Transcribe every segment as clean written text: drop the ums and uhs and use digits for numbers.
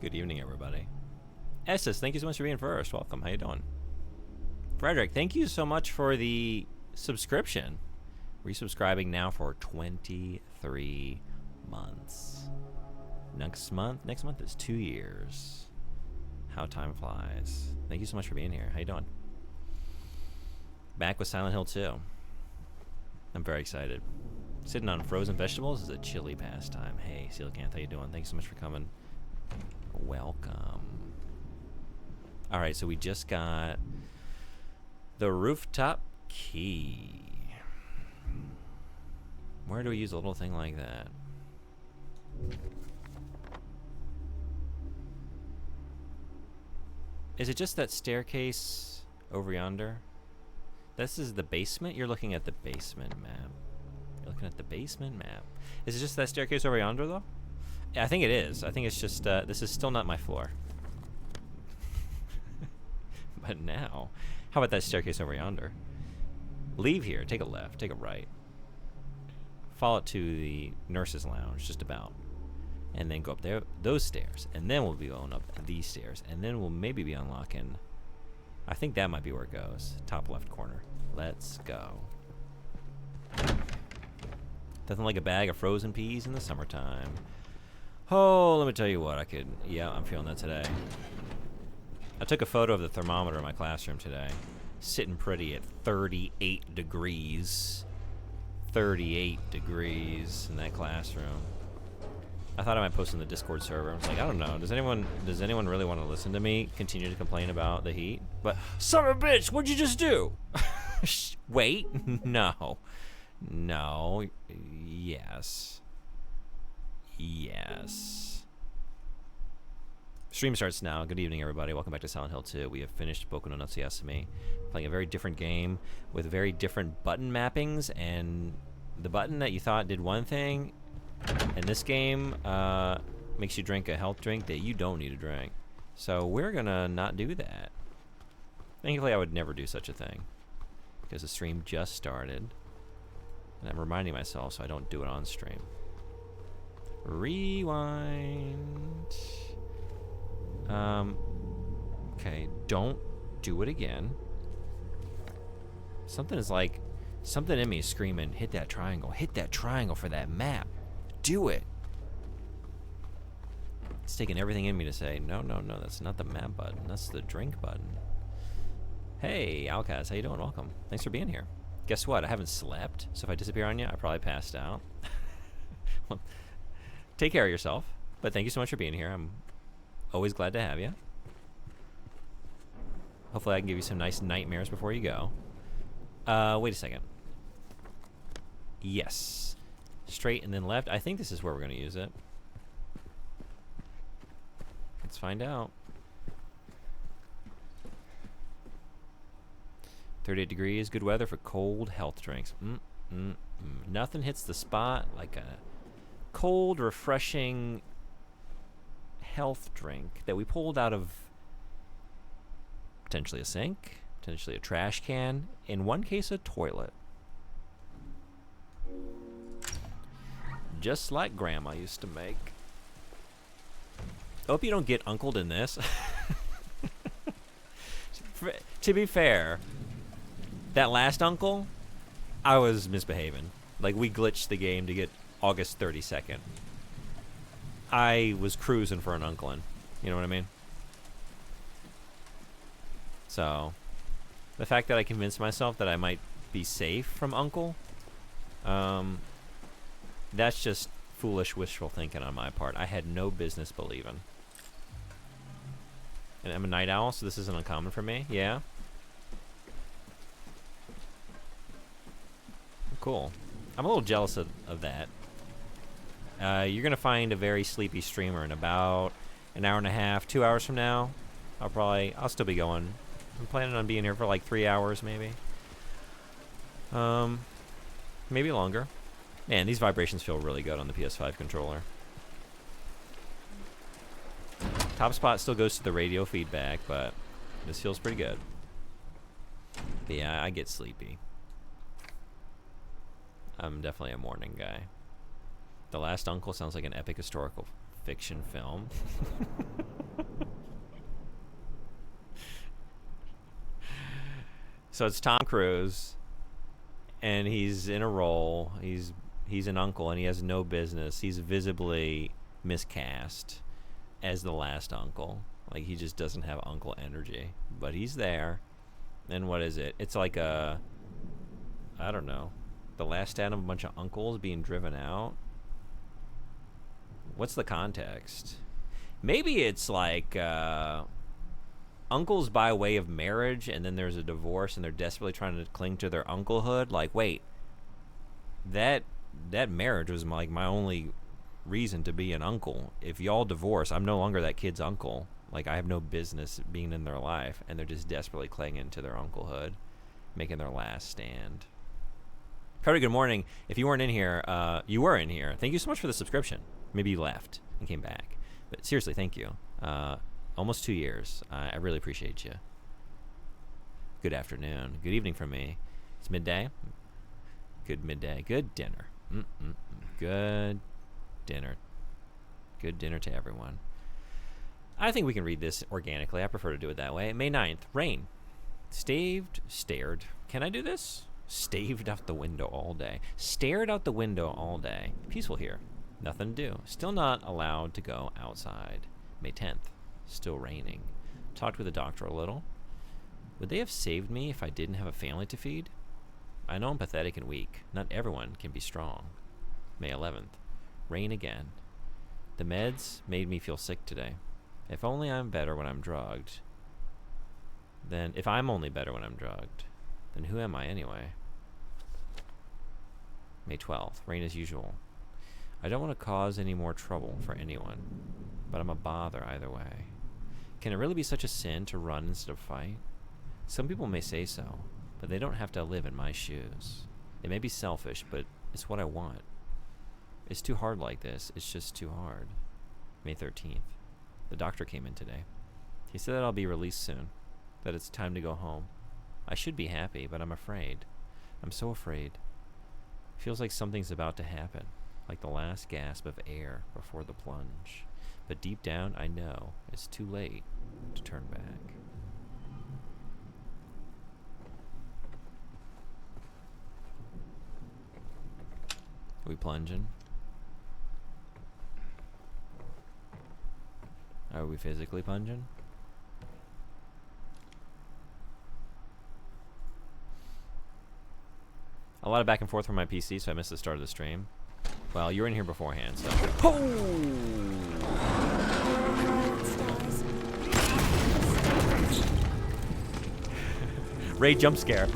Good evening, everybody. Estes, thank you so much for being first. Welcome. How you doing? Frederick, thank you so much for the subscription. Resubscribing now for 23 months. Next month is 2 years. How time flies. Thank you so much for being here. How you doing? Back with Silent Hill 2. I'm very excited. Sitting on frozen vegetables is a chilly pastime. Hey, Sealcanth, how you doing? Thank you so much for coming. Welcome. All right, so we just got the rooftop key. Where do we use a little thing like that? Is it just that staircase over yonder? This is the basement? You're looking at the basement map. You're looking at the basement map. Is it just that staircase over yonder, though? Yeah, I think it is. I think it's just, this is still not my floor. But now, how about that staircase over yonder? Leave here, take a left, take a right. Follow it to the nurse's lounge, just about. And then go up there, those stairs. And then we'll be going up these stairs. And then we'll maybe be unlocking, I think that might be where it goes. Top left corner. Let's go. Nothing like a bag of frozen peas in the summertime. Oh, let me tell you what, yeah, I'm feeling that today. I took a photo of the thermometer in my classroom today. Sitting pretty at 38 degrees. 38 degrees in that classroom. I thought I might post in the Discord server. I was like, I don't know. Does anyone really want to listen to me continue to complain about the heat? But, son of a bitch, what'd you just do? Wait, no. No. Yes. Yes. Stream starts now. Good evening, everybody. Welcome back to Silent Hill 2. We have finished Boku no Natsuyasumi. Playing a very different game with very different button mappings, and the button that you thought did one thing in this game makes you drink a health drink that you don't need to drink. So we're gonna not do that. Thankfully, I would never do such a thing because the stream just started, and I'm reminding myself so I don't do it on stream. Rewind. Okay, don't do it again. Something in me is screaming, hit that triangle for that map. Do it. It's taking everything in me to say, no, that's not the map button, that's the drink button. Hey, Alcaz, how you doing? Welcome. Thanks for being here. Guess what? I haven't slept, so if I disappear on you, I probably passed out. Well, take care of yourself, but thank you so much for being here. I'm always glad to have you. Hopefully I can give you some nice nightmares before you go. Wait a second. Yes. Straight and then left. I think this is where we're going to use it. Let's find out. 38 degrees. Good weather for cold health drinks. Nothing hits the spot like a cold, refreshing health drink that we pulled out of potentially a sink, potentially a trash can, in one case a toilet. Just like Grandma used to make. I hope you don't get uncled in this. To be fair, that last uncle, I was misbehaving. Like, we glitched the game to get August 32nd. I was cruising for an uncling. You know what I mean? So, the fact that I convinced myself that I might be safe from uncle, that's just foolish wishful thinking on my part. I had no business believing. And I'm a night owl, so this isn't uncommon for me. Yeah? Cool. I'm a little jealous of that. You're going to find a very sleepy streamer in about an hour and a half, 2 hours from now. I'll still be going. I'm planning on being here for like 3 hours, maybe. Maybe longer. Man, these vibrations feel really good on the PS5 controller. Top spot still goes to the radio feedback, but this feels pretty good. But yeah, I get sleepy. I'm definitely a morning guy. The Last Uncle sounds like an epic historical fiction film. So it's Tom Cruise, and he's in a role. He's an uncle, and he has no business. He's visibly miscast as the last uncle. Like, he just doesn't have uncle energy, but he's there. And what is it? It's like I don't know, the last stand of a bunch of uncles being driven out. What's the context? Maybe it's like uncles by way of marriage, and then there's a divorce, and they're desperately trying to cling to their unclehood. Like, wait, that marriage was like my only reason to be an uncle. If y'all divorce, I'm no longer that kid's uncle. Like, I have no business being in their life, and they're just desperately clinging to their unclehood, making their last stand. Cody, good morning. If you weren't in here, you were in here. Thank you so much for the subscription. Maybe you left and came back. But seriously, thank you. Almost 2 years. I really appreciate you. Good afternoon. Good evening from me. It's midday. Good midday. Good dinner. Good dinner. Good dinner to everyone. I think we can read this organically. I prefer to do it that way. May 9th. Rain. Stared. Can I do this? Staved out the window all day. Stared out the window all day. Peaceful here. Nothing to do. Still not allowed to go outside. May 10th. Still raining. Talked with the doctor a little. Would they have saved me if I didn't have a family to feed? I know I'm pathetic and weak. Not everyone can be strong. May 11th. Rain again. The meds made me feel sick today. If only I'm better when I'm drugged. If I'm only better when I'm drugged, then who am I anyway? May 12th. Rain as usual. I don't want to cause any more trouble for anyone, but I'm a bother either way. Can it really be such a sin to run instead of fight? Some people may say so, but they don't have to live in my shoes. It may be selfish, but it's what I want. It's too hard like this. It's just too hard. May 13th. The doctor came in today. He said that I'll be released soon, that it's time to go home. I should be happy, but I'm afraid. I'm so afraid. Feels like something's about to happen, like the last gasp of air before the plunge. But deep down, I know it's too late to turn back. Are we plunging? Are we physically plunging? A lot of back and forth from my PC, so I missed the start of the stream. Well, you were in here beforehand, so. Raid jump scare.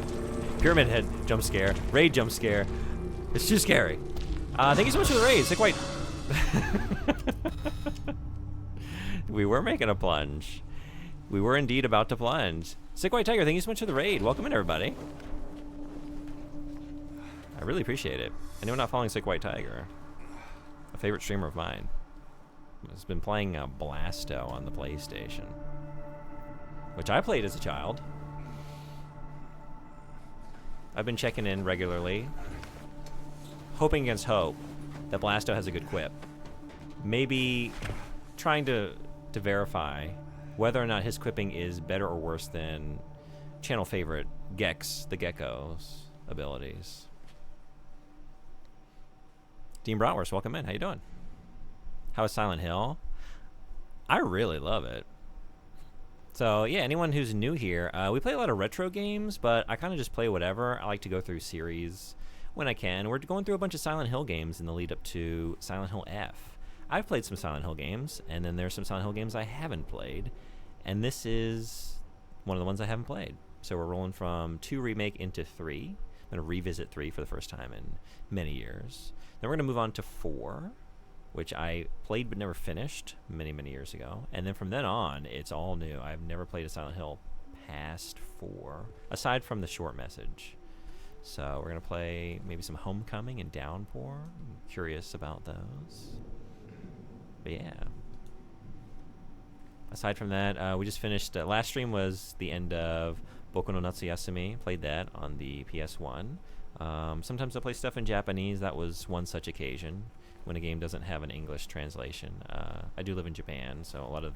Pyramid Head jump scare. Raid jump scare. It's too scary. Thank you so much for the raid. Sick White. We were making a plunge. We were indeed about to plunge. Sick White Tiger, thank you so much for the raid. Welcome in, everybody. I really appreciate it. Anyone not following Sick White Tiger? A favorite streamer of mine. Has been playing Blasto on the PlayStation, which I played as a child. I've been checking in regularly, hoping against hope that Blasto has a good quip. Maybe trying to verify whether or not his quipping is better or worse than channel favorite Gex, the Gecko's abilities. Dean Bratwurst, welcome in. How you doing? How is Silent Hill? I really love it. So yeah, anyone who's new here, we play a lot of retro games, but I kind of just play whatever. I like to go through series when I can. We're going through a bunch of Silent Hill games in the lead up to Silent Hill F. I've played some Silent Hill games, and then there's some Silent Hill games I haven't played, and this is one of the ones I haven't played. So we're rolling from 2 Remake into 3. I'm going to revisit 3 for the first time in many years. Then we're going to move on to 4, which I played but never finished many, many years ago. And then from then on, it's all new. I've never played a Silent Hill past 4, aside from the short message. So we're going to play maybe some Homecoming and Downpour. I'm curious about those. But yeah. Aside from that, we just finished, last stream was the end of Boku no Natsuyasumi. Played that on the PS1. Sometimes I play stuff in Japanese. That was one such occasion when a game doesn't have an English translation. I do live in Japan, so a lot of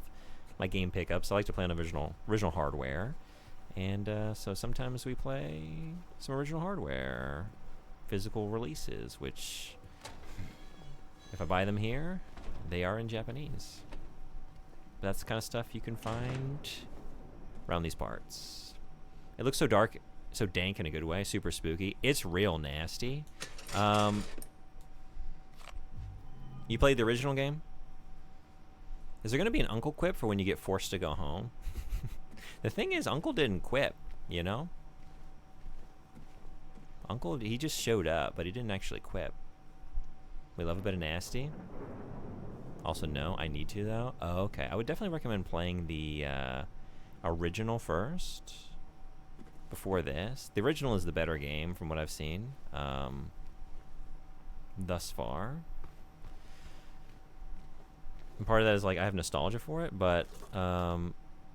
my game pickups, I like to play on original hardware. And so sometimes we play some original hardware, physical releases, which, if I buy them here, they are in Japanese. That's the kind of stuff you can find around these parts. It looks so dark, so dank in a good way, super spooky. It's real nasty. You played the original game? Is there going to be an uncle quip for when you get forced to go home? The thing is, Uncle didn't quip, you know? Uncle, he just showed up, but he didn't actually quip. We love a bit of nasty. Also, no, I need to, though. Oh, okay. I would definitely recommend playing the original first before this. The original is the better game from what I've seen thus far. And part of that is, like, I have nostalgia for it, but...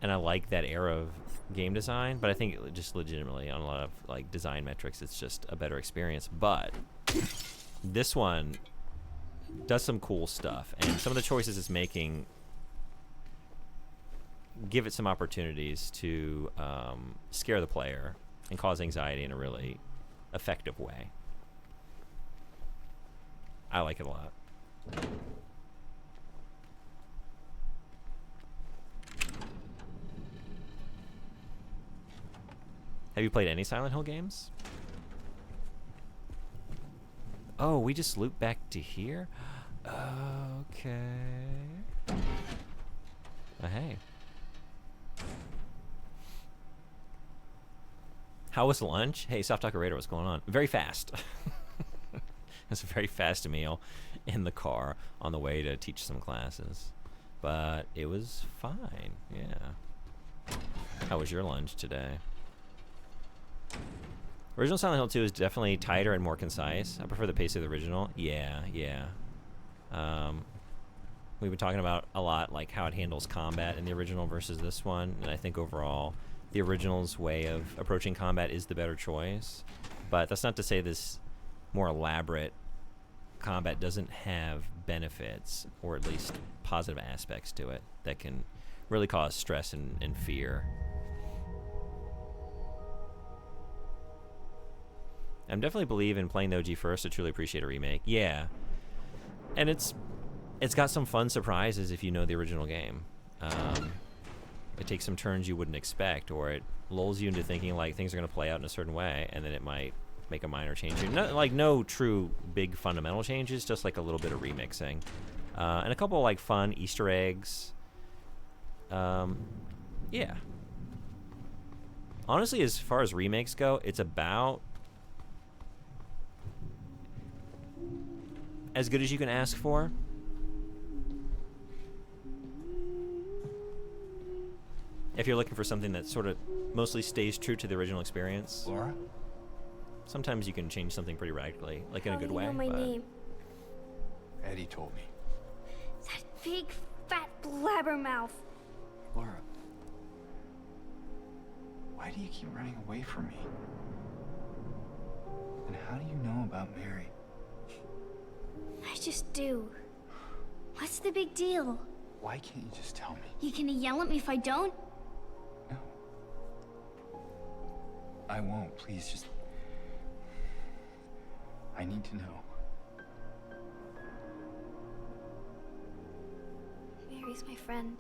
and I like that era of game design, but I think just legitimately on a lot of like design metrics, it's just a better experience. But this one does some cool stuff, and some of the choices it's making give it some opportunities to scare the player and cause anxiety in a really effective way. I like it a lot. Have you played any Silent Hill games? Oh, we just loop back to here? Okay. Hey. How was lunch? Hey, Soft Talker Raider, what's going on? Very fast. It was a very fast meal in the car on the way to teach some classes. But it was fine, yeah. How was your lunch today? Original Silent Hill 2 is definitely tighter and more concise. I prefer the pace of the original. Yeah. We've been talking about a lot, like how it handles combat in the original versus this one, and I think overall, the original's way of approaching combat is the better choice. But that's not to say this more elaborate combat doesn't have benefits, or at least positive aspects to it, that can really cause stress and fear. I definitely believe in playing the OG first to truly appreciate a remake. Yeah. And it's got some fun surprises if you know the original game. It takes some turns you wouldn't expect, or it lulls you into thinking like things are going to play out in a certain way, and then it might make a minor change. No true big fundamental changes, just like a little bit of remixing. And a couple like fun Easter eggs. Yeah. Honestly, as far as remakes go, it's about as good as you can ask for. If you're looking for something that sort of mostly stays true to the original experience. Laura? Sometimes you can change something pretty radically, like in a good way. How do you know my name? Eddie told me. That big, fat blabbermouth. Laura, why do you keep running away from me? And how do you know about Mary? I just do. What's the big deal? Why can't you just tell me? You gonna yell at me if I don't? No. I won't. Please, just... I need to know. Mary's my friend.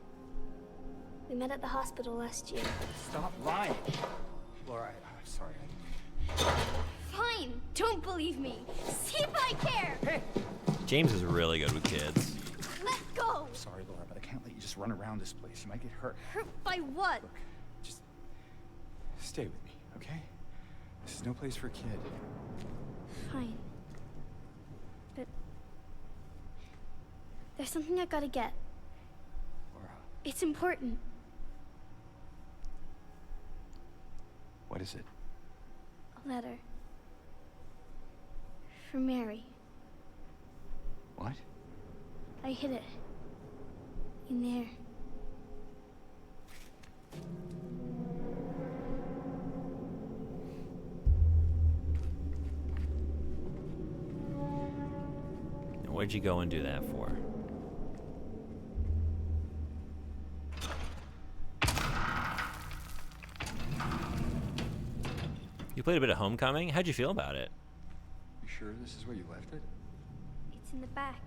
We met at the hospital last year. Stop lying! Laura, I'm sorry. Fine! Don't believe me! See if I care! Hey! James is really good with kids. Let go! I'm sorry, Laura, but I can't let you just run around this place. You might get hurt. Hurt by what? Look, just stay with me, okay? This is no place for a kid. Fine. But there's something I gotta get. Laura, It's important. what is it? A letter. For Mary. What? I hid it. In there. What'd you go and do that for? You played a bit of Homecoming? How'd you feel about it? You sure this is where you left it? It's in the back.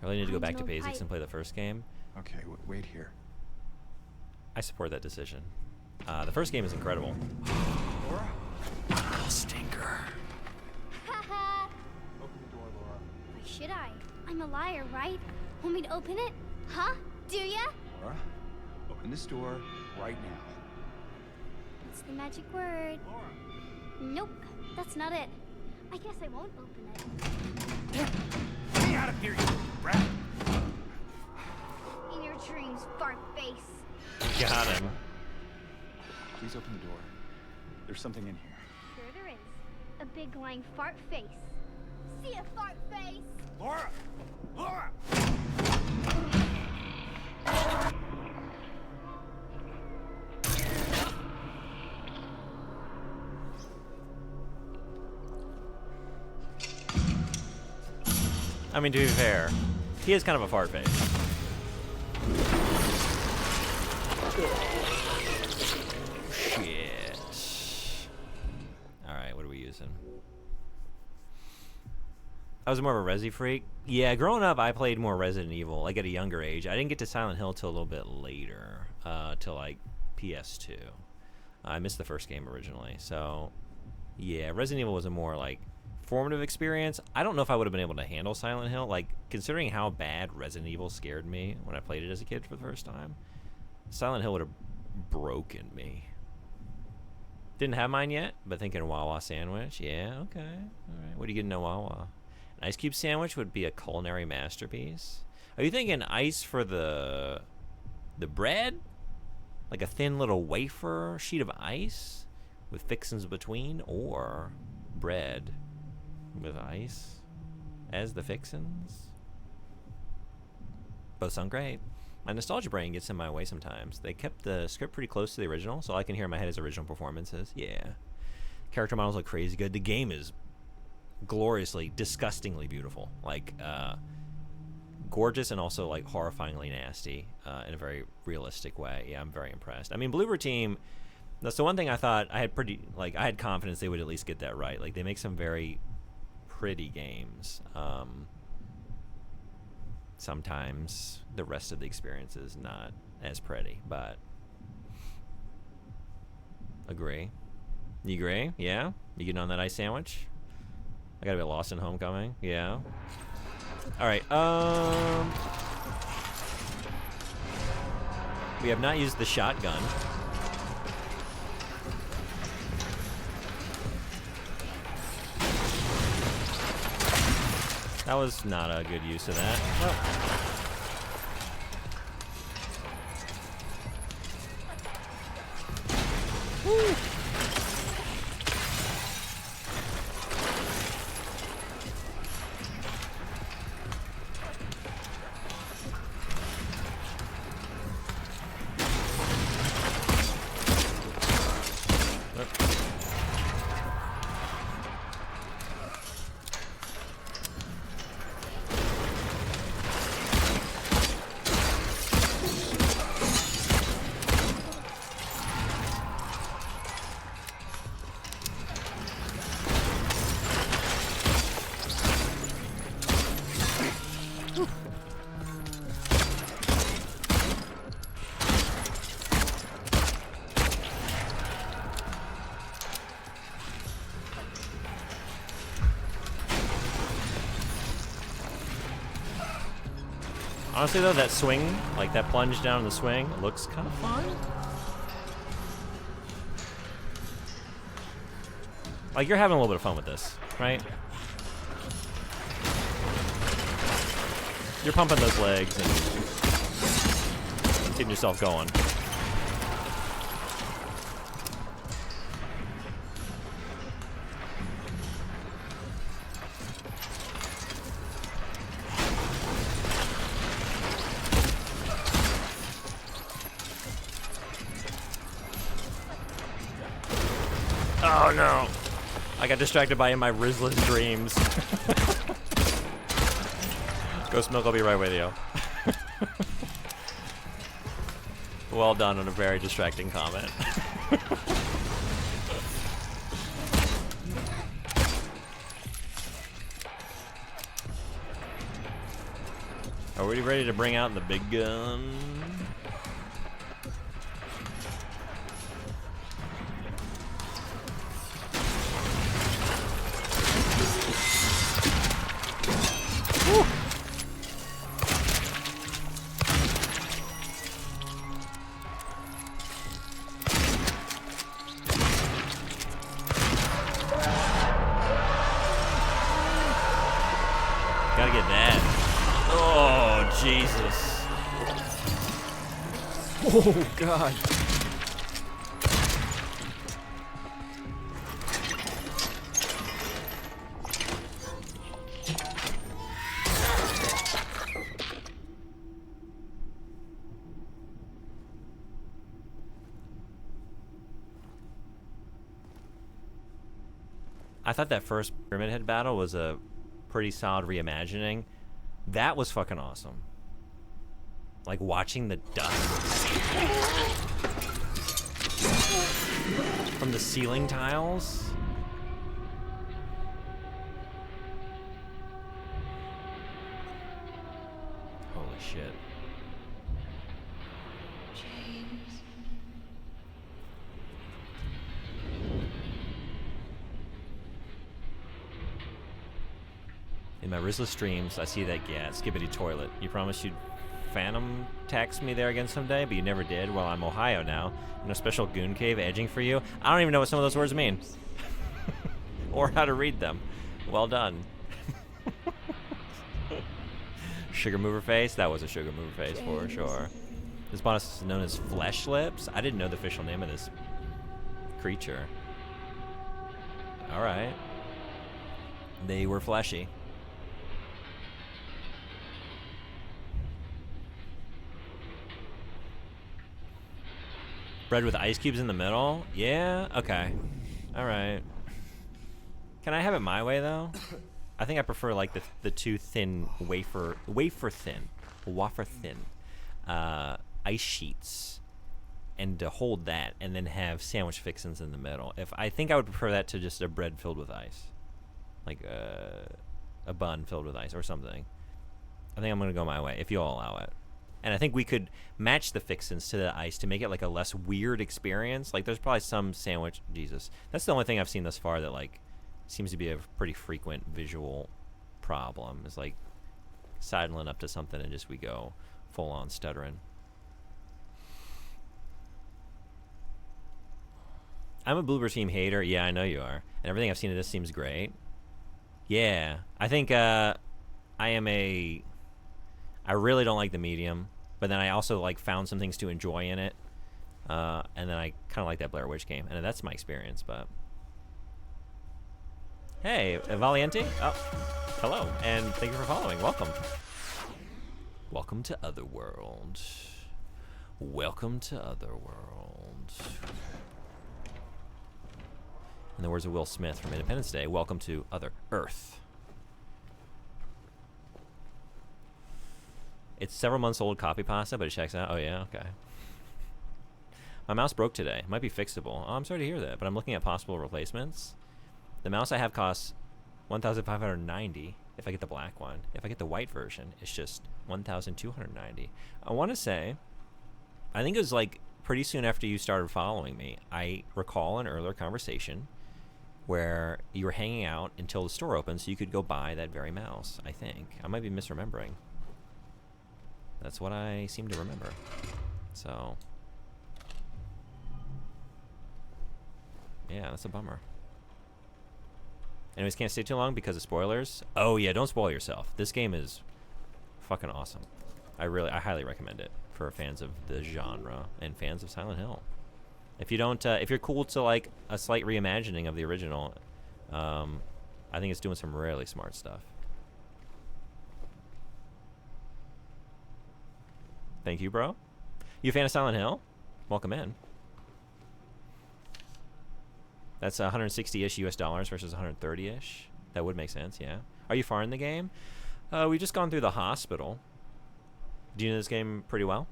I really need to go back to Behind an old basics pipe. and play the first game. Okay, wait here. I support that decision. The first game is incredible. Laura? Stinker. Haha. Open the door, Laura. Why should I? I'm a liar, right? Want me to open it? Huh? Do ya? Laura, open this door right now. What's the magic word? Laura. Nope, that's not it. I guess I won't open it. Get out of here, you rat! In your dreams, fart face. Got him. Please open the door. There's something in here. Sure there is. A big lying fart face. See ya, fart face! Laura! Laura! I mean, to be fair, he is kind of a fart face. Shit. Alright, what are we using? I was more of a Resi freak. Yeah, growing up, I played more Resident Evil, like at a younger age. I didn't get to Silent Hill till a little bit later, till like PS2. I missed the first game originally, so yeah, Resident Evil was a more like formative experience. I don't know if I would have been able to handle Silent Hill, like considering how bad Resident Evil scared me when I played it as a kid for the first time. Silent Hill would have broken me. Didn't have mine yet, but thinking Wawa sandwich. Yeah, okay. All right. What are you getting at Wawa? An ice cube sandwich would be a culinary masterpiece. Are you thinking ice for the bread? Like a thin little wafer sheet of ice with fixings between, or bread with ice as the fixins? Both sound great. My nostalgia brain gets in my way sometimes. They kept the script pretty close to the original, so all I can hear in my head is original performances. Yeah. Character models look crazy good. The game is gloriously, disgustingly beautiful. Like, gorgeous and also, like, horrifyingly nasty in a very realistic way. Yeah, I'm very impressed. I mean, Bloober Team, that's the one thing I thought I had I had confidence they would at least get that right. Like, they make some very pretty games. Sometimes the rest of the experience is not as pretty, but agree. You agree? Yeah? You getting on that ice sandwich? I gotta be lost in Homecoming. Yeah. All right. We have not used the shotgun. That was not a good use of that. Well. Woo. Honestly, though, that swing, like that plunge down the swing, looks kind of fun. Like, you're having a little bit of fun with this, right? You're pumping those legs and keeping yourself going. Oh no! I got distracted by my Rizless dreams. Ghost Milk, I'll be right with you. Well done on a very distracting comment. Are we ready to bring out the big gun? Woo. Gotta get that. Oh, Jesus. Oh, God. I thought that first Pyramid Head battle was a pretty solid reimagining. That was fucking awesome. Like watching the dust from the ceiling tiles. Holy shit. In my Rizla streams, I see that skibbity toilet. You promised you'd phantom tax me there again someday, but you never did. Well, I'm Ohio now. No special goon cave edging for you. I don't even know what some of those words mean. Or how to read them. Well done. Sugar mover face? That was a sugar mover face for sure. This bonus is known as Flesh Lips. I didn't know the official name of this creature. Alright. They were fleshy. Bread with ice cubes in the middle? Yeah? Okay. Alright. Can I have it my way, though? I think I prefer, like, the two thin wafer thin ice sheets. And to hold that, and then have sandwich fixins in the middle. I think I would prefer that to just a bread filled with ice. Like, a bun filled with ice or something. I think I'm going to go my way, if you'll allow it. And I think we could match the fixins to the ice to make it like a less weird experience. Like there's probably some sandwich. Jesus, that's the only thing I've seen thus far that like seems to be a pretty frequent visual problem. Is like sidling up to something and just we go full on stuttering. I'm a Bloober Team hater. Yeah, I know you are. And everything I've seen of this seems great. Yeah, I think I really don't like the medium, but then I also like found some things to enjoy in it, and then I kind of like that Blair Witch game, and that's my experience. But hey, Valiente, oh, hello, and thank you for following. Welcome, welcome to Otherworld. Welcome to Otherworld. In the words of Will Smith from Independence Day, welcome to Other Earth. It's several months old copy pasta, but it checks out. Oh, yeah? Okay. My mouse broke today. It might be fixable. Oh, I'm sorry to hear that, but I'm looking at possible replacements. The mouse I have costs $1,590 if I get the black one. If I get the white version, it's just $1,290. I want to say, I think it was like pretty soon after you started following me, I recall an earlier conversation where you were hanging out until the store opened so you could go buy that very mouse, I think. I might be misremembering. That's what I seem to remember. So, yeah, that's a bummer. Anyways, can't stay too long because of spoilers. Oh yeah, don't spoil yourself. This game is fucking awesome. I highly recommend it for fans of the genre and fans of Silent Hill. If you don't, if you're cool to like a slight reimagining of the original, I think it's doing some really smart stuff. Thank you, bro. You a fan of Silent Hill? Welcome in. That's 160-ish US dollars versus 130-ish. That would make sense, yeah. Are you far in the game? We just gone through the hospital. Do you know this game pretty well?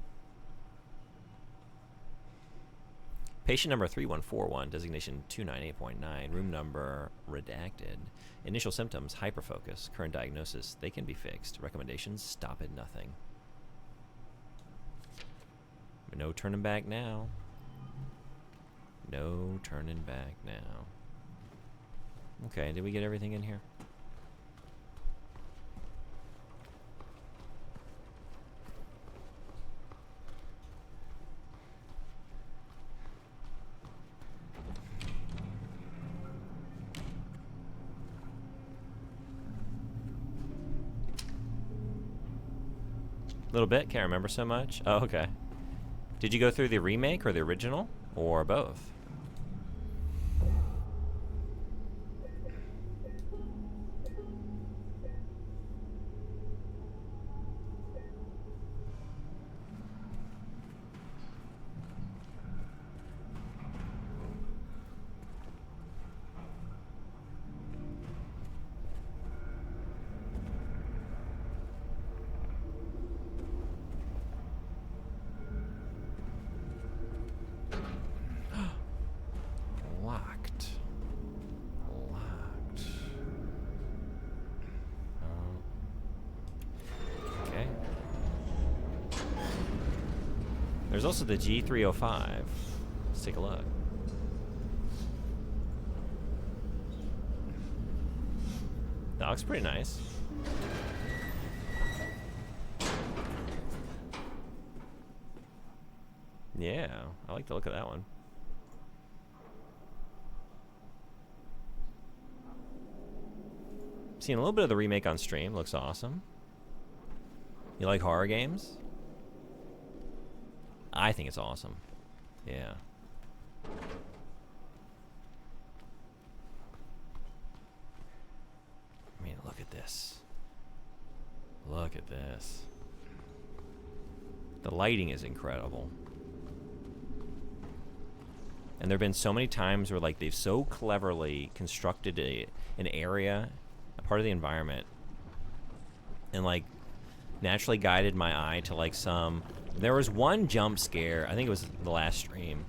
Patient number 3141, designation 298.9, room number redacted. Initial symptoms, hyperfocus. Current diagnosis, they can be fixed. Recommendations, stop at nothing. But no turning back now. No turning back now. Okay, did we get everything in here? A little bit, can't remember so much. Oh, okay. Did you go through the remake or the original? Or both? Locked. Locked. Okay. There's also the G305. Let's take a look. That looks pretty nice. Yeah, I like the look of that one. Seen a little bit of the remake on stream. Looks awesome. You like horror games? I think it's awesome. Yeah. I mean, look at this. Look at this. The lighting is incredible. And there have been so many times where like they've so cleverly constructed an area, a part of the environment, and like naturally guided my eye to like some. There was one jump scare, I think it was the last stream,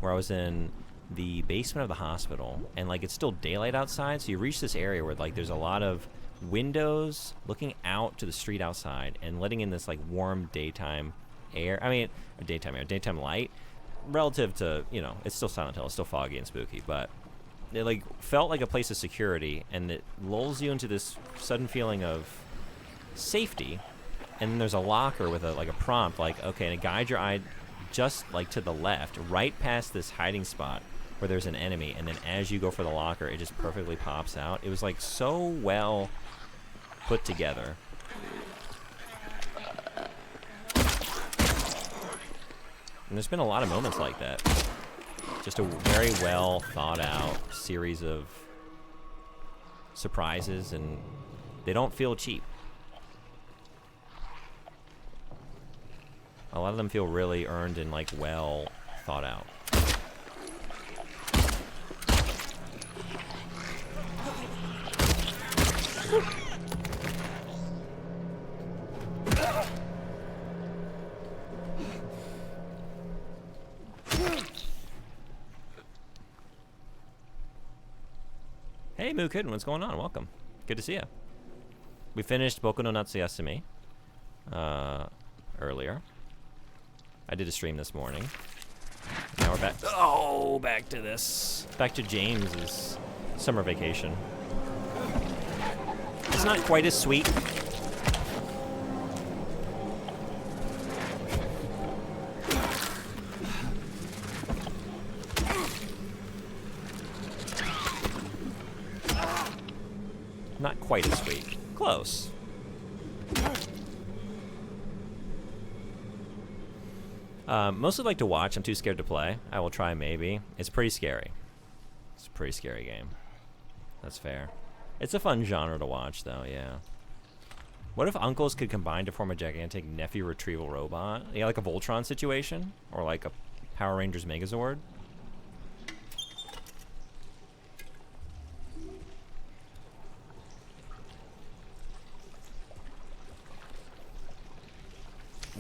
where I was in the basement of the hospital, and like it's still daylight outside, so you reach this area where like there's a lot of windows looking out to the street outside and letting in this like warm daytime air. I mean, daytime air, daytime light, relative to, you know, it's still Silent Hill, it's still foggy and spooky, but it like felt like a place of security, and it lulls you into this sudden feeling of safety. And then there's a locker with a like a prompt, like, okay, and it guides your eye just like to the left, right past this hiding spot where there's an enemy, and then as you go for the locker, it just perfectly pops out. It was like so well put together. And there's been a lot of moments like that. Just a very well thought out series of surprises, and they don't feel cheap. A lot of them feel really earned and like well thought out. Hey Mookid, what's going on? Welcome. Good to see you. We finished Boku no Natsuyasumi earlier. I did a stream this morning. Now we're back. Oh, back to this. Back to James's summer vacation. It's not quite as sweet. Not quite as sweet. Close. Mostly like to watch. I'm too scared to play. I will try maybe. It's pretty scary. It's a pretty scary game. That's fair. It's a fun genre to watch though, yeah. What if uncles could combine to form a gigantic nephew retrieval robot? Yeah, like a Voltron situation? Or like a Power Rangers Megazord?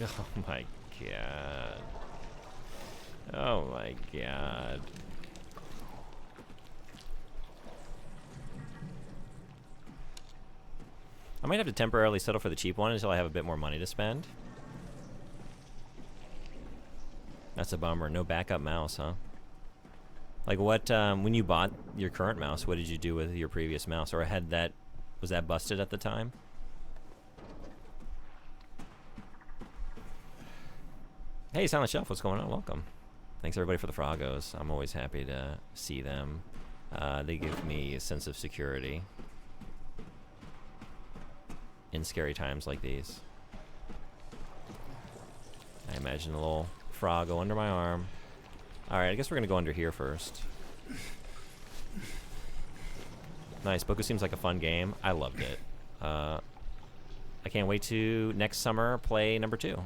Oh my god. Oh my god. I might have to temporarily settle for the cheap one until I have a bit more money to spend. That's a bummer. No backup mouse, huh? Like what, when you bought your current mouse, what did you do with your previous mouse? Or was that busted at the time? Hey, Silent Shelf, what's going on? Welcome. Thanks everybody for the Froggos. I'm always happy to see them. They give me a sense of security in scary times like these. I imagine a little frog go under my arm. Alright, I guess we're gonna go under here first. Nice, Boku seems like a fun game. I loved it. I can't wait to next summer play number 2.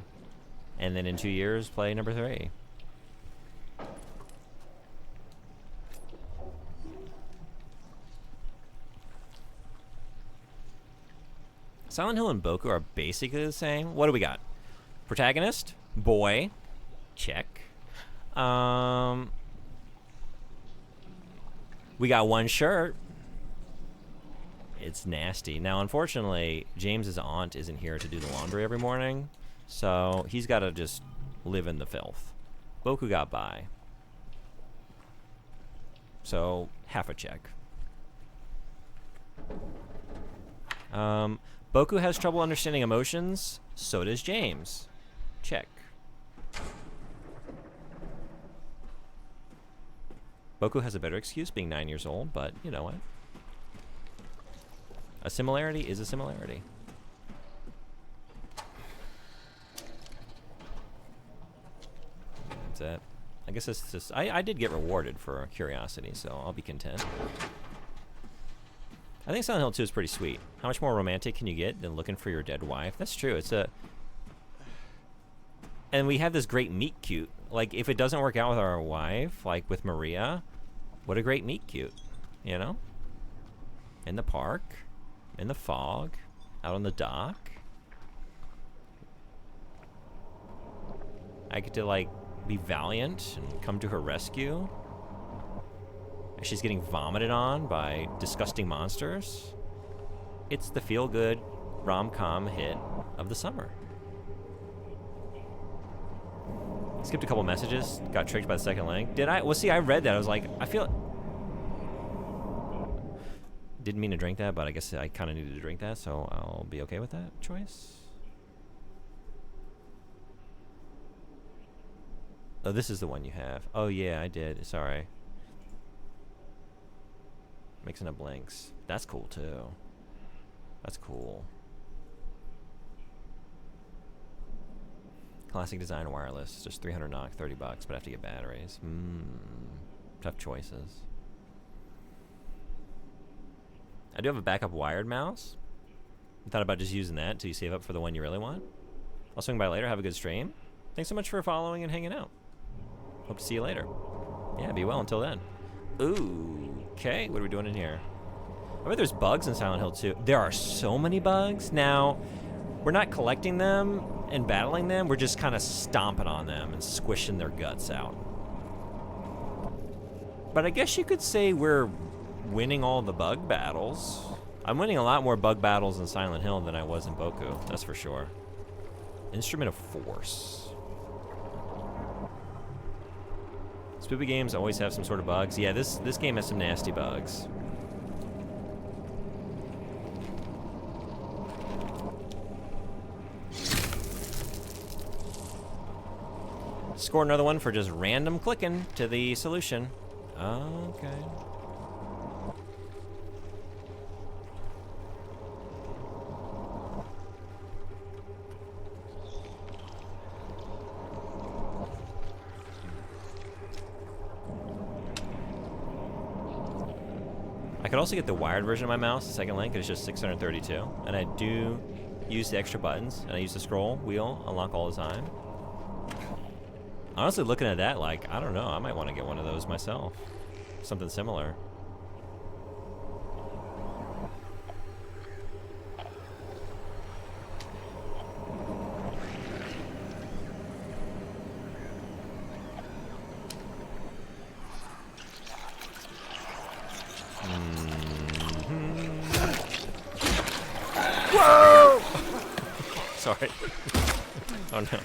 And then in 2 years, play number 3. Silent Hill and Boku are basically the same. What do we got? Protagonist, boy, check. We got one shirt. It's nasty. Now, unfortunately, James's aunt isn't here to do the laundry every morning, so he's got to just live in the filth. Boku got by. So, half a check. Boku has trouble understanding emotions. So does James. Check. Boku has a better excuse being 9 years old, but you know what? A similarity is a similarity. That's it. I guess it's just... I did get rewarded for curiosity, so I'll be content. I think Silent Hill 2 is pretty sweet. How much more romantic can you get than looking for your dead wife? That's true. It's a... And we have this great meet cute. Like, if it doesn't work out with our wife, like with Maria, what a great meet cute, you know? In the park, in the fog, out on the dock. I get to, like, be valiant and come to her rescue. She's getting vomited on by disgusting monsters. It's the feel-good rom-com hit of the summer. Skipped a couple messages. Got tricked by the second link. Did I? Well, see, I read that. I was like, I feel... Didn't mean to drink that, but I guess I kind of needed to drink that, so I'll be okay with that choice. Oh, this is the one you have. Oh, yeah, I did. Sorry. Mixing up links. That's cool, too. That's cool. Classic design wireless. Just 300 knock, $30, but I have to get batteries. Tough choices. I do have a backup wired mouse. I thought about just using that until you save up for the one you really want. I'll swing by later. Have a good stream. Thanks so much for following and hanging out. Hope to see you later. Yeah, be well until then. Ooh, okay. What are we doing in here? I bet there's bugs in Silent Hill 2. There are so many bugs. Now, we're not collecting them and battling them. We're just kind of stomping on them and squishing their guts out. But I guess you could say we're winning all the bug battles. I'm winning a lot more bug battles in Silent Hill than I was in Boku. That's for sure. Instrument of Force. Spoopy games always have some sort of bugs. Yeah, this game has some nasty bugs. Score another one for just random clicking to the solution. Okay. I could also get the wired version of my mouse, the second link, it's just 632. And I do use the extra buttons, and I use the scroll wheel, unlock all the time. Honestly, looking at that, like, I don't know, I might want to get one of those myself. Something similar. Whoa! Sorry. Oh no.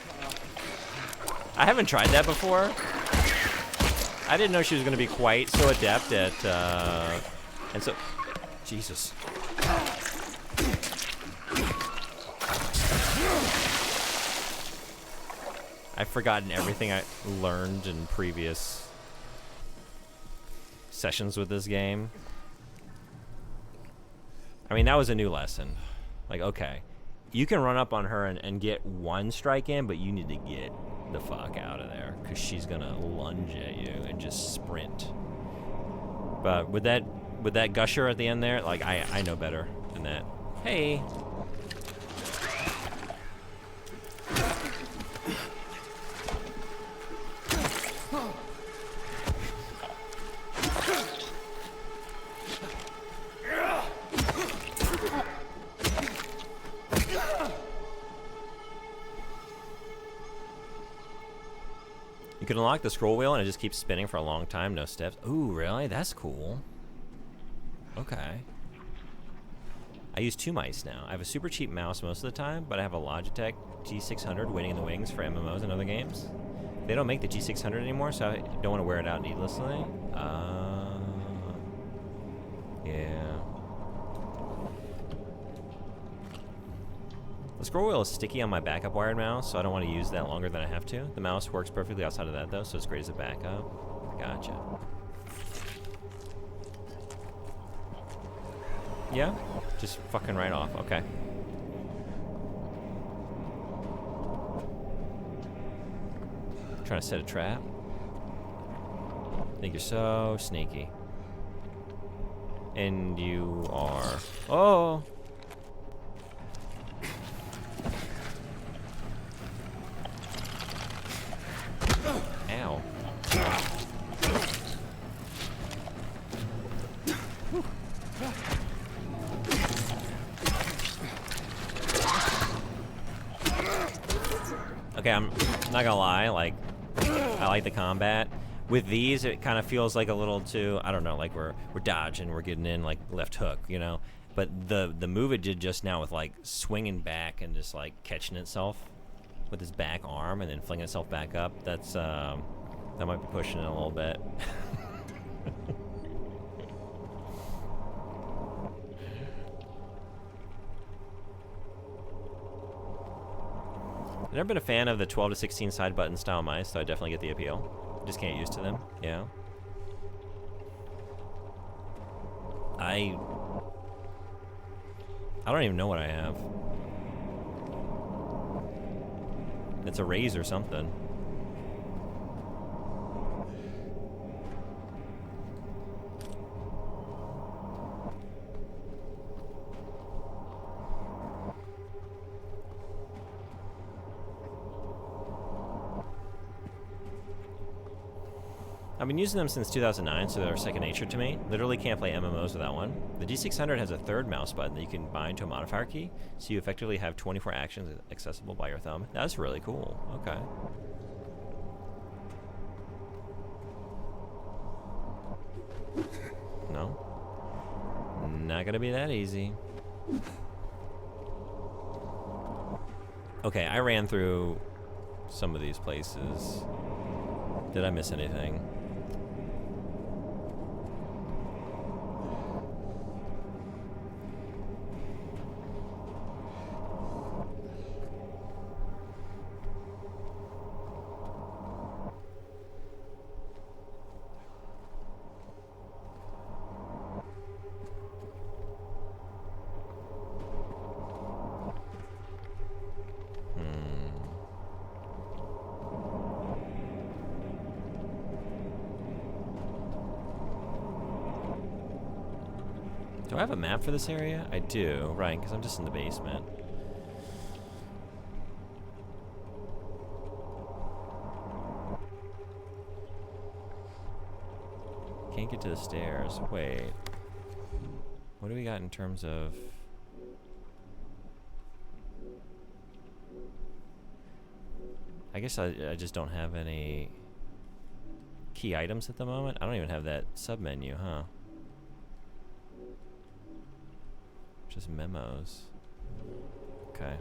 I haven't tried that before. I didn't know she was going to be quite so adept at, and so, Jesus. I've forgotten everything I learned in previous sessions with this game. I mean, that was a new lesson. Like, okay, you can run up on her and get one strike in, but you need to get the fuck out of there, because she's gonna lunge at you and just sprint. But with that gusher at the end there, like, I know better than that. Hey. You can unlock the scroll wheel and it just keeps spinning for a long time, no steps. Ooh, really? That's cool. Okay. I use 2 mice now. I have a super cheap mouse most of the time, but I have a Logitech G600 waiting in the wings for MMOs and other games. They don't make the G600 anymore, so I don't want to wear it out needlessly. Yeah. The scroll wheel is sticky on my backup wired mouse, so I don't want to use that longer than I have to. The mouse works perfectly outside of that, though, so it's great as a backup. Gotcha. Yeah? Just fucking right off. Okay. Trying to set a trap. Think you're so sneaky. And you are... Oh! Ow. Okay, I'm not gonna lie, like, I like the combat. With these, it kind of feels like a little too, I don't know, like we're dodging, we're getting in, like, left hook, you know? But the move it did just now with, like, swinging back and just, like, catching itself with his back arm and then flinging itself back up, that's, that might be pushing it a little bit. I've never been a fan of the 12 to 16 side button style mice, so I definitely get the appeal. Just can't get used to them, yeah. I don't even know what I have. It's a raise or something. I've been using them since 2009, so they're second nature to me. Literally can't play MMOs without one. The G600 has a third mouse button that you can bind to a modifier key, so you effectively have 24 actions accessible by your thumb. That's really cool. Okay. No. Not gonna be that easy. Okay, I ran through some of these places. Did I miss anything? Do I have a map for this area? I do, right, because I'm just in the basement. Can't get to the stairs. Wait. What do we got in terms of... I guess I just don't have any key items at the moment. I don't even have that sub-menu, huh? Just memos. Okay.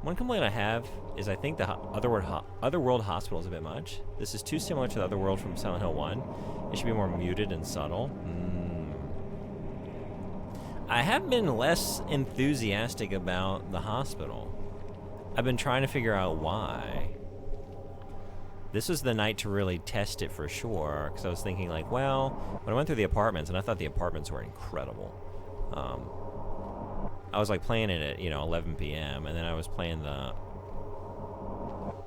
One complaint I have is I think the Otherworld Hospital is a bit much. This is too similar to the Otherworld from Silent Hill 1. It should be more muted and subtle. I have been less enthusiastic about the hospital. I've been trying to figure out why. This was the night to really test it for sure, because I was thinking like, well, when I went through the apartments, and I thought the apartments were incredible. I was like playing it at 11 p.m. and then I was playing the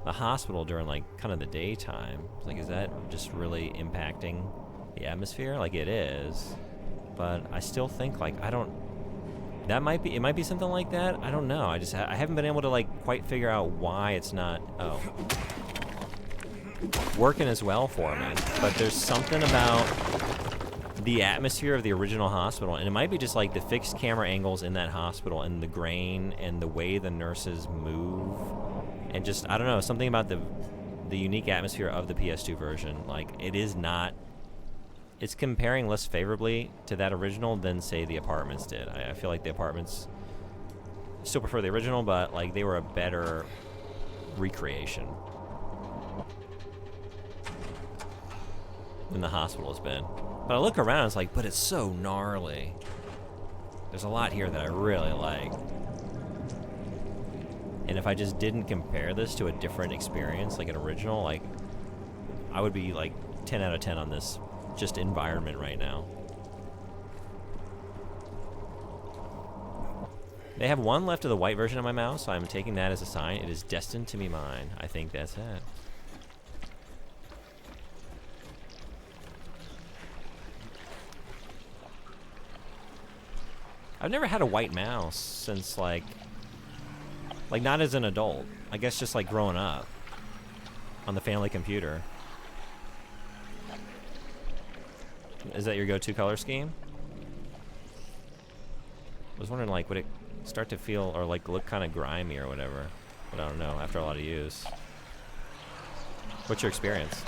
hospital during like kind of the daytime. It's like, is that just really impacting the atmosphere? Like it is, but I still think like it might be something like that. I don't know. I haven't been able to like quite figure out why it's not working as well for me. But there's something about the atmosphere of the original hospital, and it might be just like the fixed camera angles in that hospital and the grain and the way the nurses move, and just I don't know, something about the unique atmosphere of the PS2 version. Like it's comparing less favorably to that original than say the apartments did. I feel like the apartments still prefer the original, but like they were a better recreation than the hospital has been. But I look around, it's like, but it's so gnarly. There's a lot here that I really like. And if I just didn't compare this to a different experience, like an original, like, I would be like 10 out of 10 on this just environment right now. They have one left of the white version of my mouse, so I'm taking that as a sign. It is destined to be mine. I think that's it. I've never had a white mouse since like not as an adult. I guess just like growing up on the family computer. Is that your go-to color scheme? I was wondering like would it start to feel or like look kind of grimy or whatever, but I don't know after a lot of use. What's your experience?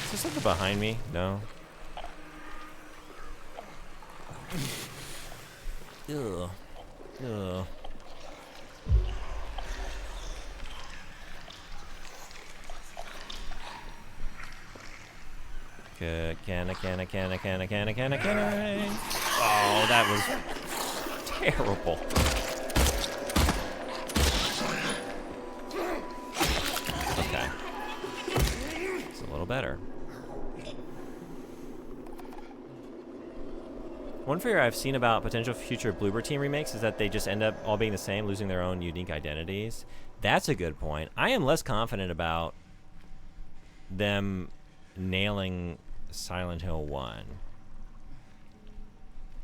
Is there something behind me? No. Ugh. Ugh. Can I? Oh, that was terrible. Okay. It's a little better. One fear I've seen about potential future Bloober Team remakes is that they just end up all being the same, losing their own unique identities. That's a good point. I am less confident about them nailing Silent Hill 1.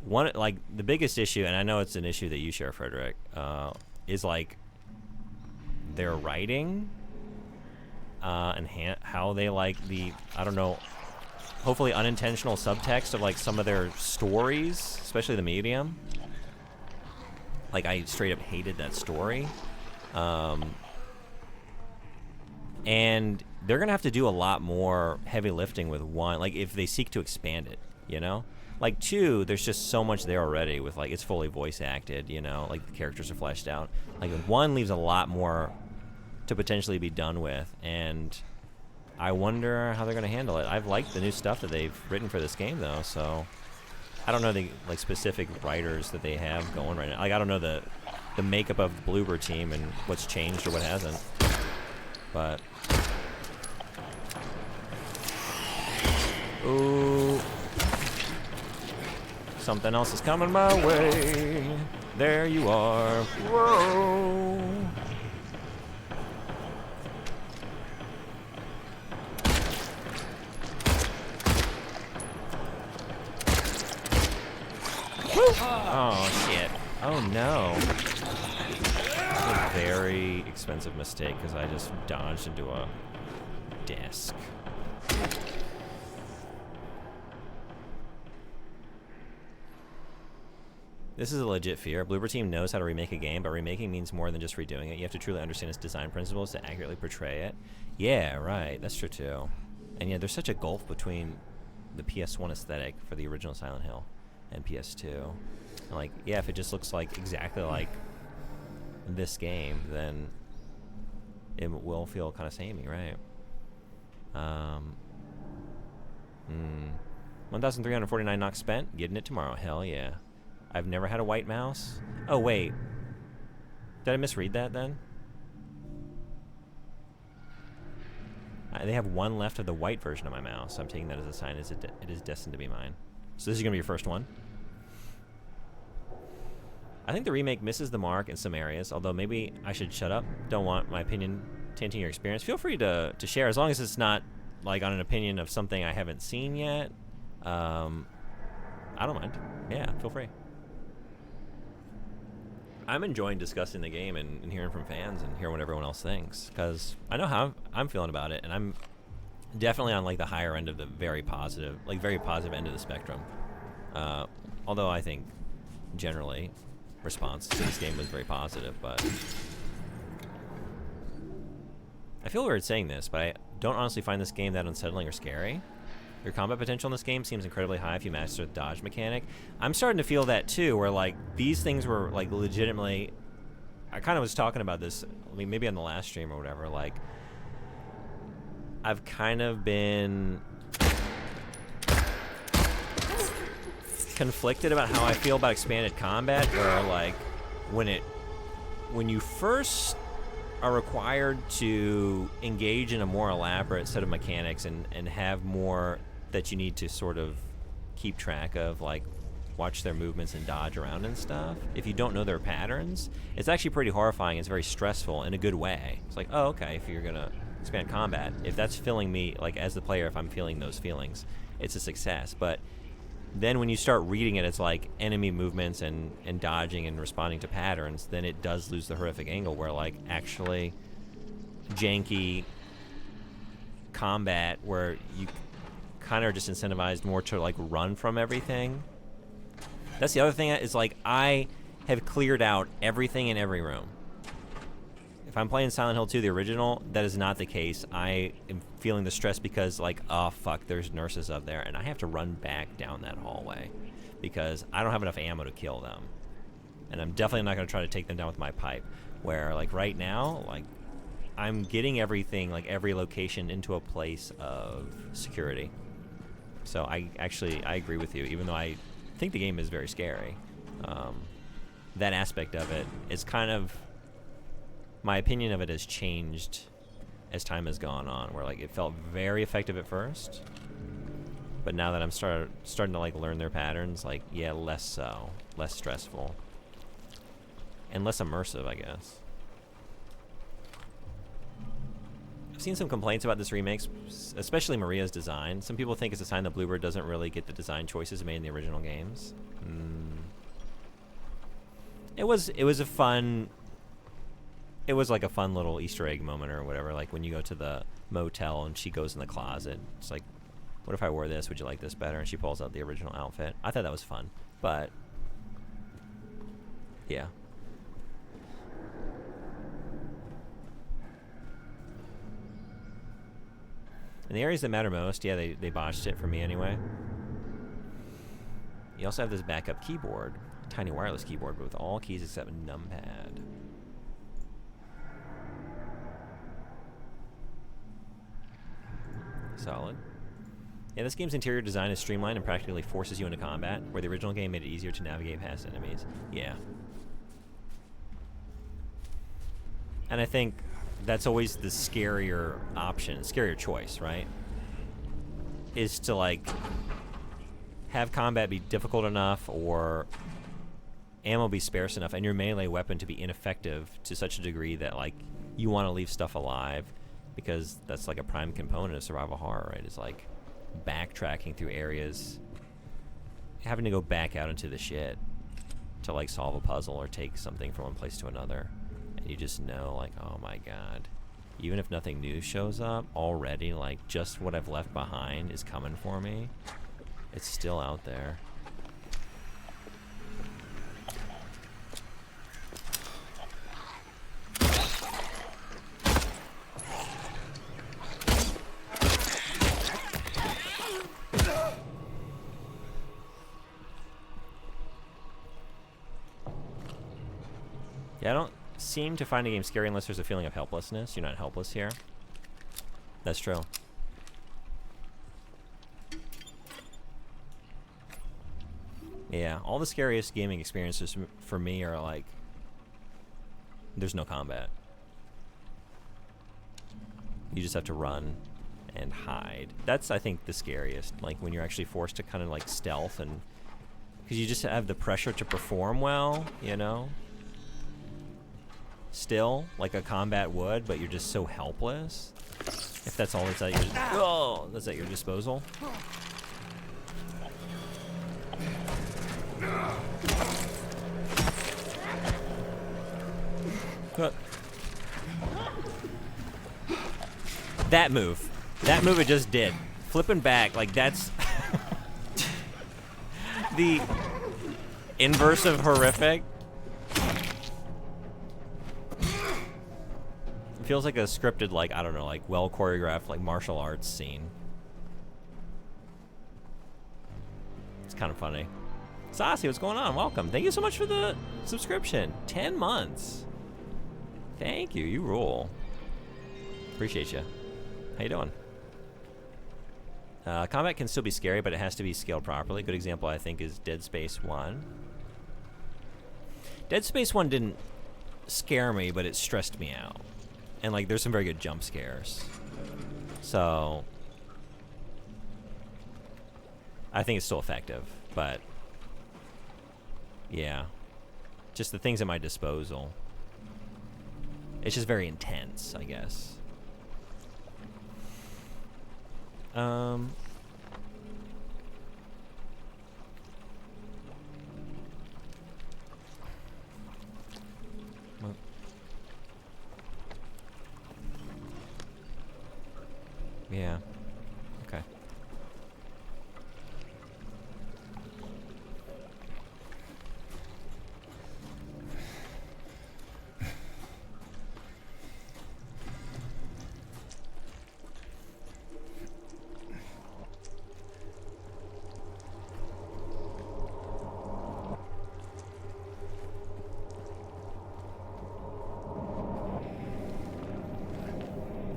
One, like, the biggest issue, and I know it's an issue that you share, Frederick, is, like, their writing and how they, like, the, I don't know, hopefully unintentional subtext of, like, some of their stories, especially the medium. Like, I straight up hated that story. And they're going to have to do a lot more heavy lifting with 1, like, if they seek to expand it, you know? Like, 2, there's just so much there already with, like, it's fully voice acted, you know? Like, the characters are fleshed out. Like, 1 leaves a lot more to potentially be done with, and I wonder how they're going to handle it. I've liked the new stuff that they've written for this game, though, so I don't know the, like, specific writers that they have going right now. Like, I don't know the makeup of the Bloober Team and what's changed or what hasn't, but... Ooh. Something else is coming my way. There you are. Whoa. Oh, shit. Oh, no. That's a very expensive mistake because I just dodged into a desk. This is a legit fear. Bloober Team knows how to remake a game, but remaking means more than just redoing it. You have to truly understand its design principles to accurately portray it. Yeah, right. That's true, too. And yeah, there's such a gulf between the PS1 aesthetic for the original Silent Hill and PS2. And like, yeah, if it just looks like exactly like this game, then it will feel kind of samey, right? 1,349 knocks spent. Getting it tomorrow. Hell yeah. I've never had a white mouse. Oh, wait. Did I misread that then? They have one left of the white version of my mouse. So I'm taking that as a sign it is destined to be mine. So this is going to be your first one. I think the remake misses the mark in some areas, although maybe I should shut up. Don't want my opinion tainting your experience. Feel free to share, as long as it's not like on an opinion of something I haven't seen yet. I don't mind. Yeah, feel free. I'm enjoying discussing the game and hearing from fans and hearing what everyone else thinks, because I know how I'm feeling about it, and I'm definitely on like the higher end of the very positive end of the spectrum. Although I think generally response to this game was very positive, but I feel weird saying this, but I don't honestly find this game that unsettling or scary. Your combat potential in this game seems incredibly high if you master the dodge mechanic. I'm starting to feel that too, where like these things were like legitimately, I kind of was talking about this, I mean, maybe on the last stream or whatever, like I've kind of been conflicted about how I feel about expanded combat, where like when you first are required to engage in a more elaborate set of mechanics and have more that you need to sort of keep track of, like watch their movements and dodge around and stuff. If you don't know their patterns, it's actually pretty horrifying. It's very stressful in a good way. It's like, oh, okay, if you're gonna expand combat, if that's filling me, like as the player, if I'm feeling those feelings, it's a success. But then when you start reading it, it's like enemy movements and dodging and responding to patterns, then it does lose the horrific angle where like actually janky combat where you kind of are just incentivized more to like run from everything. That's the other thing, is like I have cleared out everything in every room. If I'm playing Silent Hill 2, the original, that is not the case. I am feeling the stress because like, oh fuck, there's nurses up there and I have to run back down that hallway because I don't have enough ammo to kill them. And I'm definitely not going to try to take them down with my pipe. Where like right now, like I'm getting everything, like every location into a place of security. So I agree with you, even though I think the game is very scary. That aspect of it is kind of, my opinion of it has changed as time has gone on, where like it felt very effective at first, but now that I'm starting to like learn their patterns, like yeah, less so, less stressful, and less immersive, I guess. I've seen some complaints about this remake, especially Maria's design. Some people think it's a sign that Bloober doesn't really get the design choices made in the original games. It was a fun. It was like a fun little Easter egg moment or whatever. Like when you go to the motel and she goes in the closet. It's like, what if I wore this? Would you like this better? And she pulls out the original outfit. I thought that was fun, but yeah. In the areas that matter most, yeah, they botched it for me anyway. You also have this backup keyboard, a tiny wireless keyboard, but with all keys except numpad. Solid. Yeah, this game's interior design is streamlined and practically forces you into combat, where the original game made it easier to navigate past enemies. Yeah. And I think that's always the scarier option, scarier choice, right? Is to like have combat be difficult enough or ammo be sparse enough and your melee weapon to be ineffective to such a degree that like you want to leave stuff alive, because that's like a prime component of survival horror, right? Is like backtracking through areas, having to go back out into the shit to like solve a puzzle or take something from one place to another. You just know, like, oh my god, Even if nothing new shows up, already, like, just what I've left behind is coming for me. It's still out there. Yeah, I don't seem to find a game scary unless there's a feeling of helplessness. You're not helpless here. That's true. Yeah, all the scariest gaming experiences for me are like, there's no combat. You just have to run and hide. That's, I think, the scariest. Like when you're actually forced to kind of like stealth, and because you just have the pressure to perform well, you know? Still, like a combat would, but you're just so helpless. If that's all that's at your, that's at your disposal. That move it just did. Flipping back, like that's the inverse of horrific. It feels like a scripted, like, I don't know, like well choreographed, like martial arts scene. It's kind of funny. Saucy, what's going on? Welcome. Thank you so much for the subscription. 10 months. Thank you. You rule. Appreciate you. How you doing? Combat can still be scary, but it has to be scaled properly. Good example, I think, is Dead Space 1. Dead Space 1 didn't scare me, but it stressed me out. And, like, there's some very good jump scares. So, I think it's still effective, but yeah. Just the things at my disposal. It's just very intense, I guess. Well, yeah. Okay.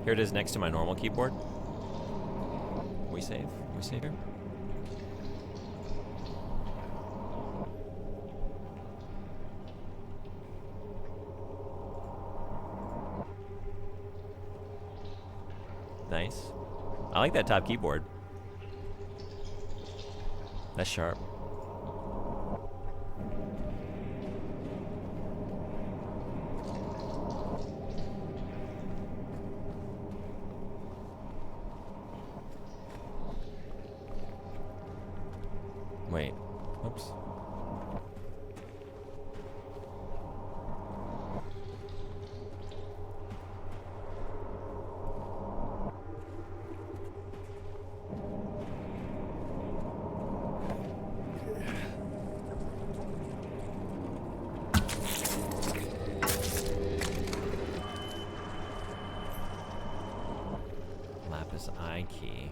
Here it is next to my normal keyboard. We save? We save here? Nice. I like that top keyboard. That's sharp. Wait. Oops. Lapis eye key.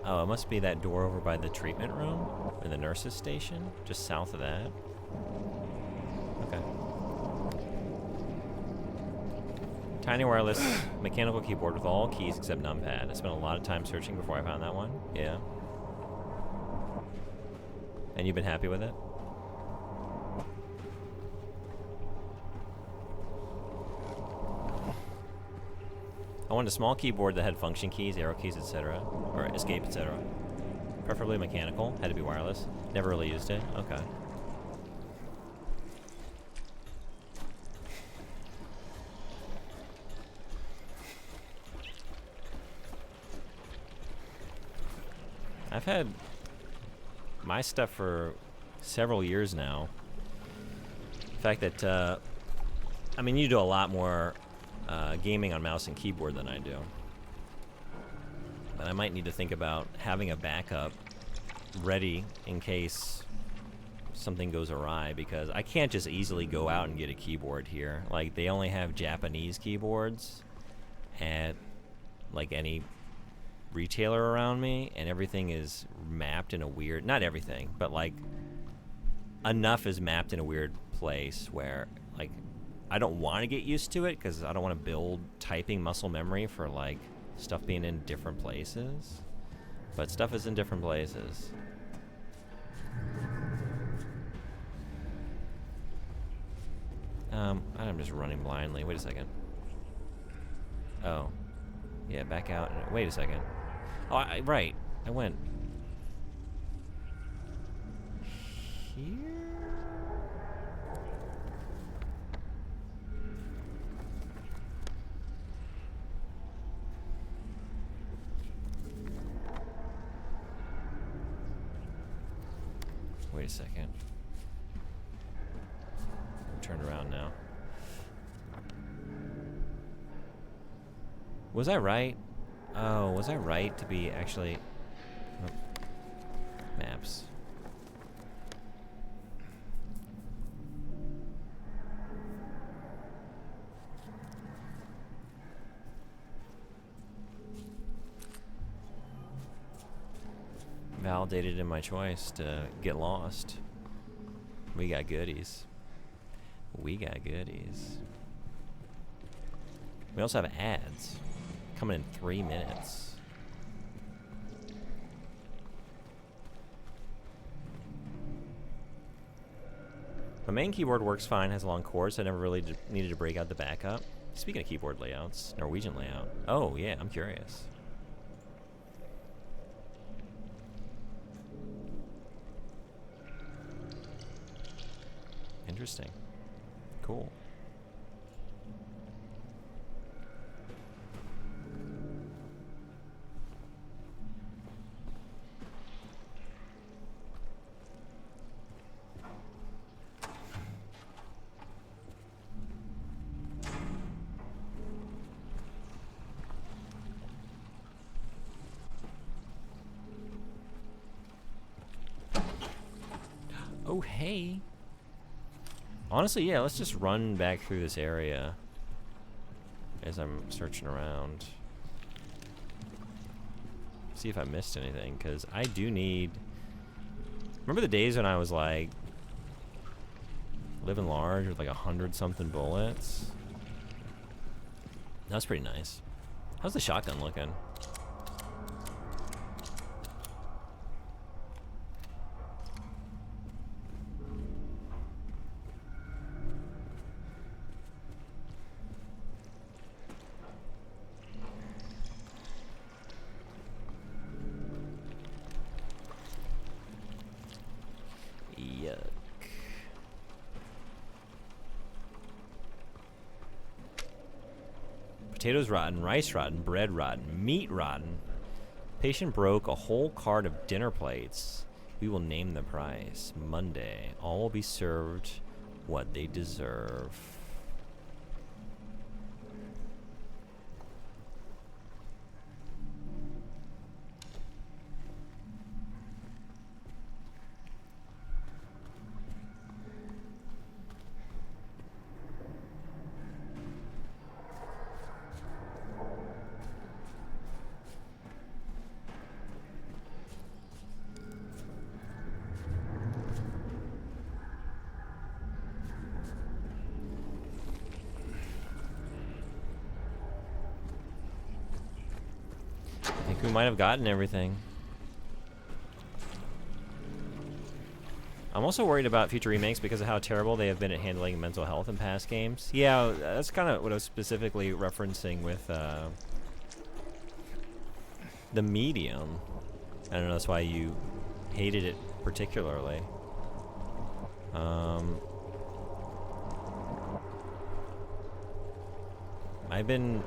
Oh, it must be that door over by the treatment room or the nurse's station, just south of that. Okay. Tiny wireless mechanical keyboard with all keys except numpad. I spent a lot of time searching before I found that one. Yeah. And you've been happy with it? I wanted a small keyboard that had function keys, arrow keys, etc. Or escape, etc. Preferably mechanical. Had to be wireless. Never really used it. Okay. I've had my stuff for several years now. The fact that, I mean, you do a lot more gaming on mouse and keyboard than I do. But I might need to think about having a backup ready in case something goes awry, because I can't just easily go out and get a keyboard here. Like, they only have Japanese keyboards at, like, any retailer around me, and everything is mapped in a weird, not everything, but like enough is mapped in a weird place where, like, I don't want to get used to it because I don't want to build typing muscle memory for like stuff being in different places, but stuff is in different places. I'm just running blindly. Wait a second. Oh, yeah, back out. Wait a second. Oh, right. I went here? Wait a second. I'm turned around now. Was I right? Oh, was I right to be actually... Oh. Maps. Validated in my choice to get lost. We got goodies. We got goodies. We also have ads coming in 3 minutes. My main keyboard works fine, has a long cord, so I never really needed to break out the backup. Speaking of keyboard layouts, Norwegian layout. Oh, yeah, I'm curious. Interesting. Cool. Oh, hey. Honestly, yeah, let's just run back through this area as I'm searching around. See if I missed anything, because I do need... Remember the days when I was, like, living large with, like, 100-something bullets? That was pretty nice. How's the shotgun looking? Potatoes rotten, rice rotten, bread rotten, meat rotten. Patient broke a whole cart of dinner plates. We will name the price. Monday. All will be served what they deserve. I think we might have gotten everything. I'm also worried about future remakes because of how terrible they have been at handling mental health in past games. Yeah, that's kind of what I was specifically referencing with the Medium. I don't know, that's why you hated it particularly. I've been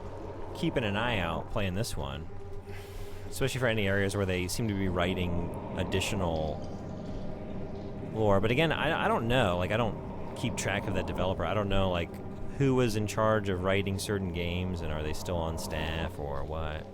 keeping an eye out playing this one, especially for any areas where they seem to be writing additional lore. But again, I don't know. Like, I don't keep track of that developer. I don't know, like, who was in charge of writing certain games, and are they still on staff or what?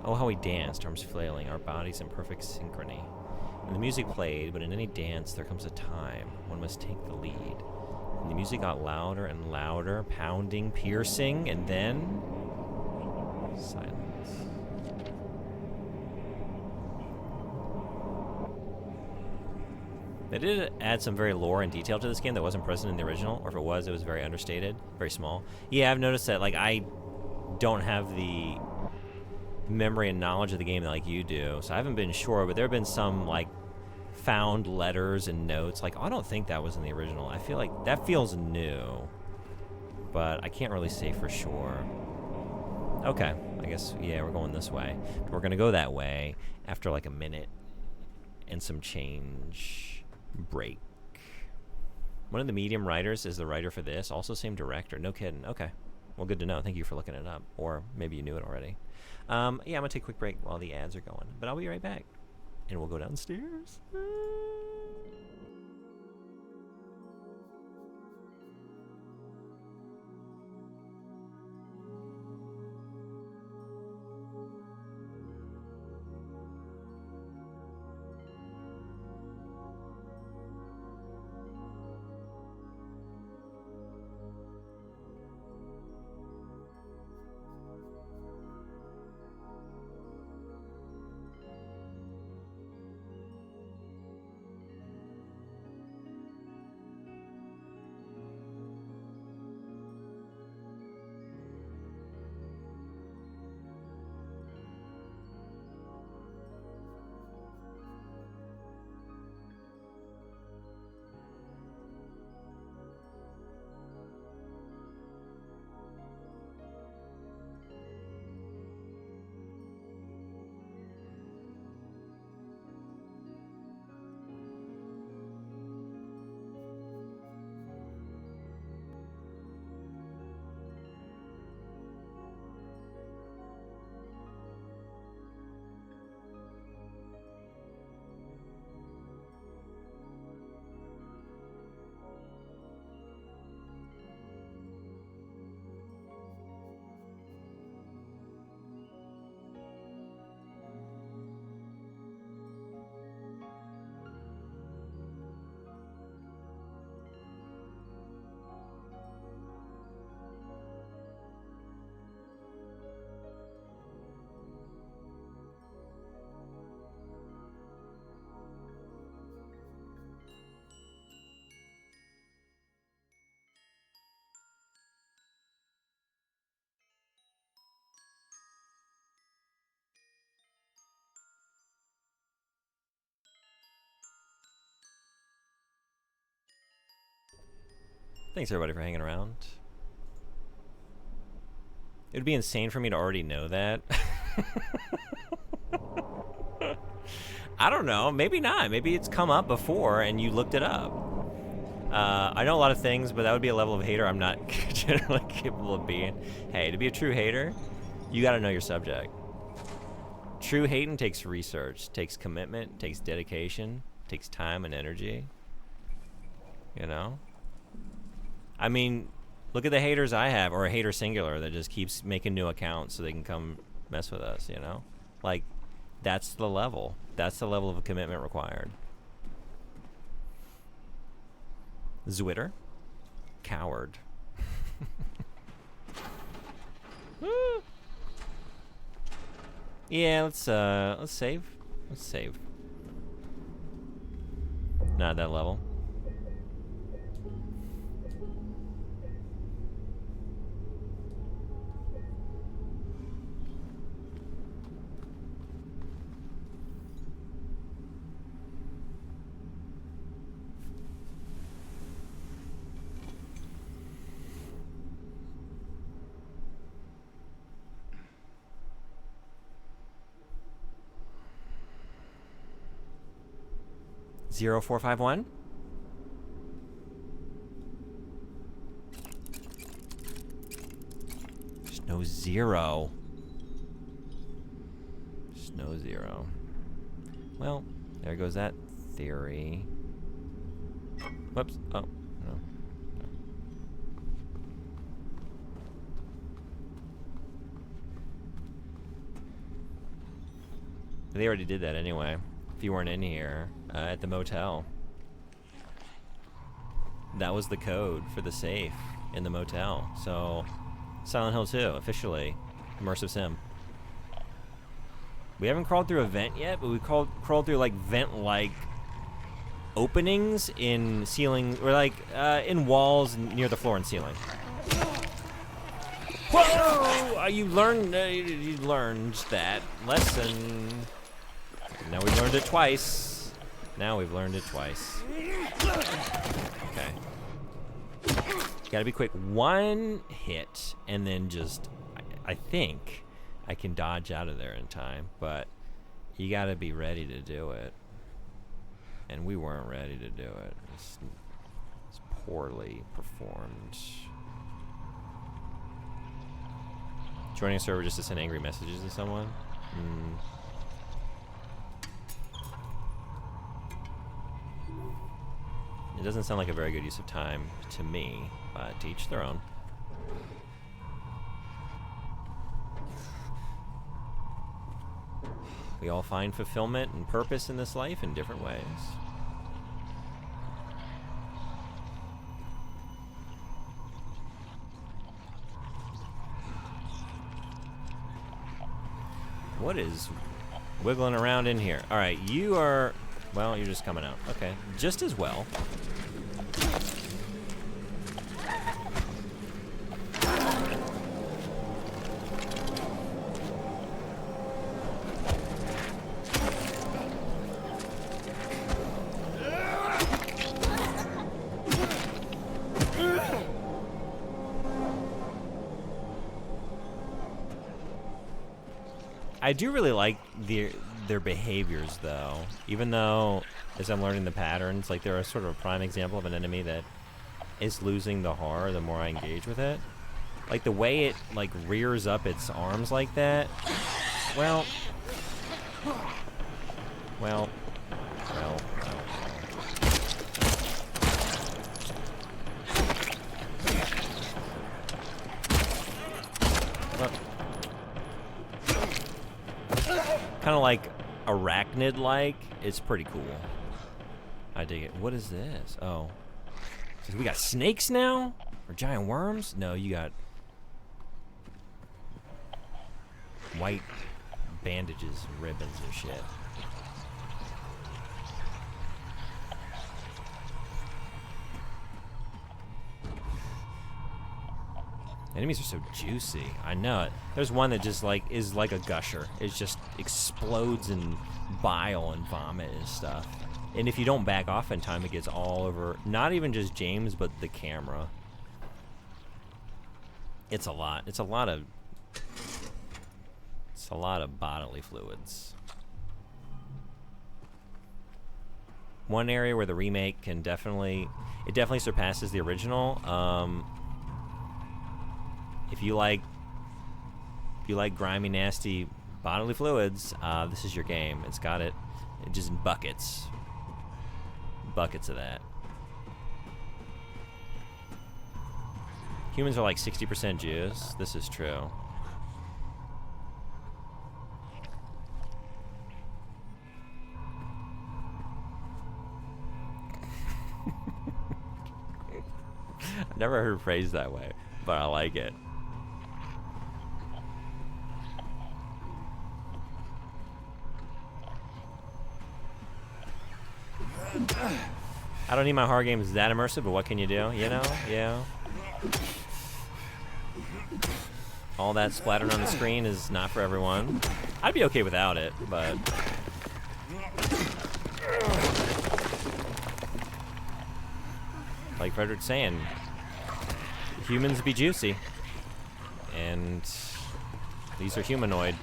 Oh, how we danced, arms flailing, our bodies in perfect synchrony. And the music played, but in any dance there comes a time one must take the lead. And the music got louder and louder, pounding, piercing, and then silence. They did add some very lore and detail to this game that wasn't present in the original, or if it was very understated, very small. Yeah, I've noticed that. Like, I don't have the memory and knowledge of the game like you do, so I haven't been sure, but there have been some like found letters and notes. Like, oh, I don't think that was in the original. I feel like that feels new, but I can't really say for sure. Okay, I guess, yeah, we're going this way. We're gonna go that way after like a minute and some change break. One of the medium writers is the writer for this, also same director. No kidding. Okay, well, good to know. Thank you for looking it up, or maybe you knew it already. Yeah, I'm gonna take a quick break while the ads are going, but I'll be right back, and we'll go downstairs. Thanks everybody for hanging around. It would be insane for me to already know that. I don't know, maybe not. Maybe it's come up before and you looked it up. I know a lot of things, but that would be a level of hater I'm not generally capable of being. Hey, to be a true hater, you gotta know your subject. True hating takes research, takes commitment, takes dedication, takes time and energy. You know? I mean, look at the haters I have, or a hater singular that just keeps making new accounts so they can come mess with us, you know? Like, that's the level. That's the level of commitment required. Zwitter. Coward. Yeah, let's save. Let's save. Not at that level. Zero 451. There's no zero. There's no zero. Well, there goes that theory. Whoops. Oh, no. They already did that anyway. If you weren't in here at the motel. That was the code for the safe in the motel. So, Silent Hill 2, officially. Immersive sim. We haven't crawled through a vent yet, but we crawled through, like, vent-like openings in ceiling, or, like, in walls near the floor and ceiling. Whoa! You learned that lesson. Now we've learned it twice. Now we've learned it twice. Okay. Gotta be quick. One hit, and then just, I think I can dodge out of there in time, but you gotta be ready to do it. And we weren't ready to do it. It's poorly performed. Joining a server just to send angry messages to someone? It doesn't sound like a very good use of time to me, but to each their own. We all find fulfillment and purpose in this life in different ways. What is wiggling around in here? All right, you are... Well, you're just coming out. Okay, just as well. I do really like their behaviors, though. Even though, as I'm learning the patterns, like they're a sort of a prime example of an enemy that is losing the horror the more I engage with it. Like the way it like rears up its arms like that. Well. Kind of like arachnid-like. It's pretty cool. I dig it. What is this? Oh. So we got snakes now? Or giant worms? No, you got white bandages and ribbons and shit. Enemies are so juicy. I know it. There's one that just like is like a gusher. It just explodes in bile and vomit and stuff. And if you don't back off in time, it gets all over. Not even just James, but the camera. It's a lot. It's a lot of bodily fluids. One area where the remake can definitely surpasses the original. If you like grimy, nasty bodily fluids, this is your game. It's got it just in buckets of that. Humans are like 60% Jews. This is true. Never heard it phrased that way, but I like it. I don't need my horror games that immersive, but what can you do? You know? Yeah. All that splattered on the screen is not for everyone. I'd be okay without it, but... like Frederick's saying, humans be juicy. And these are humanoid.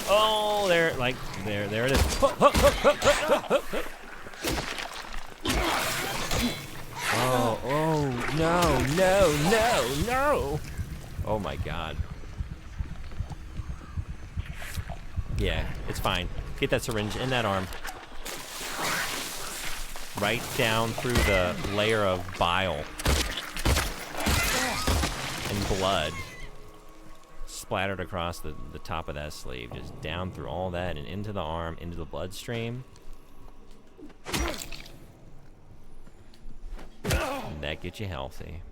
Oh, there it is. Oh, no. Oh my God. Yeah, it's fine. Get that syringe in that arm. Right down through the layer of bile and blood. Splattered across the top of that sleeve. Just down through all that and into the arm, into the bloodstream. And that gets you healthy.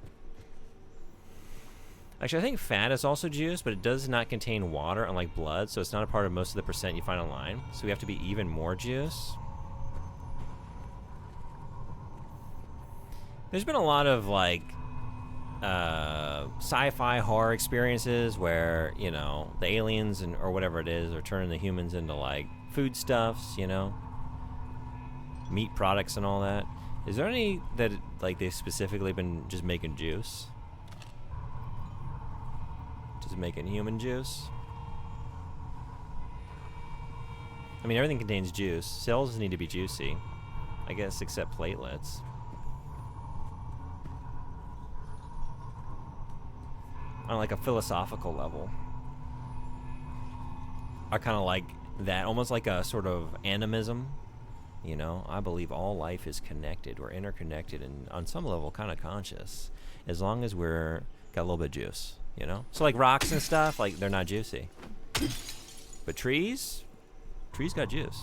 Actually, I think fat is also juice, but it does not contain water, unlike blood, so it's not a part of most of the percent you find online. So we have to be even more juice. There's been a lot of, like, sci-fi horror experiences where, you know, the aliens or whatever it is are turning the humans into, like, foodstuffs, you know? Meat products and all that. Is there any that, like, they've specifically been just making juice? Just making human juice? I mean, everything contains juice. Cells need to be juicy, I guess, except platelets. On like a philosophical level, I kind of like that, almost like a sort of animism. You know, I believe all life is connected. We're interconnected and on some level kind of conscious, as long as we're got a little bit of juice. You know, so like rocks and stuff, like they're not juicy, but trees got juice.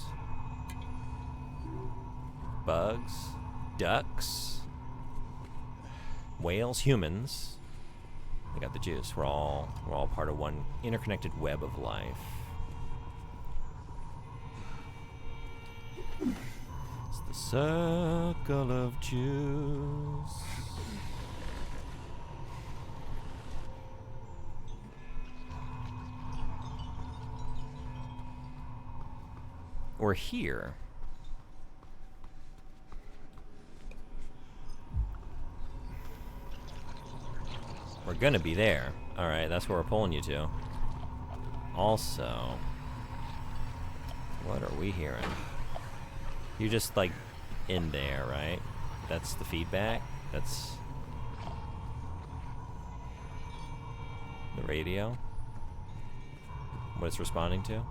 Bugs, ducks, whales, humans. They got the juice. We're all part of one interconnected web of life. It's the circle of juice. We're here. We're gonna be there. Alright, that's where we're pulling you to. Also, what are we hearing? You're just like in there, right? That's the feedback? That's the radio? What it's responding to?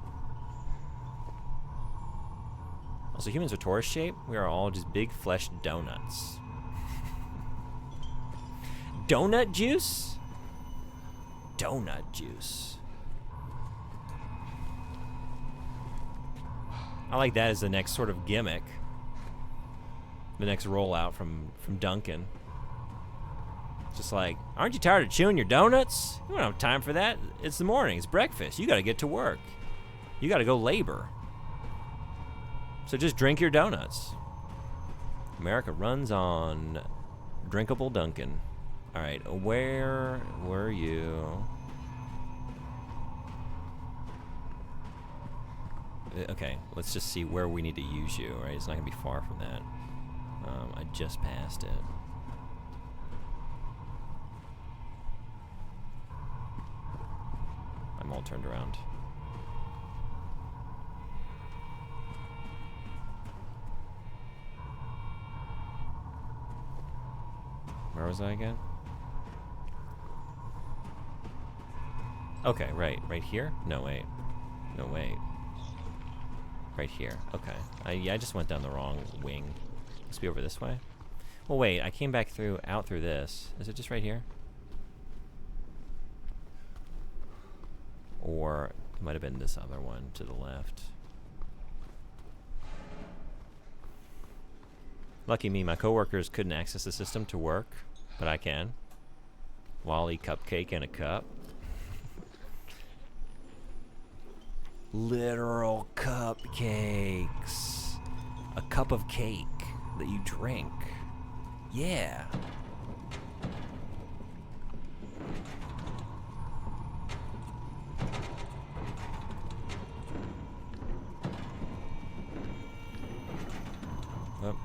Also, humans are torus shaped. We are all just big flesh donuts. Donut juice? Donut juice. I like that as the next sort of gimmick. The next rollout from Duncan. Just like, aren't you tired of chewing your donuts? You don't have time for that. It's the morning. It's breakfast. You got to get to work. You got to go labor. So just drink your donuts. America runs on drinkable Duncan. All right, where were you? Okay, let's just see where we need to use you, right? It's not gonna be far from that. I just passed it. I'm all turned around. Where was I again? Okay, right here? No, wait. Right here, okay. Yeah, I just went down the wrong wing. Must be over this way. Well, wait, I came back out through this. Is it just right here? Or Might have been this other one to the left. Lucky me, my coworkers couldn't access the system to work, but I can. Wally cupcake in a cup. Literal cupcakes. A cup of cake that you drink. Yeah. Oh.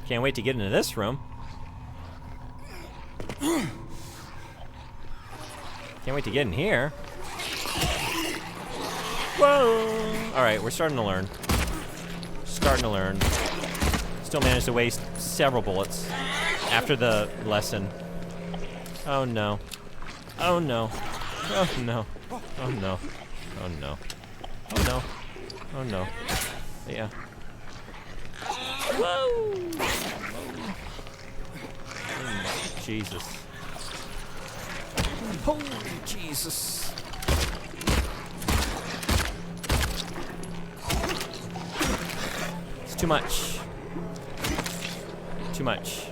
Can't wait to get into this room. Can't wait to get in here. Whoa! Alright, we're starting to learn. Starting to learn. Still managed to waste several bullets after the lesson. Oh no. Oh no. Oh no. Oh no. Oh no. Oh no. Oh no. Yeah. Whoa! Oh, Jesus. Holy Jesus. It's too much. Too much.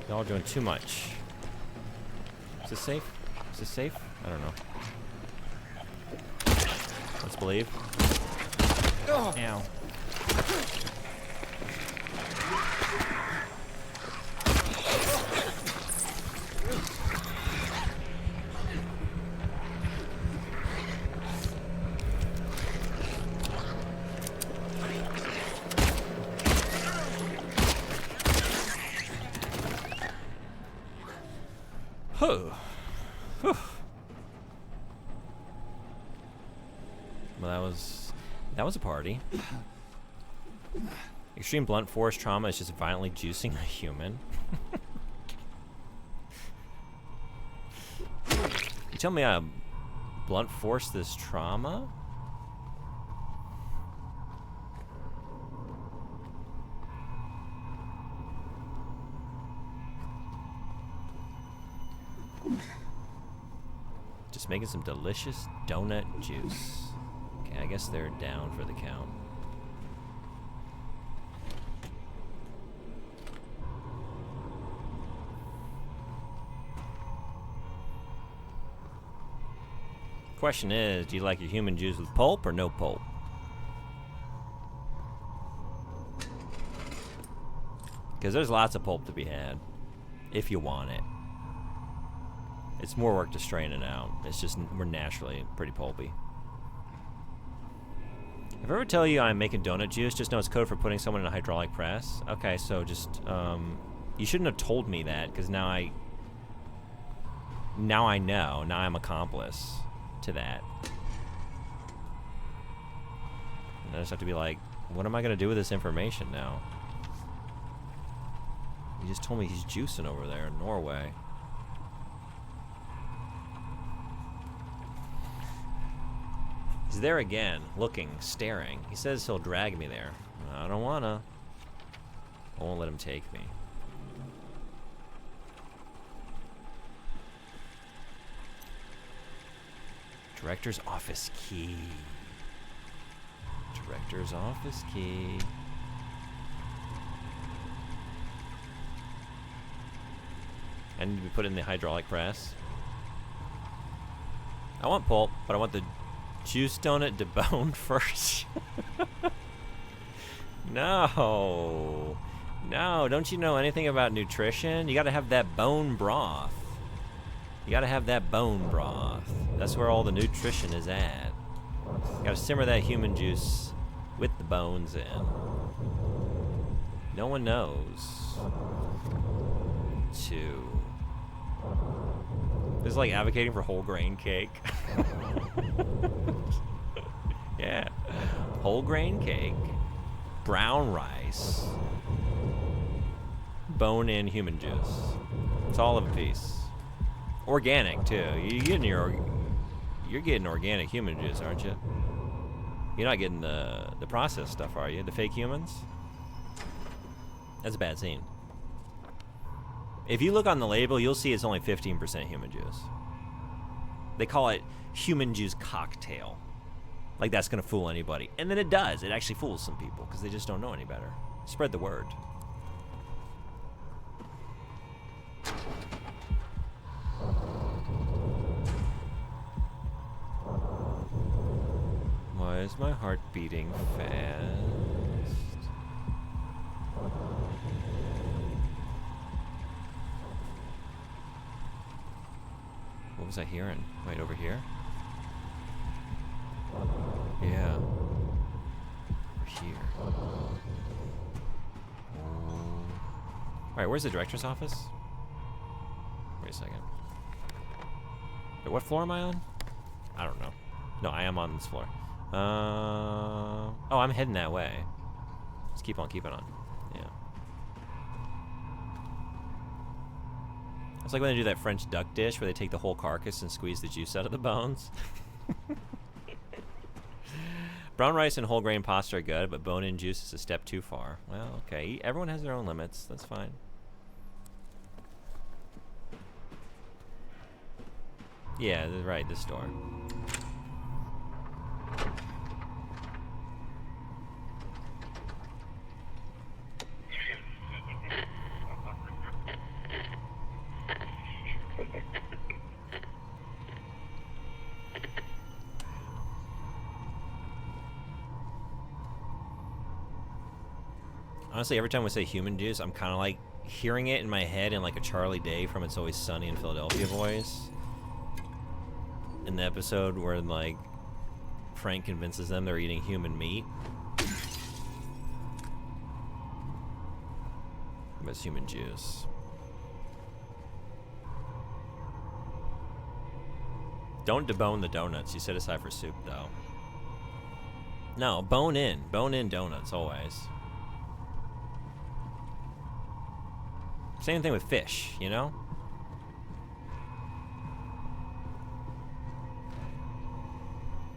Y'all doing too much. Is this safe? Is this safe? I don't know. Let's believe. Ow. Whew. Whew. Well, that was a party. Extreme blunt force trauma is just violently juicing a human. You tell me I blunt force this trauma? Just making some delicious donut juice. Okay, I guess they're down for the count. Question is, do you like your human juice with pulp or no pulp? Because there's lots of pulp to be had, if you want it. It's more work to strain it out. It's just, we're naturally pretty pulpy. If I ever tell you I'm making donut juice, just know it's code for putting someone in a hydraulic press. Okay, so just, you shouldn't have told me that, because now I know. Now I'm accomplice to that. And I just have to be like, what am I going to do with this information now? You just told me he's juicing over there in Norway. He's there again, looking, staring. He says he'll drag me there. I don't wanna. I won't let him take me. Director's office key. Director's office key. I need to be put in the hydraulic press. I want pulp, but I want the juice donut deboned first. No. No, don't you know anything about nutrition? You gotta have that bone broth. You gotta have that bone broth. That's where all the nutrition is at. You gotta simmer that human juice with the bones in. No one knows. This is like advocating for whole grain cake. Yeah. Whole grain cake. Brown rice. Bone in human juice. It's all of a piece. Organic too. You're getting organic human juice, aren't you? You're not getting the processed stuff, are you? The fake humans? That's a bad scene. If you look on the label, you'll see it's only 15% human juice. They call it human juice cocktail. Like that's gonna fool anybody. And then it does. It actually fools some people because they just don't know any better. Spread the word. Why is my heart beating fast? What was I hearing? Wait, over here? Yeah. Over here. Alright, where's the director's office? Wait a second. Wait, what floor am I on? I don't know. No, I am on this floor. Oh, I'm heading that way. Let's keep on keeping on. Yeah. It's like when they do that French duck dish where they take the whole carcass and squeeze the juice out of the bones. Brown rice and whole grain pasta are good, but bone-in juice is a step too far. Well, okay. Everyone has their own limits. That's fine. Yeah, right, this door. Honestly, every time we say human juice, I'm kind of like hearing it in my head in like a Charlie Day from It's Always Sunny in Philadelphia voice. In the episode where like Frank convinces them they're eating human meat. But it's human juice. Don't debone the donuts. You set aside for soup, though. No, bone in. Bone in donuts, always. Same thing with fish, you know?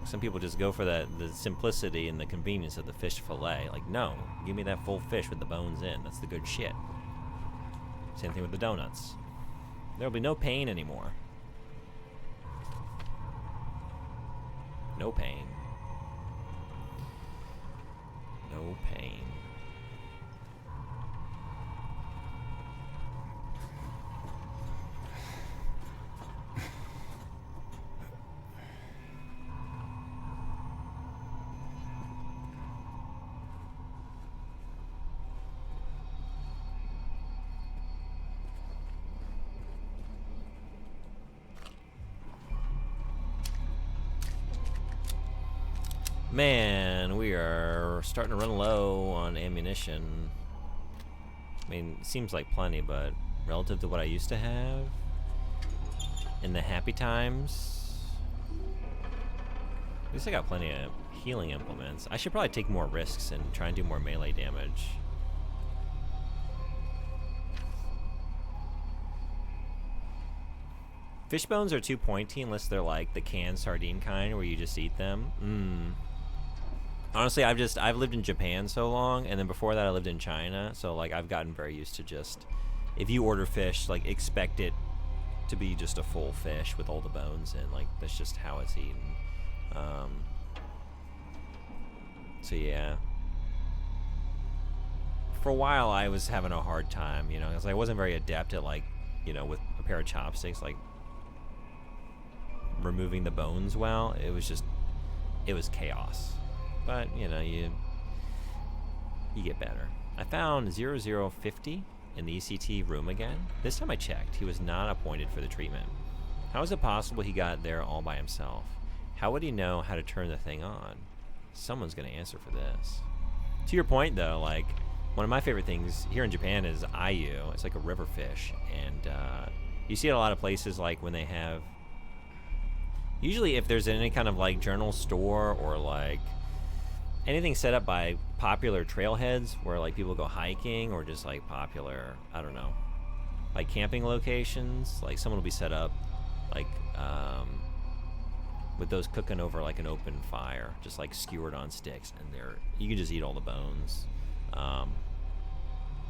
Some people just go for the simplicity and the convenience of the fish fillet. Like, no, give me that full fish with the bones in. That's the good shit. Same thing with the donuts. There'll be no pain anymore. No pain. No pain. Man, we are starting to run low on ammunition. I mean, it seems like plenty, but relative to what I used to have in the happy times, at least I got plenty of healing implements. I should probably take more risks and try and do more melee damage. Fish bones are too pointy unless they're like the canned sardine kind where you just eat them. Honestly, I've lived in Japan so long, and then before that I lived in China, so like I've gotten very used to just, if you order fish, like expect it to be just a full fish with all the bones in. Like that's just how it's eaten. So yeah. For a while I was having a hard time, you know, because I wasn't very adept at like, you know, with a pair of chopsticks, like removing the bones well. It was chaos. But, you know, you get better. I found 0050 in the ECT room again. This time I checked. He was not appointed for the treatment. How is it possible he got there all by himself? How would he know how to turn the thing on? Someone's going to answer for this. To your point, though, like, one of my favorite things here in Japan is ayu. It's like a river fish. And you see it a lot of places, like, when they have... Usually if there's any kind of, like, journal store or, like... anything set up by popular trailheads where like people go hiking or just like popular, I don't know, like camping locations, like someone will be set up like with those cooking over like an open fire, just like skewered on sticks, and you can just eat all the bones. A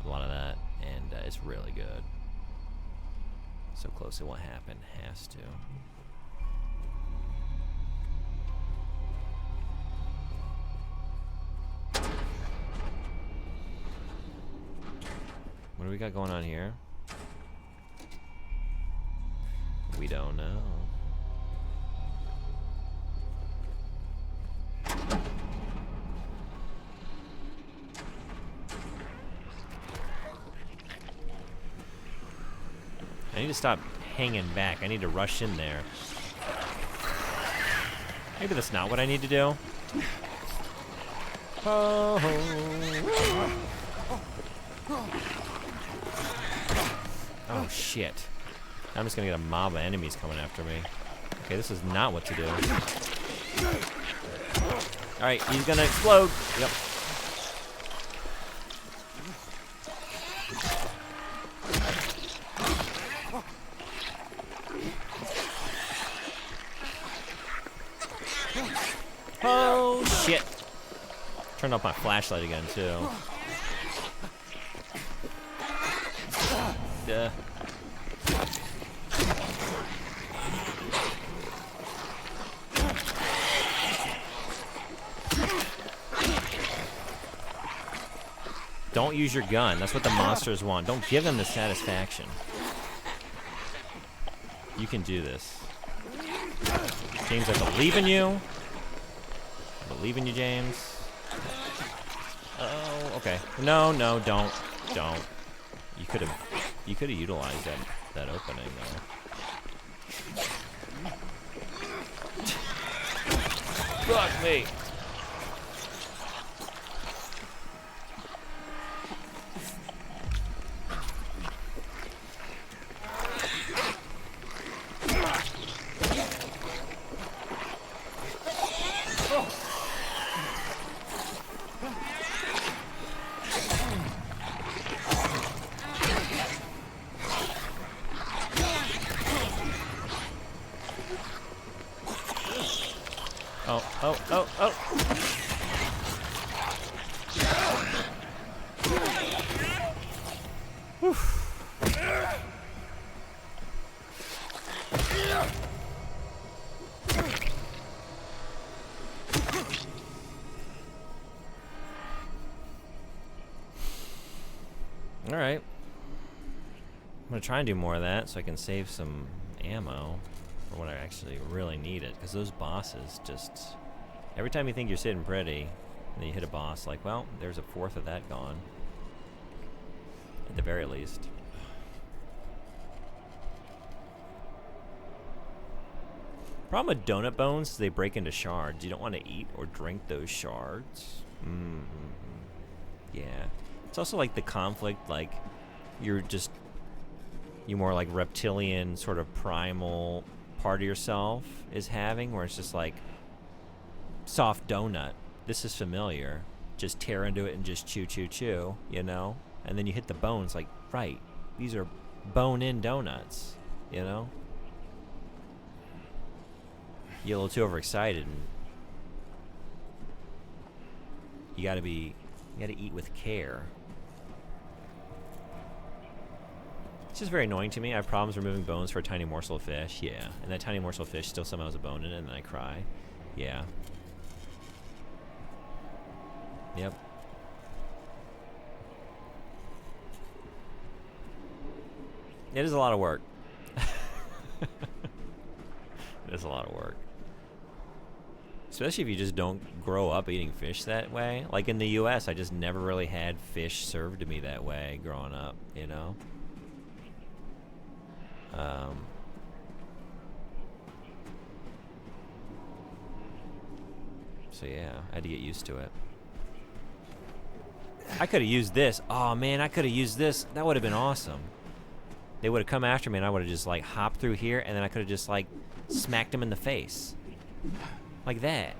lot of that, and it's really good. So close it won't happen. Has to. What do we got going on here? We don't know. I need to stop hanging back. I need to rush in there. Maybe that's not what I need to do. Oh. Oh shit. I'm just gonna get a mob of enemies coming after me. Okay, this is not what to do. Alright, he's gonna explode. Yep. Oh shit. Turned off my flashlight again too. Duh. Don't use your gun. That's what the monsters want. Don't give them the satisfaction. You can do this. James, I believe in you. I believe in you, James. Oh, okay. No, no, don't. You could have utilized that opening though. Fuck me. Oh. Whew. All right. I'm gonna try and do more of that so I can save some ammo for when I actually really need it, because those bosses just... Every time you think you're sitting pretty, and then you hit a boss, like, well, there's a fourth of that gone. At the very least. Problem with donut bones is they break into shards. You don't want to eat or drink those shards. Yeah. It's also like the conflict, like, you're more like reptilian, sort of primal part of yourself is having, where it's just like, soft donut, this is familiar, just tear into it and just chew, you know, and then you hit the bones, like, right, these are bone-in donuts, you know. You get a little too overexcited, and you gotta eat with care. It's just very annoying to me. I have problems removing bones for a tiny morsel of fish. Yeah, and that tiny morsel of fish still somehow has a bone in it, and then I cry. Yeah. Yep. It is a lot of work. It is a lot of work. Especially if you just don't grow up eating fish that way. Like in the US, I just never really had fish served to me that way growing up, you know? So yeah, I had to get used to it. I could have used this. Oh man, I could have used this. That would have been awesome. They would have come after me and I would have just like hopped through here, and then I could have just like smacked them in the face. Like that.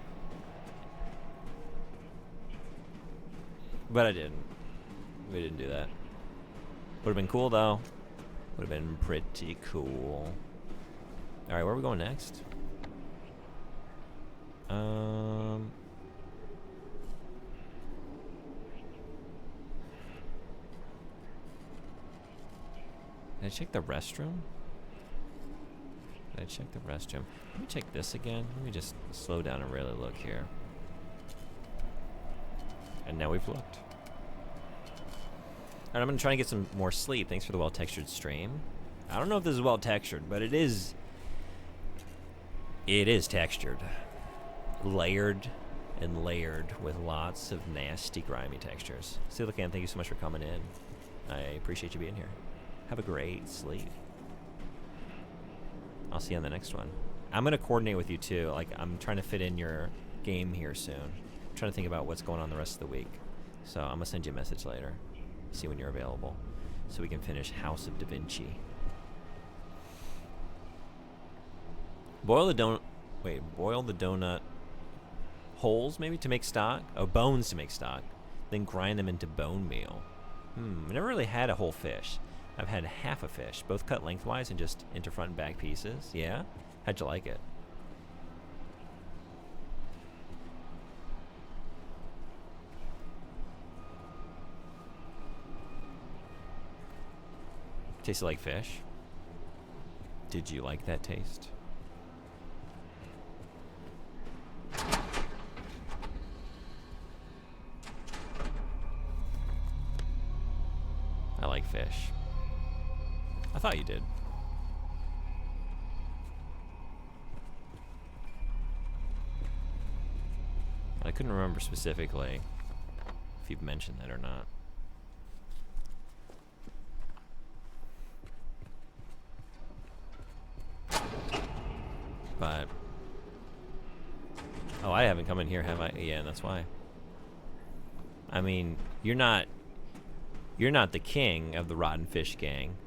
But I didn't. We didn't do that. Would have been cool though. Would have been pretty cool. Alright, where are we going next? Did I check the restroom? Did I check the restroom? Let me check this again. Let me just slow down and really look here. And now we've looked. Alright, I'm gonna try and get some more sleep. Thanks for the well-textured stream. I don't know if this is well-textured, but it is textured. Layered and layered with lots of nasty, grimy textures. Silicon, thank you so much for coming in. I appreciate you being here. Have a great sleep. I'll see you on the next one. I'm gonna coordinate with you too. Like, I'm trying to fit in your game here soon. I'm trying to think about what's going on the rest of the week. So I'm gonna send you a message later. See when you're available. So we can finish House of Da Vinci. Boil the donut holes maybe to make stock? Oh, bones to make stock. Then grind them into bone meal. I never really had a whole fish. I've had half a fish, both cut lengthwise and just into front and back pieces. Yeah? How'd you like it? Tasted like fish? Did you like that taste? I like fish. I thought you did. I couldn't remember specifically if you've mentioned that or not. But oh, I haven't come in here, have I? Yeah, that's why. I mean, you're not the king of the rotten fish gang.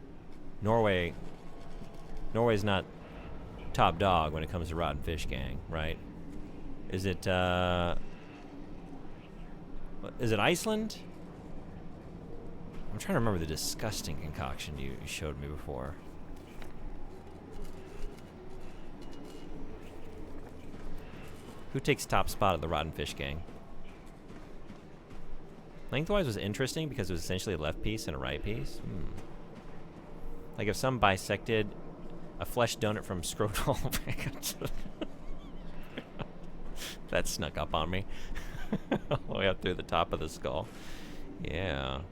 Norway's not top dog when it comes to rotten fish gang, right? Is it Iceland? I'm trying to remember the disgusting concoction you showed me before. Who takes top spot at the rotten fish gang? Lengthwise was interesting because it was essentially a left piece and a right piece. Like if some bisected a flesh donut from scrotal... That snuck up on me. All the way up through the top of the skull. Yeah.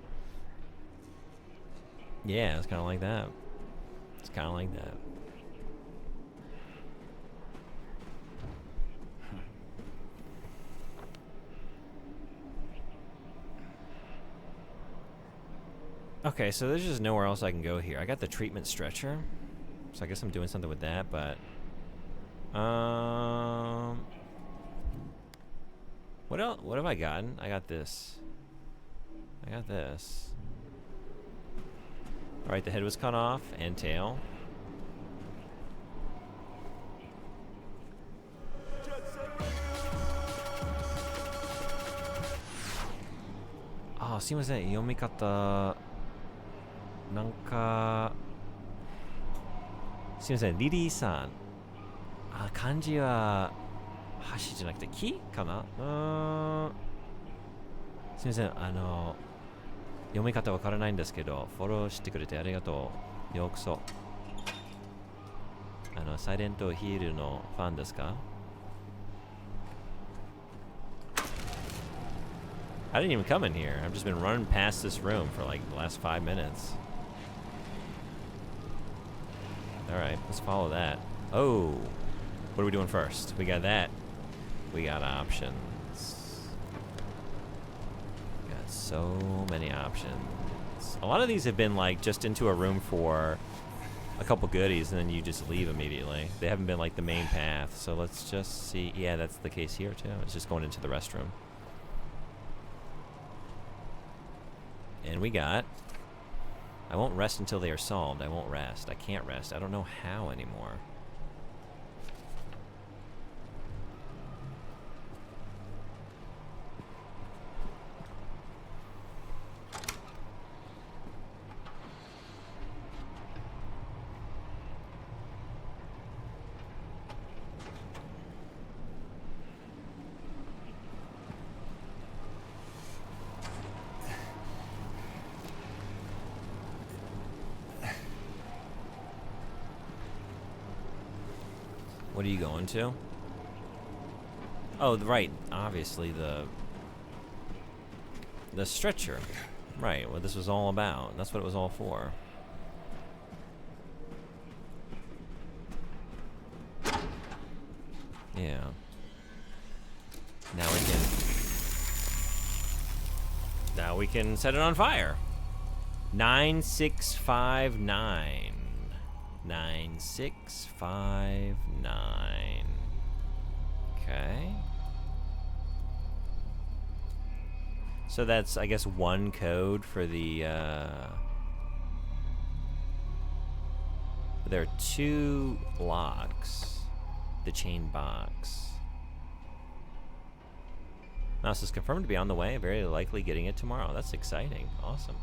Yeah, it's kind of like that. It's kind of like that. Okay, so there's just nowhere else I can go here. I got the treatment stretcher, so I guess I'm doing something with that, but... What else? What have I gotten? I got this. I got this. Alright, the head was cut off, and tail. Ah, すいません。読み方なんかすいません。リリーさん。あ、漢字は橋じゃなくて木かな？すいません。読み方わからないんですけど、フォローしてくれてありがとう。ようこそ。サイレントヒールのファンですか？ I didn't even come in here. I've just been running past this room for like the last 5 minutes. Alright, let's follow that. Oh, what are we doing first? We got that. We got options. We got so many options. A lot of these have been like just into a room for a couple goodies and then you just leave immediately. They haven't been like the main path. So let's just see. Yeah, that's the case here too. It's just going into the restroom. And we got, I won't rest until they are solved. I won't rest. I can't rest. I don't know how anymore. What are you going to? Oh, right. Obviously, the stretcher. Right, what this was all about. That's what it was all for. Yeah. Now we can set it on fire. 9659. 9659. Okay. So that's, I guess, one code for the, there are two locks. The chain box. Mouse is confirmed to be on the way, very likely getting it tomorrow. That's exciting. Awesome.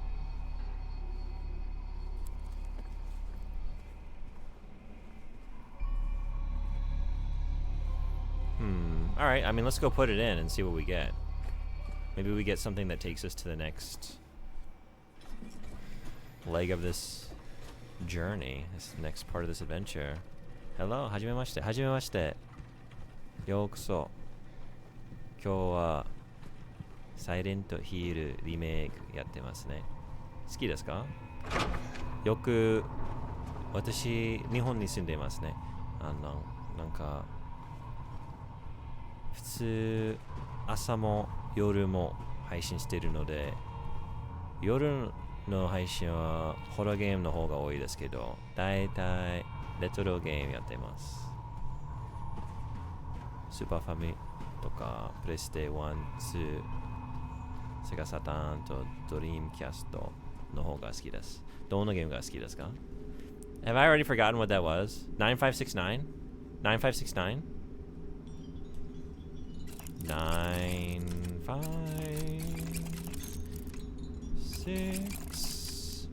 Alright, I mean, let's go put it in and see what we get. Maybe we get something that takes us to the next leg of this journey, this next part of this adventure. Hello, はじめまして。はじめまして。ようこそ。今日はサイレントヒールリメイクやってますね。好きですか？よく私日本に住んでいますね。なんか普通朝も夜も配信しているので、夜の配信はホラーゲームの方が多いですけど、だいたいレトロゲームやってます。スーパーファミとかプレステ1、2、セガサターンとドリームキャストの方が好きです。どんなゲームが好きですか？ Have I already forgotten what that was? 9569? 9569? 956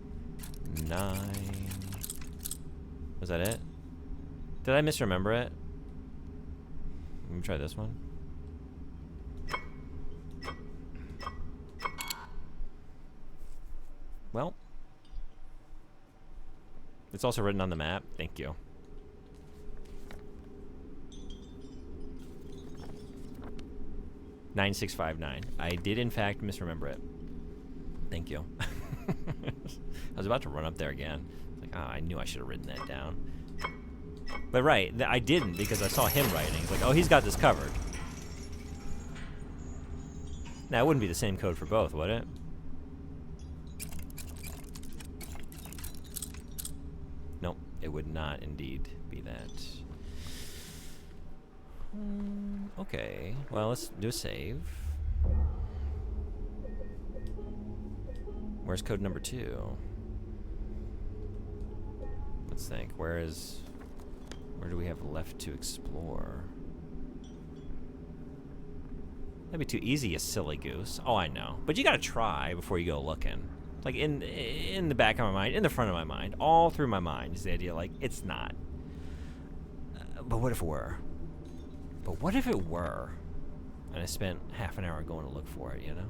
Was that it? Did I misremember it? Let me try this one. Well, it's also written on the map. Thank you. $9659. I did in fact misremember it. Thank you. I was about to run up there again. Like, oh, I knew I should have written that down. But right, I didn't because I saw him writing. It's like, oh, he's got this covered. Now, it wouldn't be the same code for both, would it? Nope, it would not indeed be that. Okay, well, let's do a save. Where's code number 2? Let's think. Where do we have left to explore? That'd be too easy, you silly goose. Oh, I know. But you gotta try before you go looking. Like, in the back of my mind, in the front of my mind, all through my mind is the idea, like, it's not. But what if it were? But what if it were? And I spent half an hour going to look for it, you know?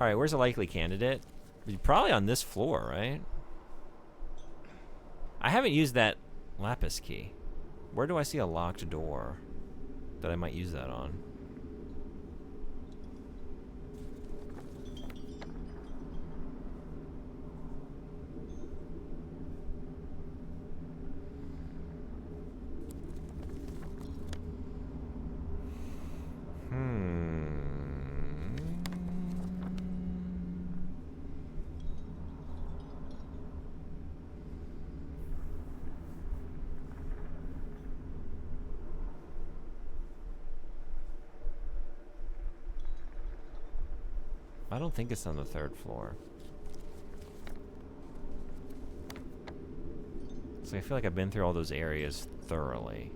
Alright, where's a likely candidate? Probably on this floor, right? I haven't used that lapis key. Where do I see a locked door that I might use that on? I don't think it's on the 3rd floor. So I feel like I've been through all those areas thoroughly.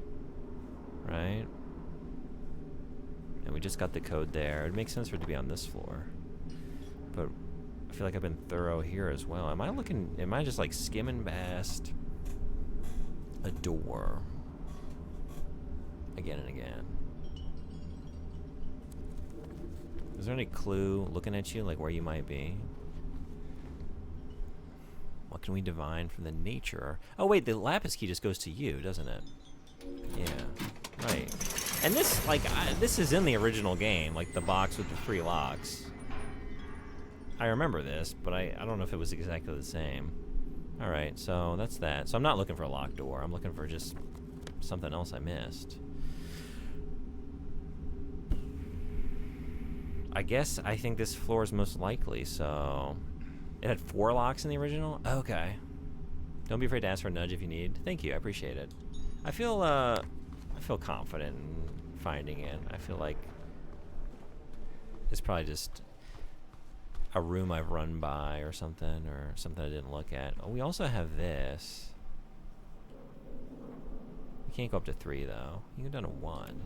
Right? And we just got the code there. It makes sense for it to be on this floor. But I feel like I've been thorough here as well. Am I just like skimming past a door again and again? Is there any clue looking at you, like where you might be? What can we divine from the nature? Oh wait, the lapis key just goes to you, doesn't it? Yeah, right. And this, like, this is in the original game, like the box with the 3 locks. I remember this, but I don't know if it was exactly the same. All right, so that's that. So I'm not looking for a locked door. I'm looking for just something else I missed. I guess I think this floor is most likely, so... It had 4 locks in the original? Okay. Don't be afraid to ask for a nudge if you need. Thank you, I appreciate it. I feel confident in finding it. I feel like it's probably just a room I've run by or something I didn't look at. Oh, we also have this. You can't go up to 3 though. You can go down to 1.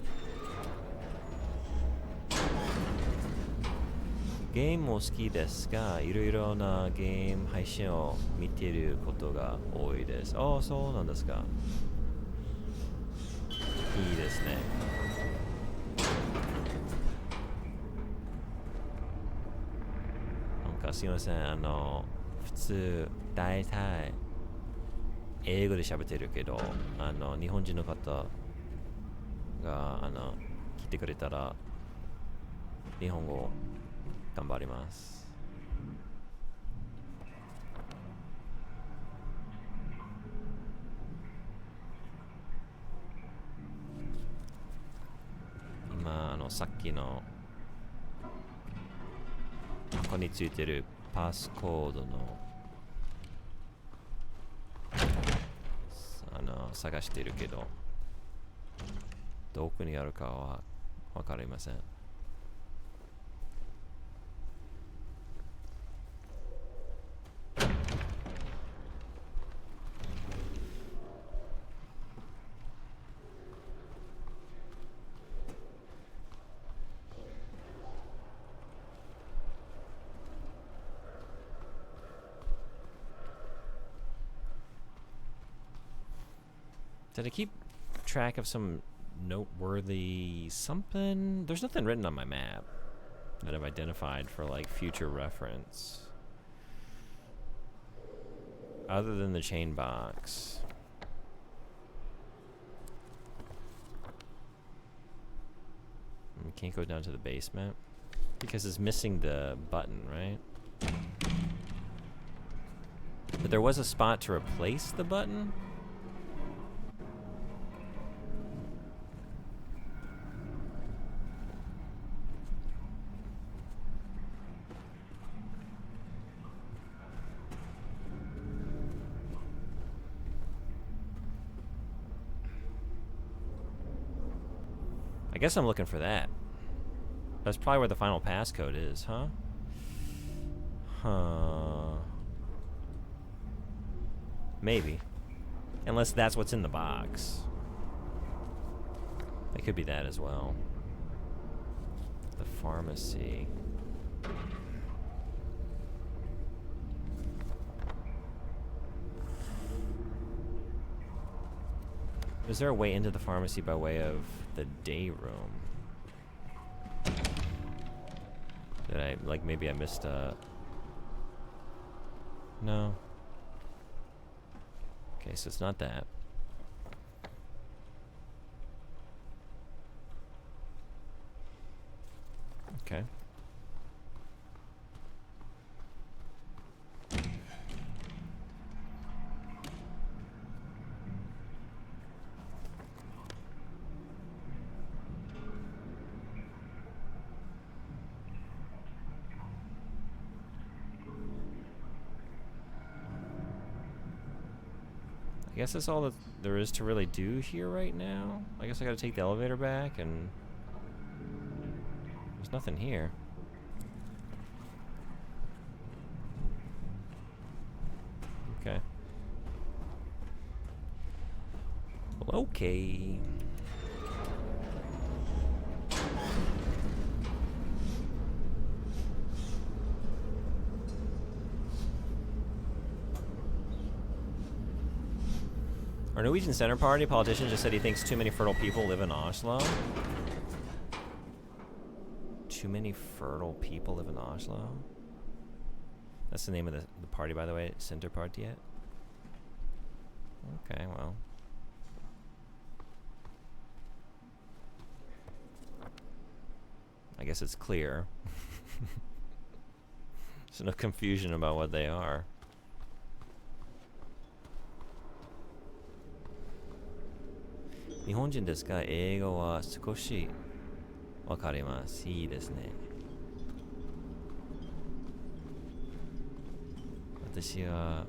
ゲームも好きですが、いろいろなゲーム配信を見ていることが多いです。ああ、そうなんですか。いいですね。なんかすいません、普通、大体、英語で喋ってるけど、日本人の方が、聞いてくれたら、日本語、頑張ります。今さっきのここについてるパスコードの探してるけどどこにあるかはわかりません。Did I keep track of some noteworthy something? There's nothing written on my map that I've identified for like future reference. Other than the chain box. We can't go down to the basement because it's missing the button, right? But there was a spot to replace the button? I guess I'm looking for that. That's probably where the final passcode is, huh? Huh. Maybe. Unless that's what's in the box. It could be that as well. The pharmacy. Is there a way into the pharmacy by way of the day room? Did I, like, maybe I missed a... No. Okay, so it's not that. Okay. I guess that's all that there is to really do here right now. I guess I gotta take the elevator back and... There's nothing here. Okay. Well, okay. Our Norwegian Center Party politician just said he thinks too many fertile people live in Oslo. Too many fertile people live in Oslo? That's the name of the party, by the way. Center party yet? Okay, well. I guess it's clear. There's no confusion about what they are. Nihonjin desu ka? Eigo wa sukoshi wakarimasu. Ii desu ne. 私は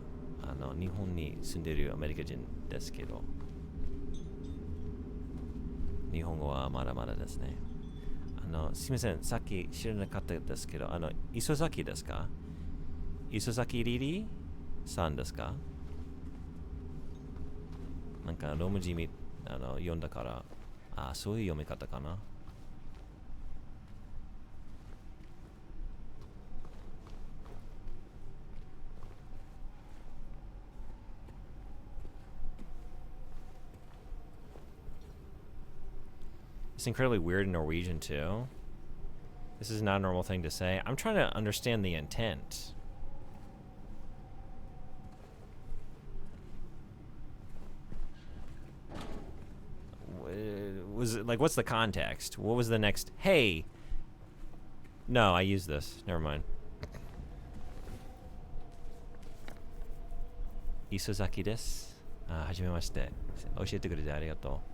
日本に住んでいるアメリカ人ですけど、日本語はまだまだですね。すみません、さっき知らなかったですけど、磯崎ですか？磯崎リリーさんですか？なんかローマ字読んだから、そういう読み方かな。It's incredibly weird in Norwegian too. This is not a normal thing to say. I'm trying to understand the intent. Was it like, what's the context? What was the next? Hey. No, I used this. Never mind. Isozaki desu. Hajimemashite. 教えてくれてありがとう.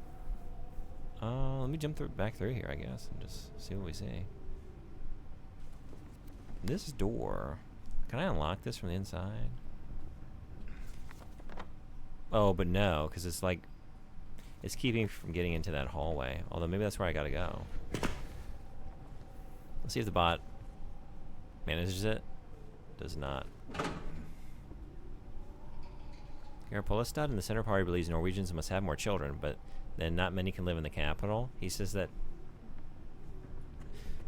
Let me jump back through here, I guess, and just see what we see. This door. Can I unlock this from the inside? Oh, but no, because it's like, it's keeping me from getting into that hallway. Although maybe that's where I gotta go. Let's see if the bot manages it. Does not. Garapolestad in the center party believes Norwegians must have more children, but then not many can live in the capital. He says that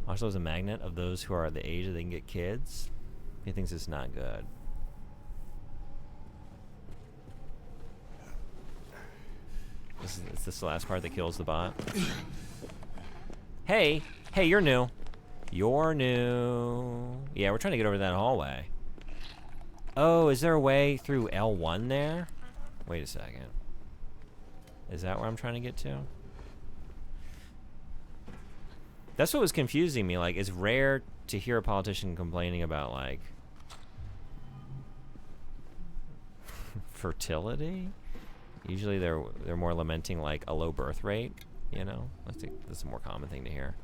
Oslo is a magnet of those who are at the age that they can get kids. He thinks it's not good. Is this the last part that kills the bot? Hey! Hey, you're new. You're new. Yeah, we're trying to get over that hallway. Oh, is there a way through L1 there? Wait a second. Is that where I'm trying to get to? That's what was confusing me. Like, it's rare to hear a politician complaining about, like, fertility. Usually they're more lamenting, like, a low birth rate, you know? I think that's a more common thing to hear.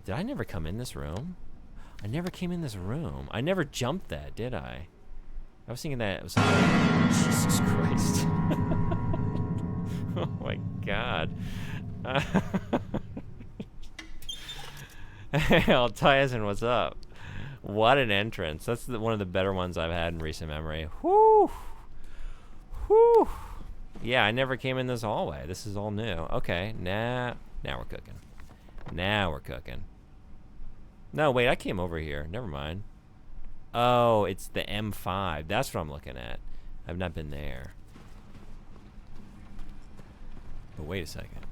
Did I never come in this room? I never came in this room. I never jumped that, did I? I was thinking that it was like, Jesus Christ. Oh my god. Hey, Altiasen, what's up? What an entrance. That's one of the better ones I've had in recent memory. Whew. Whew. Yeah, I never came in this hallway. This is all new. Okay, now we're cooking. Now we're cooking. No, wait, I came over here. Never mind. Oh, it's the M5. That's what I'm looking at. I've not been there. But wait a second.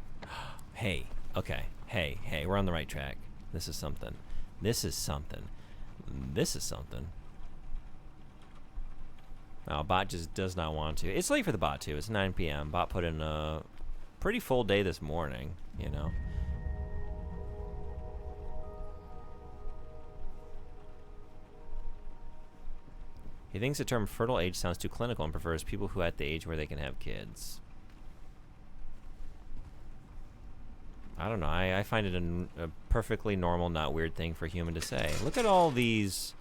Hey, okay. Hey, we're on the right track. This is something. This is something. This is something. Oh, bot just does not want to. It's late for the bot, too. It's 9 p.m. Bot put in a pretty full day this morning, you know. He thinks the term fertile age sounds too clinical and prefers people who are at the age where they can have kids. I don't know. I find it a perfectly normal, not weird thing for a human to say. Look at all these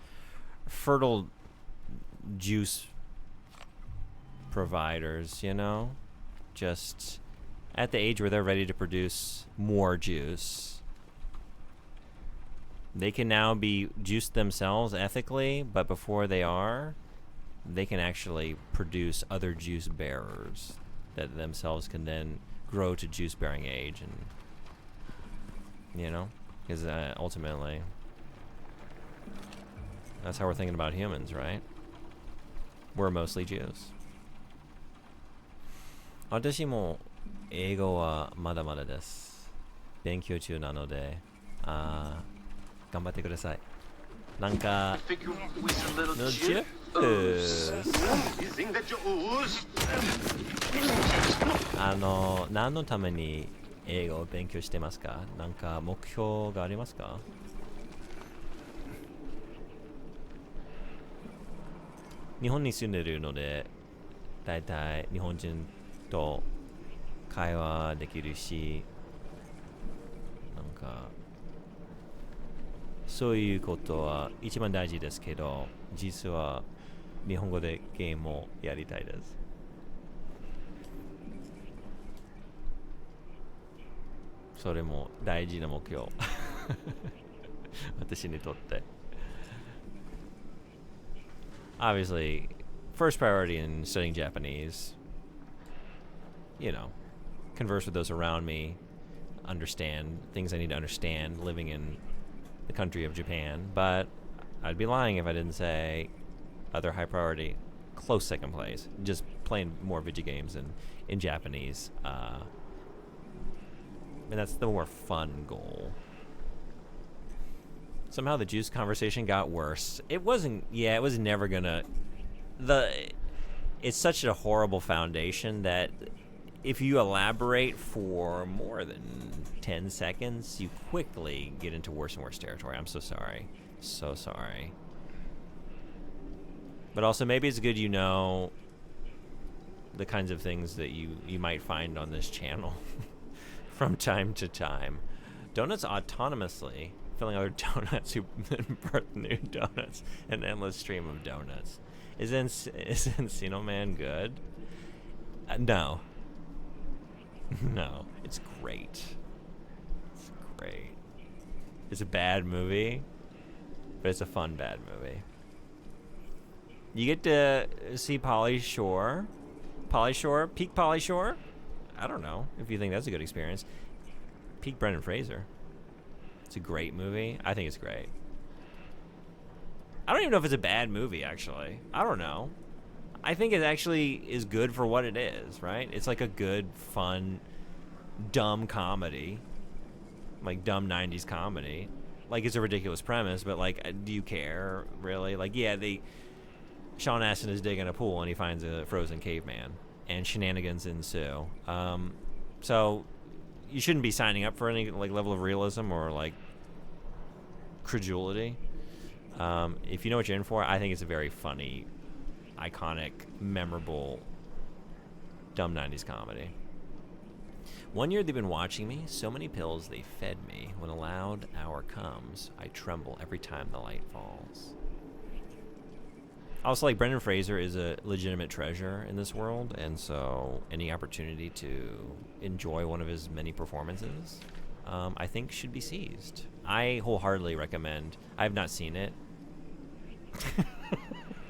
fertile juice providers, you know? Just at the age where they're ready to produce more juice. They can now be juiced themselves ethically, but before they are, they can actually produce other juice bearers that themselves can then grow to juice bearing age, and you know, because ultimately that's how we're thinking about humans, right? We're mostly Jews. 私も英語はまだまだです。勉強中なので、頑張ってください。なんか Think you with a little の chip? ジュース You think that you ooze? 何のために英語を勉強してますか？なんか目標がありますか？日本に住んでるので、だいたい日本人と会話できるし、なんかそういうことは一番大事ですけど、実は日本語でゲームをやりたいです。それも大事な目標。私にとって。Obviously, first priority in studying Japanese, you know, converse with those around me, understand things I need to understand living in the country of Japan. But I'd be lying if I didn't say other high priority, close second place, just playing more video games in Japanese. And that's the more fun goal. Somehow the juice conversation got worse. It wasn't. Yeah, it was never gonna. It's such a horrible foundation that if you elaborate for more than 10 seconds, you quickly get into worse and worse territory. I'm so sorry. So sorry. But also, maybe it's good you know the kinds of things that you might find on this channel from time to time. Donuts autonomously filling other donuts who birth new donuts, an endless stream of donuts. Isn't Encino Man good? No. No. It's great. It's great. It's a bad movie, but it's a fun bad movie. You get to see Pauly Shore. Peak Pauly Shore? I don't know if you think that's a good experience. Peak Brendan Fraser. It's a great movie. I think it's great. I don't even know if it's a bad movie, actually. I don't know. I think it actually is good for what it is, right? It's like a good, fun, dumb comedy. Like, dumb 90s comedy. Like, it's a ridiculous premise, but, like, do you care, really? Like, yeah, Sean Astin is digging a pool and he finds a frozen caveman. And shenanigans ensue. So you shouldn't be signing up for any like level of realism or like credulity. If you know what you're in for, I think it's a very funny, iconic, memorable, dumb 90s comedy. 1 year they've been watching me. So many pills they fed me. When a loud hour comes, I tremble every time the light falls. Also, like, Brendan Fraser is a legitimate treasure in this world, and so any opportunity to enjoy one of his many performances, I think should be seized. I wholeheartedly recommend. I have not seen it.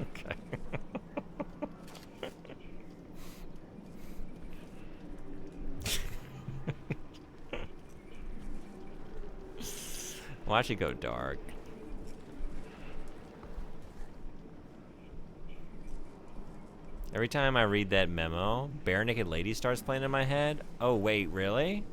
Okay. Watch it go dark. Every time I read that memo, Bare Naked Lady starts playing in my head. Oh, wait, really?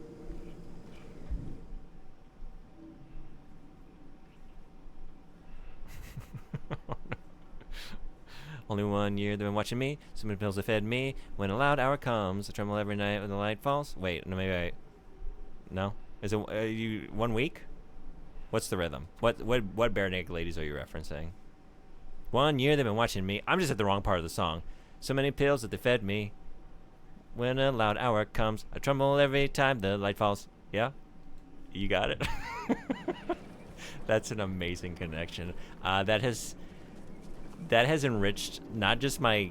Only 1 year they've been watching me. So many pills have fed me. When a loud hour comes, I tremble every night when the light falls. Wait, no, maybe no? Is it you 1 week? What's the rhythm? What Bare Naked Ladies are you referencing? 1 year they've been watching me. I'm just at the wrong part of the song. So many pills that they fed me. When a loud hour comes, I tremble every time the light falls. Yeah? You got it? That's an amazing connection. That has enriched not just my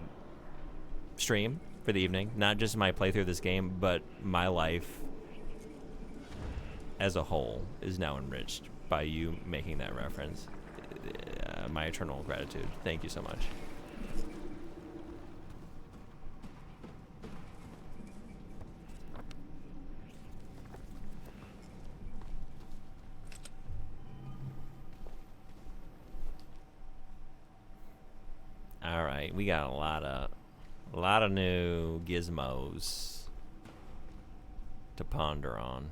stream for the evening, not just my playthrough of this game, but my life as a whole is now enriched by you making that reference. My eternal gratitude. Thank you so much. All right, we got a lot of new gizmos to ponder on.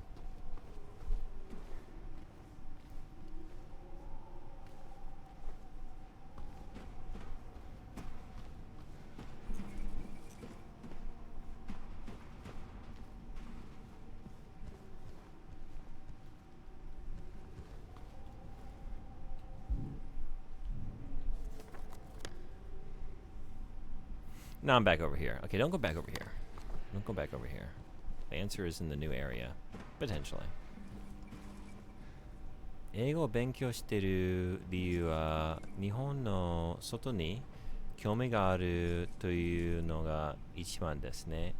No, I'm back over here. Okay, don't go back over here. Don't go back over here. The answer is in the new area. Potentially. 英語を勉強してる理由は日本の外に興味があるというのが一番ですね。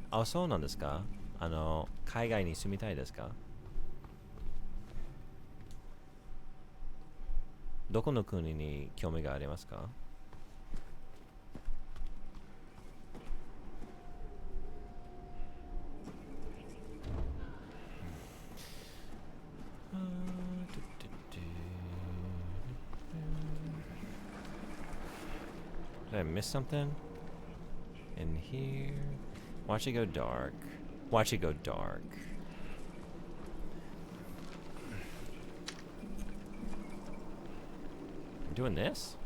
あ、そうなんですか？海外に住みたいですか？どこの国に興味がありますか？Did I miss something? In here? Watch it go dark. Watch it go dark. I'm doing this?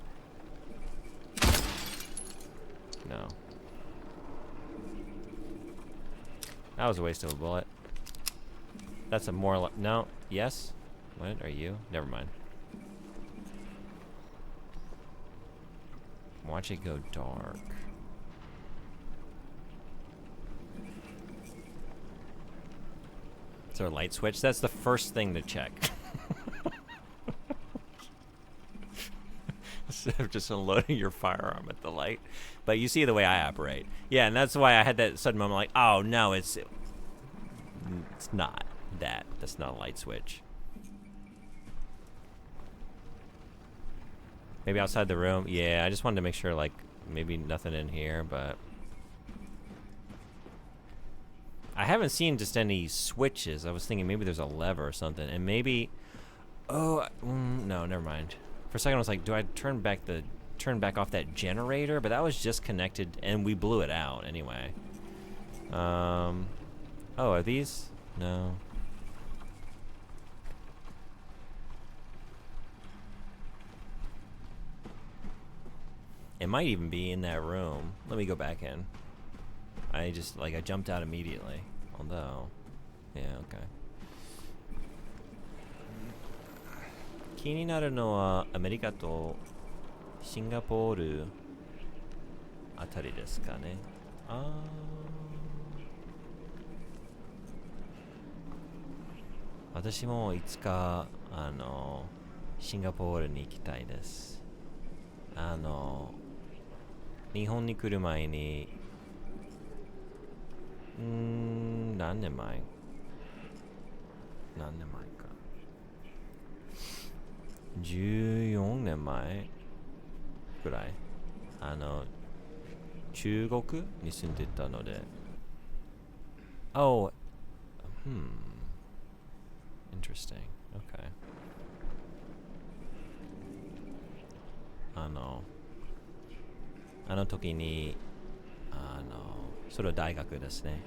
No. That was a waste of a bullet. That's a more no. Yes? What are you? Never mind. Watch it go dark. Is there a light switch? That's the first thing to check. Instead of just unloading your firearm at the light. But you see the way I operate. Yeah, and that's why I had that sudden moment like, oh no, it's not that. That's not a light switch. Maybe outside the room? Yeah, I just wanted to make sure, like, maybe nothing in here, but... I haven't seen just any switches. I was thinking maybe there's a lever or something, and maybe... Oh, no, never mind. For a second I was like, do I turn back off that generator? But that was just connected, and we blew it out anyway. Oh, are these? No. It might even be in that room. Let me go back in. I jumped out immediately. Although, yeah, okay. 気になるのはアメリカとシンガポールあたりですかね。私もいつかシンガポールに行きたいです。日本に来る前に何年前か14年前くらい中国に住んでたので Oh interesting okay あの時にそれは大学ですね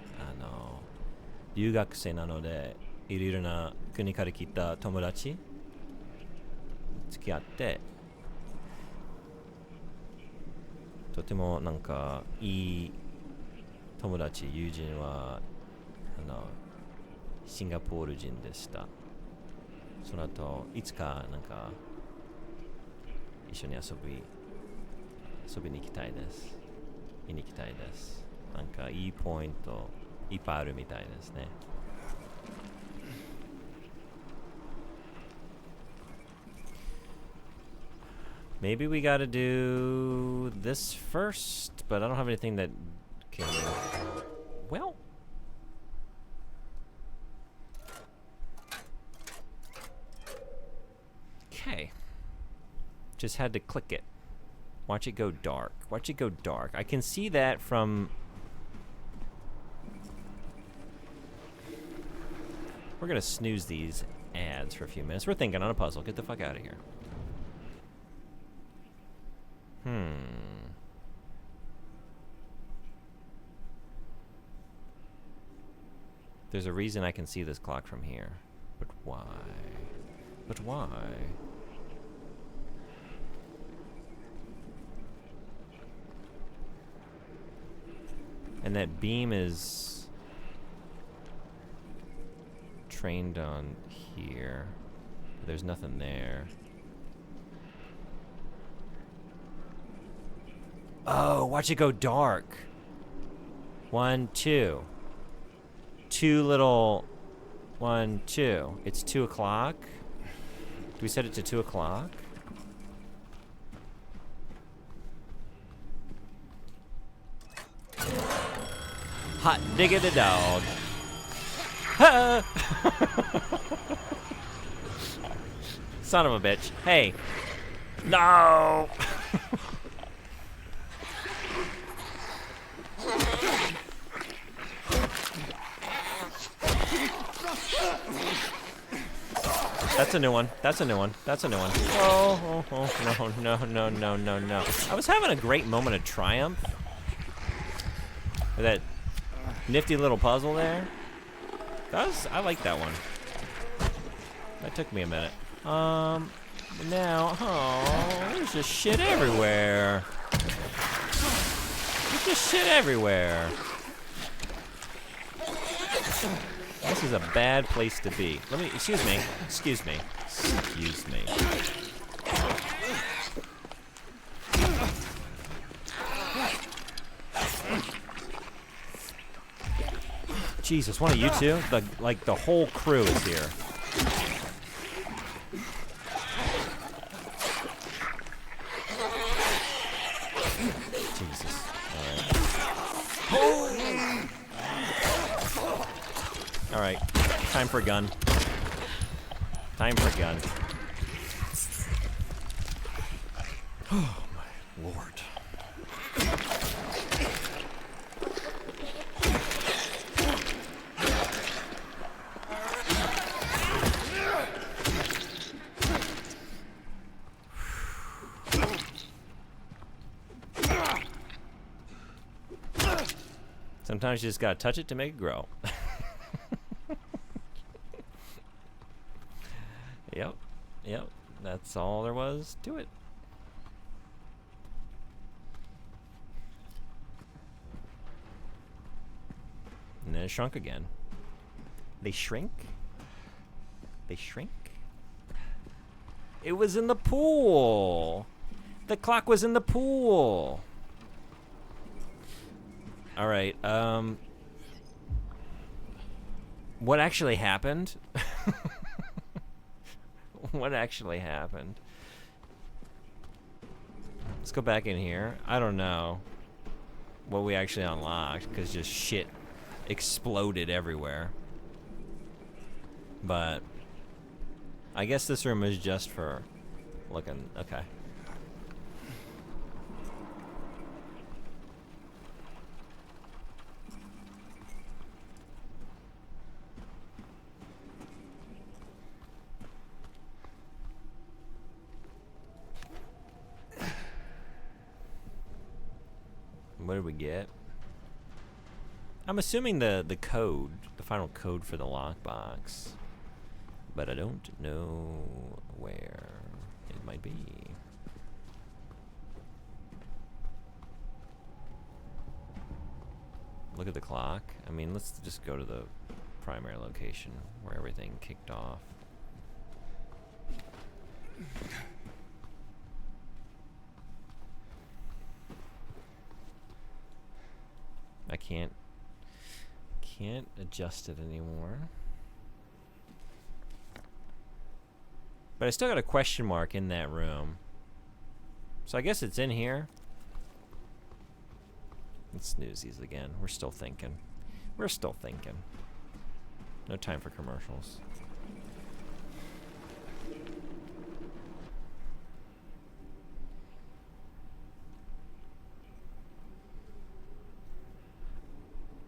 留学生なのでいろいろな国から来た友達付き合ってとてもなんかいい友達友人はシンガポール人でした。その後いつかなんか一緒に遊びに行きたいです。見に行きたいです。なんかいいポイントいっぱいあるみたいですね。Maybe we gotta do this first, but I don't have anything that can... Well... Okay. Just had to click it. Watch it go dark. Watch it go dark. I can see that from... We're gonna snooze these ads for a few minutes. We're thinking on a puzzle. Get the fuck out of here. There's a reason I can see this clock from here. But why? But why? And that beam is trained on here. There's nothing there. Oh, watch it go dark. 1, 2. 2 little... 1, 2. It's 2 o'clock. Do we set it to 2 o'clock? Hot diggity dog. Son of a bitch. Hey. No. That's a new one. That's a new one. That's a new one. Oh, no. I was having a great moment of triumph with that nifty little puzzle there. I like that one. That took me a minute. Now, there's just shit everywhere. There's just shit everywhere. This is a bad place to be. Excuse me. Jesus, one of you two? The whole crew is here. Jesus. All right. Time for a gun. Oh, my Lord. Sometimes you just gotta touch it to make it grow. Yep. That's all there was to it. And then it shrunk again. They shrink? It was in the pool. The clock was in the pool. All right. What actually happened? What actually happened? Let's go back in here. I don't know what we actually unlocked because just shit exploded everywhere. But I guess this room is just for looking. Okay. What did we get? I'm assuming the code, the final code for the lockbox, but I don't know where it might be. Look at the clock. I mean, let's just go to the primary location where everything kicked off. I can't adjust it anymore. But I still got a question mark in that room. So I guess it's in here. Let's snooze these again. We're still thinking. No time for commercials.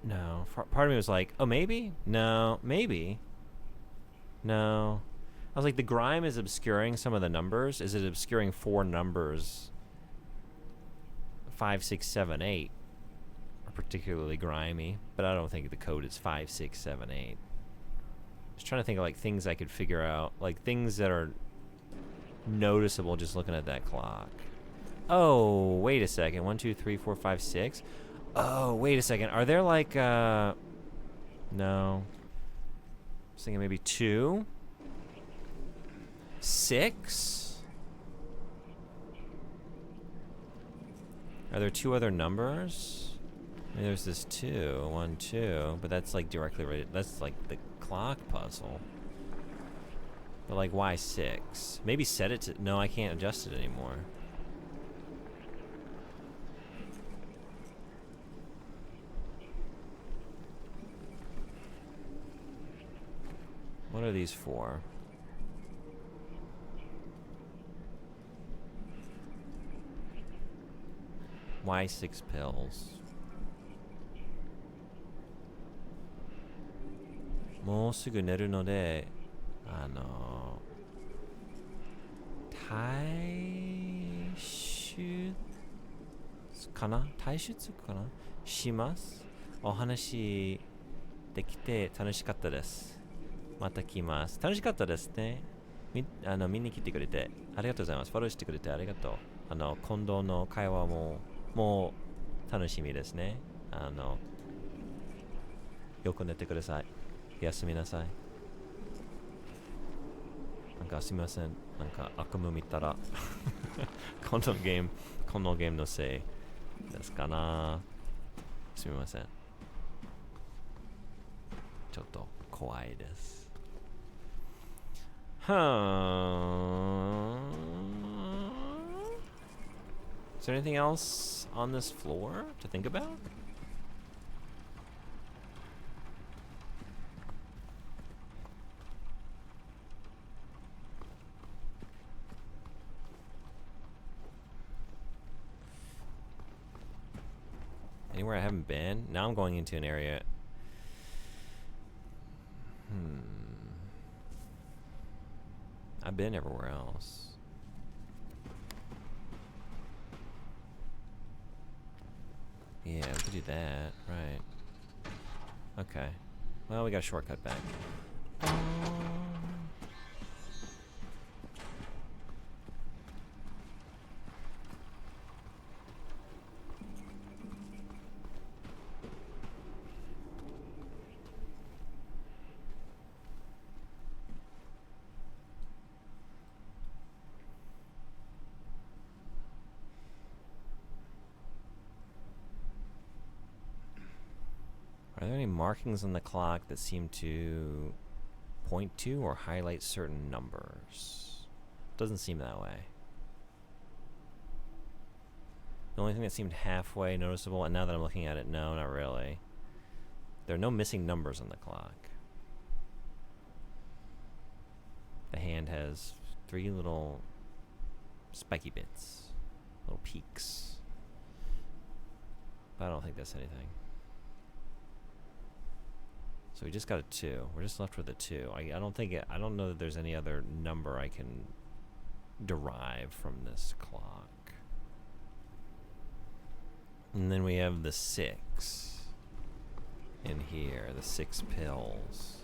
No. Part of me was like, oh, maybe? No. Maybe. No. I was like, the grime is obscuring some of the numbers. Is it obscuring 4 numbers? 5, 6, 7, 8 are particularly grimy, but I don't think the code is 5, 6, 7, 8. Just trying to think of like things I could figure out, like things that are noticeable just looking at that clock. Oh, wait a second. 1, 2, 3, 4, 5, 6. Oh, wait a second. Are there like, no. I was thinking maybe 2, 6. Are there 2 other numbers? I mean, there's this 2, 1, 2, but that's like directly related. That's like the clock puzzle. But like, why 6? Maybe set it to. No, I can't adjust it anymore. What are these for? Why 6 pills? もうすぐ寝るので、退出かなします。お話できて楽しかったです。また来ます。楽しかったですね。見に来てくれてありがとうございます。フォローしてくれてありがとう。今度の会話もう楽しみですね。よく寝てください。おやすみなさい。なんかすみません。なんか悪夢見たらこのゲームのせいですかな。すみません。ちょっと怖いです。Is there anything else on this floor to think about? Anywhere I haven't been? Now I'm going into an area. I've been everywhere else. Yeah, we could do that, right. Okay. Well, we got a shortcut back. Are there any markings on the clock that seem to point to or highlight certain numbers? Doesn't seem that way. The only thing that seemed halfway noticeable, and now that I'm looking at it, no, not really. There are no missing numbers on the clock. The hand has 3 little spiky bits, little peaks. But I don't think that's anything. So we just got a 2. We're just left with a 2. I don't know that there's any other number I can derive from this clock. And then we have the 6 in here, the 6 pills.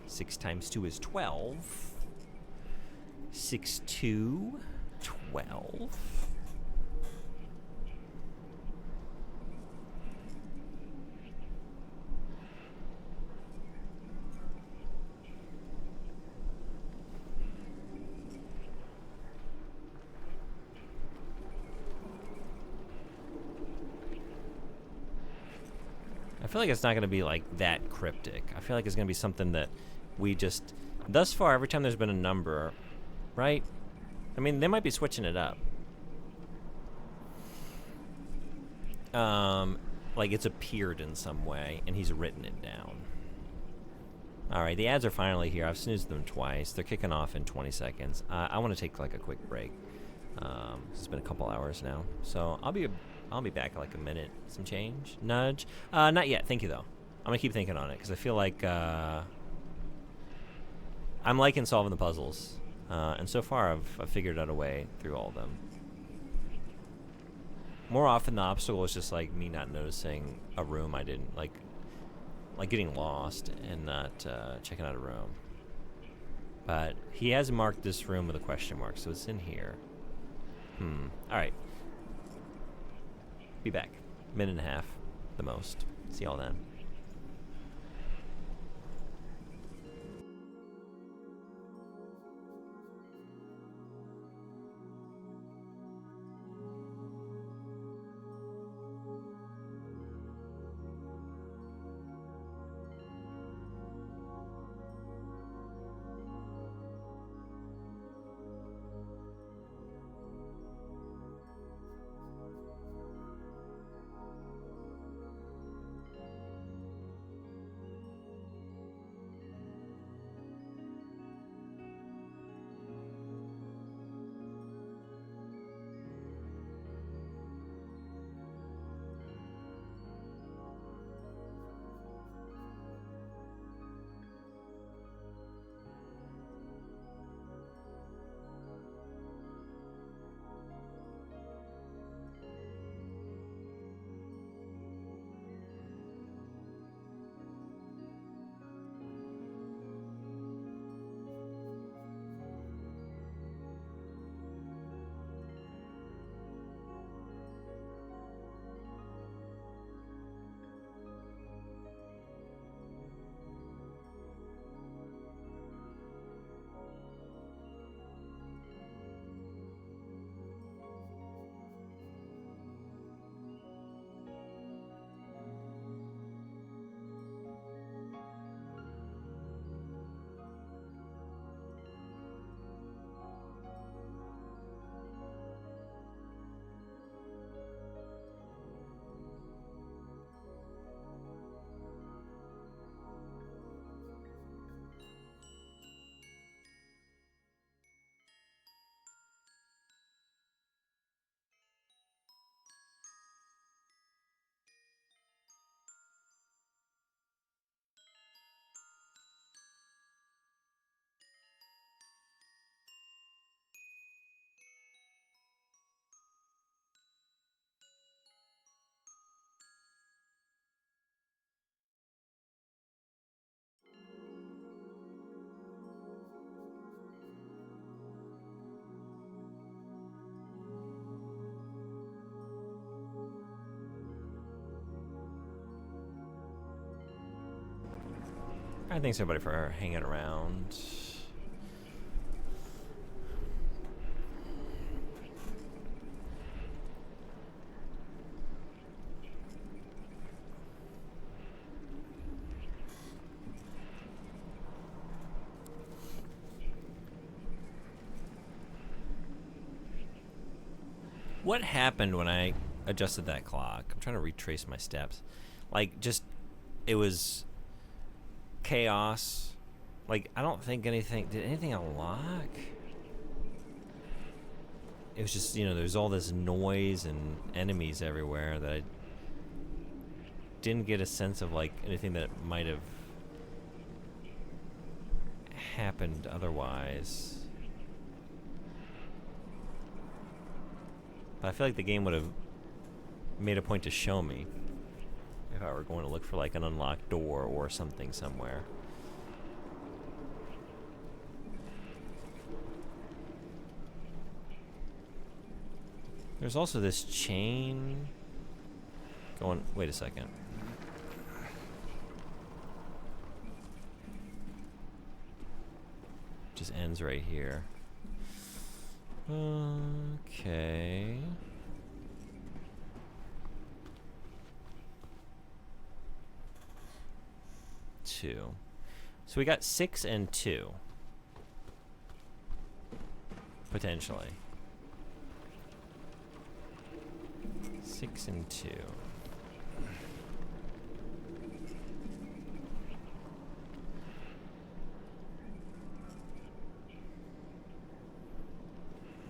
Six times 2 is 12. 6, 2, 12. I feel like it's not going to be like that cryptic. I feel like it's going to be something that we just, thus far, every time there's been a number, right? I mean, they might be switching it up. Like it's appeared in some way, and he's written it down. All right, the ads are finally here. I've snoozed them twice. They're kicking off in 20 seconds. I want to take like a quick break. It's been a couple hours now, so I'll be back in like a minute, some change, nudge. Not yet. Thank you though. I'm gonna keep thinking on it because I feel like I'm liking solving the puzzles, and so far I've figured out a way through all of them. More often the obstacle is just like me not noticing a room I didn't like getting lost and not checking out a room. But he has marked this room with a question mark, so it's in here. All right. Be back. Minute and a half, the most. See y'all then. Alright, thanks everybody for hanging around. What happened when I adjusted that clock? I'm trying to retrace my steps. Like, just, it was chaos. Like, I don't think anything, did anything unlock? It was just, you know, there's all this noise and enemies everywhere that I didn't get a sense of, like, anything that might have happened otherwise. But I feel like the game would have made a point to show me if I were going to look for like an unlocked door or something somewhere. There's also this chain going, wait a second. Just ends right here. Okay. Two. So we got 6 and 2. Potentially. 6 and 2.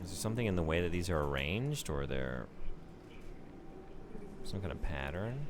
Is there something in the way that these are arranged, or they're some kind of pattern?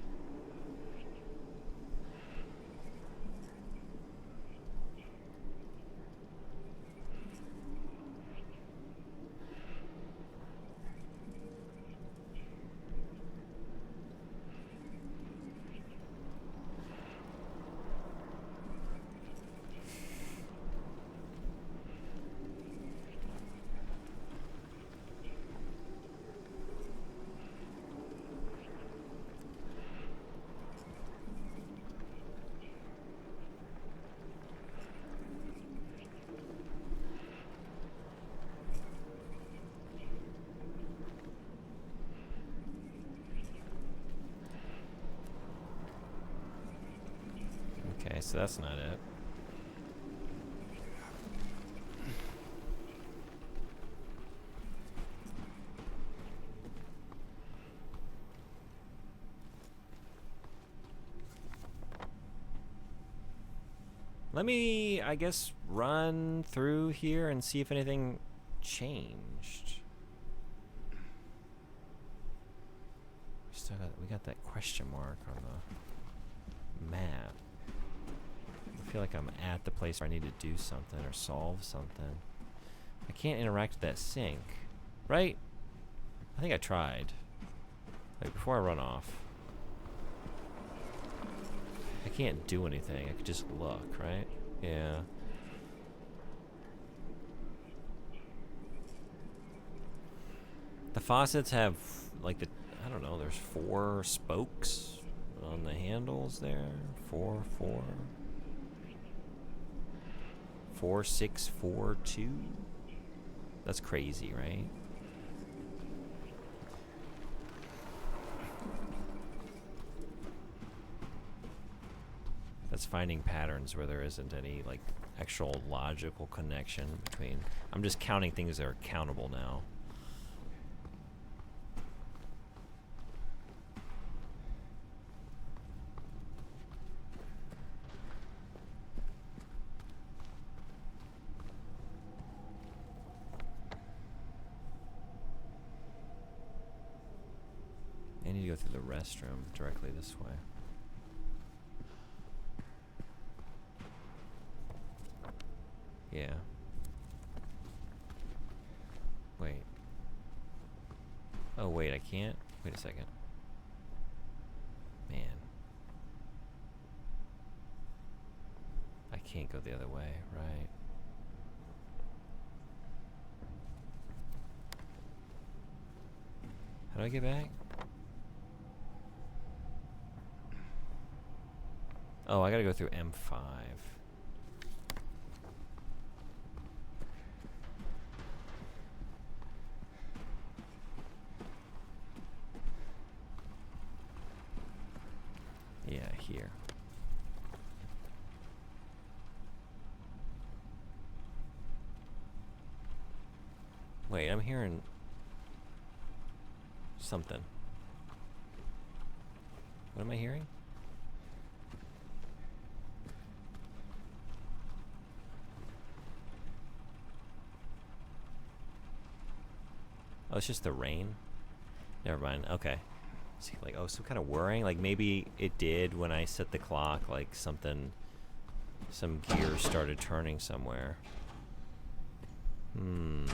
Okay, so that's not it. Let me, I guess, run through here and see if anything changed. We got that question mark on the map. I feel like I'm at the place where I need to do something or solve something. I can't interact with that sink, right? I think I tried. Like, before I run off. I can't do anything. I could just look, right? Yeah. The faucets have, like, I don't know, there's 4 spokes on the handles there. 4, 4. 4, 6, 4, 2. That's crazy, right? That's finding patterns where there isn't any, like, actual logical connection between. I'm just counting things that are countable now. I need to go through the restroom directly this way. Yeah. Wait. Oh, wait, I can't? Wait a second. Man. I can't go the other way, right? How do I get back? Oh, I gotta go through M5. here. Wait, I'm hearing something. What am I hearing? Oh, it's just the rain? Never mind. Okay. See, like, oh, some kind of whirring? Like, maybe it did when I set the clock, like, something... Some gears started turning somewhere. Hmm...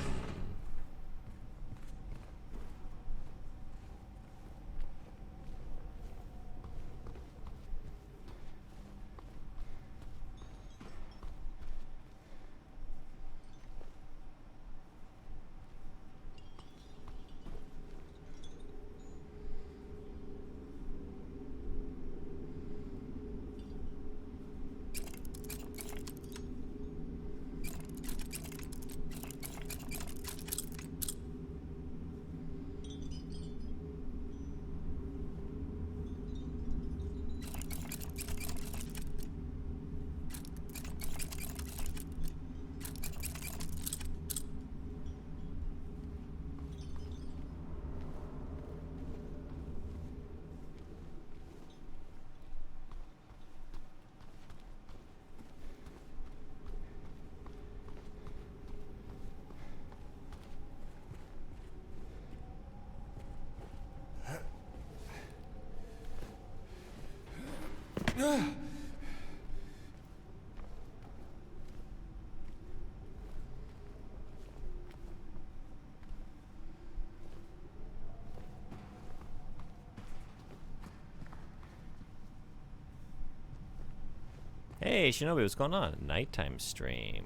Hey, Shinobi, what's going on? Nighttime stream.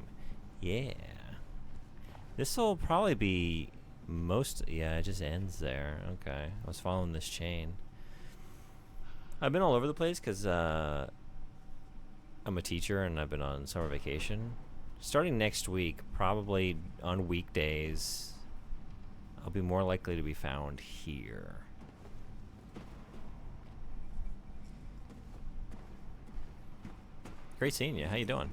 Yeah. This'll probably be most... Yeah, it just ends there. Okay. I was following this chain. I've been all over the place because I'm a teacher and I've been on summer vacation. Starting next week, probably on weekdays, I'll be more likely to be found here. Great seeing you. How you doing?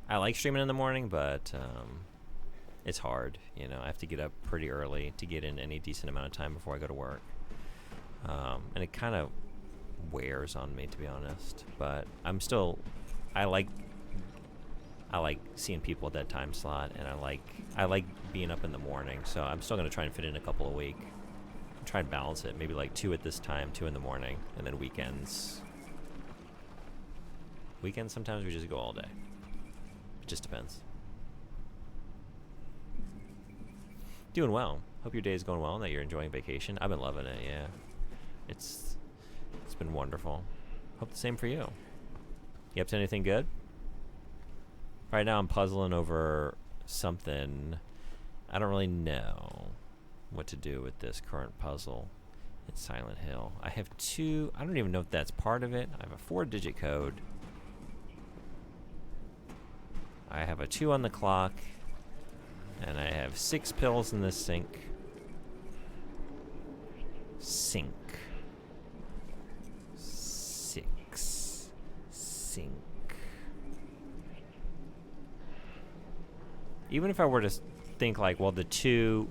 I like streaming in the morning, but it's hard. You know, I have to get up pretty early to get in any decent amount of time before I go to work. And it kind of wears on me, to be honest. But I'm still, I like seeing people at that time slot, and I like being up in the morning. So I'm still gonna try and fit in a couple a week. Try and balance it. Maybe like 2 at this time, 2 in the morning, and then weekends. Weekends, sometimes we just go all day. It just depends. Doing well. Hope your day is going well and that you're enjoying vacation. I've been loving it, yeah. It's been wonderful. Hope the same for you. You up to anything good? Right now I'm puzzling over something. I don't really know what to do with this current puzzle in Silent Hill. I have 2, I don't even know if that's part of it. I have a 4-digit code. I have a 2 on the clock, and I have 6 pills in this sink. Sink. 6. Sink. Even if I were to think like, well, the 2,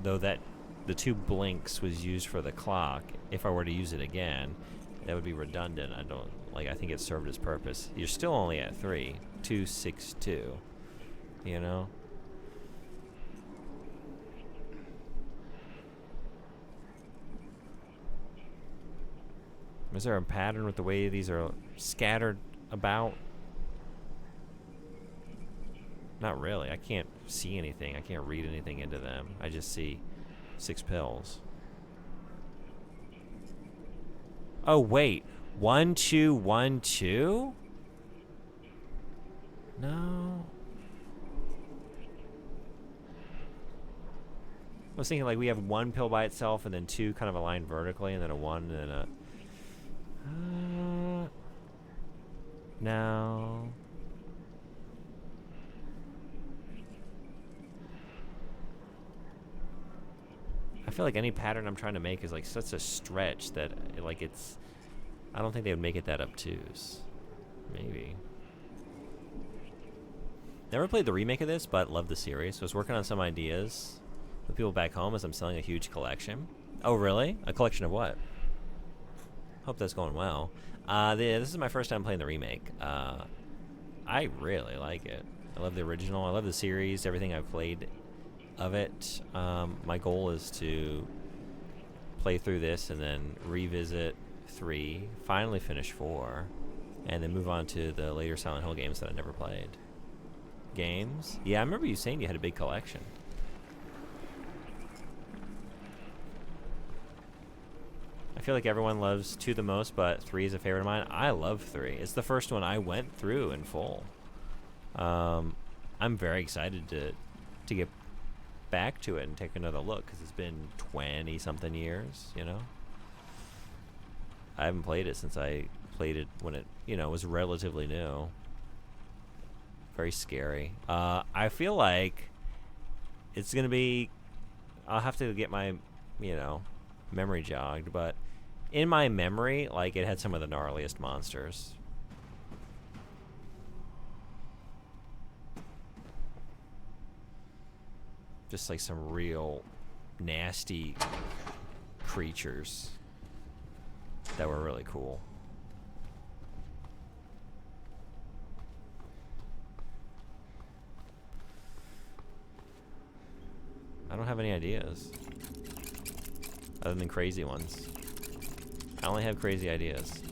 though that the 2 blinks was used for the clock, if I were to use it again, that would be redundant. I think it served its purpose. You're still only at 3. 2, 6, 2. You know? Is there a pattern with the way these are scattered about? Not really. I can't see anything. I can't read anything into them. I just see 6 pills. Oh, wait. 1, 2, 1, 2? No. I was thinking like we have 1 pill by itself and then 2 kind of aligned vertically and then a 1 and then a... no. I feel like any pattern I'm trying to make is like such a stretch that like it's. I don't think they would make it that obtuse. Maybe. Never played the remake of this, but love the series. So I was working on some ideas with people back home as I'm selling a huge collection. Oh, really? A collection of what? Hope that's going well. This is my first time playing the remake. I really like it. I love the original. I love the series, everything I've played of it. My goal is to play through this and then revisit 3, finally finish 4, and then move on to the later Silent Hill games that I never played. Games? Yeah, I remember you saying you had a big collection. I feel like everyone loves 2 the most, but 3 is a favorite of mine. I love 3. It's the first one I went through in full. I'm very excited to get back to it and take another look, because it's been 20-something years, you know? I haven't played it since I played it when it, was relatively new. Very scary. I feel like it's going to be... I'll have to get my, memory jogged, but in my memory, like, it had some of the gnarliest monsters. Just like some real nasty creatures that were really cool. I don't have any ideas other than crazy ones. I only have crazy ideas.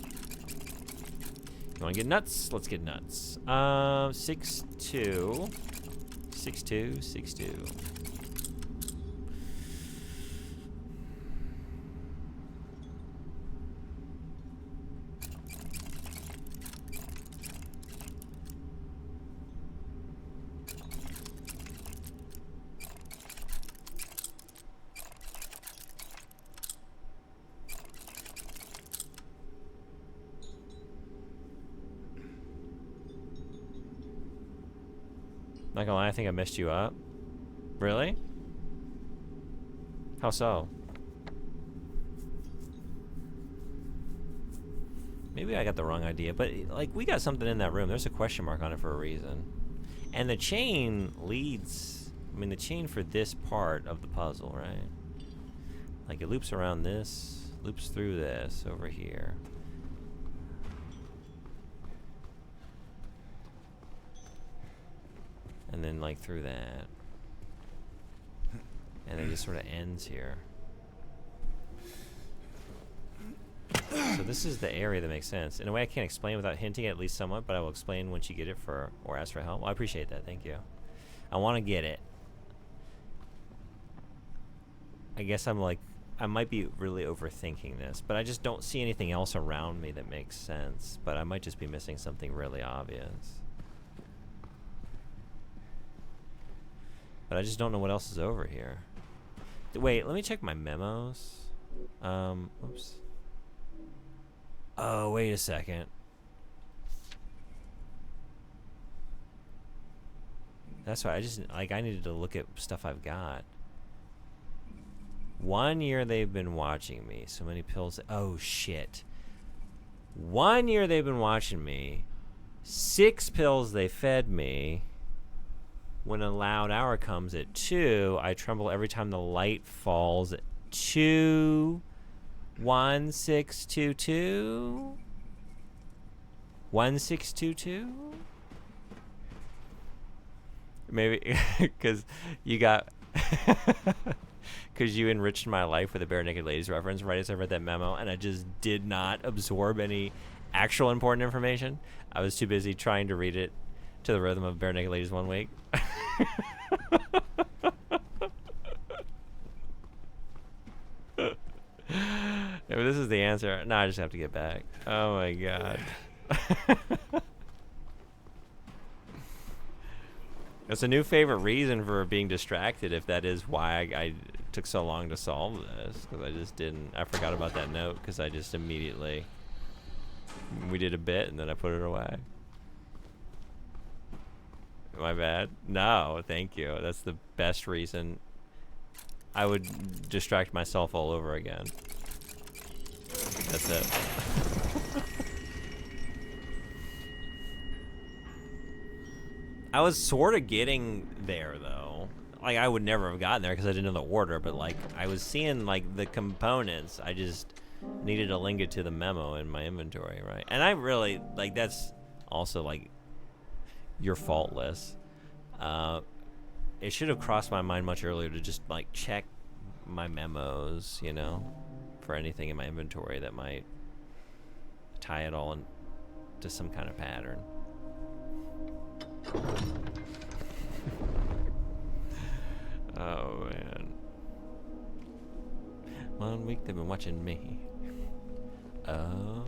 You want to get nuts? Let's get nuts. 6-2. 6-2, 6-2. Not gonna lie, I think I messed you up. Really? How so? Maybe I got the wrong idea, but like we got something in that room. There's a question mark on it for a reason. And the chain leads, the chain for this part of the puzzle, right? Like it loops around this, loops through this over here. And then like through that. And it just sort of ends here. So this is the area that makes sense. In a way I can't explain without hinting at least somewhat, but I will explain once you get it or ask for help. Well, I appreciate that, thank you. I want to get it. I guess I'm like, I might be really overthinking this, but I just don't see anything else around me that makes sense. But I might just be missing something really obvious. But I just don't know what else is over here. Wait, let me check my memos. Oops. Oh, wait a second. That's why I needed to look at stuff I've got. 1 year they've been watching me. So many pills. Oh, shit. 1 year they've been watching me. 6 pills they fed me. When a loud hour comes at 2, I tremble every time the light falls at 2, 1, 6, 2, 2, 1, 6, 2, 2. Maybe because you got because you enriched my life with a Bare Naked Ladies reference right as I read that memo, and I just did not absorb any actual important information. I was too busy trying to read it to the rhythm of Bare Naked Ladies 1 week. If this is the answer, no, I just have to get back. Oh my god. That's a new favorite reason for being distracted, if that is why I took so long to solve this, because I forgot about that note, because I just immediately, we did a bit and then I put it away. My bad? No, thank you. That's the best reason I would distract myself all over again. That's it. I was sort of getting there though. Like I would never have gotten there because I didn't know the order, but like I was seeing like the components. I just needed to link it to the memo in my inventory, right? And I really like that's also like you're faultless. It should have crossed my mind much earlier to just like check my memos, you know, for anything in my inventory that might tie it all into some kind of pattern. Oh man. 1 week they've been watching me. Oh.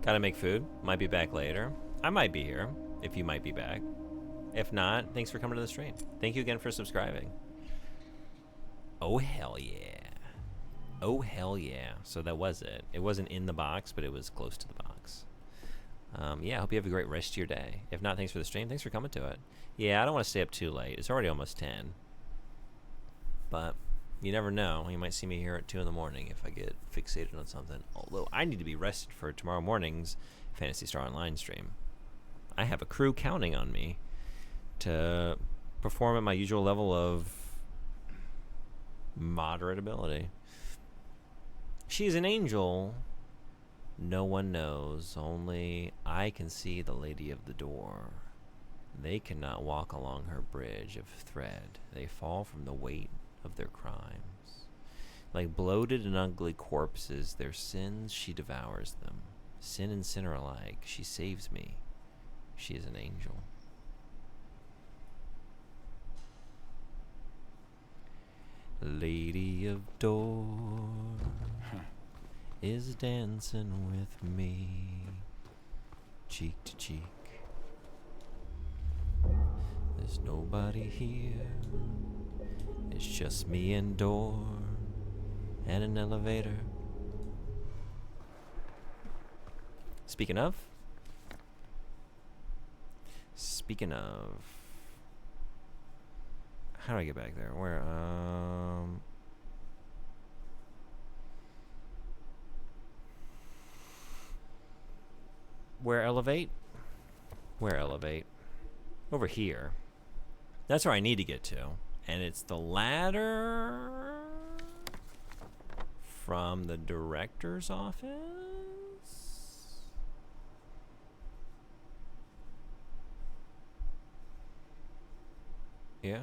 Gotta make food. Might be back later. I might be here if you might be back. If not, thanks for coming to the stream. Thank you again for subscribing. Oh, hell yeah. Oh, hell yeah. So that was it. It wasn't in the box, but it was close to the box. Yeah, I hope you have a great rest of your day. If not, thanks for the stream. Thanks for coming to it. Yeah, I don't want to stay up too late. It's already almost 10. But you never know. You might see me here at 2 in the morning if I get fixated on something. Although I need to be rested for tomorrow morning's Phantasy Star Online stream. I have a crew counting on me to perform at my usual level of moderate ability. She's an angel. No one knows. Only I can see the lady of the door. They cannot walk along her bridge of thread. They fall from the weight of their crimes. Like bloated and ugly corpses, their sins, she devours them. Sin and sinner alike, she saves me. She is an angel. Lady of door is dancing with me, cheek to cheek. There's nobody here. It's just me and door and an elevator. Speaking of, how do I get back there? Where elevate? Where elevate? Over here. That's where I need to get to. And it's the ladder from the director's office? Yeah.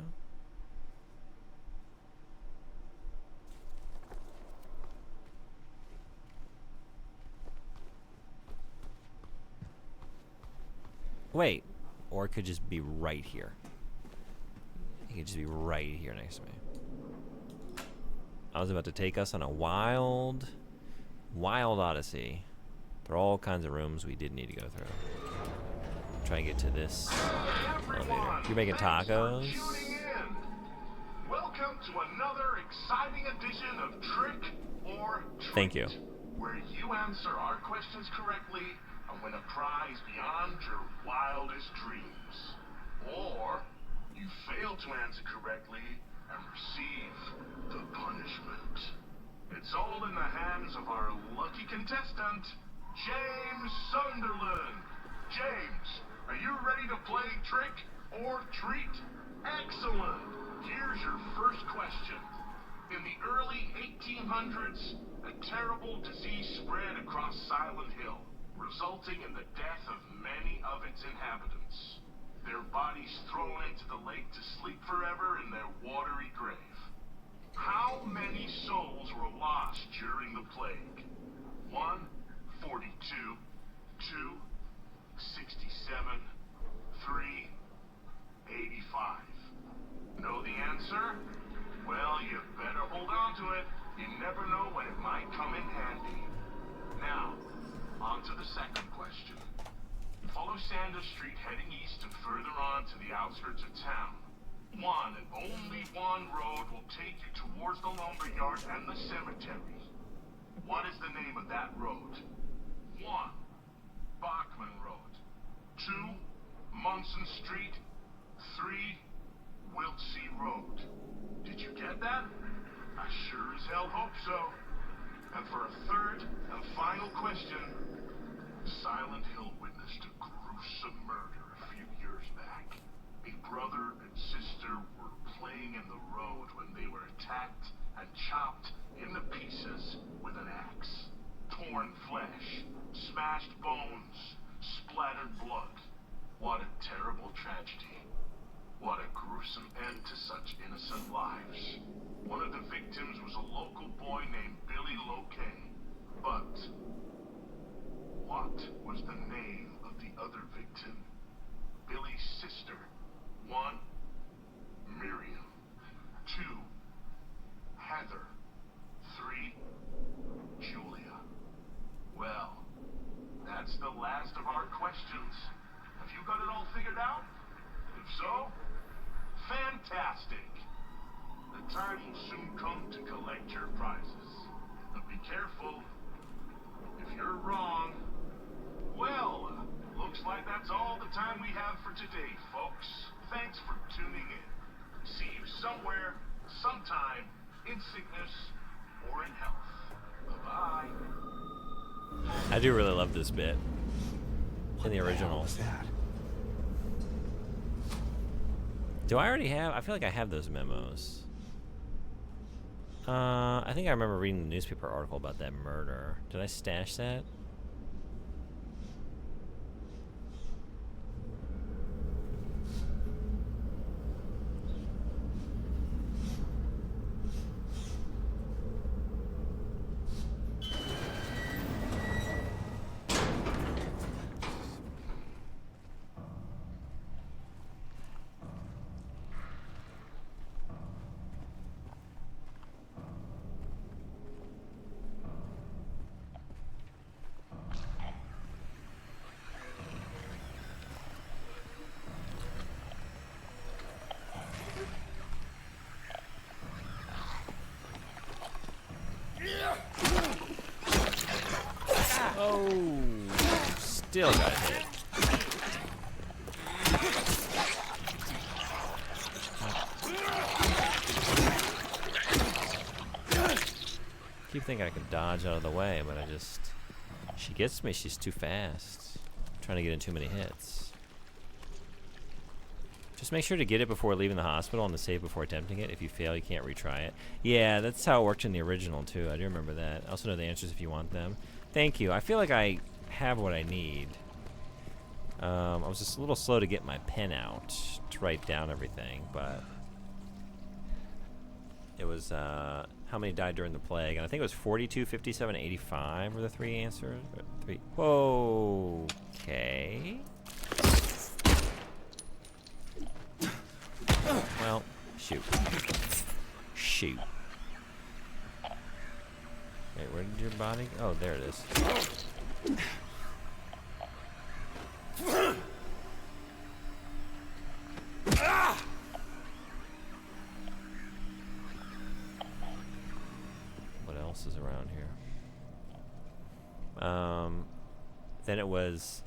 Wait. Or it could just be right here. It could just be right here next to me. I was about to take us on a wild odyssey. There are all kinds of rooms we did need to go through. Try and get to this elevator. You're making tacos? Welcome to another exciting edition of Trick or Treat. Thank you. Where you answer our questions correctly and win a prize beyond your wildest dreams. Or you fail to answer correctly and receive the punishment. It's all in the hands of our lucky contestant, James Sunderland. James, are you ready to play Trick or Treat? Excellent. Here's your first question. In the early 1800s, a terrible disease spread across Silent Hill, resulting in the death of many of its inhabitants. Their bodies thrown into the lake to sleep forever in their watery grave. How many souls were lost during the plague? 1, 42, 2, 67, 3, 85. Know the answer? Well, you better hold on to it. You never know when it might come in handy. Now, on to the second question. Follow Sanders Street heading east and further on to the outskirts of town. One and only one road will take you towards the lumberyard and the cemetery. What is the name of that road? 1. Bachman Road. 2. Munson Street. 3. Wiltsey Road. Did you get that? I sure as hell hope so. And for a third and final question, Silent Hill witnessed a gruesome murder a few years back. A brother and sister were playing in the road when they were attacked and chopped into pieces with an axe. Torn flesh, smashed bones, splattered blood. What a terrible tragedy. What a gruesome end to such innocent lives. One of the victims was a local boy named Billy Locay. But what was the name of the other victim? Billy's sister. 1. Miriam. 2. Heather. 3. Julia. Well, that's the last of our questions. Have you got it all figured out? If so, fantastic. The time will soon come to collect your prizes. But be careful. If you're wrong, well, looks like that's all the time we have for today, folks. Thanks for tuning in. See you somewhere, sometime, in sickness or in health. Bye-bye. I do really love this bit. In the original. What that? Do I already have? I feel like I have those memos. I think I remember reading the newspaper article about that murder. Did I stash that? Oh, still got hit. Keep thinking I can dodge out of the way, but she gets me. She's too fast. I'm trying to get in too many hits. Just make sure to get it before leaving the hospital and to save before attempting it. If you fail, you can't retry it. Yeah, that's how it worked in the original, too. I do remember that. I also know the answers if you want them. Thank you. I feel like I have what I need. I was just a little slow to get my pen out to write down everything, but it was, how many died during the plague? And I think it was 42, 57, 85 were the three answers. Three. Whoa. Okay. Well, shoot. Shoot. Wait, where did your body go? Oh, there it is. What else is around here? Then it was...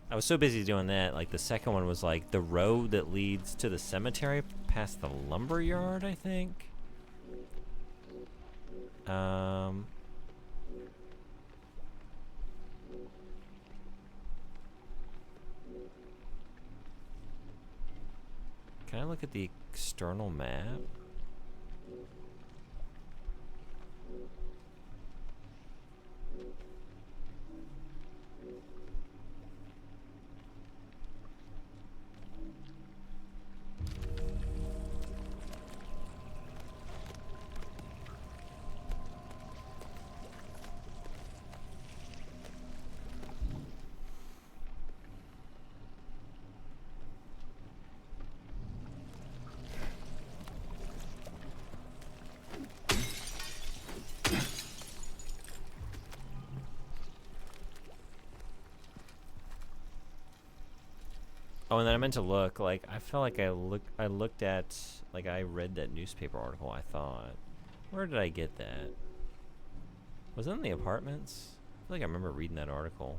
I was so busy doing that, like the second one was like the road that leads to the cemetery past the lumberyard, I think. Can I look at the external map? Oh, and then I meant to look. Like, I felt like I looked at, like, I read that newspaper article. I thought, where did I get that? Was it in the apartments? I feel like I remember reading that article.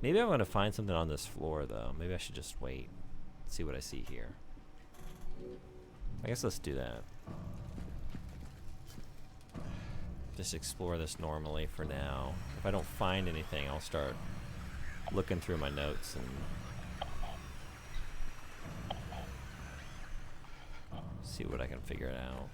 Maybe I'm gonna find something on this floor though. Maybe I should just wait, see what I see here. I guess let's do that. Just explore this normally for now. If I don't find anything, I'll start looking through my notes and see what I can figure it out.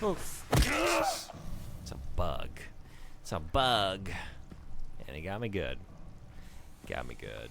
Oof. It's a bug. It's a bug. And it got me good. Got me good.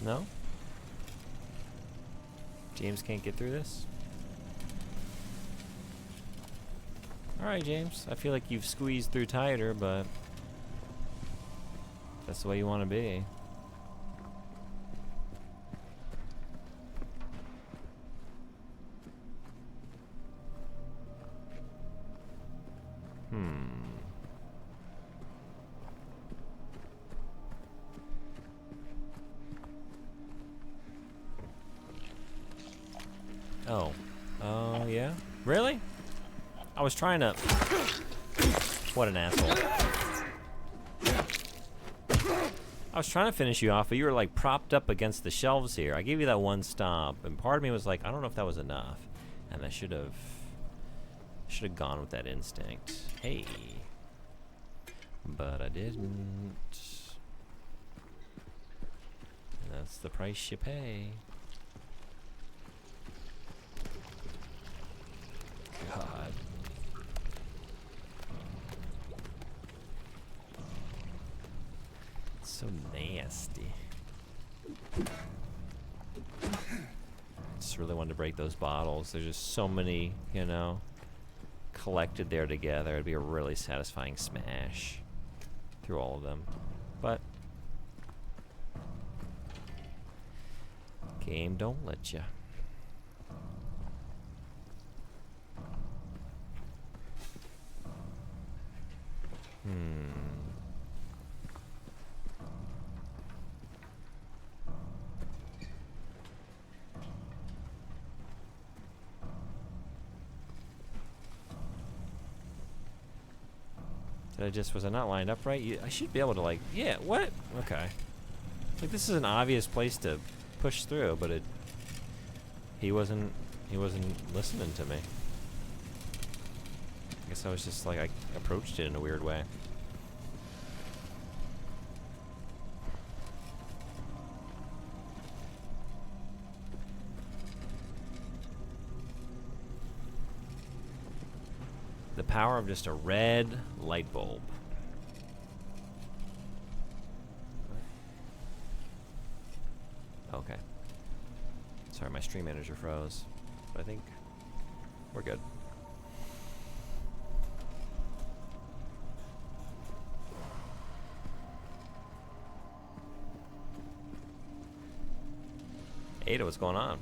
No? James can't get through this? Alright, James. I feel like you've squeezed through tighter, but that's the way you want to be. Oh. Oh, yeah? Really? I was trying to... What an asshole. I was trying to finish you off, but you were like propped up against the shelves here. I gave you that one stop, and part of me was like, I don't know if that was enough. And I should have gone with that instinct. Hey. But I didn't. And that's the price you pay. God. It's so nasty. Just really wanted to break those bottles. There's just so many, you know, collected there together. It'd be a really satisfying smash through all of them. But game don't let you. Was I not lined up right? I should be able to, like, yeah, what? Okay. Like, this is an obvious place to push through, but he wasn't listening to me. I guess I was just, like, I approached it in a weird way. The power of just a red light bulb. Okay. Sorry, my stream manager froze. But I think we're good. Ada, what's going on?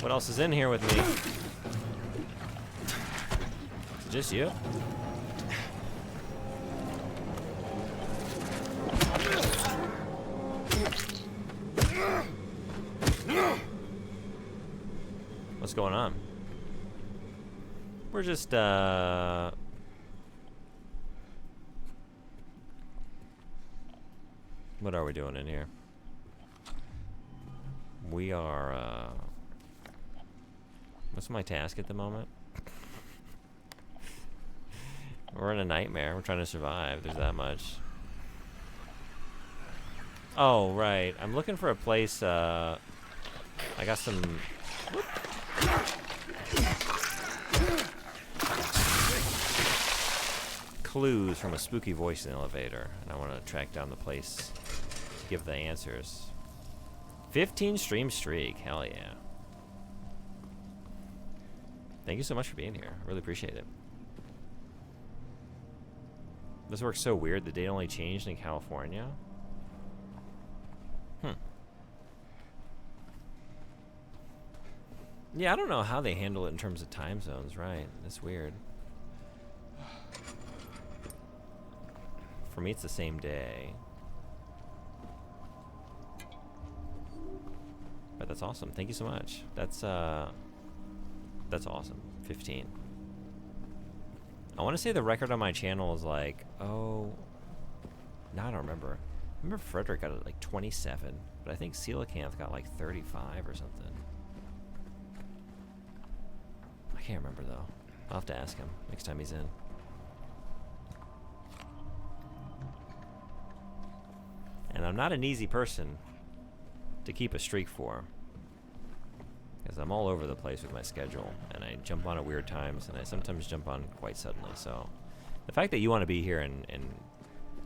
What else is in here with me? just you? What's going on? We're just, what are we doing in here? We are, what's my task at the moment? We're in a nightmare. We're trying to survive. There's that much. Oh, right. I'm looking for a place, I got some... clues from a spooky voice in the elevator, and I want to track down the place to give the answers. 15 stream streak. Hell yeah. Thank you so much for being here. I really appreciate it. This works so weird. The date only changed in California. Yeah, I don't know how they handle it in terms of time zones, right? That's weird. For me, it's the same day. But that's awesome. Thank you so much. That's awesome. 15. I want to say the record on my channel is like, oh, no, I don't remember. I remember Frederick got it like 27, but I think Coelacanth got like 35 or something. I can't remember though. I'll have to ask him next time he's in. And I'm not an easy person to keep a streak for, because I'm all over the place with my schedule, and I jump on at weird times, and I sometimes jump on quite suddenly. So the fact that you want to be here and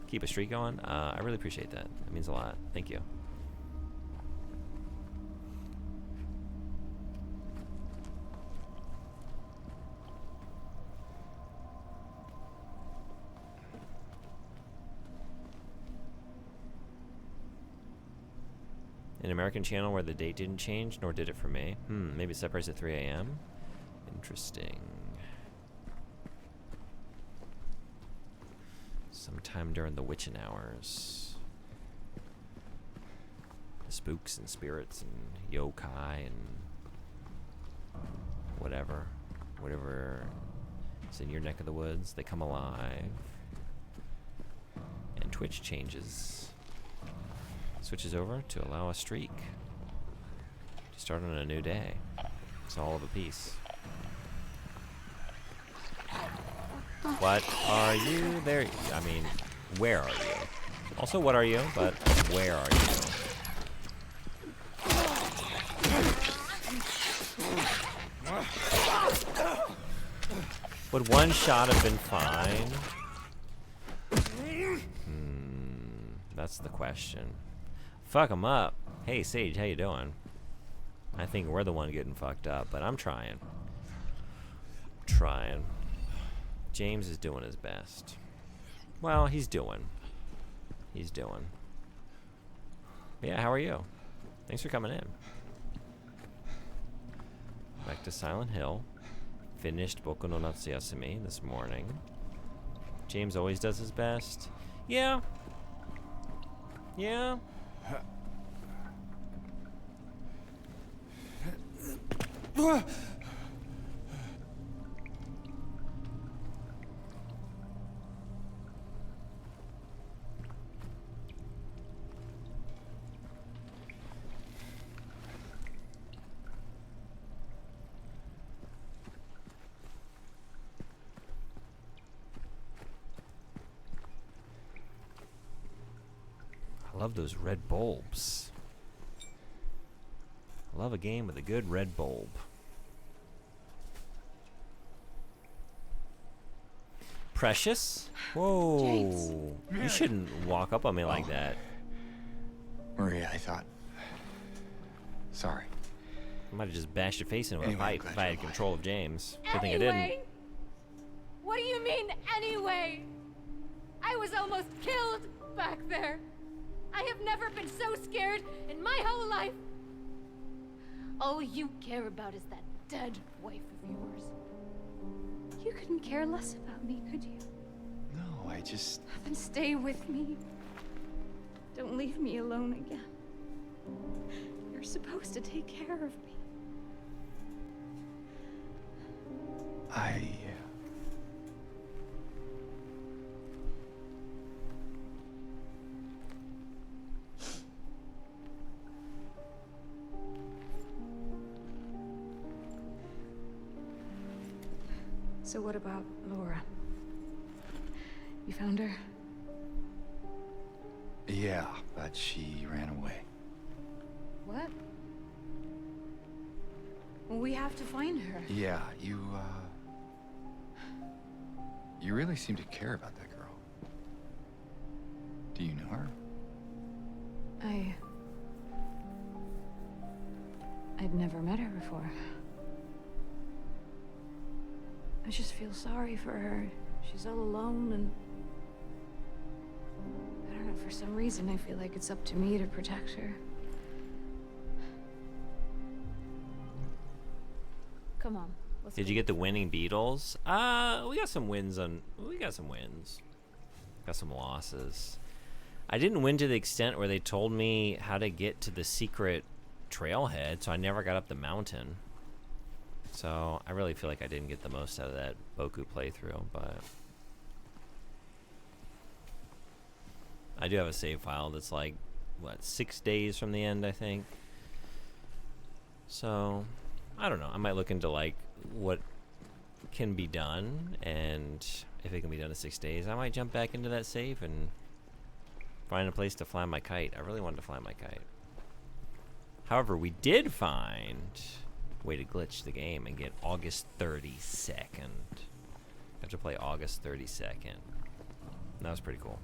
keep a streak going, I really appreciate that. It means a lot. Thank you. An American channel where the date didn't change, nor did it for me. Maybe it separates at 3 a.m. Interesting. Sometime during the witching hours. The spooks and spirits and yokai and whatever is in your neck of the woods, they come alive. And Twitch changes. Switches over to allow a streak to start on a new day. It's all of a piece. What are you? There. I mean, where are you? Also, what are you? But where are you? Would one shot have been fine? That's the question. Fuck them up. Hey, Sage, how you doing? I think we're the one getting fucked up, but I'm trying. James is doing his best. Well, he's doing. Yeah, how are you? Thanks for coming in. Back to Silent Hill. Finished Boku no Natsuyasumi this morning. James always does his best. Yeah. I love those red bulbs. I love a game with a good red bulb. Precious? Whoa. James. You shouldn't walk up on me like that. Maria, I thought... Sorry. I might have just bashed your face in with a Anyway, I'm pipe glad if I you're had alive. control of James. Good thing I didn't. Anyway? What do you mean, anyway? I was almost killed back there. I have never been so scared in my whole life. All you care about is that dead wife of yours. You couldn't care less about me, could you? No, I just... Then stay with me. Don't leave me alone again. You're supposed to take care of me. I... So what about Laura? You found her? Yeah, but she ran away. What? Well, we have to find her. Yeah, you really seem to care about that girl. Do you know her? I'd never met her before. I just feel sorry for her. She's all alone and... I don't know, for some reason I feel like it's up to me to protect her. Come on. Let's Did go. you get the winning Beatles? We got some wins on. We got some wins. Got some losses. I didn't win to the extent where they told me how to get to the secret trailhead, so I never got up the mountain. So I really feel like I didn't get the most out of that Boku playthrough, but I do have a save file that's like, what, 6 days from the end, I think. So I don't know. I might look into like what can be done, and if it can be done in 6 days, I might jump back into that save and find a place to fly my kite. I really wanted to fly my kite. However, we did find a way to glitch the game and get August 32nd. I have to play August 32nd. That was pretty cool.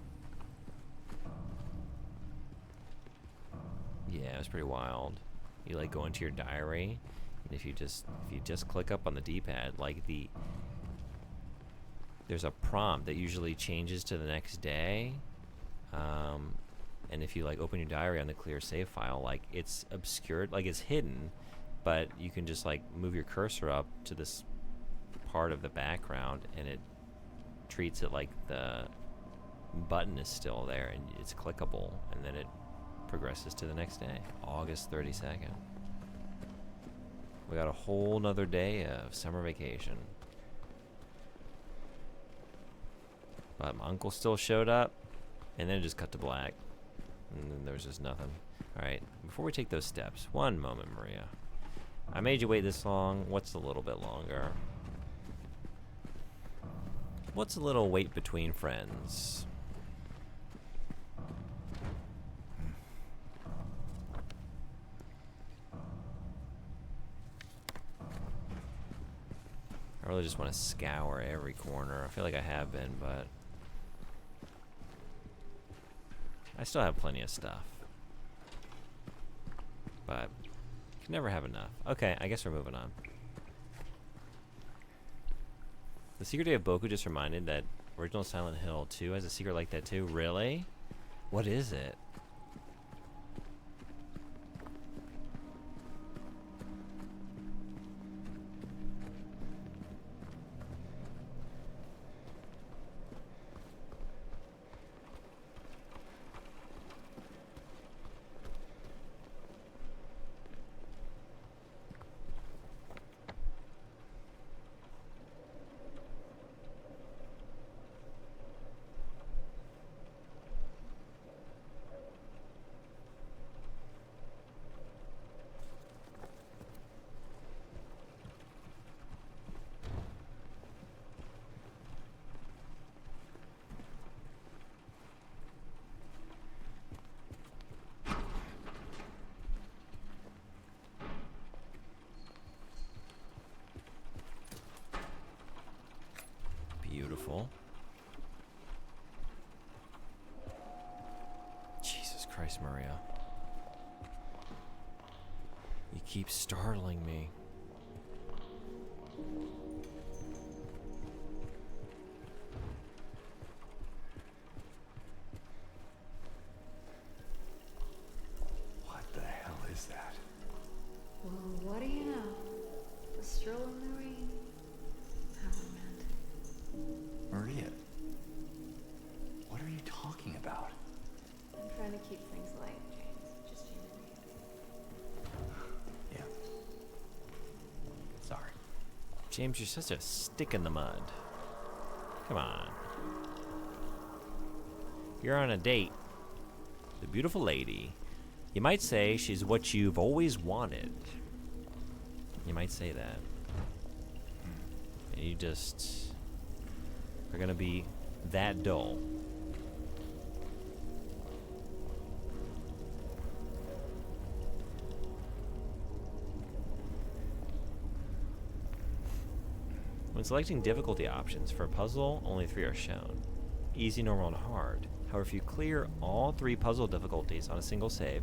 Yeah, it was pretty wild. You like go into your diary, and if you just click up on the D-pad, like there's a prompt that usually changes to the next day. And if you like open your diary on the clear save file, like it's obscured, like it's hidden, but you can just like move your cursor up to this part of the background, and it treats it like the button is still there and it's clickable, and then it progresses to the next day, August 32nd. We got a whole nother day of summer vacation. But my uncle still showed up, and then it just cut to black. And then there was just nothing. Alright, before we take those steps, one moment, Maria. I made you wait this long. What's a little bit longer? What's a little wait between friends? I really just want to scour every corner. I feel like I have been, but I still have plenty of stuff. But you can never have enough. Okay, I guess we're moving on. The Secret Day of Boku just reminded that original Silent Hill 2 has a secret like that too. Really? What is it? Beautiful. Jesus Christ, Maria. You keep startling me. What the hell is that? Well, what do you know? A stroll in the rain. How romantic. about? I'm trying to keep things light, James. Just you and me. Yeah. Sorry. James, you're such a stick in the mud. Come on. You're on a date. The beautiful lady. You might say she's what you've always wanted. You might say that. And you just are gonna be that dull. When selecting difficulty options for a puzzle, only 3 are shown. Easy, normal, and hard. However, if you clear all 3 puzzle difficulties on a single save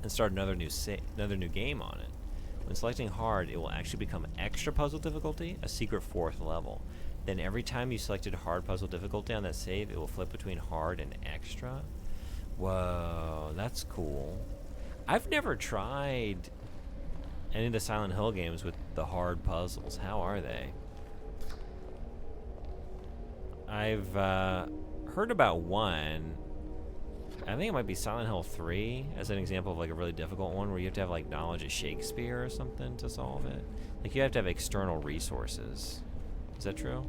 and start another new game on it, when selecting hard, it will actually become extra puzzle difficulty, a secret 4th level. Then every time you selected hard puzzle difficulty on that save, it will flip between hard and extra. Whoa, that's cool. I've never tried any of the Silent Hill games with the hard puzzles. How are they? I've heard about one. I think it might be Silent Hill 3 as an example of like a really difficult one where you have to have like knowledge of Shakespeare or something to solve it. Like you have to have external resources. Is that true?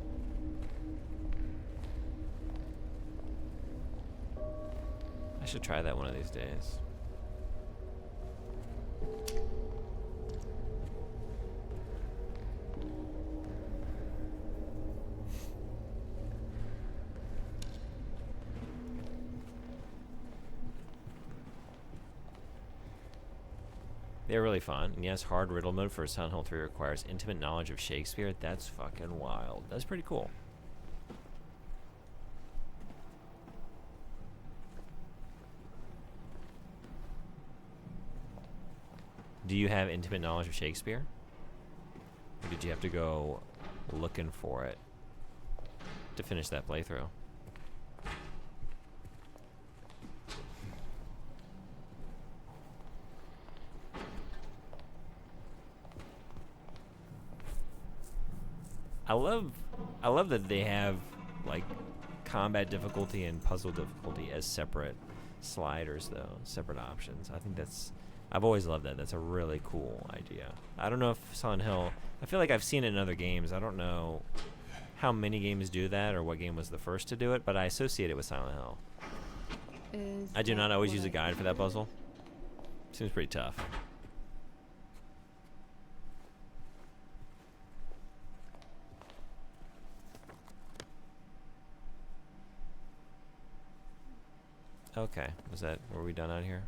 I should try that one of these days. They're really fun. And yes, hard riddle mode for Silent Hill 3 requires intimate knowledge of Shakespeare. That's fucking wild. That's pretty cool. Do you have intimate knowledge of Shakespeare? Or did you have to go looking for it to finish that playthrough? I love that they have like combat difficulty and puzzle difficulty as separate sliders though, separate options. I think I've always loved that. That's a really cool idea. I don't know if Silent Hill, I feel like I've seen it in other games. I don't know how many games do that or what game was the first to do it, but I associate it with Silent Hill. I do not always use a guide for that puzzle. Seems pretty tough. Okay, were we done out here?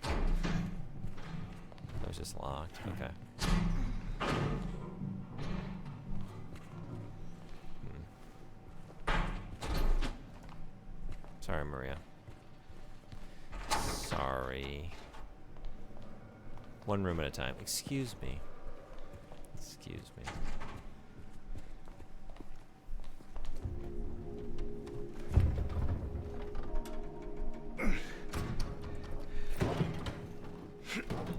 That was just locked, okay. Sorry, Maria. Sorry. One room at a time. Excuse me. Excuse me.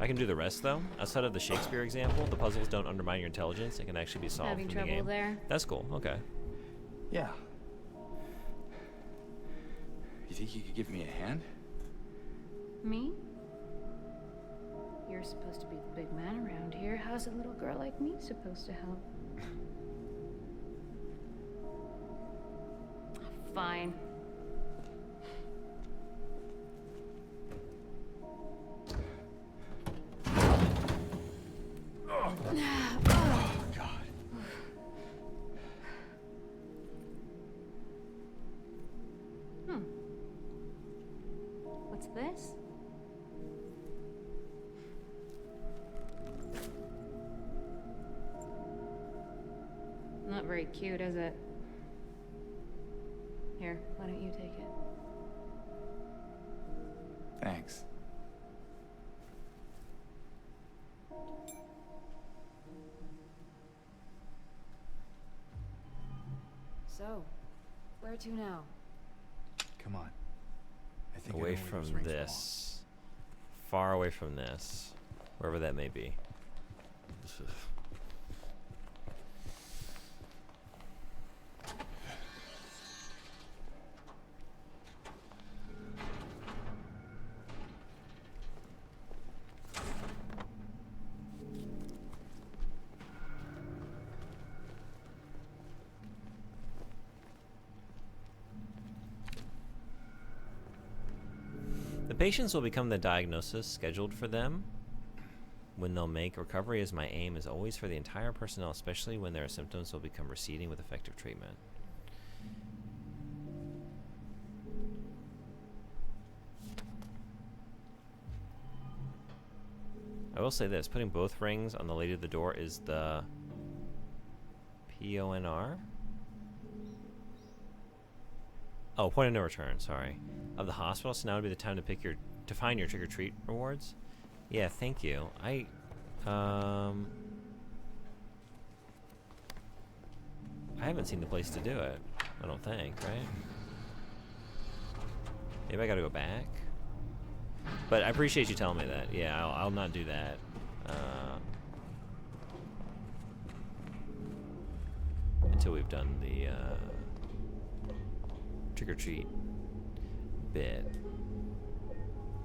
I can do the rest though. Outside of the Shakespeare example, the puzzles don't undermine your intelligence. It can actually be solved Having from the trouble game. there? That's cool. Okay. Yeah. You think you could give me a hand? Me? You're supposed to be the big man around here. How's a little girl like me supposed to help? Fine. Oh, God. What's this? Not very cute, is it? Here, why don't you take it? Thanks. So, where to now? Come on. I think I Away know where from those rings this. Far away from this. Wherever that may be. Patients will become the diagnosis scheduled for them when they'll make recovery, as my aim is always for the entire personnel, especially when their symptoms will become receding with effective treatment. I will say this, putting both rings on the lady of the door is the PONR? Oh, point of no return, sorry. Of the hospital, so now would be the time to pick to find your trick-or-treat rewards. Yeah, thank you. I haven't seen the place to do it, I don't think, right? Maybe I gotta go back? But I appreciate you telling me that. Yeah, I'll not do that. Until we've done the trick-or-treat bit.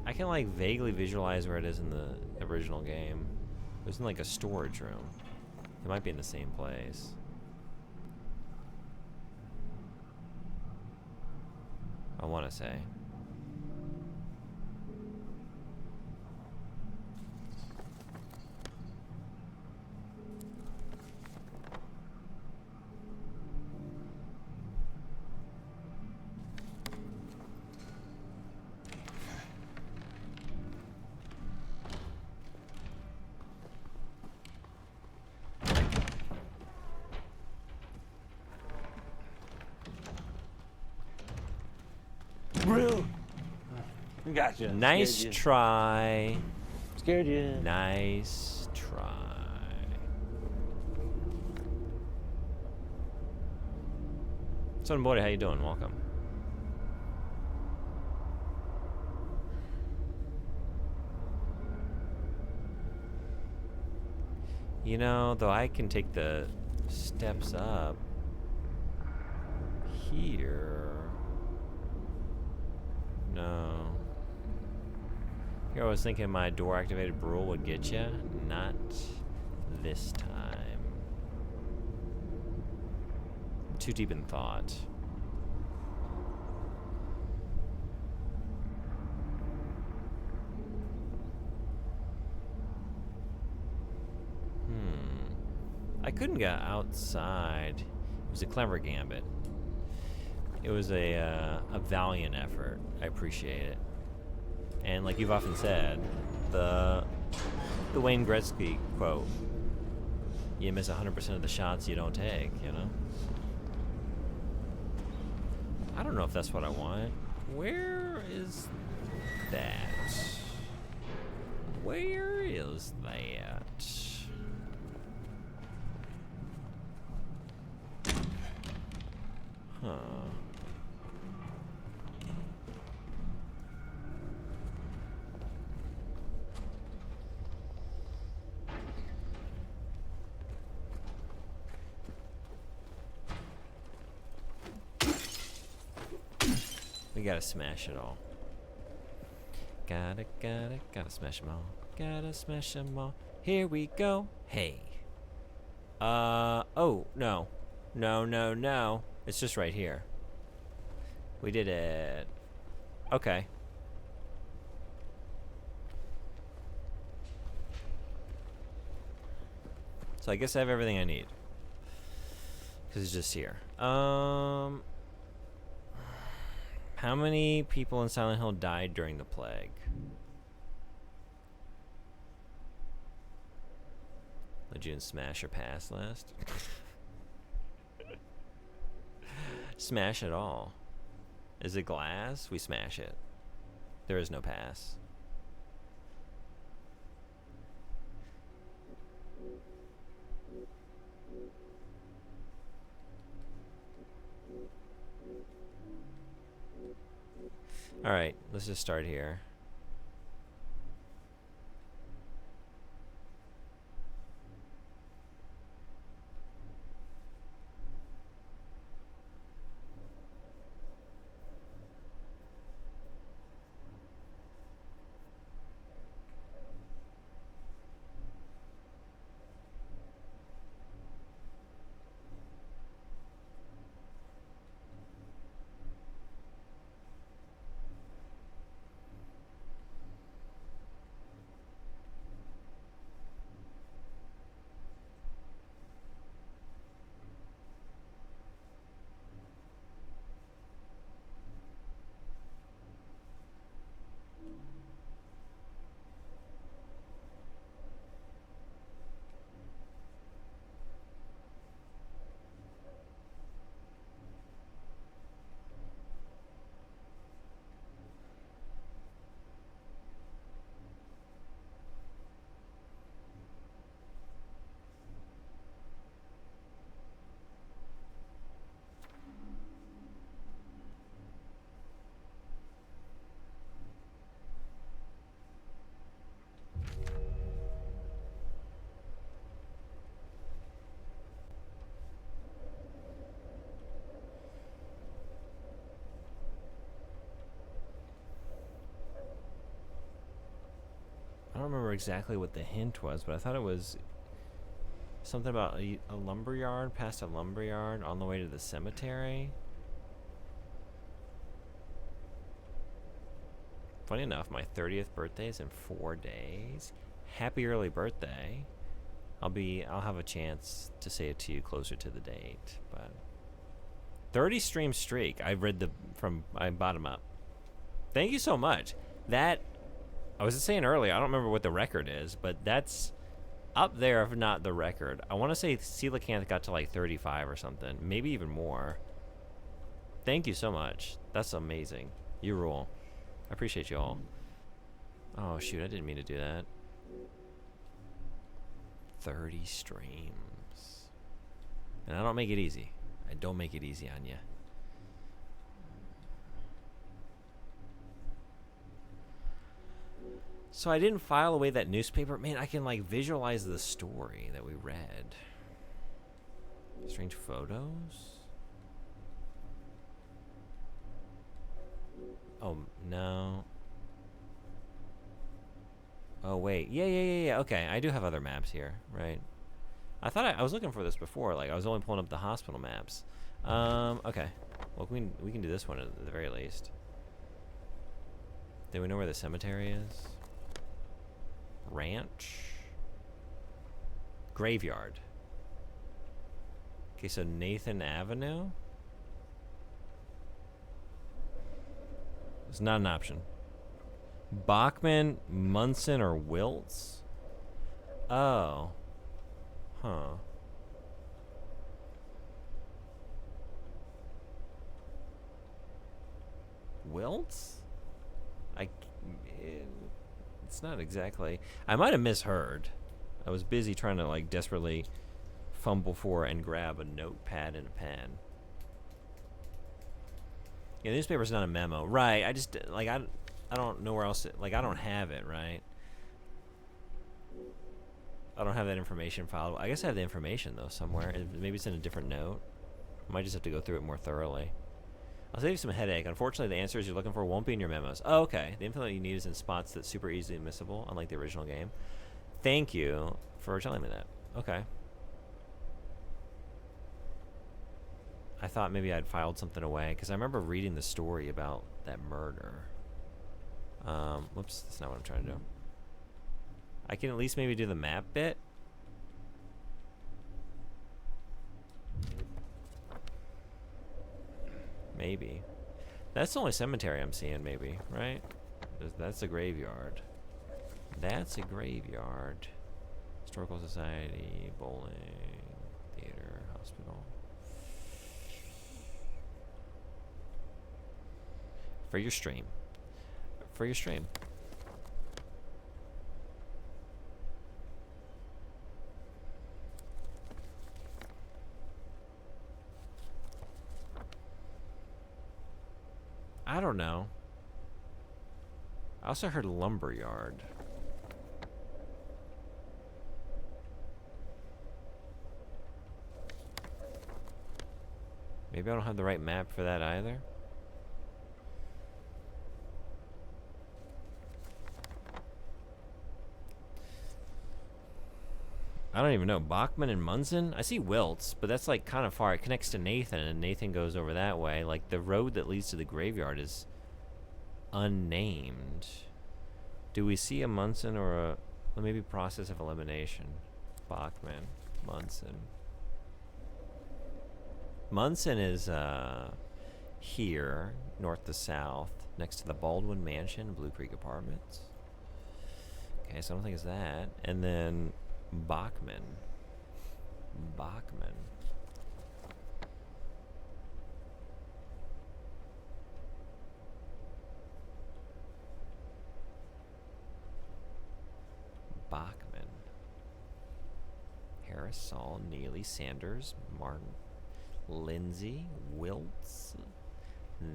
I can like vaguely visualize where it is in the original game. It was in like a storage room. It might be in the same place. I want to say. Gotcha. Nice try. Scared you. Nice try. Son Boy, how you doing? Welcome. You know, though I can take the steps up here. No. Here I was thinking my door-activated brule would get you. Not this time. Too deep in thought. I couldn't get outside. It was a clever gambit. It was a valiant effort. I appreciate it. And like you've often said, the Wayne Gretzky quote, you miss 100% of the shots you don't take, you know? I don't know if that's what I want. Where is that? Where is that? Huh. We gotta smash it all. Gotta smash them all. Gotta smash them all. Here we go. Hey. Oh, no. No. It's just right here. We did it. Okay. So I guess I have everything I need. Because it's just here. How many people in Silent Hill died during the plague? Legion smash or pass last? Smash it all. Is it glass? We smash it. There is no pass. Alright, let's just start here. remember exactly what the hint was, but I thought it was something about a lumberyard, past a lumberyard, on the way to the cemetery. Funny enough, my 30th birthday is in 4 days. Happy early birthday. I'll have a chance to say it to you closer to the date, but 30 stream streak. I read from bottom up. Thank you so much. That, I was saying earlier, I don't remember what the record is, but that's up there if not the record. I want to say Coelacanth got to like 35 or something, maybe even more. Thank you so much. That's amazing. You rule. I appreciate you all. Oh shoot, I didn't mean to do that. 30 streams. And I don't make it easy. I don't make it easy on you. So I didn't file away that newspaper. Man, I can like visualize the story that we read. Strange photos? Oh, no. Oh, wait. Yeah. Okay, I do have other maps here, right? I thought I was looking for this before. Like, I was only pulling up the hospital maps. Okay. Well, we can do this one at the very least. Do we know where the cemetery is? Ranch? Graveyard. Okay, so Nathan Avenue? It's not an option. Bachman, Munson, or Wiltz? Oh. Huh. Wiltz? It's not exactly. I might have misheard. I was busy trying to like desperately fumble for and grab a notepad and a pen. Yeah, the newspaper's not a memo, right? I just like I don't know where else. Like I don't have it, right? I don't have that information filed. I guess I have the information though somewhere. Maybe it's in a different note. I might just have to go through it more thoroughly. I'll save you some headache. Unfortunately, the answers you're looking for won't be in your memos. Oh, okay. The info that you need is in spots that's super easily missable, unlike the original game. Thank you for telling me that. Okay. I thought maybe I'd filed something away, because I remember reading the story about that murder. Whoops, that's not what I'm trying to do. I can at least maybe do the map bit. Maybe. That's the only cemetery I'm seeing, maybe, right? That's a graveyard. That's a graveyard. Historical Society, bowling, theater, hospital. For your stream. For your stream. I don't know. I also heard lumberyard. Maybe I don't have the right map for that either. I don't even know. Bachman and Munson? I see Wiltz, but that's like kind of far. It connects to Nathan, and Nathan goes over that way. Like the road that leads to the graveyard is unnamed. Do we see a Munson or a... Well, maybe process of elimination. Bachman. Munson. Munson is here, north to south, next to the Baldwin Mansion, Blue Creek Apartments. Okay, so I don't think it's that. And then Bachman. Bachman. Bachman. Harris, Saul, Neely, Sanders, Martin, Lindsay, Wiltz,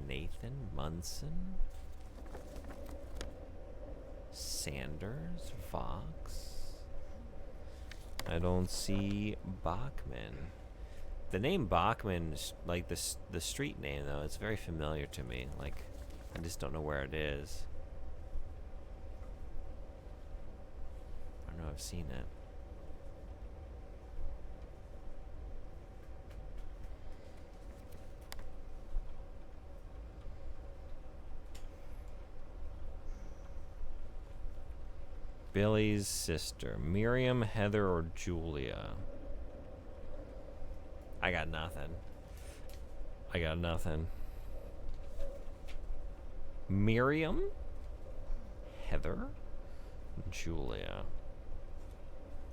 Nathan, Munson, Sanders, Fox. I don't see Bachman. The name Bachman, like the street name though, it's very familiar to me. Like, I just don't know where it is. know I've seen it. Billy's sister. Miriam, Heather, or Julia? I got nothing. I got nothing. Miriam, Heather, Julia.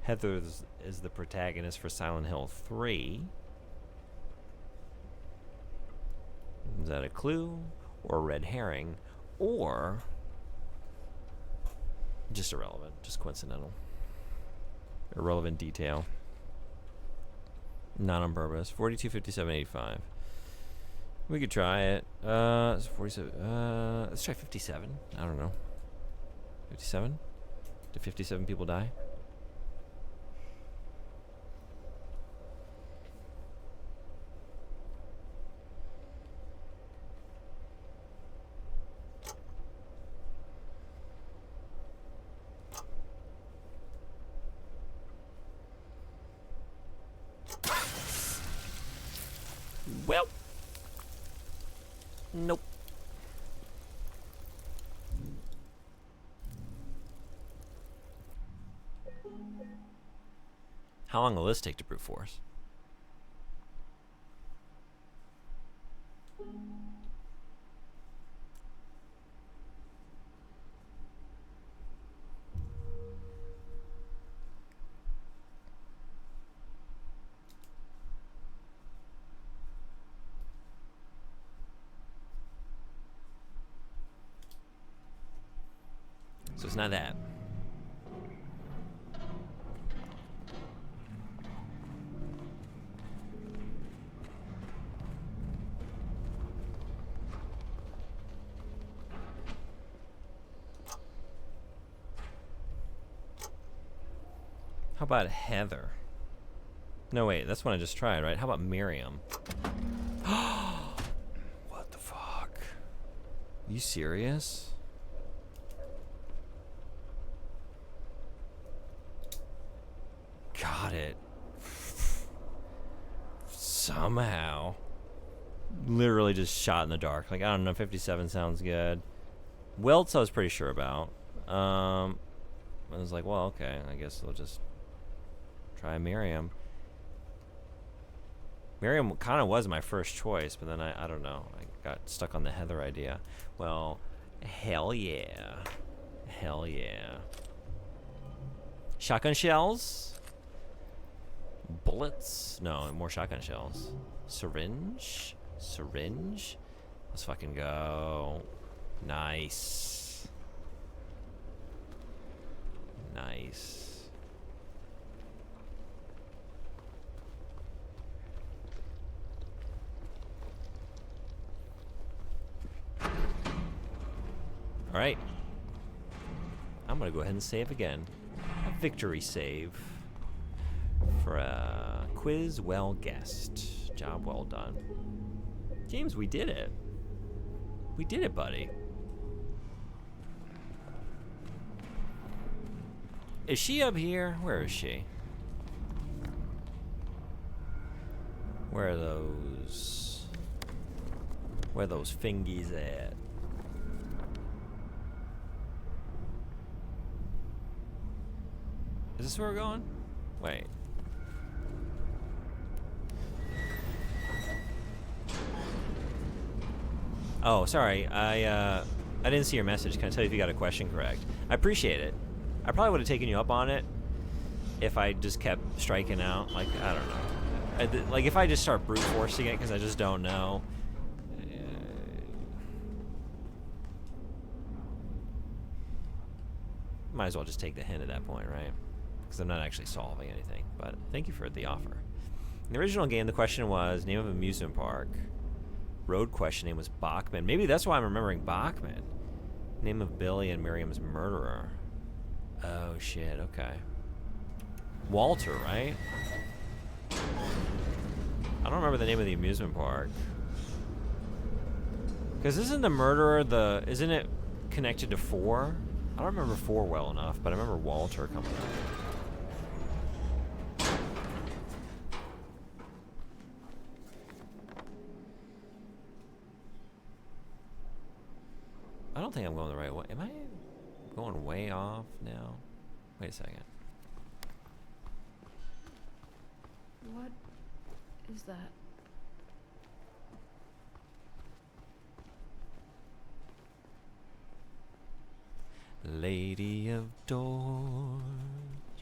Heather is the protagonist for Silent Hill 3. Is that a clue or a red herring or just irrelevant, just coincidental? Irrelevant detail. Not on purpose. 42, 57, 85. We could try it. It's 47. Let's try 57. I don't know. 57? Did 57 people die? Well. Nope. How long will this take to brute force? So it's not that. How about Heather? No, wait, that's one I just tried, right? How about Miriam? What the fuck? You serious? Got it. Somehow. Literally just shot in the dark. Like, I don't know, 57 sounds good. Welts I was pretty sure about. I was like, well, okay, I guess we'll just try Miriam. Miriam kind of was my first choice, but then I don't know. I got stuck on the Heather idea. Well, hell yeah. Hell yeah. Shotgun shells? Bullets? No, more shotgun shells. Syringe? Syringe? Let's fucking go. Nice. Nice. Alright. I'm gonna go ahead and save again. A victory save. For a quiz well guessed. Job well done. James, we did it. We did it, buddy. Is she up here? Where is she? Where are those? Where are those fingies at? Is this where we're going? Wait. Oh, sorry. I didn't see your message. Can I tell you if you got a question correct? I appreciate it. I probably would have taken you up on it if I just kept striking out. Like, I don't know. Like, if I just start brute forcing it because I just don't know. Might as well just take the hint at that point, right? Because I'm not actually solving anything. But thank you for the offer. In the original game, the question was name of amusement park. Road question name was Bachman. Maybe that's why I'm remembering Bachman. Name of Billy and Miriam's murderer. Oh shit, okay. Walter, right? I don't remember the name of the amusement park. Because isn't the murderer isn't it connected to 4? I don't remember 4 well enough, but I remember Walter coming up. I don't think I'm going the right way. Am I going way off now? Wait a second. What is that? Lady of Door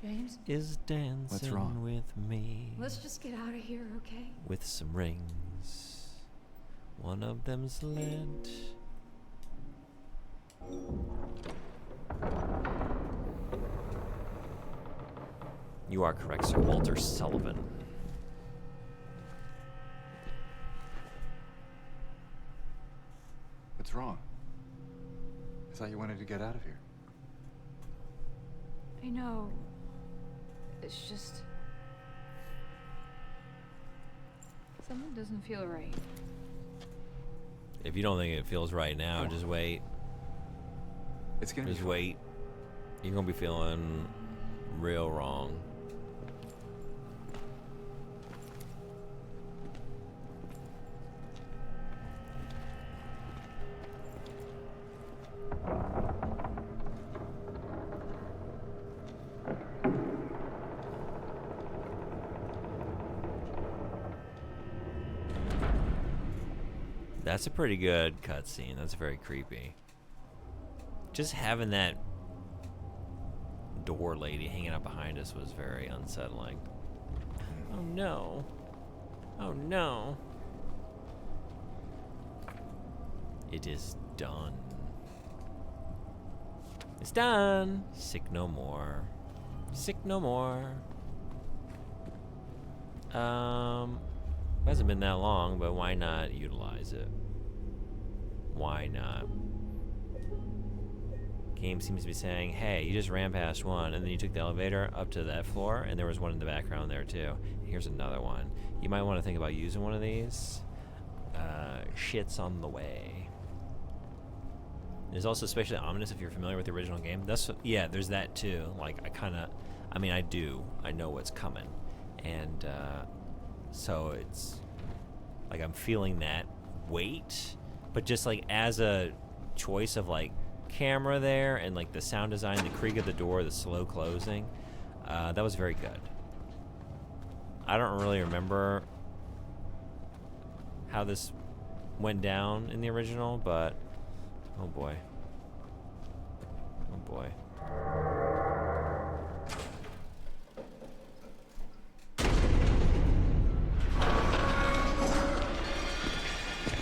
James, is dancing wrong? with me. let's just get out of here, okay? With some rings. One of them's lent. You are correct, Sir Walter Sullivan. What's wrong? I thought you wanted to get out of here. I know. It's just... something doesn't feel right. If you don't think it feels right now, just wait. It's gonna Just be wait. You're gonna be feeling real wrong. That's a pretty good cutscene. That's very creepy. Just having that door lady hanging out behind us was very unsettling. Oh no. Oh no. It is done. It's done. Sick no more. Sick no more. Hasn't been that long, but why not utilize it? Why not? Game seems to be saying, hey, you just ran past one, and then you took the elevator up to that floor, and there was one in the background there too. Here's another one. You might want to think about using one of these. Shit's on the way. It's also especially ominous if you're familiar with the original game. Yeah, there's that too. Like, I know what's coming. And, so it's like I'm feeling that weight, but just like as a choice of like camera there and like the sound design, the creak of the door, the slow closing, that was very good. I don't really remember how this went down in the original, but oh boy. Oh boy.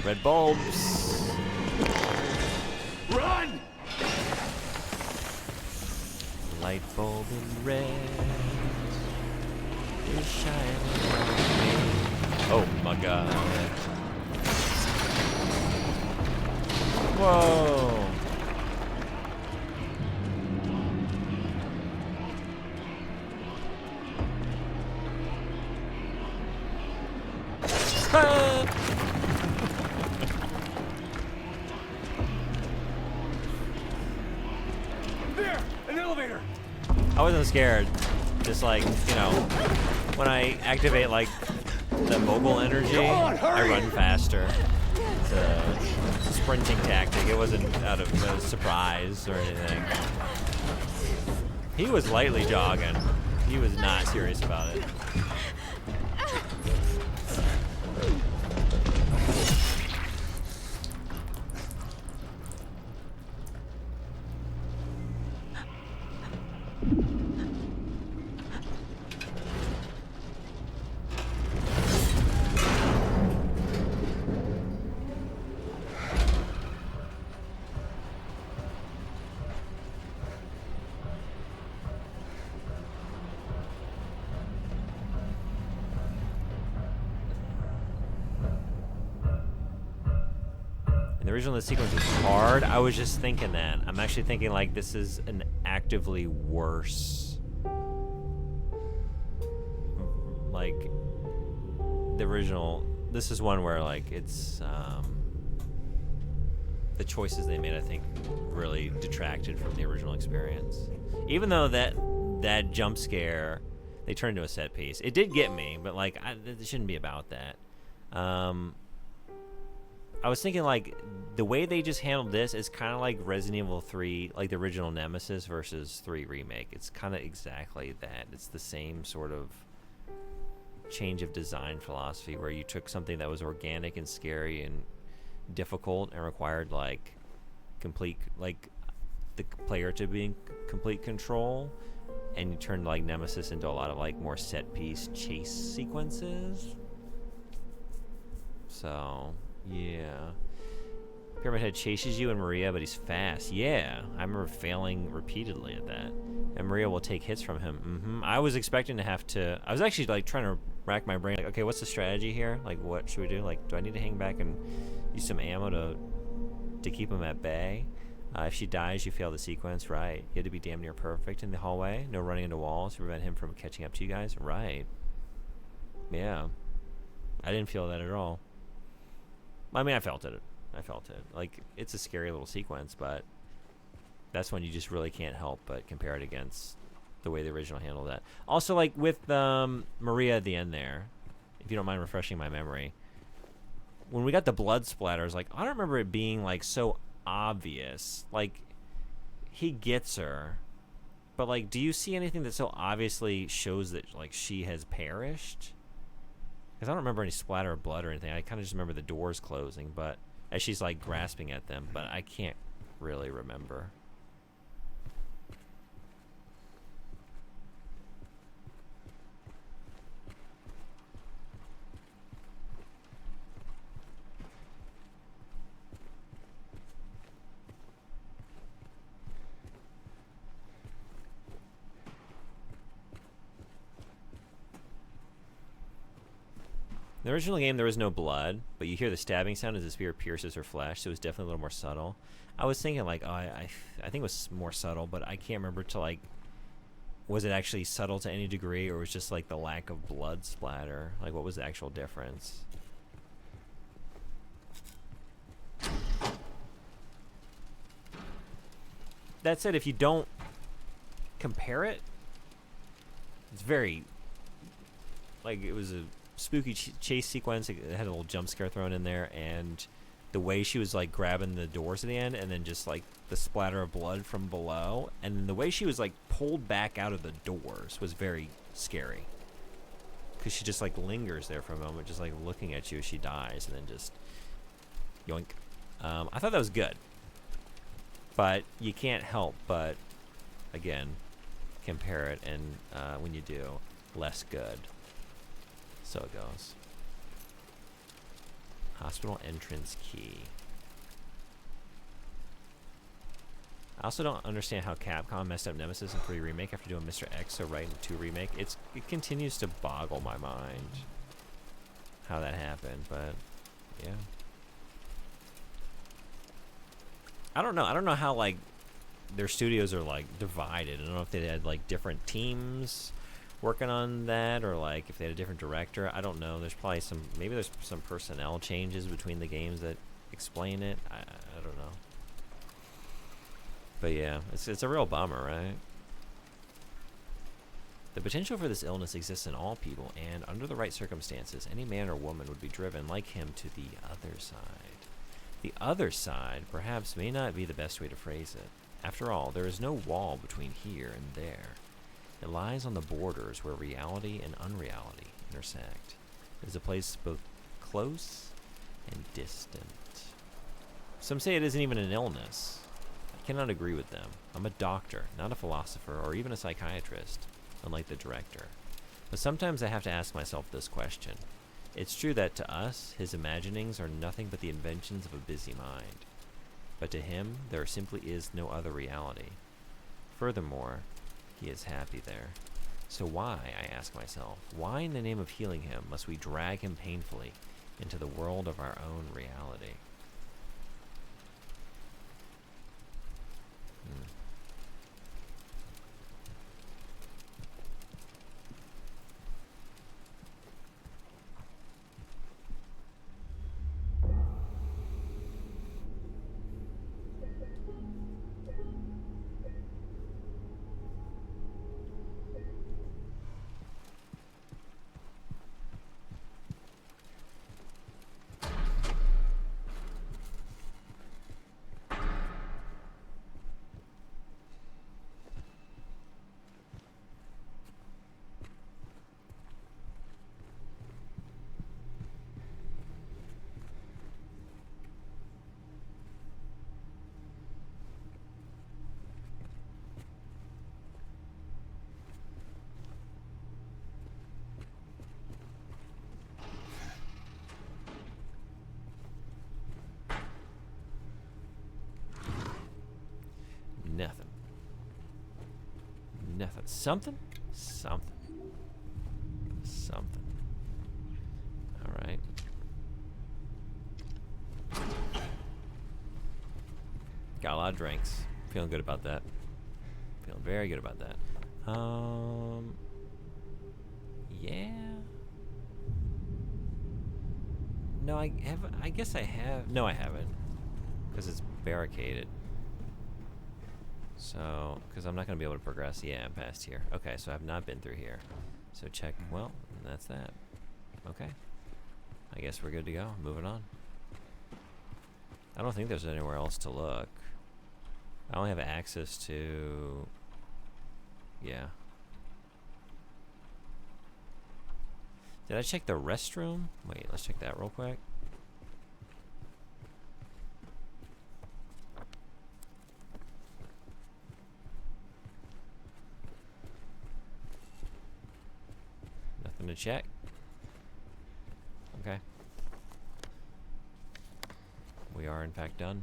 Red bulbs. Run! Light bulb in red is shining on me. Oh my god. Whoa. there! An elevator! I wasn't scared. Just like, you know, when I activate like the mobile energy, Come on, hurry! I run faster. It's a sprinting tactic. It wasn't out of surprise or anything. He was lightly jogging. He was not serious about it. The original sequence was hard. I was just thinking that. I'm actually thinking like this is an actively worse, like the original. This is one where like it's the choices they made, I think, really detracted from the original experience. Even though that jump scare, they turned into a set piece. It did get me, but like, it shouldn't be about that. I was thinking like the way they just handled this is kind of like Resident Evil 3, like the original Nemesis versus 3 Remake. It's kind of exactly that. It's the same sort of change of design philosophy where you took something that was organic and scary and difficult and required like complete, like the player to be in complete control, and you turned like Nemesis into a lot of like more set piece chase sequences. So yeah, Pyramid Head chases you and Maria, but he's fast. Yeah, I remember failing repeatedly at that. And Maria will take hits from him. I was expecting to have to. I was actually like trying to rack my brain. Like, okay, what's the strategy here? Like, what should we do? Like, do I need to hang back and use some ammo to keep him at bay? If she dies, you fail the sequence. Right. You had to be damn near perfect in the hallway. No running into walls to prevent him from catching up to you guys. Right. Yeah. I didn't feel that at all. I mean, I felt it. Like, it's a scary little sequence, but that's when you just really can't help but compare it against the way the original handled that. Also, like, with Maria at the end there, if you don't mind refreshing my memory, when we got the blood splatters, like, I don't remember it being, like, so obvious. Like, he gets her, but, like, do you see anything that so obviously shows that, like, she has perished? Because I don't remember any splatter of blood or anything. I kind of just remember the doors closing, but as she's like grasping at them, but I can't really remember. In the original game, there was no blood, but you hear the stabbing sound as the spear pierces her flesh, so it was definitely a little more subtle. I was thinking, like, oh, I think it was more subtle, but I can't remember to, like, was it actually subtle to any degree, or was just, like, the lack of blood splatter? Like, what was the actual difference? That said, if you don't compare it, it's very, like, it was a spooky chase sequence. It had a little jump scare thrown in there, and the way she was like grabbing the doors at the end, and then just like the splatter of blood from below, and then the way she was like pulled back out of the doors was very scary, because she just like lingers there for a moment, just like looking at you as she dies, and then just yoink. I thought that was good, but you can't help but again compare it, and when you do, less good. So it goes. Hospital entrance key. I also don't understand how Capcom messed up Nemesis in 3 Remake after doing Mr. X so right in 2 Remake. It continues to boggle my mind how that happened, but yeah. I don't know how like their studios are like divided. I don't know if they had like different teams working on that, or like if they had a different director. I don't know. There's probably maybe there's some personnel changes between the games that explain it. I don't know. But yeah, it's a real bummer, right? The potential for this illness exists in all people, and under the right circumstances, any man or woman would be driven like him to the other side. The other side perhaps may not be the best way to phrase it. After all, there is no wall between here and there. It lies on the borders where reality and unreality intersect. It is a place both close and distant. Some say it isn't even an illness. I cannot agree with them. I'm a doctor, not a philosopher or even a psychiatrist, unlike the director. But sometimes I have to ask myself this question. It's true that to us, his imaginings are nothing but the inventions of a busy mind. But to him, there simply is no other reality. Furthermore, he is happy there. So why, I ask myself, why in the name of healing him must we drag him painfully into the world of our own reality? Something? Something. Something. Alright. Got a lot of drinks. Feeling good about that. Feeling very good about that. Yeah. No, I guess I have. No, I haven't. Because it's barricaded. So, because I'm not going to be able to progress. Yeah, past here. Okay, so I've not been through here. So check. Well, that's that. Okay. I guess we're good to go. Moving on. I don't think there's anywhere else to look. I only have access to... Yeah. Did I check the restroom? Wait, let's check that real quick. Nothing to check. Okay. We are in fact done.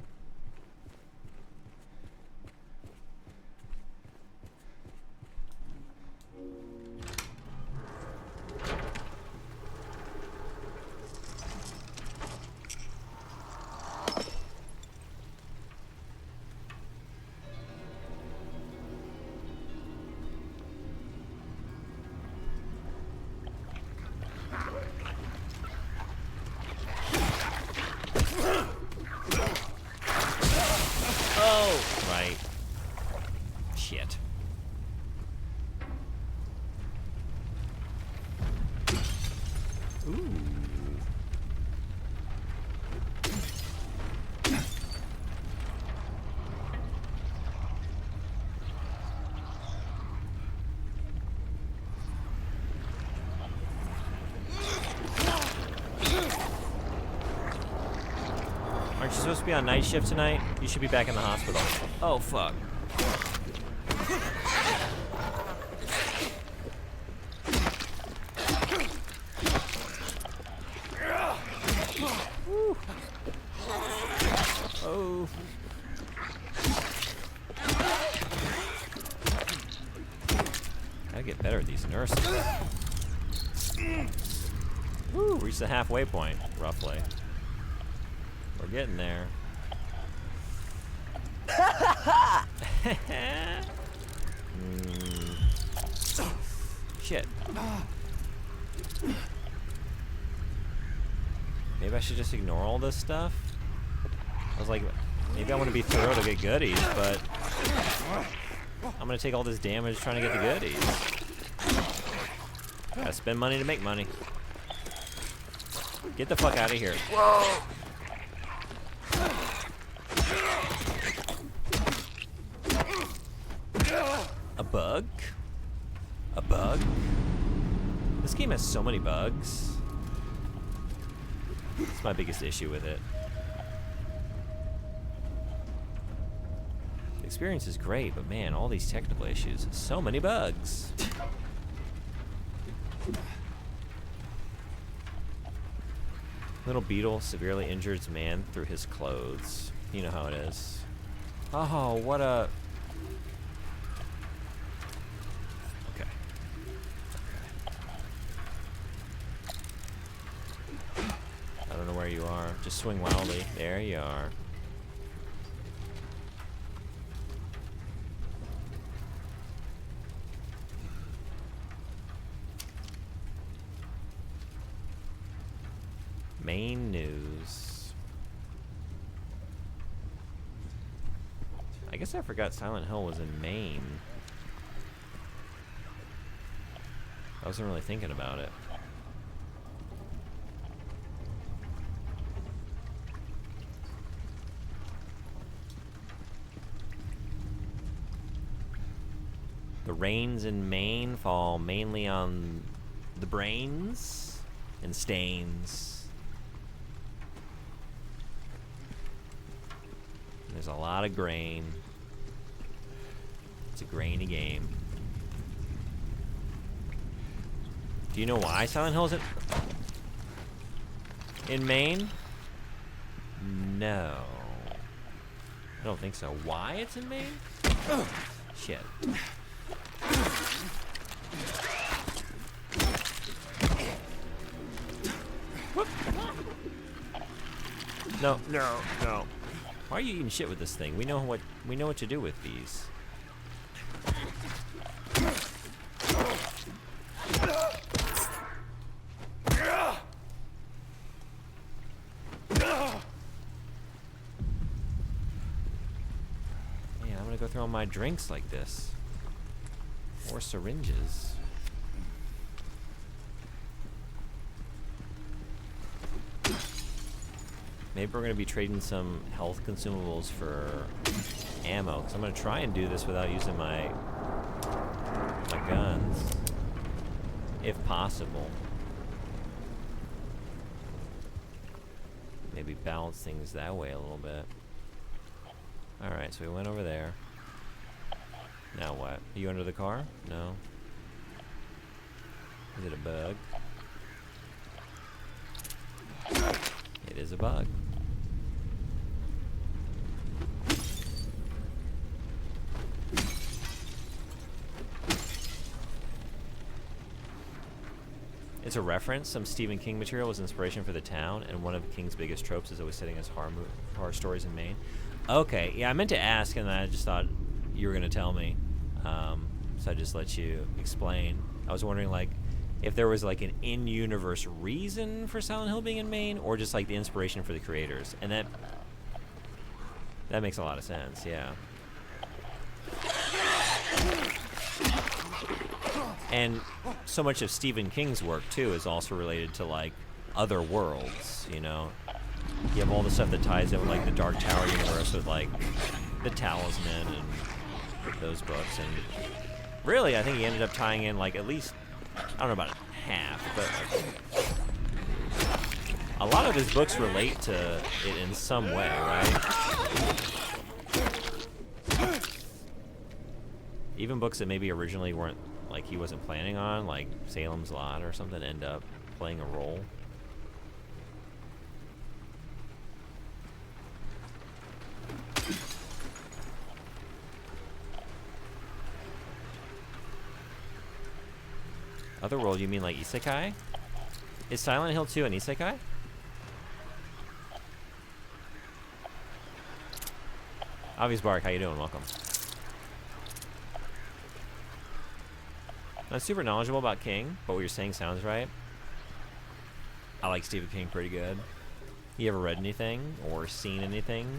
Right. Shit. Ooh. Aren't you supposed to be on night shift tonight? You should be back in the hospital. Oh, fuck. Woo. Oh. Gotta get better at these nurses. Woo, reached the halfway point, roughly. We're getting there. Shit. Maybe I should just ignore all this stuff? I was like, maybe I want to be thorough to get goodies, but I'm gonna take all this damage trying to get the goodies. Gotta spend money to make money. Get the fuck out of here. Whoa! A bug? A bug? This game has so many bugs. That's my biggest issue with it. The experience is great, but man, all these technical issues. So many bugs. Little beetle severely injures man through his clothes. You know how it is. Oh, what a... Okay. I don't know where you are. Just swing wildly. There you are. Main news. I guess I forgot Silent Hill was in Maine. I wasn't really thinking about it. The rains in Maine fall mainly on the brains and stains. There's a lot of grain. It's a grainy game. Do you know why Silent Hill isn't in Maine? No. I don't think so. Why it's in Maine? Shit. No, no, no. Why are you eating shit with this thing? We know what to do with these. Man, I'm gonna go through all my drinks like this. Or syringes. Maybe we're gonna be trading some health consumables for ammo, because I'm gonna try and do this without using my guns, if possible. Maybe balance things that way a little bit. Alright, so we went over there. Now what? Are you under the car? No. Is it a bug? It is a bug. It's a reference. Some Stephen King material was inspiration for the town, and one of King's biggest tropes is always setting as horror stories in Maine. Okay, yeah, I meant to ask, and I just thought you were going to tell me. So I just let you explain. I was wondering, like, if there was, like, an in-universe reason for Silent Hill being in Maine, or just, like, the inspiration for the creators. And that makes a lot of sense, yeah. And so much of Stephen King's work, too, is also related to, like, other worlds, you know? You have all the stuff that ties in with, like, the Dark Tower universe with, like, the Talisman and those books. And really, I think he ended up tying in, like, at least, I don't know about half, but like, a lot of his books relate to it in some way, right? Even books that maybe originally weren't, like, he wasn't planning on, like Salem's Lot or something, end up playing a role. Otherworld, you mean like Isekai? Is Silent Hill 2 an Isekai? Obvious Bark, how you doing? Welcome. Not super knowledgeable about King, but what you're saying sounds right. I like Stephen King pretty good. You ever read anything or seen anything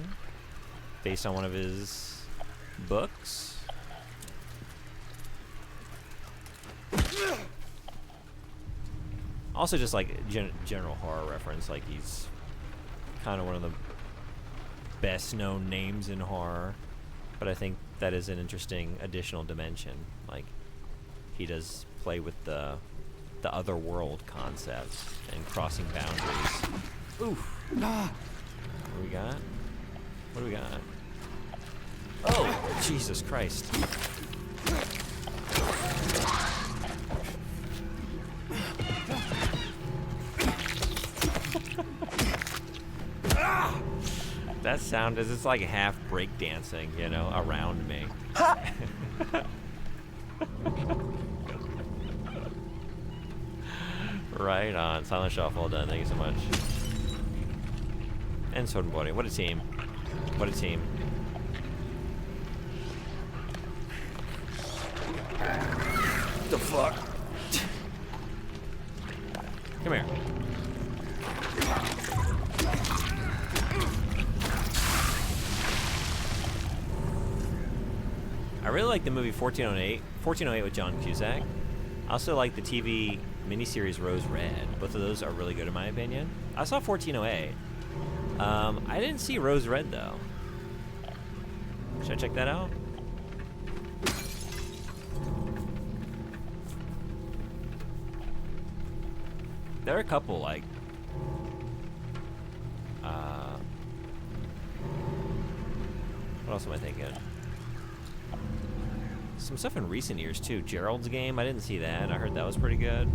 based on one of his books? Also, just like general horror reference, like he's kind of one of the best known names in horror, but I think that is an interesting additional dimension. Like, he does play with the other world concepts and crossing boundaries. Oof. Ah. What do we got? What do we got? Oh, Jesus Christ. That sound is, it's like half breakdancing, you know, around me. Right on. Silent Shelf, well done. Thank you so much. And Sword and Bloody. What a team. What a team. The fuck? Come here. I really like the movie 1408 with John Cusack. I also like the TV miniseries Rose Red. Both of those are really good in my opinion. I saw 1408. I didn't see Rose Red though. Should I check that out? There are a couple like what else am I thinking? Some stuff in recent years too. Gerald's Game, I didn't see that. I heard that was pretty good.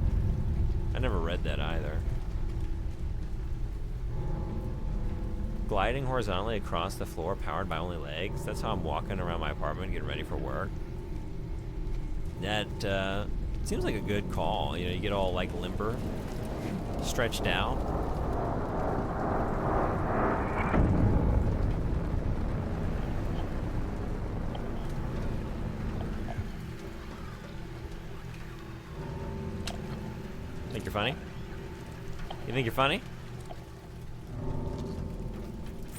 I never read that either. Gliding horizontally across the floor powered by only legs. That's how I'm walking around my apartment getting ready for work. That seems like a good call. You know, you get all like limber, stretched out. Think you're funny? You think you're funny?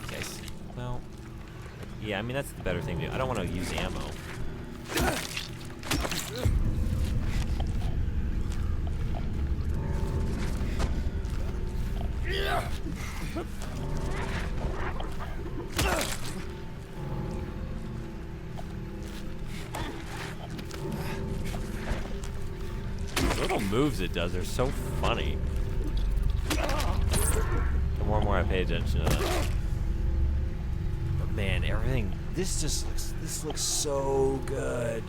Okay, well, yeah, I mean, that's the better thing to do. I don't want to use ammo. The little moves it does are so funny. The more and more I pay attention to them. But man, everything, this looks so good.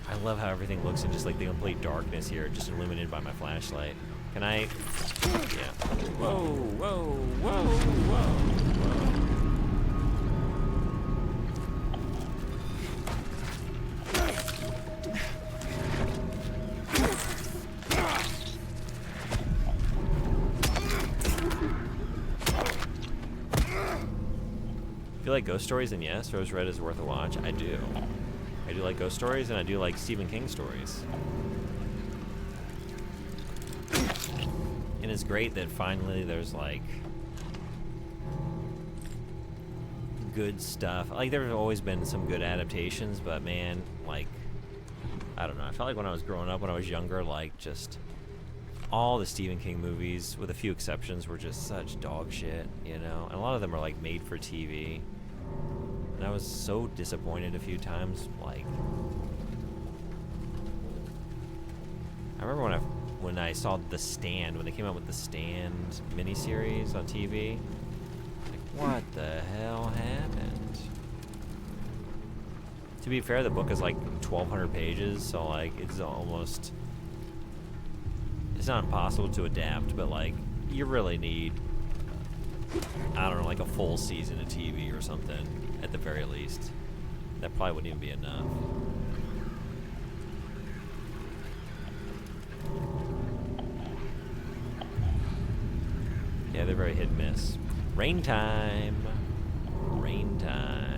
I love how everything looks in just like the complete darkness here, just illuminated by my flashlight. Can I? Yeah. Whoa, whoa, whoa, whoa, whoa. If you like ghost stories, then yes, Rose Red is worth a watch. I do. I do like ghost stories, and I do like Stephen King stories. And it's great that finally there's like good stuff. Like there's always been some good adaptations, but man, like I don't know. I felt like when I was growing up, when I was younger, like just all the Stephen King movies, with a few exceptions, were just such dog shit, you know. And a lot of them are like made for TV. And I was so disappointed a few times. Like, I remember when I saw The Stand, when they came out with The Stand miniseries on TV. Like, what the hell happened? To be fair, the book is like 1,200 pages, so like it's almost, it's not impossible to adapt, but like you really need, I don't know, like a full season of TV or something. At the very least. That probably wouldn't even be enough. Yeah, they're very hit and miss. Rain time. Rain time.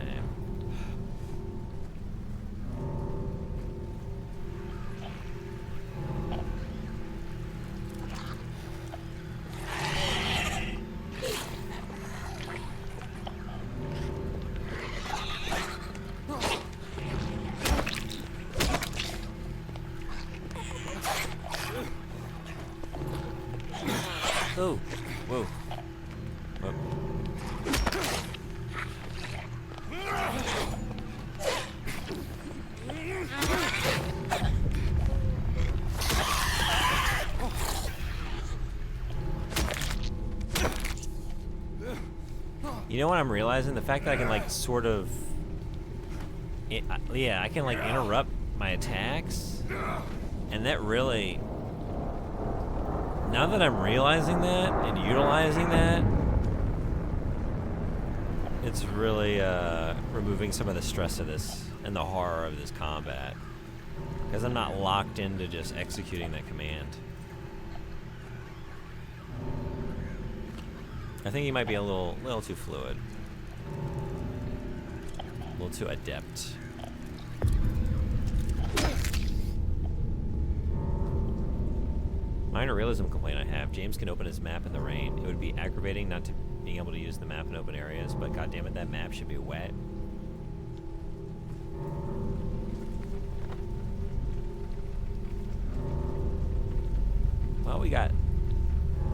Oh, whoa. Whoa. You know what I'm realizing? The fact that I can like sort of, yeah, I can like interrupt my attacks, and that really, now that I'm realizing that and utilizing that, it's really removing some of the stress of this and the horror of this combat, because I'm not locked into just executing that command. I think he might be a little too fluid, a little too adept. Minor realism complaint I have. James can open his map in the rain. It would be aggravating not to being able to use the map in open areas, but goddammit, that map should be wet. Well, we got...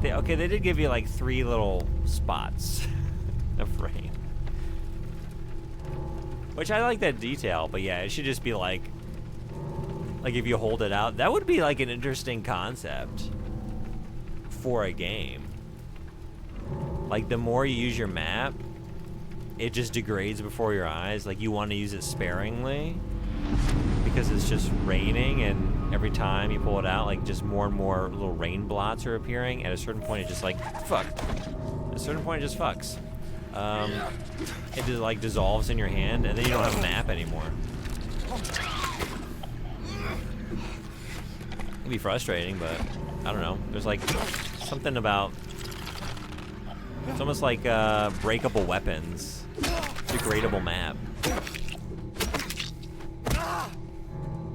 Okay, they did give you like 3 little spots of rain. Which I like that detail, but yeah, it should just be like if you hold it out, that would be like an interesting concept for a game. Like the more you use your map, it just degrades before your eyes. Like you want to use it sparingly because it's just raining, and every time you pull it out, like just more and more little rain blots are appearing. At a certain point, it just like, fuck. At a certain point, it just fucks. It just like dissolves in your hand, and then you don't have a map anymore. It'd be frustrating, but I don't know. There's like something about, it's almost like breakable weapons degradable map.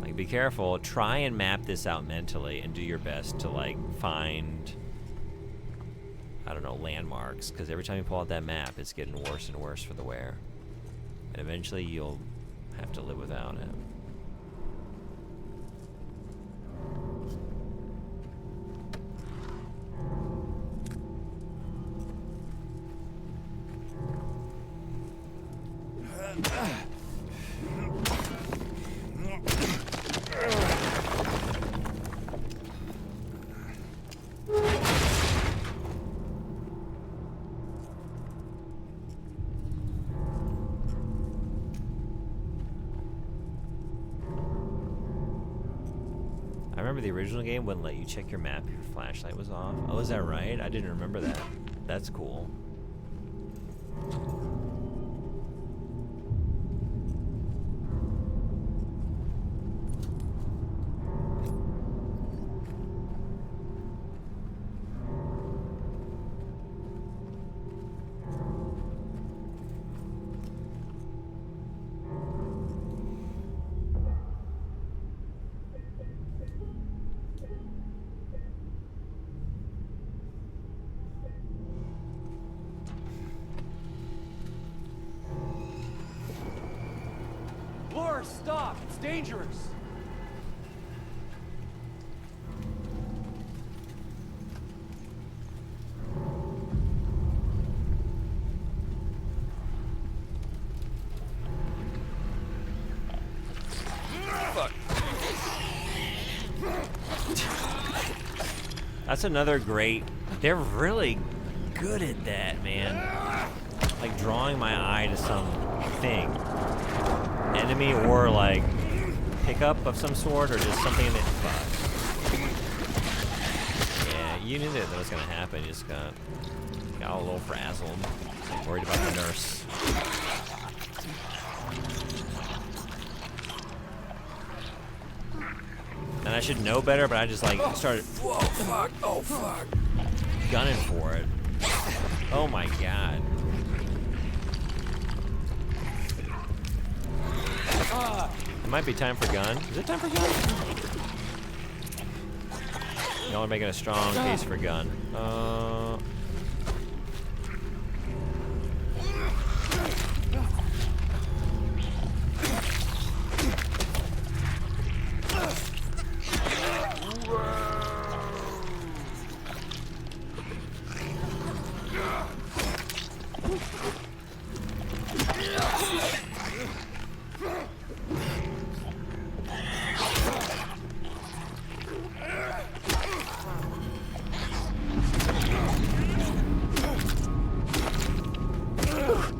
Like, be careful. Try and map this out mentally and do your best to, like, find, I don't know, landmarks. Because every time you pull out that map, it's getting worse and worse for the wearer. And eventually you'll have to live without it. I remember the original game wouldn't let you check your map if your flashlight was off. Oh, is that right? I didn't remember that. That's cool. Laura, stop! It's dangerous! That's another great... They're really good at that, man. Like, drawing my eye to something. Enemy or, like, pickup of some sort, or just something in it. Fuck. Yeah, you knew that was gonna happen. You just got a little frazzled. Worried about the nurse. And I should know better, but I just, like, started... Whoa, fuck, oh, fuck. Gunning for it. Oh, my God. It might be time for gun. Is it time for gun? Y'all are making a strong case for gun.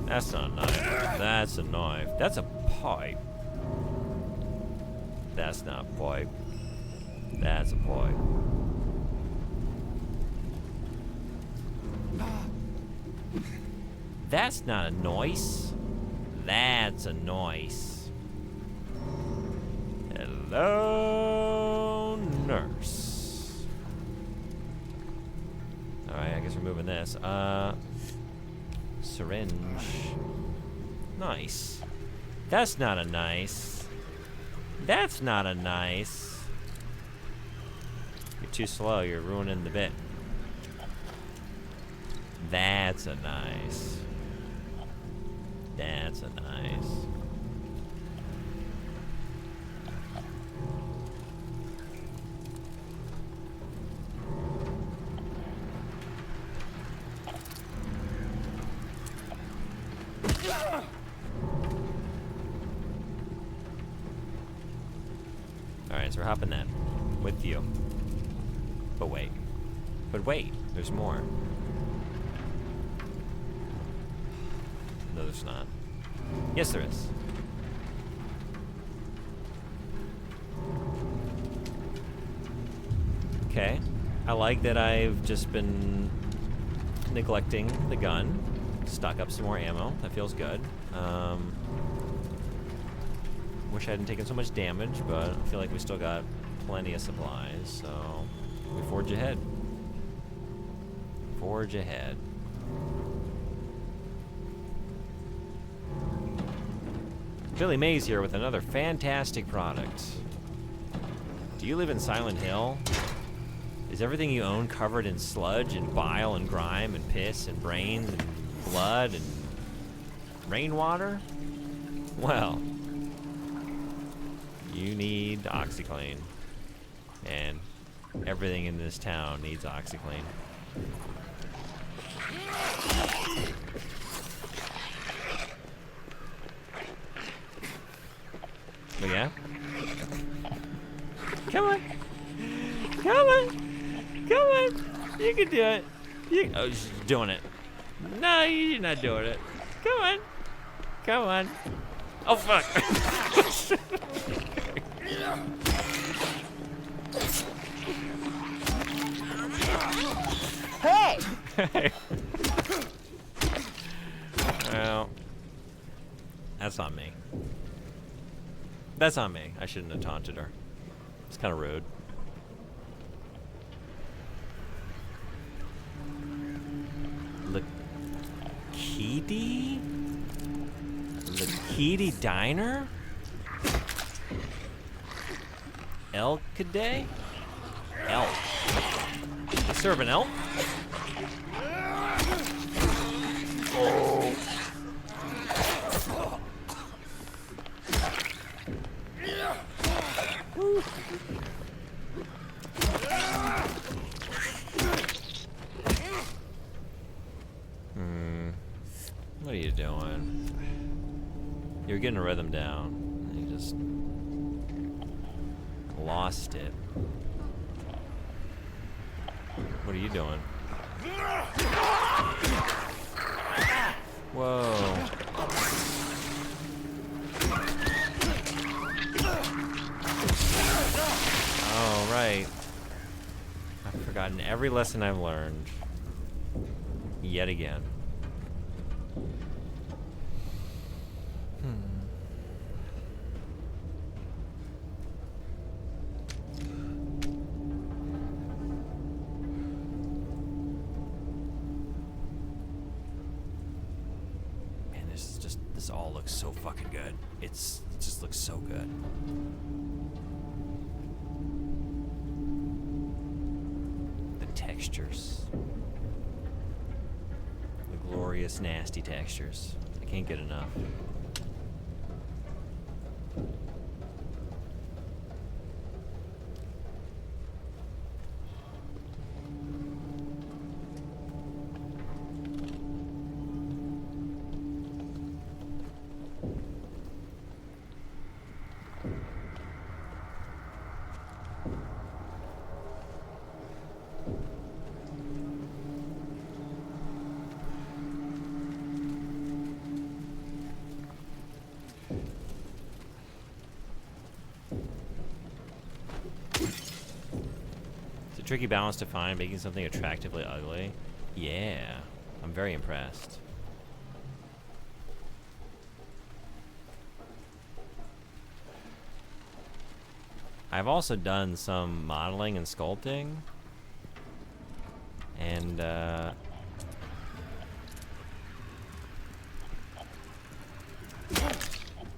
That's not a knife. That's a knife. That's a pipe. That's not a pipe. That's a pipe. That's not a noise. That's a noise. Hello, nurse. Alright, I guess we're moving this. Syringe. Nice. That's not a nice. That's not a nice. You're too slow. You're ruining the bit. That's a nice. That's a nice. Alright, so we're hopping that with you. But wait. But wait, there's more. No, there's not. Yes, there is. Okay. I like that I've just been neglecting the gun. Stock up some more ammo. That feels good. Wish I hadn't taken so much damage, but I feel like we still got plenty of supplies, so we forge ahead. Forge ahead. Billy Mays here with another fantastic product. Do you live in Silent Hill? Is everything you own covered in sludge and bile and grime and piss and brains and blood and rainwater? Well, you need OxyClean. And everything in this town needs OxyClean. But yeah. Come on. Come on. Come on. You can do it. Oh, she's doing it. No, you're not doing it. Come on. Come on. Oh, fuck. Hey! Hey. Well, that's on me. That's on me. I shouldn't have taunted her. It's kind of rude. Lakidi? Lakidi Diner? Elk Day? Elk. They serve an elk? Oh. What are you doing? You're getting a rhythm down. And you just lost it. What are you doing? Whoa. Oh, right. I've forgotten every lesson I've learned. Yet again. This all looks so fucking good. It just looks so good. The textures. The glorious, nasty textures. I can't get enough. Tricky balance to find, making something attractively ugly. Yeah, I'm very impressed. I've also done some modeling and sculpting, and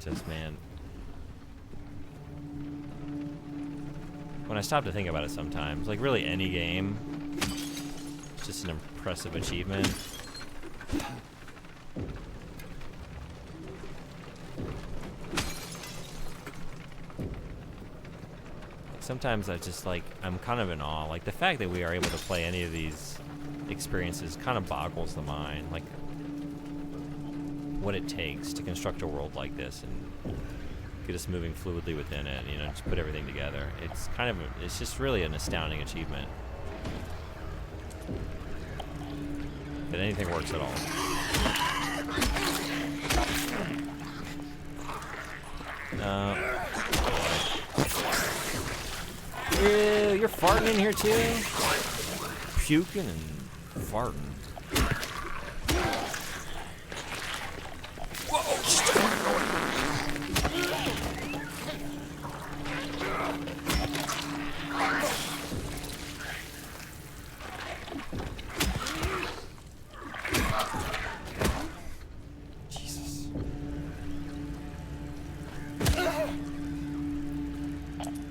just man. When I stop to think about it sometimes, like really any game, it's just an impressive achievement. Sometimes I just like, I'm kind of in awe. Like the fact that we are able to play any of these experiences kind of boggles the mind. Like what it takes to construct a world like this and get us moving fluidly within it, you know, just put everything together. It's kind of, it's just really an astounding achievement. That anything works at all. Ew, you're farting in here too? Puking and farting.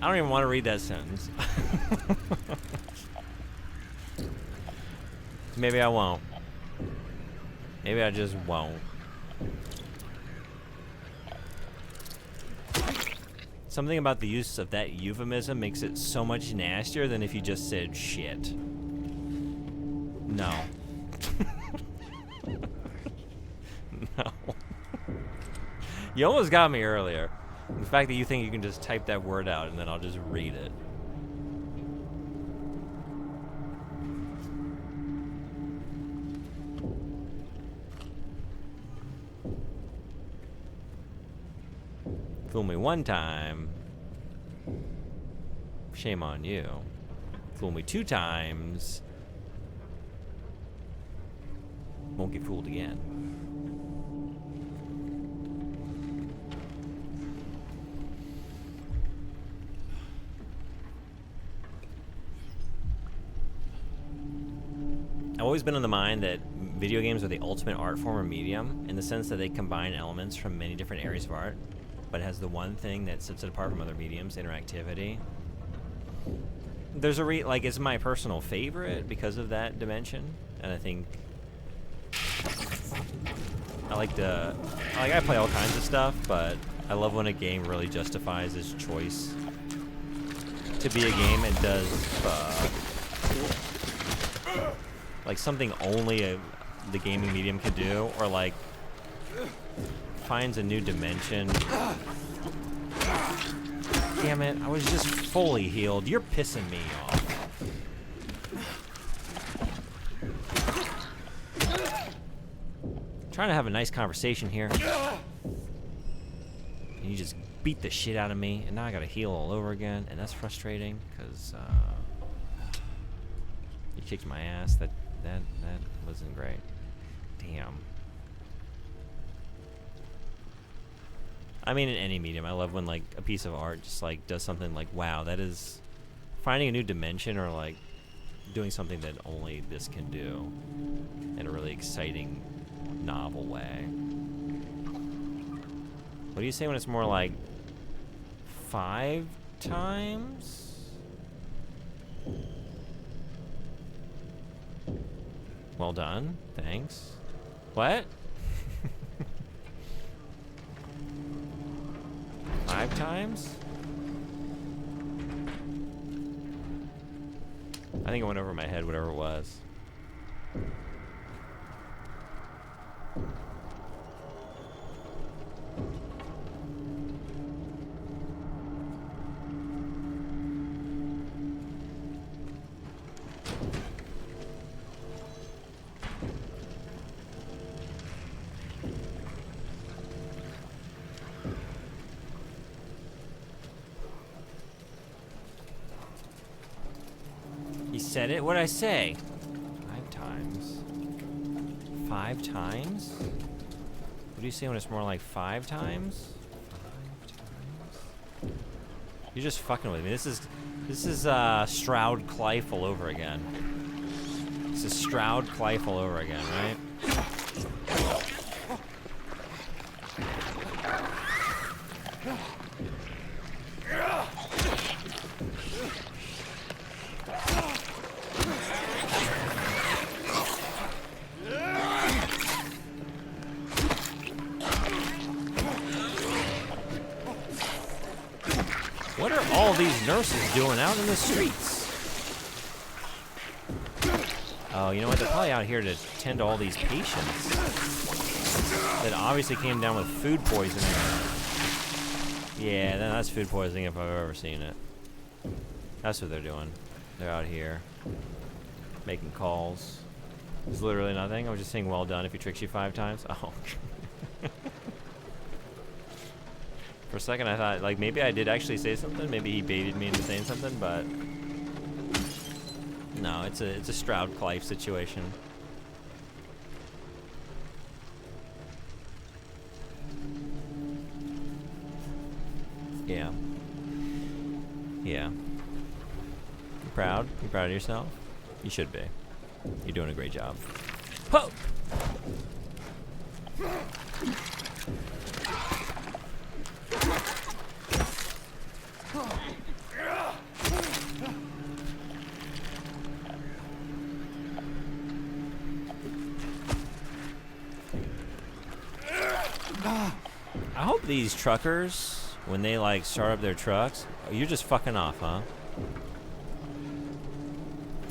I don't even want to read that sentence. Maybe I won't. Maybe I just won't. Something about the use of that euphemism makes it so much nastier than if you just said shit. No. No. You almost got me earlier. The fact that you think you can just type that word out and then I'll just read it. Fool me one time. Shame on you. Fool me 2 times. Won't get fooled again. I've always been in the mind that video games are the ultimate art form or medium in the sense that they combine elements from many different areas of art, but it has the one thing that sets it apart from other mediums, interactivity. There's a like, it's my personal favorite because of that dimension, and I think I play all kinds of stuff, but I love when a game really justifies its choice to be a game and does like something only the gaming medium can do, or like finds a new dimension. Damn it, I was just fully healed. You're pissing me off. Trying to have a nice conversation here. And you just beat the shit out of me, and now I gotta heal all over again, and that's frustrating, because you kicked my ass. That wasn't great. Damn. I mean, in any medium, I love when like a piece of art just like does something like, wow, that is finding a new dimension, or like doing something that only this can do in a really exciting, novel way. What do you say when it's more like 5 times? Well done. Thanks. What? 5 times? I think it went over my head, whatever it was. Said it? What'd I say? 5 times. 5 times? What do you say when it's more like 5 times? 5 times? You're just fucking with me. This is Stroud Clive all over again. This is Stroud Clive all over again, right? What are all these nurses doing out in the streets? Oh, you know what? They're probably out here to tend to all these patients that obviously came down with food poisoning. Yeah, that's food poisoning if I've ever seen it. That's what they're doing. They're out here making calls. It's literally nothing. I was just saying well done if he tricks you 5 times. Oh. For a second I thought, like, maybe I did actually say something. Maybe he baited me into saying something, but no, it's a Stroud Clive situation. Yeah. Yeah. You proud? You proud of yourself? You should be. You're doing a great job. Whoa! I hope these truckers, when they like start up their trucks, you're just fucking off, huh?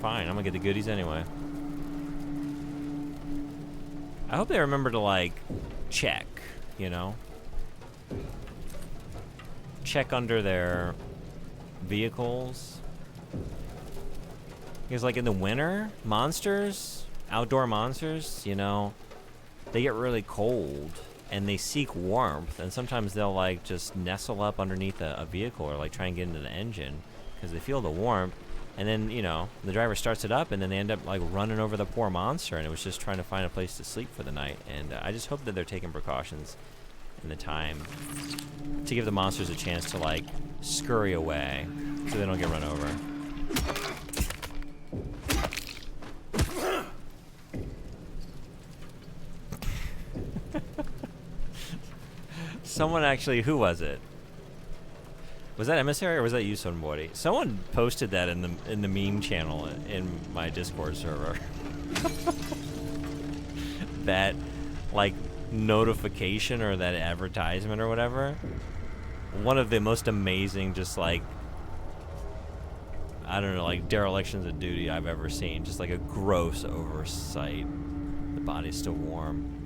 Fine, I'm gonna get the goodies anyway. I hope they remember to like check, you know? Check under their vehicles. Because like in the winter, monsters, outdoor monsters, you know, they get really cold and they seek warmth, and sometimes they'll like just nestle up underneath a vehicle or like try and get into the engine because they feel the warmth, and then, you know, the driver starts it up and then they end up like running over the poor monster, and it was just trying to find a place to sleep for the night. And I just hope that they're taking precautions in the time to give the monsters a chance to like scurry away so they don't get run over. Someone actually, who was it? Was that Emissary or was that you, Sonbody? Someone posted that in the meme channel in my Discord server. That like notification or that advertisement or whatever. One of the most amazing, just like, I don't know, like derelictions of duty I've ever seen. Just like a gross oversight. The body's still warm.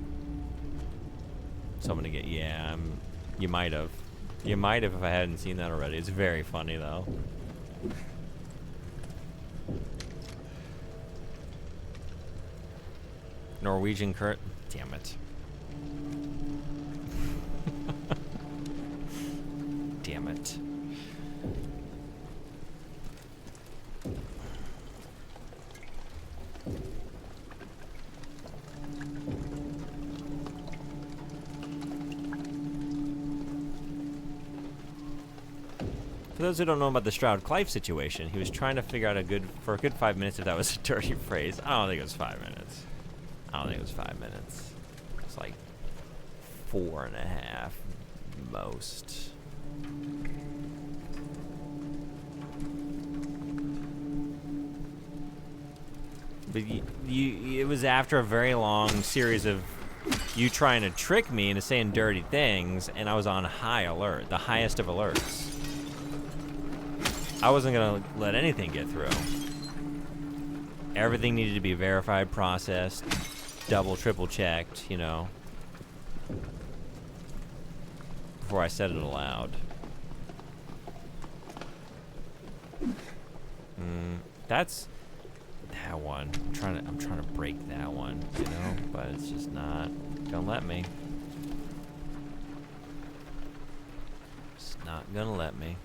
So I'm gonna get, yeah, you might have. You might have if I hadn't seen that already. It's very funny though. Norwegian Kurt, damn it. Damn it. For those who don't know about the Stroud-Clive situation, he was trying to figure out for a good 5 minutes if that was a dirty phrase. I don't think it was 5 minutes. I don't think it was 5 minutes. It's like 4.5 most. But it was after a very long series of you trying to trick me into saying dirty things, and I was on high alert, the highest of alerts. I wasn't gonna let anything get through. Everything needed to be verified, processed, double, triple checked, you know, before I said it aloud. That's that one. I'm trying to break that one, you know, but it's just not gonna let me. It's not gonna let me.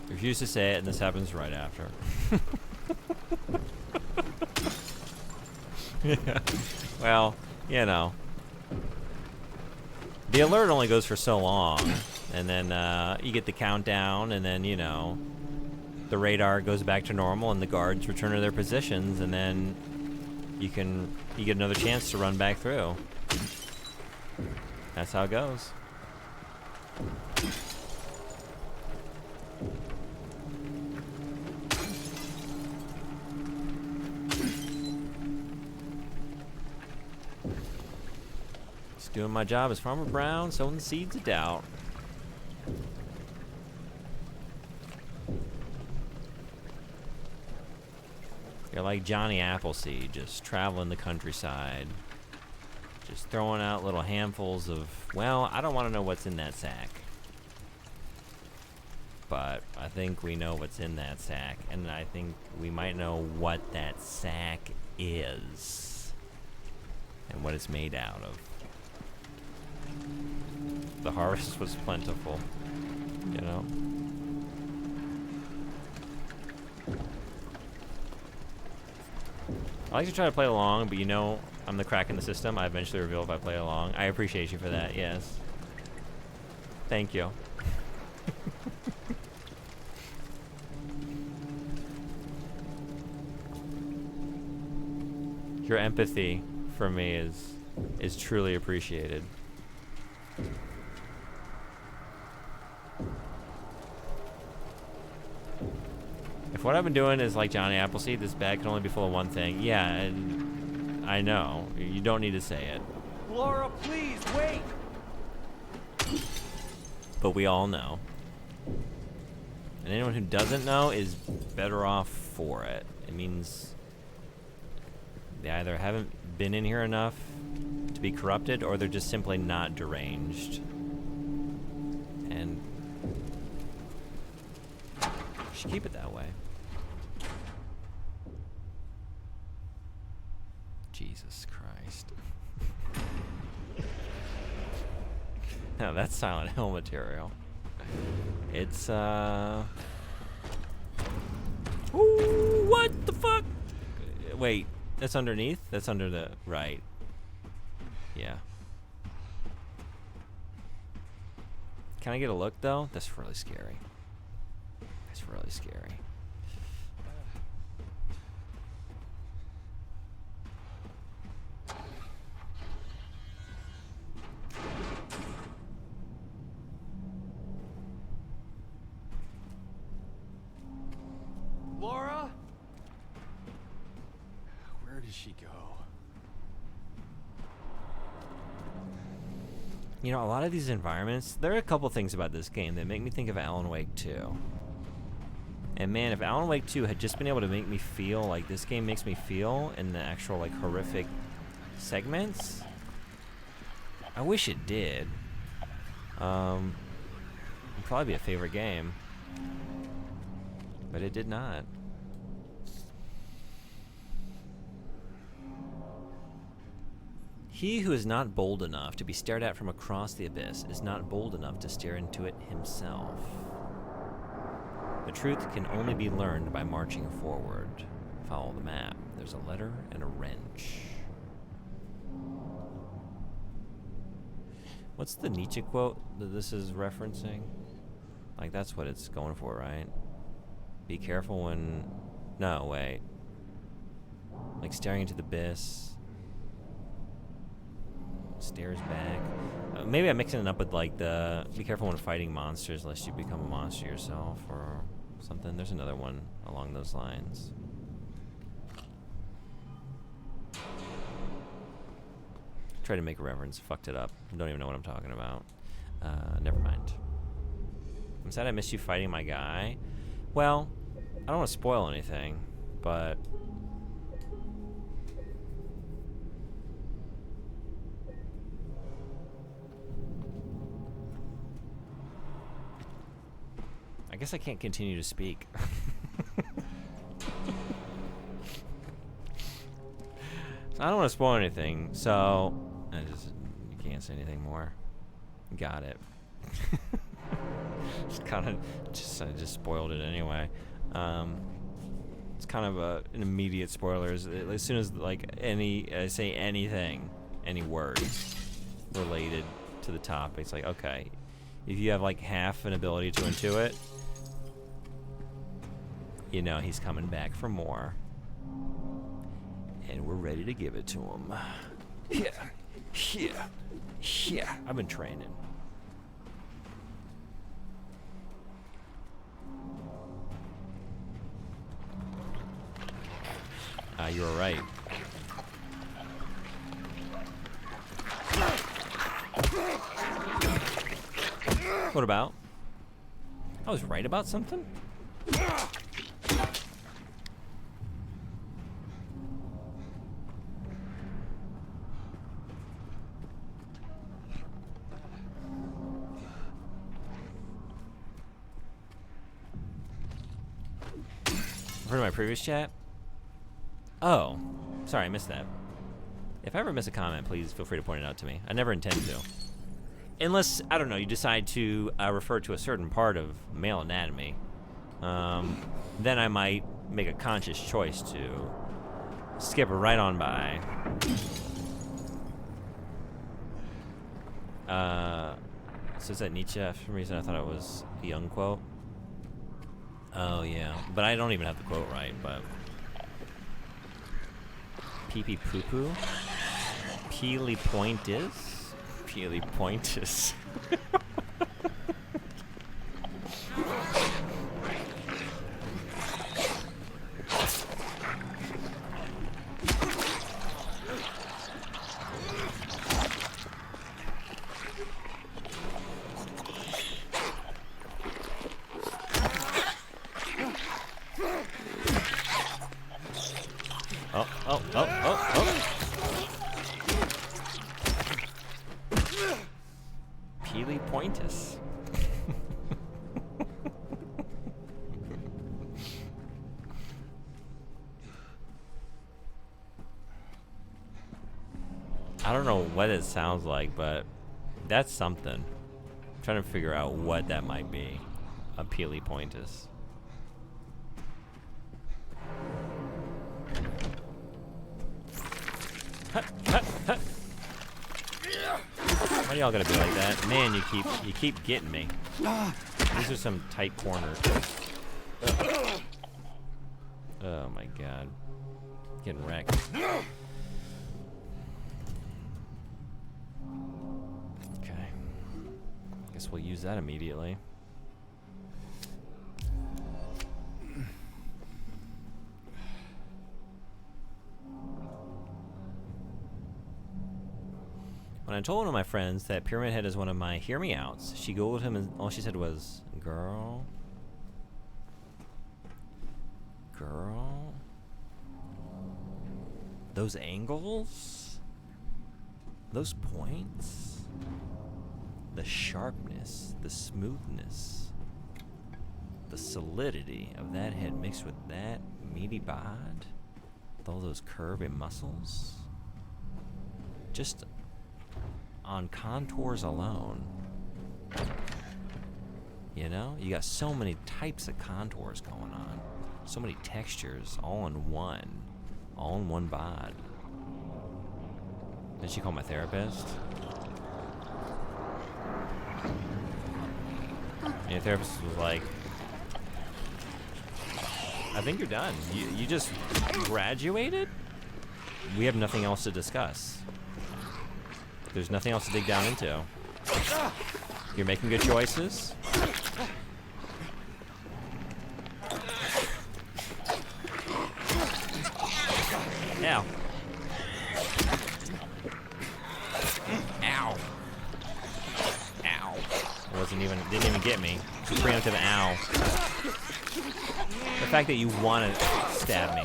Refuse to say it, and this happens right after. Yeah. Well, you know. The alert only goes for so long, and then you get the countdown, and then, you know, the radar goes back to normal, and the guards return to their positions, and then you get another chance to run back through. That's how it goes. Doing my job as Farmer Brown, sowing the seeds of doubt. You're like Johnny Appleseed, just traveling the countryside, just throwing out little handfuls of, well, I don't want to know what's in that sack, but I think we know what's in that sack, and I think we might know what that sack is and what it's made out of. The harvest was plentiful, you know. I like to try to play along, but you know, I'm the crack in the system. I eventually reveal if I play along. I appreciate you for that, yes. Thank you. Your empathy for me is truly appreciated. If what I've been doing is like Johnny Appleseed, this bag can only be full of one thing. Yeah, and I know. You don't need to say it. Laura, please, wait! But we all know. And anyone who doesn't know is better off for it. It means they either haven't been in here enough to be corrupted, or they're just simply not deranged. And you should keep it that way. Jesus Christ. No, that's Silent Hill material. It's, Ooh, what the fuck? Wait, that's underneath? That's under the... Right. Yeah. Can I get a look, though? That's really scary. That's really scary. Laura? Where did she go? You know, a lot of these environments, there are a couple things about this game that make me think of Alan Wake 2. And man, if Alan Wake 2 had just been able to make me feel like this game makes me feel in the actual, like, horrific segments, I wish it did. It'd probably be a favorite game. But it did not. He who is not bold enough to be stared at from across the abyss is not bold enough to stare into it himself. The truth can only be learned by marching forward. Follow the map. There's a letter and a wrench. What's the Nietzsche quote that this is referencing? Like, that's what it's going for, right? Be careful when... No, wait. Like staring into the abyss. Stares back. Maybe I'm mixing it up with like the... Be careful when fighting monsters lest you become a monster yourself or something. There's another one along those lines. Tried to make a reference. Fucked it up. Don't even know what I'm talking about. Never mind. I'm sad I missed you fighting my guy. Well, I don't want to spoil anything, but... I guess I can't continue to speak. So I don't want to spoil anything, so... You can't say anything more. Got it. I just spoiled it anyway. It's kind of an immediate spoiler. As soon as like I say anything, any word related to the topic, it's like, okay, if you have like half an ability to intuit, you know he's coming back for more, and we're ready to give it to him. Yeah. I've been training. You were right. What about? I was right about something? Heard my previous chat? Oh, sorry, I missed that. If I ever miss a comment, please feel free to point it out to me. I never intend to. Unless, I don't know, you decide to refer to a certain part of male anatomy. Then I might make a conscious choice to skip right on by. So is that Nietzsche? For some reason I thought it was a Young quote. Oh, yeah. But I don't even have the quote right, but... Pee-pee poo-poo? Peely point is? Peely point is. Oh, oh, oh, oh, oh. Peely Pointus. I don't know what it sounds like, but that's something. I'm trying to figure out what that might be. A Peely Pointus. Why y'all gotta be like that? Man, you keep getting me. These are some tight corners. Oh my god. Getting wrecked. Okay. Guess we'll use that immediately. When I told one of my friends that Pyramid Head is one of my hear me outs, she googled him and all she said was, girl? Girl? Those angles? Those points? The sharpness, the smoothness, the solidity of that head mixed with that meaty bod, with all those curvy muscles. Just on contours alone, you know, you got so many types of contours going on, so many textures, all in one bod. Did she call my therapist? And your therapist was like, I think you're done. You just graduated? We have nothing else to discuss. There's nothing else to dig down into. You're making good choices. Ow. Ow. Ow. Didn't even get me. Preemptive ow. The fact that you want to stab me,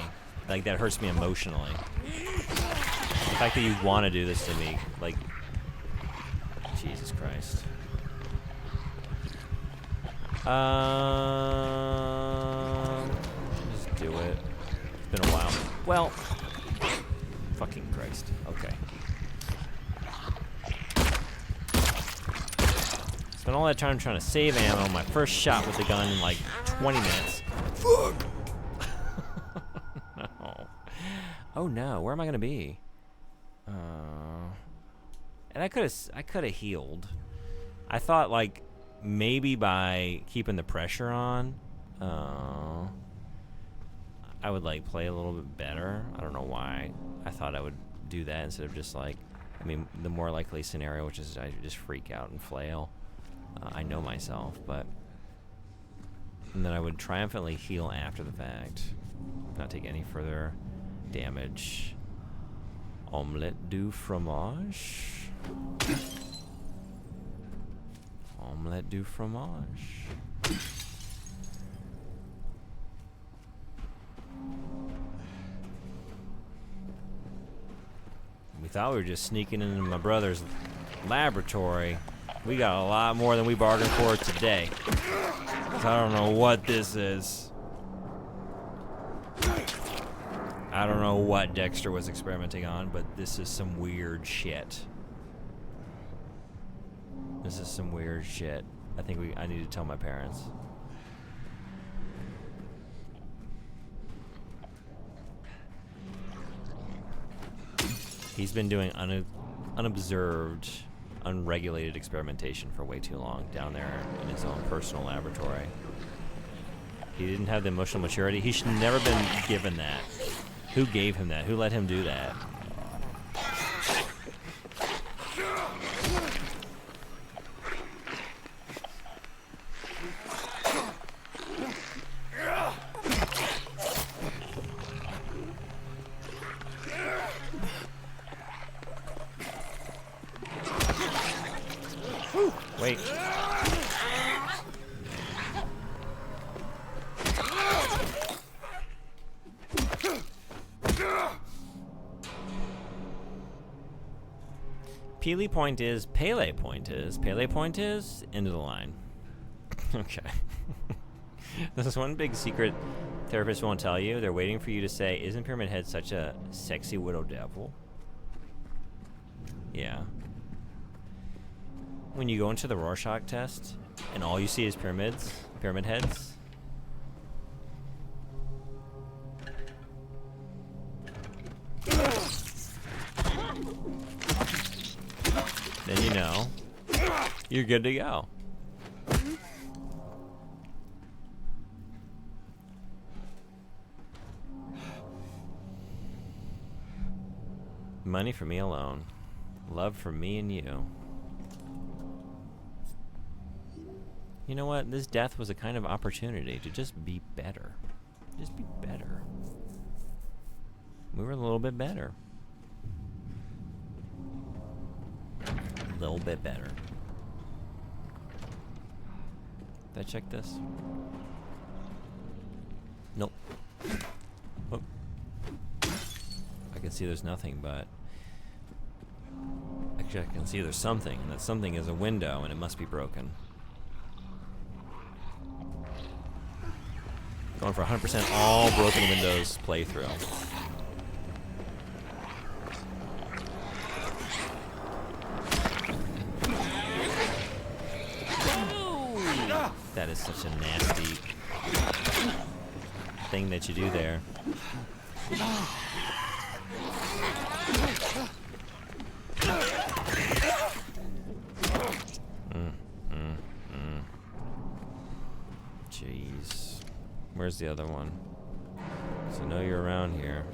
like, that hurts me emotionally. The fact that you want to do this to me, like, Jesus Christ. Just do it. It's been a while. Well, fucking Christ. Okay. Spent all that time trying to save ammo. My first shot with the gun in like 20 minutes. Fuck! No. Oh no, where am I gonna be? And I could have healed. I thought, like, maybe by keeping the pressure on, I would, like, play a little bit better. I don't know why I thought I would do that instead of just, like, I mean, the more likely scenario, which is I just freak out and flail. I know myself, but... And then I would triumphantly heal after the fact. Not take any further damage. Omelette du fromage. Omelette du fromage. We thought we were just sneaking into my brother's laboratory. We got a lot more than we bargained for today. 'Cause I don't know what this is. I don't know what Dexter was experimenting on, but this is some weird shit. This is some weird shit. I think I need to tell my parents. He's been doing unobserved, unregulated experimentation for way too long down there in his own personal laboratory. He didn't have the emotional maturity. He should never been given that. Who gave him that? Who let him do that? Wait. Pele point is, Pele point is, end of the line. Okay. This is one big secret therapists won't tell you. They're waiting for you to say, isn't Pyramid Head such a sexy widow devil? Yeah. When you go into the Rorschach test, and all you see is pyramid heads. Then you know, you're good to go. Money for me alone. Love for me and you. You know what? This death was a kind of opportunity to just be better. Just be better. We were a little bit better. A little bit better. Did I check this? Nope. Whoop. I can see there's nothing, but actually I can see there's something, and that something is a window, and it must be broken. Going for 100% all broken windows playthrough. That is such a nasty thing that you do there. Jeez. Where's the other one? So I know you're around here.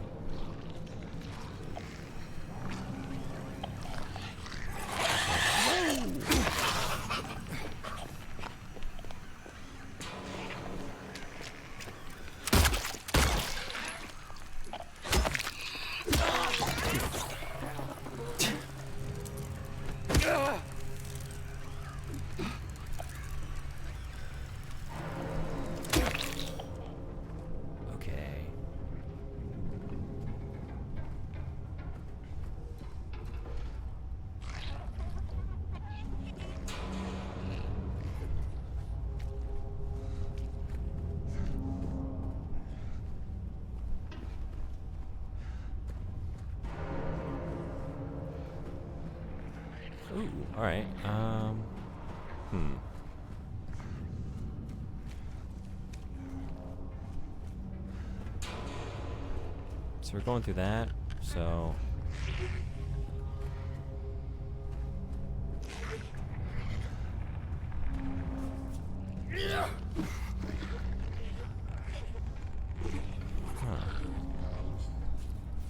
Ooh, alright. So we're going through that, so...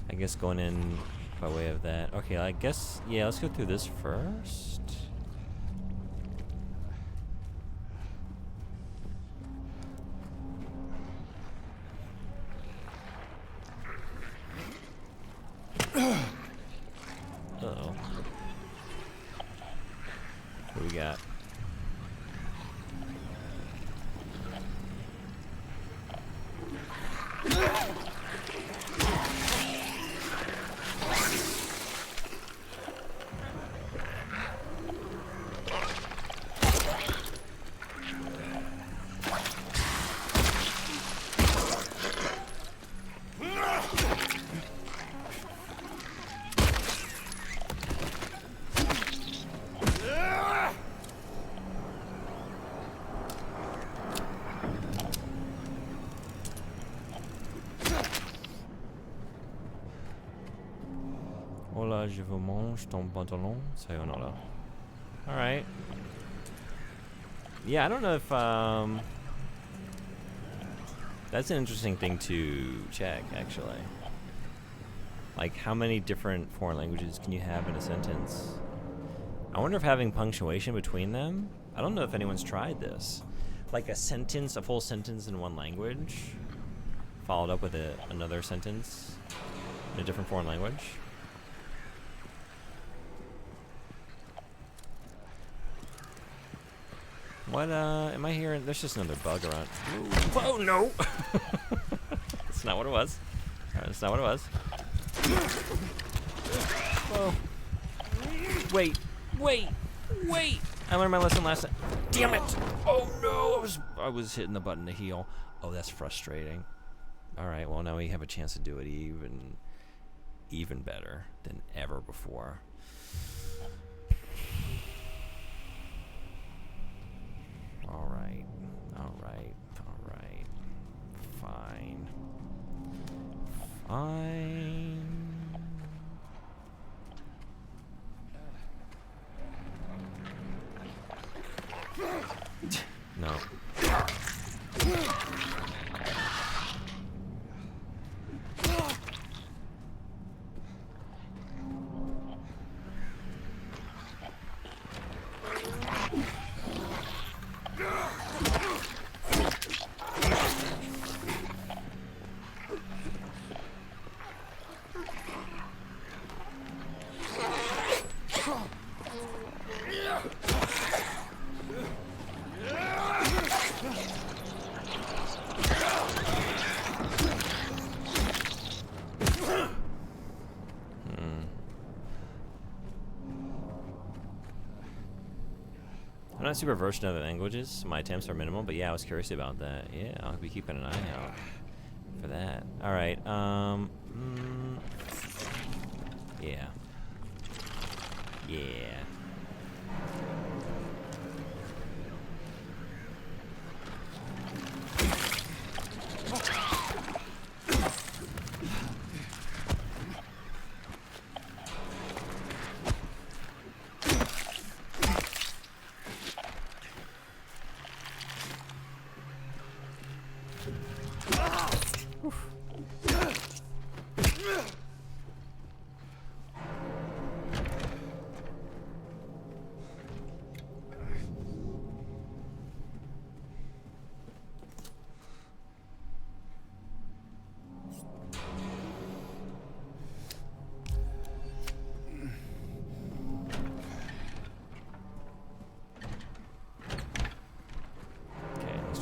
I guess going in by way of that. Okay, I guess, yeah, let's go through this first. Uh-oh. What do we got? Hola, je vous mange ton pantalon. Sayonara. Alright. Yeah, I don't know if, that's an interesting thing to check, actually. Like, how many different foreign languages can you have in a sentence? I wonder if having punctuation between them, I don't know if anyone's tried this. Like a sentence, a full sentence in one language, followed up with another sentence in a different foreign language. What, am I hearing? There's just another bug around. Ooh. Oh, no! That's not what it was. That's not what it was. Whoa. Wait. I learned my lesson last time. Damn it! Oh no! I was hitting the button to heal. Oh, that's frustrating. All right. Well, now we have a chance to do it even better than ever before. All right. Fine. No. I'm not super versed in other languages. So my attempts are minimal, but yeah, I was curious about that. Yeah, I'll be keeping an eye out for that. All right. Yeah.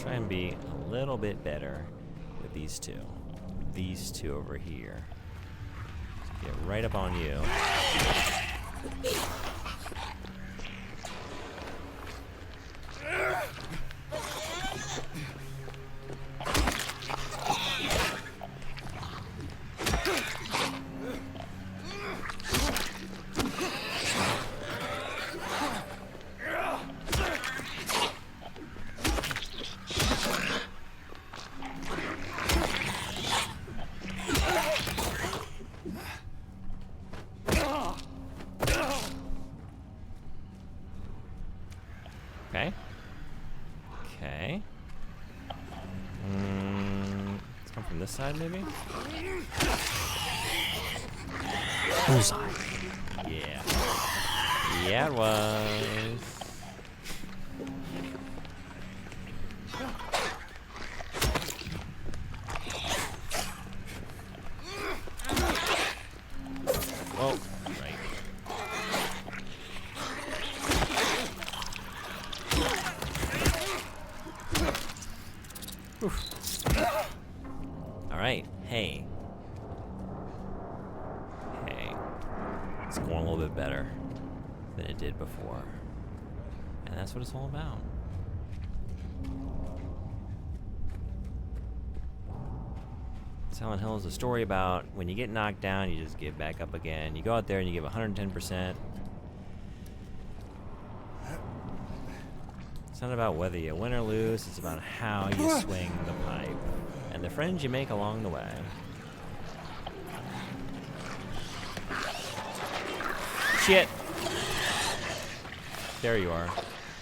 Try and be a little bit better with these two. These two over here. Get right up on you. Okay. Let's come from this side, maybe? Bullseye. Yeah. Yeah, it was. Oh, right. All right. Hey. It's going a little bit better than it did before. And that's what it's all about. Silent Hill is a story about when you get knocked down, you just get back up again. You go out there and you give 110%. It's not about whether you win or lose, it's about how you swing the pipe and the friends you make along the way. Shit! There you are.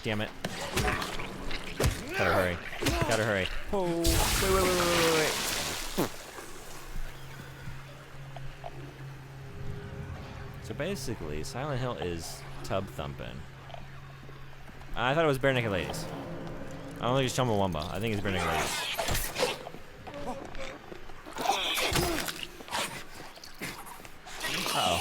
Damn it. Gotta hurry. Gotta hurry. Oh, wait. So basically, Silent Hill is tub thumping. I thought it was Bare Naked Ladies. I don't think it's Chumbawamba. I think it's Bare Naked Ladies. Uh-oh.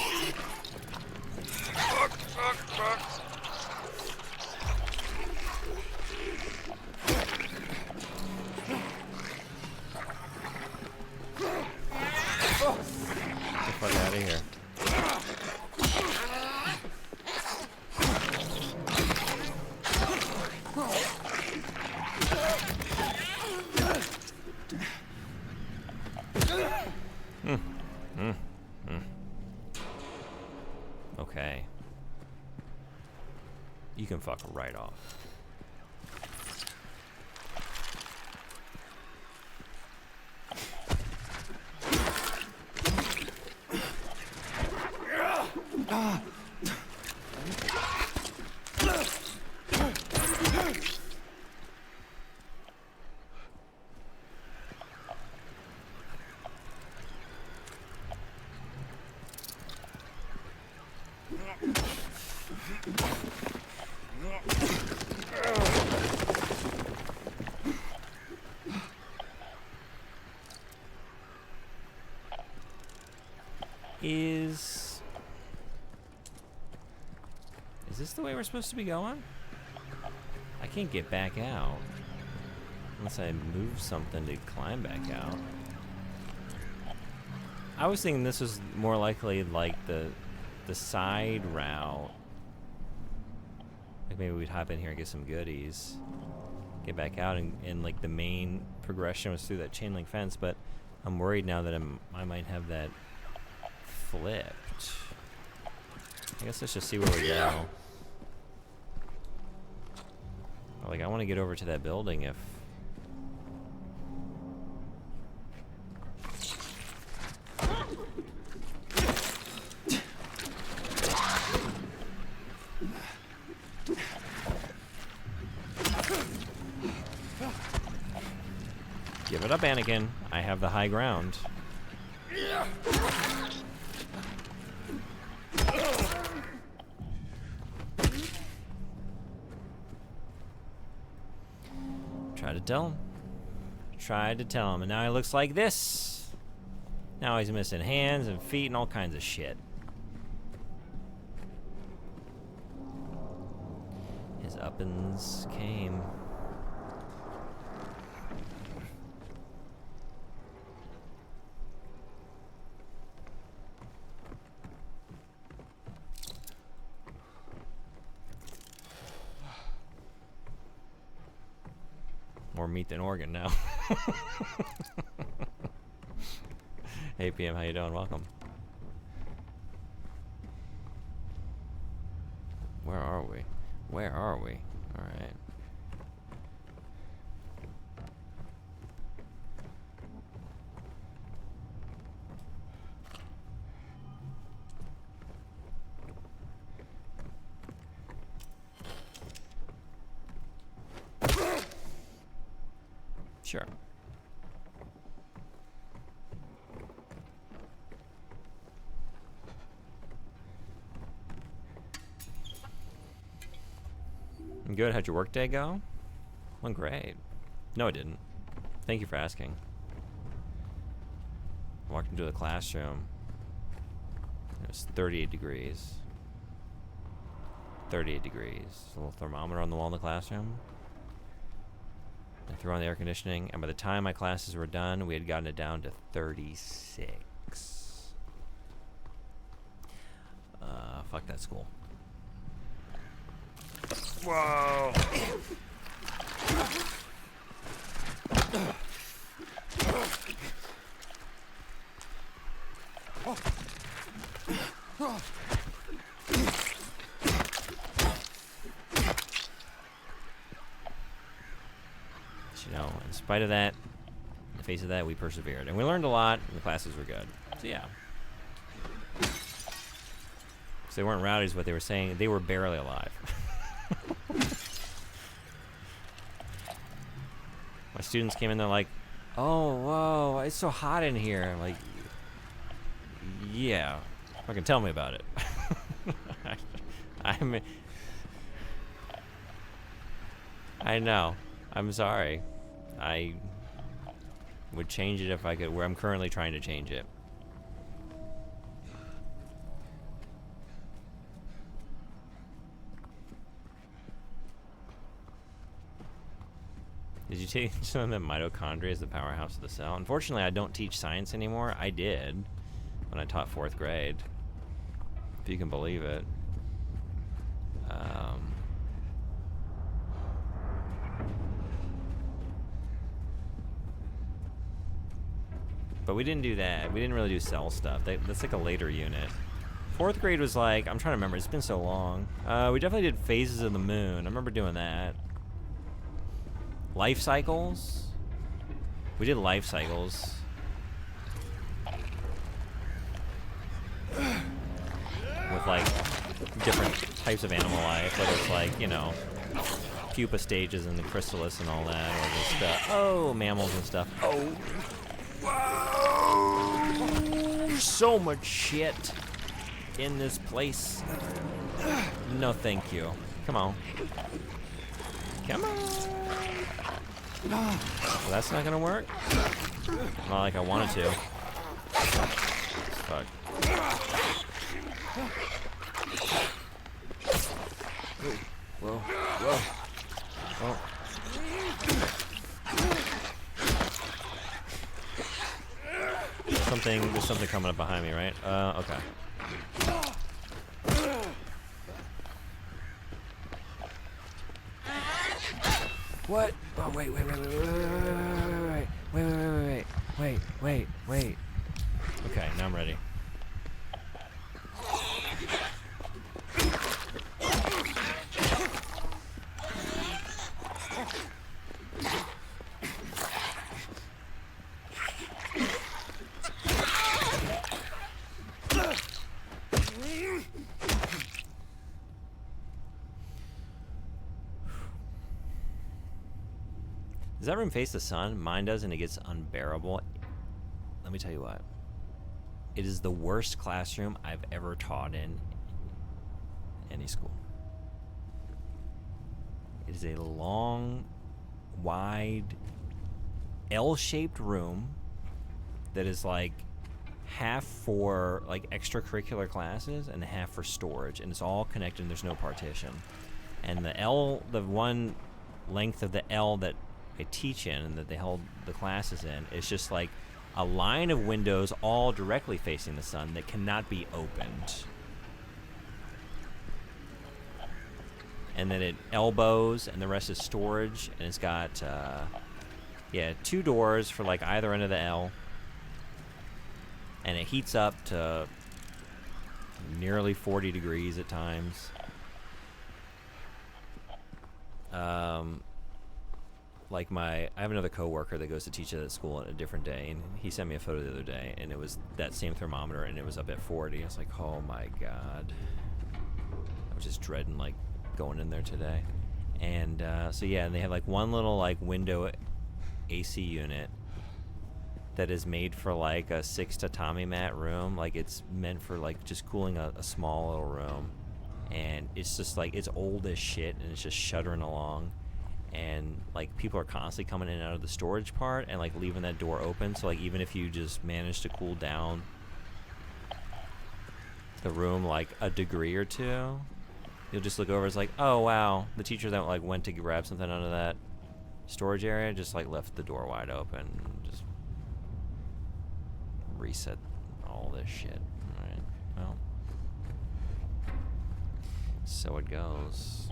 fuck out of here. Okay. You can fuck right off. Is this the way we're supposed to be going? I can't get back out unless I move something to climb back out. I was thinking this was more likely like the side route. Like maybe we'd hop in here and get some goodies, get back out, and like the main progression was through that chain link fence. But I'm worried now that I might have that flipped. I guess let's just see where we go. Like I want to get over to that building if. Give it up, Anakin. I have the high ground. Tried to tell him. Tried to tell him, and now he looks like this. Now he's missing hands and feet and all kinds of shit. His uppins came. More meat than organ now. Hey PM, how you doing? Welcome. Where are we? Where are we? All right. Sure. Good. How'd your work day go? Went great. No, it didn't. Thank you for asking. Walked into the classroom. It was 38 degrees. 38 degrees. A little thermometer on the wall in the classroom. I threw on the air conditioning, and by the time my classes were done, we had gotten it down to 36. Fuck that school. Whoa! You know, in spite of that, in the face of that, we persevered. And we learned a lot, and the classes were good. So, yeah. So they weren't rowdies, but they were saying they were barely alive. My students came in, they're like, oh, whoa, it's so hot in here. I'm like, yeah, fucking tell me about it. I know. I'm sorry. I would change it if I could, where I'm currently trying to change it. Did you teach them that mitochondria is the powerhouse of the cell? Unfortunately, I don't teach science anymore. I did. when I taught 4th grade. If you can believe it. But we didn't do that. We didn't really do cell stuff. That's like a later unit. 4th grade was like, I'm trying to remember, it's been so long. We definitely did Phases of the Moon. I remember doing that. Life cycles. We did life cycles. With like different types of animal life, whether it's like, you know, pupa stages and the chrysalis and all that, or just mammals and stuff. Oh, whoa! So much shit in this place. No, thank you. Come on. Come on. Well, that's not gonna work. Not like I wanted to. Fuck. Whoa, whoa. Oh. There's something coming up behind me, right? Okay. What? Oh, wait. Okay, now I'm ready. Does that room face the sun? Mine does, and it gets unbearable. Let me tell you what. It is the worst classroom I've ever taught in any school. It is a long, wide, L-shaped room that is like half for like extracurricular classes and half for storage, and it's all connected and there's no partition. And the one length of the L that I teach in and that they hold the classes in is just like a line of windows all directly facing the sun that cannot be opened. And then it elbows and the rest is storage, and it's got 2 doors for like either end of the L, and it heats up to nearly 40 degrees at times. I have another coworker that goes to teach at that school at a different day, and he sent me a photo the other day, and it was that same thermometer, and it was up at 40. I was like, oh my god. I was just dreading like going in there today. And so yeah, and they have like one little like window AC unit that is made for like a 6 tatami mat room. Like it's meant for like just cooling a small little room, and it's just like it's old as shit, and it's just shuddering along. And like people are constantly coming in and out of the storage part and like leaving that door open, so like even if you just manage to cool down the room like a degree or two, you'll just look over, it's like, oh wow, the teacher that like went to grab something out of that storage area just like left the door wide open and just reset all this shit. Alright, well, so it goes.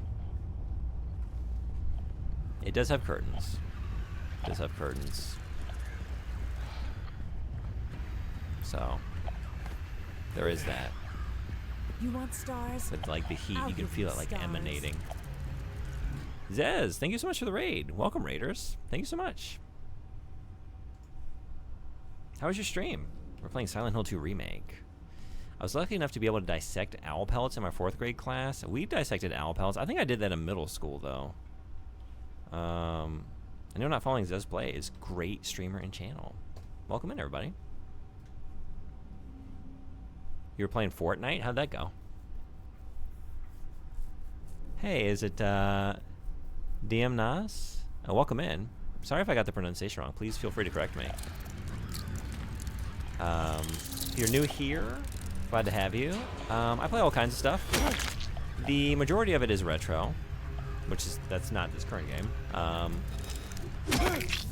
It does have curtains. It does have curtains. So, there is that. You want stars? But like the heat, I'll you can give feel you it like stars. emanating. Zez, thank you so much for the raid. Welcome, Raiders. Thank you so much. How was your stream? We're playing Silent Hill 2 Remake. I was lucky enough to be able to dissect owl pellets in my 4th grade class. We dissected owl pellets. I think I did that in middle school, though. I know Not Following does play is great streamer and channel. Welcome in, everybody. You were playing Fortnite? How'd that go? Hey, is it DM Nas? Oh, welcome in. Sorry if I got the pronunciation wrong. Please feel free to correct me. If you're new here, glad to have you. I play all kinds of stuff. The majority of it is retro, that's not this current game. I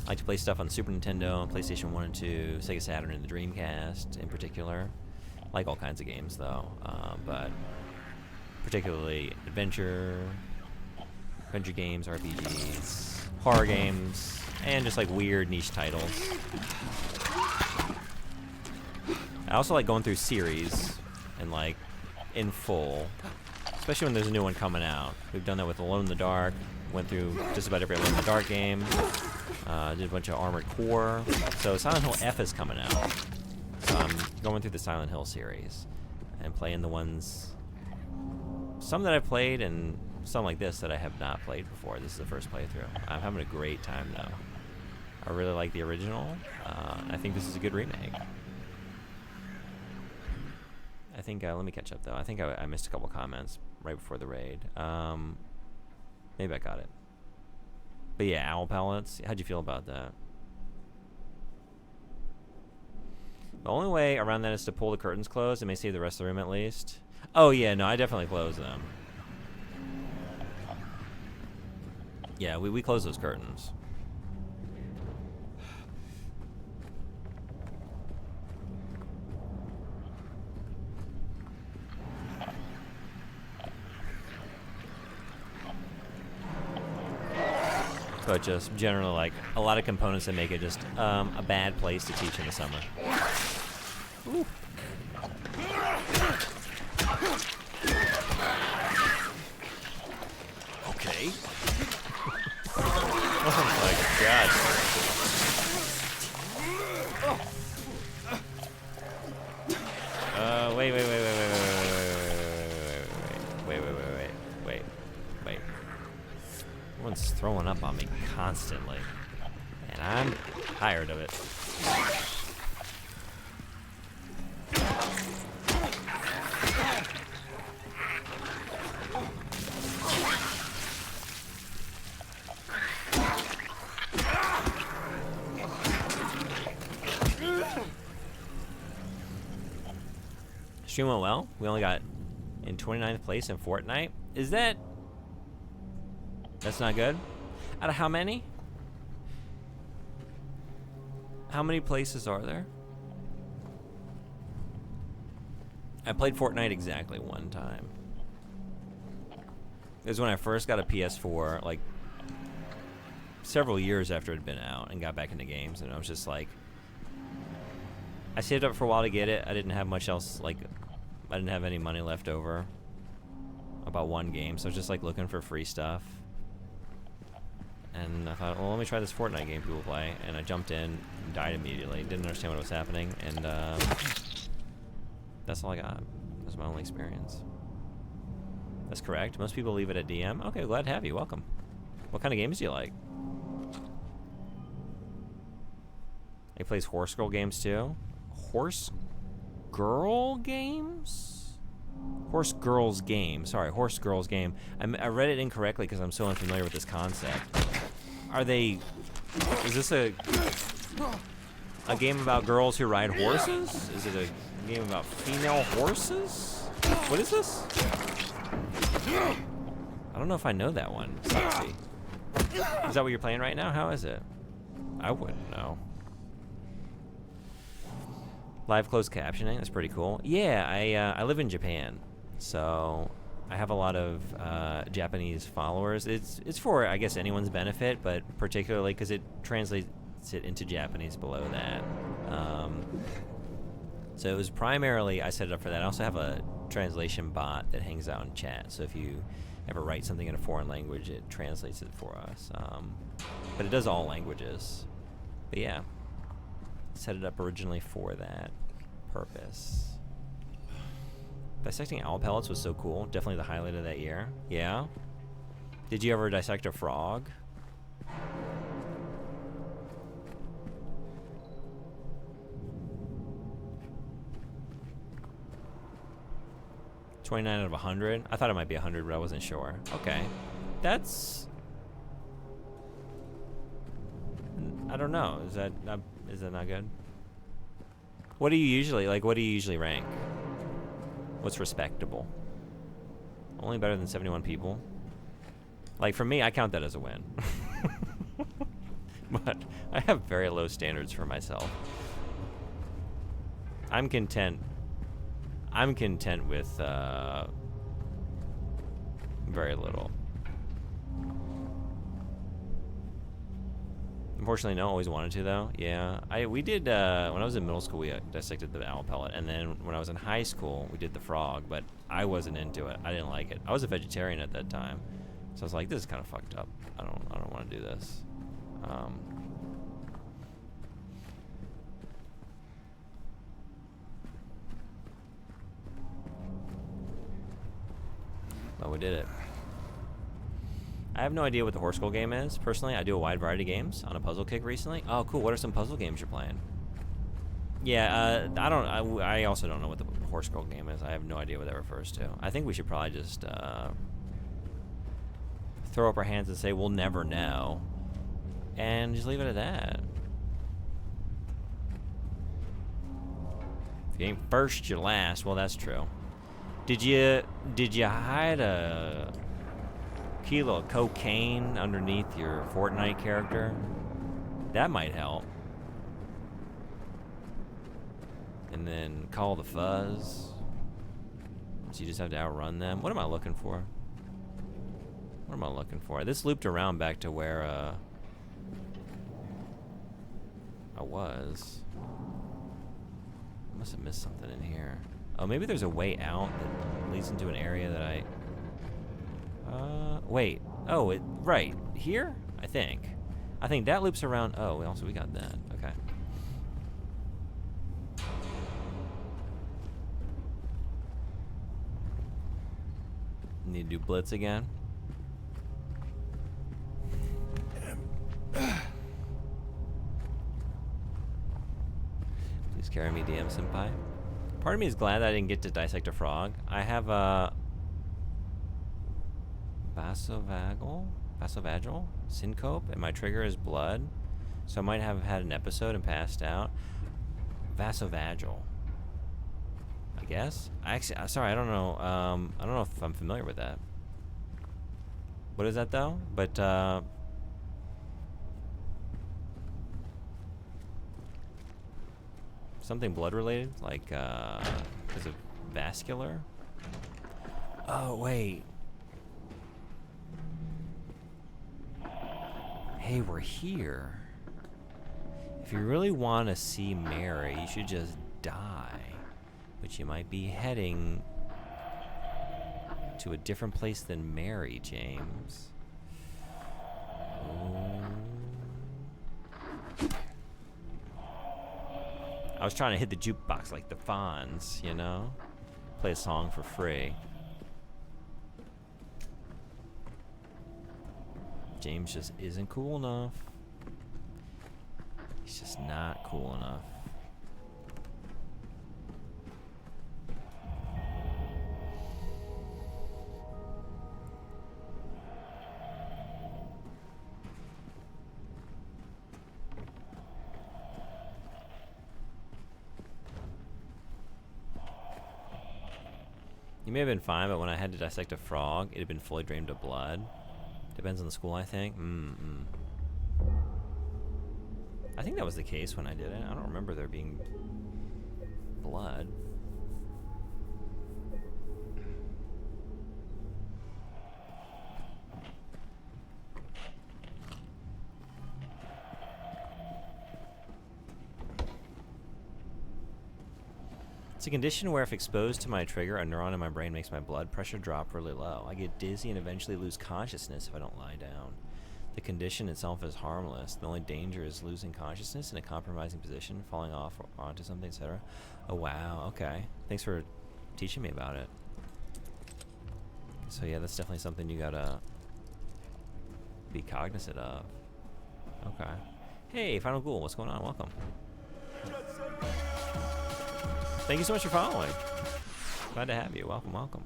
like to play stuff on the Super Nintendo, PlayStation 1 and 2, Sega Saturn, and the Dreamcast in particular. Like all kinds of games, though, but particularly adventure games, RPGs, horror games, and just like weird niche titles. I also like going through series and like in full, especially when there's a new one coming out. We've done that with Alone in the Dark. Went through just about every Alone in the Dark game. Did a bunch of Armored Core. So Silent Hill F is coming out. So I'm going through the Silent Hill series and playing the ones, some that I've played and some like this that I have not played before. This is the first playthrough. I'm having a great time though. I really like the original. I think this is a good remake. I think, let me catch up though. I think I missed a couple comments right before the raid. Maybe I got it. But yeah, owl pellets. How'd you feel about that? The only way around that is to pull the curtains closed. It may save the rest of the room at least. Oh yeah, no, I definitely close them. Yeah, we close those curtains. But just generally, like, a lot of components that make it just a bad place to teach in the summer. Ooh. Okay. Oh my god. Wait. Everyone's throwing up on me constantly, and I'm tired of it. Stream went well. We only got in 29th place in Fortnite. Is that... That's not good? Out of how many? How many places are there? I played Fortnite exactly one time. It was when I first got a PS4, like several years after it had been out, and got back into games, and I was just like, I saved up for a while to get it. I didn't have much else, like, I didn't have any money left over. About one game, so I was just like looking for free stuff. And I thought, well, let me try this Fortnite game people play. And I jumped in and died immediately. Didn't understand what was happening. And that's all I got. That was my only experience. That's correct. Most people leave it at DM. Okay, glad to have you. Welcome. What kind of games do you like? He plays horse girl games too. Horse girl games? Horse girls game. Sorry, horse girls game. I read it incorrectly because I'm so unfamiliar with this concept. Are they... Is this a game about girls who ride horses? Is it a game about female horses? What is this? I don't know if I know that one. Sexy. Is that what you're playing right now? How is it? I wouldn't know. Live closed captioning, that's pretty cool. Yeah, I live in Japan, so I have a lot of Japanese followers. It's for, I guess, anyone's benefit, but particularly because it translates it into Japanese below that. So it was primarily, I set it up for that. I also have a translation bot that hangs out in chat, so if you ever write something in a foreign language, it translates it for us. But it does all languages. But yeah. Set it up originally for that purpose. Dissecting owl pellets was so cool. Definitely the highlight of that year. Yeah? Did you ever dissect a frog? $29 out of 100? I thought it might be 100, but I wasn't sure. Okay. That's... I don't know. Is that not good? What do you usually rank? What's respectable? Only better than 71 people. Like for me, I count that as a win. But I have very low standards for myself. I'm content I'm content with very little. Unfortunately, no. Always wanted to though. Yeah, we did when I was in middle school. We dissected the owl pellet, and then when I was in high school, we did the frog. But I wasn't into it. I didn't like it. I was a vegetarian at that time, so I was like, "This is kind of fucked up. I don't want to do this." But we did it. I have no idea what the horse skull game is. Personally, I do a wide variety of games on a puzzle kick recently. Oh, cool. What are some puzzle games you're playing? Yeah, I also don't know what the horse skull game is. I have no idea what that refers to. I think we should probably just throw up our hands and say we'll never know, and just leave it at that. If you ain't first, you're last. Well, that's true. Did you hide a kilo of cocaine underneath your Fortnite character? That might help. And then call the fuzz. So you just have to outrun them. What am I looking for? What am I looking for? This looped around back to where I was. I must have missed something in here. Oh, maybe there's a way out that leads into an area that I... wait. Oh, right. Here? I think that loops around... Oh, also we got that. Okay. Need to do Blitz again. Please carry me, DM Senpai. Part of me is glad that I didn't get to dissect a frog. I have a vasovagal syncope, and my trigger is blood, so I might have had an episode and passed out. Vasovagal, I guess. Sorry, I don't know. I don't know if I'm familiar with that. What is that though? But something blood related, like is it vascular? Oh wait. Hey, we're here. If you really want to see Mary, you should just die. But you might be heading to a different place than Mary, James. I was trying to hit the jukebox like the Fonz, you know? Play a song for free. James just isn't cool enough. He's just not cool enough. You may have been fine, but when I had to dissect a frog, it had been fully drained of blood. Depends on the school, I think. I think that was the case when I did it. I don't remember there being blood. It's a condition where if exposed to my trigger, a neuron in my brain makes my blood pressure drop really low. I get dizzy and eventually lose consciousness if I don't lie down. The condition itself is harmless. The only danger is losing consciousness in a compromising position, falling off or onto something, etc. Oh wow, okay. Thanks for teaching me about it. So yeah, that's definitely something you gotta be cognizant of. Okay. Hey, Final Ghoul, what's going on? Welcome. Thank you so much for following. Glad to have you. Welcome, welcome.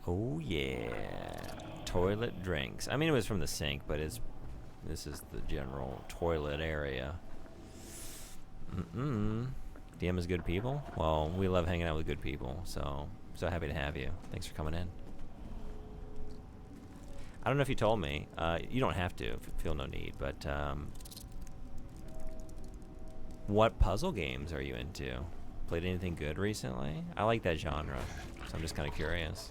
Oh yeah, toilet drinks. I mean, it was from the sink, but this is the general toilet area. DM is good people. Well, we love hanging out with good people, so happy to have you. Thanks for coming in. I don't know if you told me. You don't have to. Feel no need. But what puzzle games are you into? Played anything good recently? I like that genre, so I'm just kind of curious.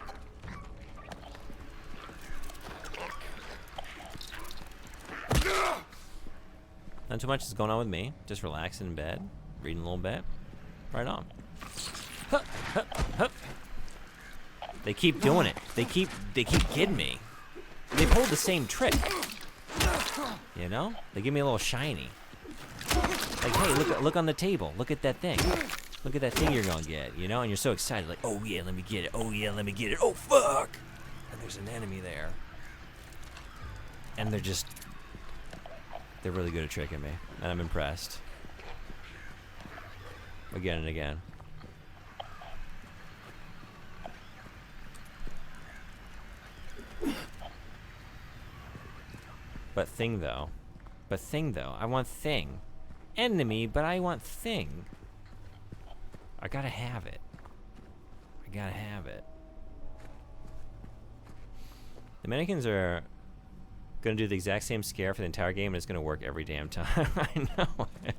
Not too much is going on with me. Just relaxing in bed, reading a little bit. Right on. Hup, hup, hup. They keep doing it. They keep getting me. They pulled the same trick. You know? They give me a little shiny. Like, hey, look on the table. Look at that thing. Look at that thing you're gonna get, you know? And you're so excited, like, oh yeah, let me get it. Oh yeah, let me get it. Oh fuck! And there's an enemy there. And they're really good at tricking me. And I'm impressed. Again and again. But thing though, I want thing. Enemy, but I want thing. I gotta have it. I gotta have it. The mannequins are gonna do the exact same scare for the entire game, and it's gonna work every damn time. I know it.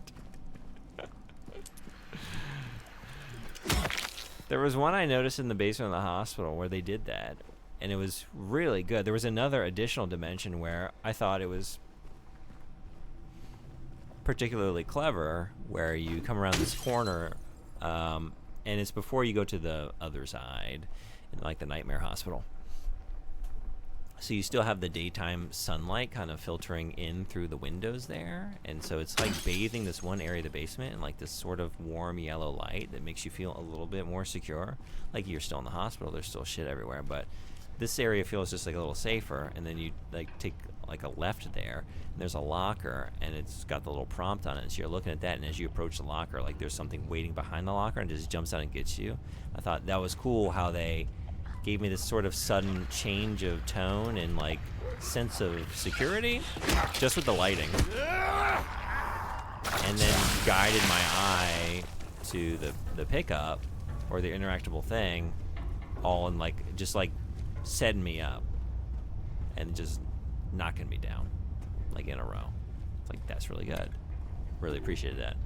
There was one I noticed in the basement of the hospital where they did that, and it was really good. There was another additional dimension where I thought it was particularly clever, where you come around this corner, and it's before you go to the other side, in like the nightmare hospital. So you still have the daytime sunlight kind of filtering in through the windows there, and so it's like bathing this one area of the basement in like this sort of warm yellow light that makes you feel a little bit more secure. Like you're still in the hospital, there's still shit everywhere, but this area feels just like a little safer. And then you like take like a left there, and there's a locker, and it's got the little prompt on it, and so you're looking at that, and as you approach the locker, like there's something waiting behind the locker and it just jumps out and gets you. I thought that was cool how they gave me this sort of sudden change of tone and like sense of security just with the lighting, and then guided my eye to the pickup or the interactable thing, all in like just like setting me up and just knocking me down like in a row. It's like, that's really good. Really appreciated that.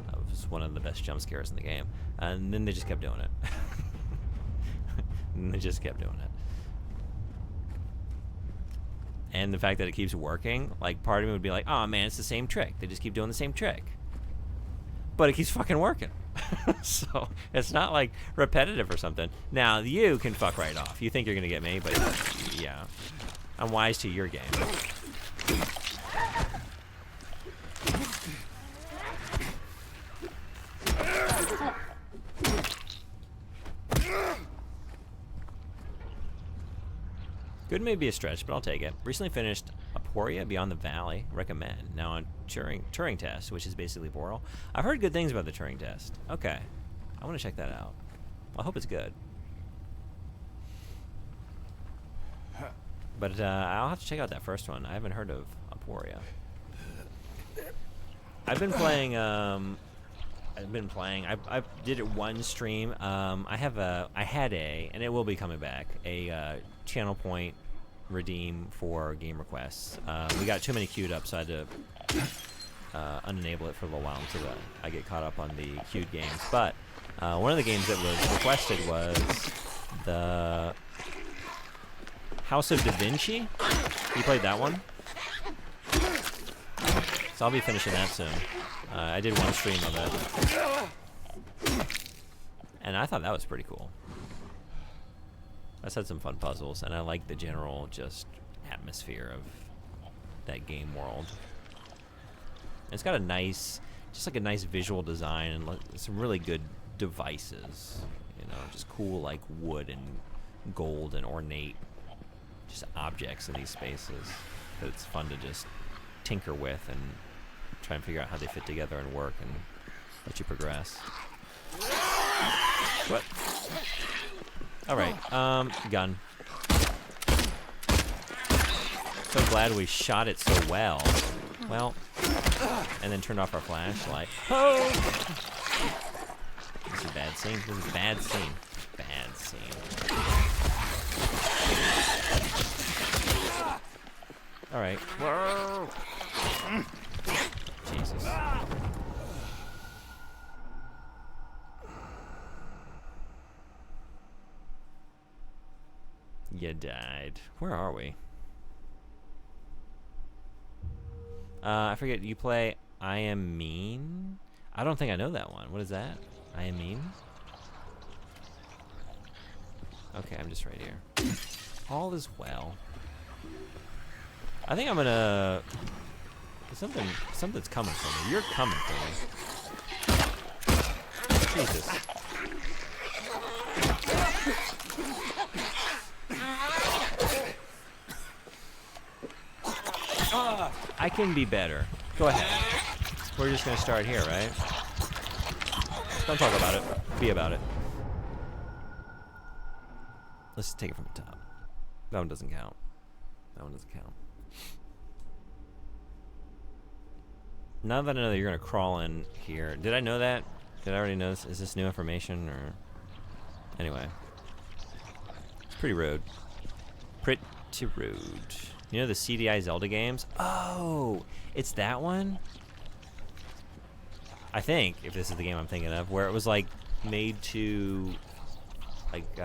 That was one of the best jump scares in the game. And then they just kept doing it. And they just kept doing it. And the fact that it keeps working, like part of me would be like, oh man, it's the same trick. They just keep doing the same trick. But it keeps fucking working. So it's not like repetitive or something. Now you can fuck right off. You think you're gonna get me, but yeah. I'm wise to your game. Good may be a stretch, but I'll take it. Recently finished Aporia Beyond the Valley. Recommend. Now on Turing test, which is basically Portal. I've heard good things about the Turing test. Okay. I want to check that out. I hope it's good. But I'll have to check out that first one. I haven't heard of Aporia. I've been playing. I did it one stream. I had and it will be coming back, a channel point redeem for game requests. We got too many queued up, so I had to unenable it for a little while until I get caught up on the queued games. But one of the games that was requested was the House of Da Vinci. You played that one? So I'll be finishing that soon. I did one stream of it, and I thought that was pretty cool. I had some fun puzzles, and I like the general just atmosphere of that game world. And it's got a nice, just like a nice visual design and some really good devices. You know, just cool like wood and gold and ornate just objects in these spaces that it's fun to just tinker with and try and figure out how they fit together and work and let you progress. What? Alright, gun. So glad we shot it so well. Well, and then turned off our flashlight. Oh! This is a bad scene. This is a bad scene. Bad scene. All right. Jesus. You died. Where are we? I forget. You play I Am Mean? I don't think I know that one. What is that? I Am Mean? Okay, I'm just right here. All is well. I think I'm gonna... Something's coming for me. You're coming for me. Jesus. I can be better. Go ahead. We're just gonna start here, right? Don't talk about it. Be about it. Let's take it from the top. That one doesn't count. That one doesn't count. Now that I know that you're gonna crawl in here, did I know that? Did I already know this? Is this new information or? Anyway, it's pretty rude. Pretty rude. You know the CDI Zelda games? Oh, it's that one. I think if this is the game I'm thinking of, where it was like made to, like,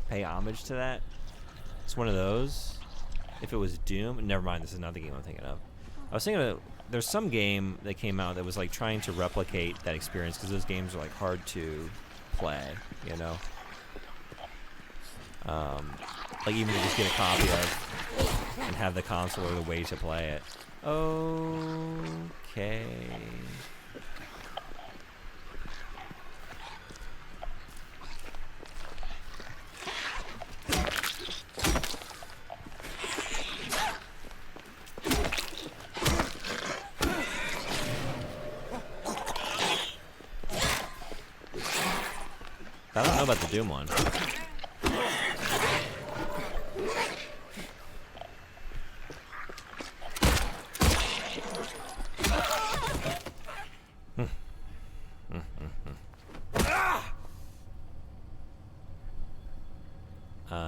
pay homage to that. It's one of those. If it was Doom, never mind. This is not the game I'm thinking of. I was thinking of, there's some game that came out that was like trying to replicate that experience because those games are like hard to play, you know. Like even to just get a copy of and have the console or the way to play it. Okay. I don't know about the Doom one.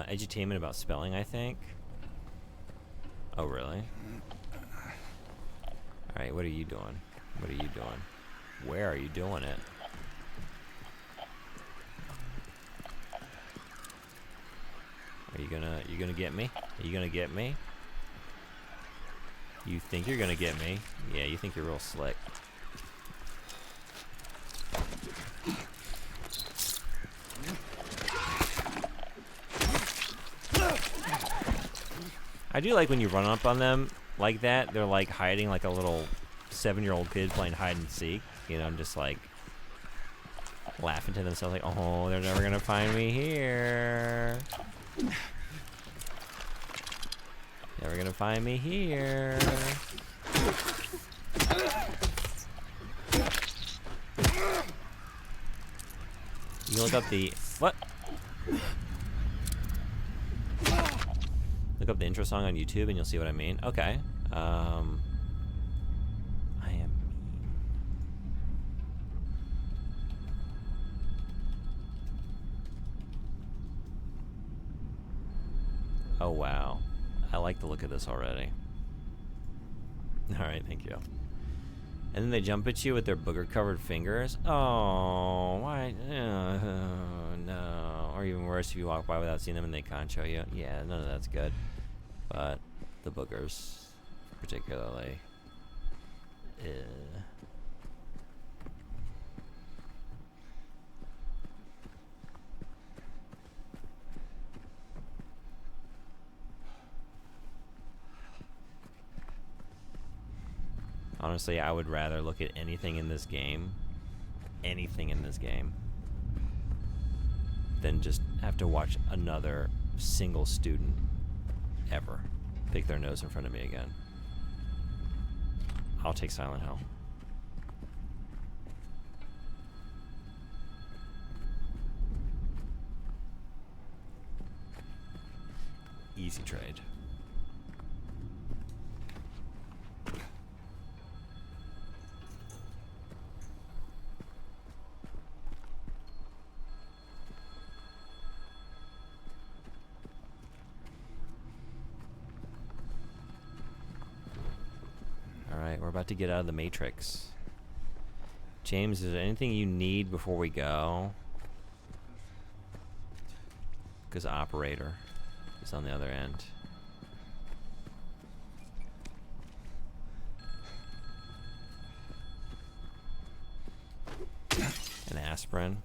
Edutainment about spelling, I think. Oh, really? Alright, what are you doing? What are you doing? Where are you doing it? Are you gonna get me? Are you gonna get me? You think you're gonna get me? Yeah, you think you're real slick. I do like when you run up on them like that. They're like hiding like a little 7-year-old kid playing hide and seek. You know, I'm just like laughing to themselves like, oh, they're never gonna find me here. Never gonna find me here. You can look up the what? Look up the intro song on YouTube and you'll see what I mean. Okay. I am mean. Oh wow. I like the look of this already. Alright, thank you. And then they jump at you with their booger-covered fingers. Oh, why? No. Or even worse, if you walk by without seeing them and they concho you. Yeah, none of that's good. But the boogers, particularly. Honestly, I would rather look at anything in this game, than just have to watch another single student ever pick their nose in front of me again. I'll take Silent Hill. Easy trade. about to get out of the Matrix. James, is there anything you need before we go? Because operator is on the other end. An aspirin.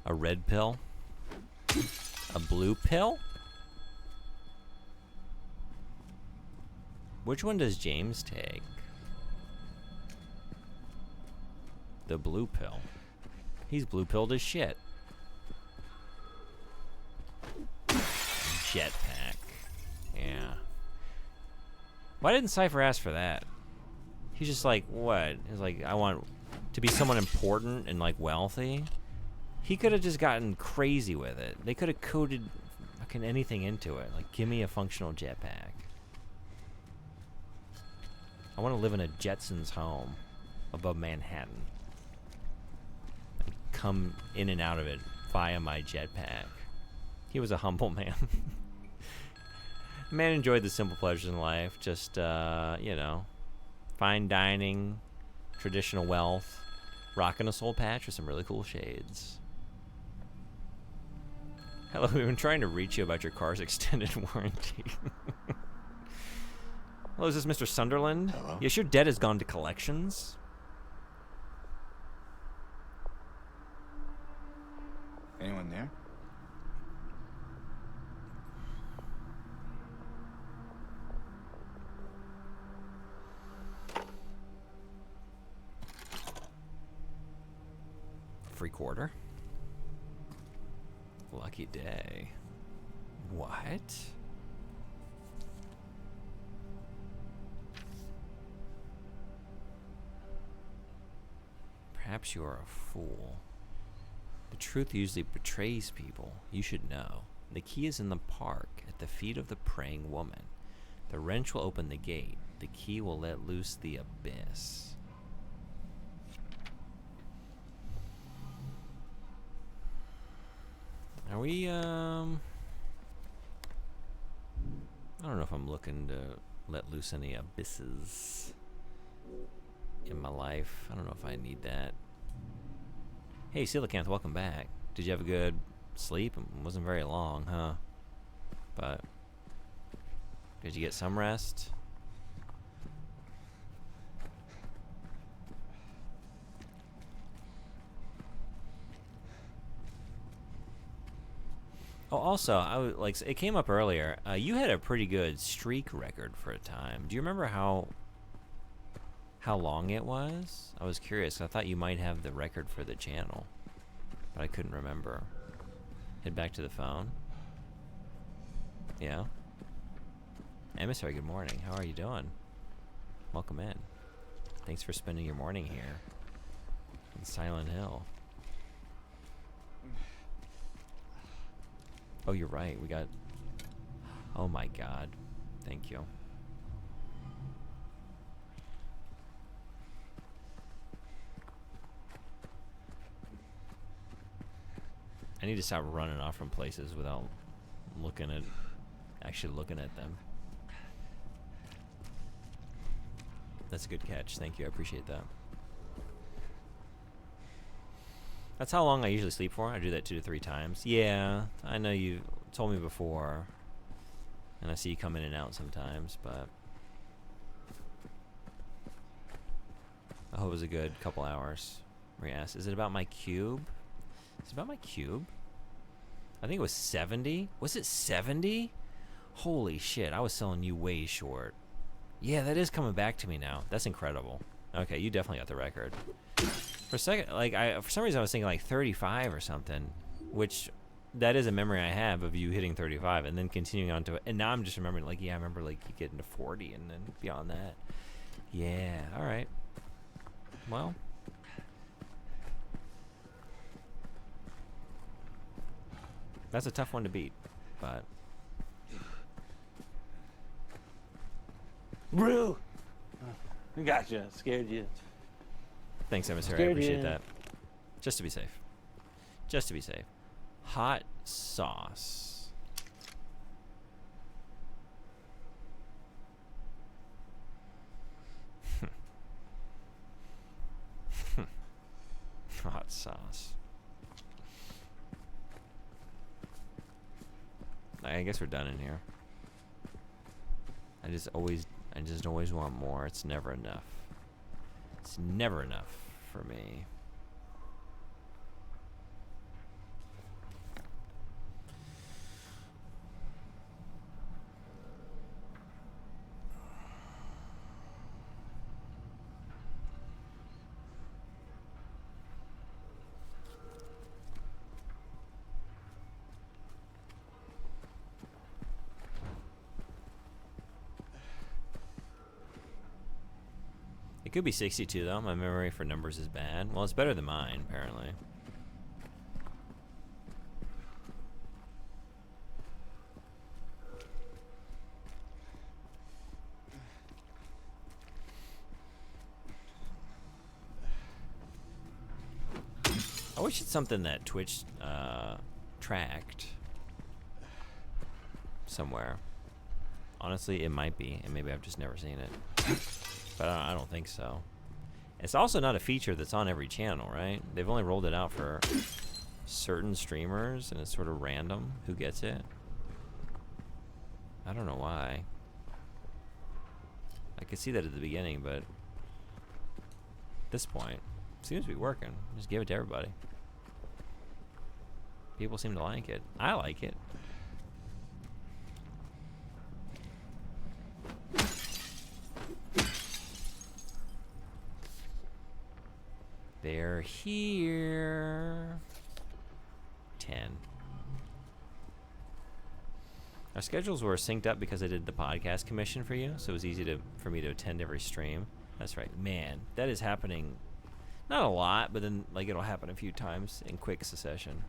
A red pill. A blue pill? Which one does James take? The blue pill. He's blue pilled as shit. Jetpack. Yeah. Why didn't Cypher ask for that? He's just like, what? He's like, I want to be someone important and like wealthy. He could have just gotten crazy with it. They could have coded fucking anything into it. Like, give me a functional jetpack. I want to live in a Jetsons home above Manhattan. And come in and out of it via my jetpack. He was a humble man. Man enjoyed the simple pleasures in life. Just, you know, fine dining, traditional wealth, rocking a soul patch with some really cool shades. Hello, we've been trying to reach you about your car's extended warranty. Hello, is this Mr. Sunderland? Hello? Yes, your debt has gone to collections. Anyone there? Free quarter. Lucky day. What? Perhaps you are a fool. The truth usually betrays people. You should know. The key is in the park, at the feet of the praying woman. The wrench will open the gate. The key will let loose the abyss. Are we, I don't know if I'm looking to let loose any abysses in my life. I don't know if I need that. Hey, Coelacanth, welcome back. Did you have a good sleep? It wasn't very long, huh? But did you get some rest? Oh, also, like it came up earlier. You had a pretty good streak record for a time. Do you remember how long it was? I was curious. I thought you might have the record for the channel, but I couldn't remember. Head back to the phone. Yeah. Emissary, good morning. How are you doing? Welcome in. Thanks for spending your morning here in Silent Hill. Oh, you're right. We got... Oh my god. Thank you. I need to stop running off from places without actually looking at them. That's a good catch. Thank you. I appreciate that. That's how long I usually sleep for. I do that 2 to 3 times. Yeah, I know you told me before. And I see you come in and out sometimes, but I hope it was a good couple hours. Maria asked, is it about my cube? Is it about my cube? I think it was 70. Was it 70? Holy shit, I was selling you way short. Yeah, that is coming back to me now. That's incredible. Okay, you definitely got the record. For a second, like, for some reason I was thinking like 35 or something, which that is a memory I have of you hitting 35 and then continuing on to it. And now I'm just remembering, like, yeah, I remember like you getting to 40 and then beyond that. Yeah, all right. Well, that's a tough one to beat, but Brew! Gotcha. Scared you. thanks, Emissary. I Scared appreciate ya. that. Just to be safe. Just to be safe. Hot sauce. Hot sauce. I guess we're done in here. I just always want more. It's never enough. It's never enough for me. It could be 62 though. My memory for numbers is bad. Well, it's better than mine, apparently. I wish it's something that Twitch tracked somewhere. Honestly, it might be, and maybe I've just never seen it. But I don't think so. It's also not a feature that's on every channel, right? They've only rolled it out for certain streamers, and it's sort of random who gets it. I don't know why. I could see that at the beginning, but at this point, it seems to be working. Just give it to everybody. People seem to like it. I like it. They're here. 10. Our schedules were synced up because I did the podcast commission for you, so it was easy for me to attend every stream. That's right. Man, that is happening. Not a lot, but then like it'll happen a few times in quick succession.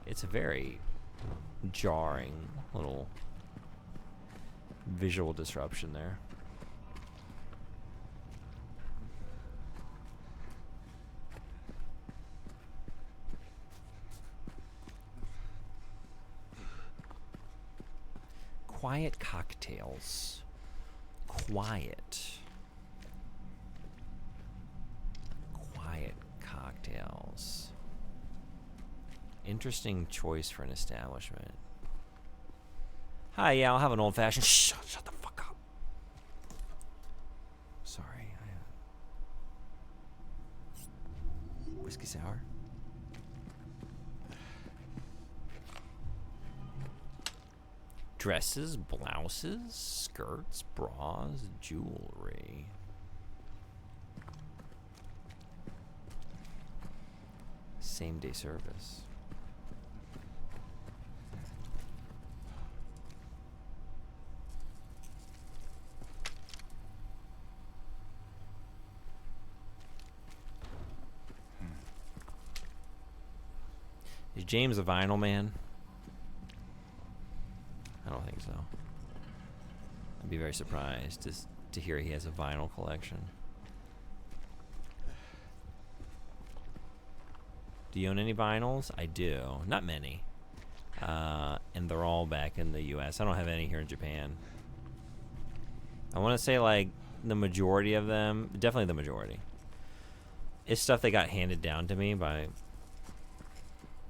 It's a very jarring little visual disruption there. Quiet cocktails. Quiet cocktails. Interesting choice for an establishment. Hi, yeah, I'll have an old-fashioned. Shut the fuck up. Sorry. Whiskey sour. Dresses, blouses, skirts, bras, jewelry. Same-day service. Is James a vinyl man? I don't think so. I'd be very surprised to hear he has a vinyl collection. Do you own any vinyls? I do. Not many. And they're all back in the US. I don't have any here in Japan. I want to say like the majority of them, definitely the majority, is stuff that got handed down to me by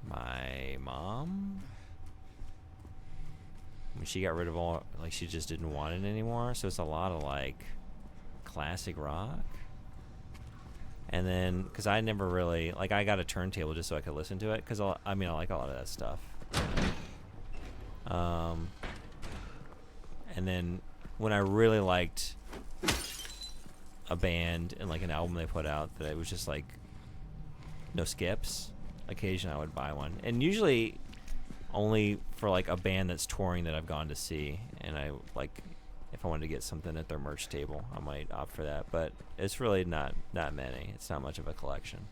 my mom. When she got rid of all, like she just didn't want it anymore. So it's a lot of like classic rock. And then, because I never really, like I got a turntable just so I could listen to it. Because I mean, I like a lot of that stuff. And then when I really liked a band and like an album they put out that it was just like no skips, occasionally I would buy one. And usually only for like a band that's touring that I've gone to see, and I like if I wanted to get something at their merch table, I might opt for that. But it's really not many. It's not much of a collection.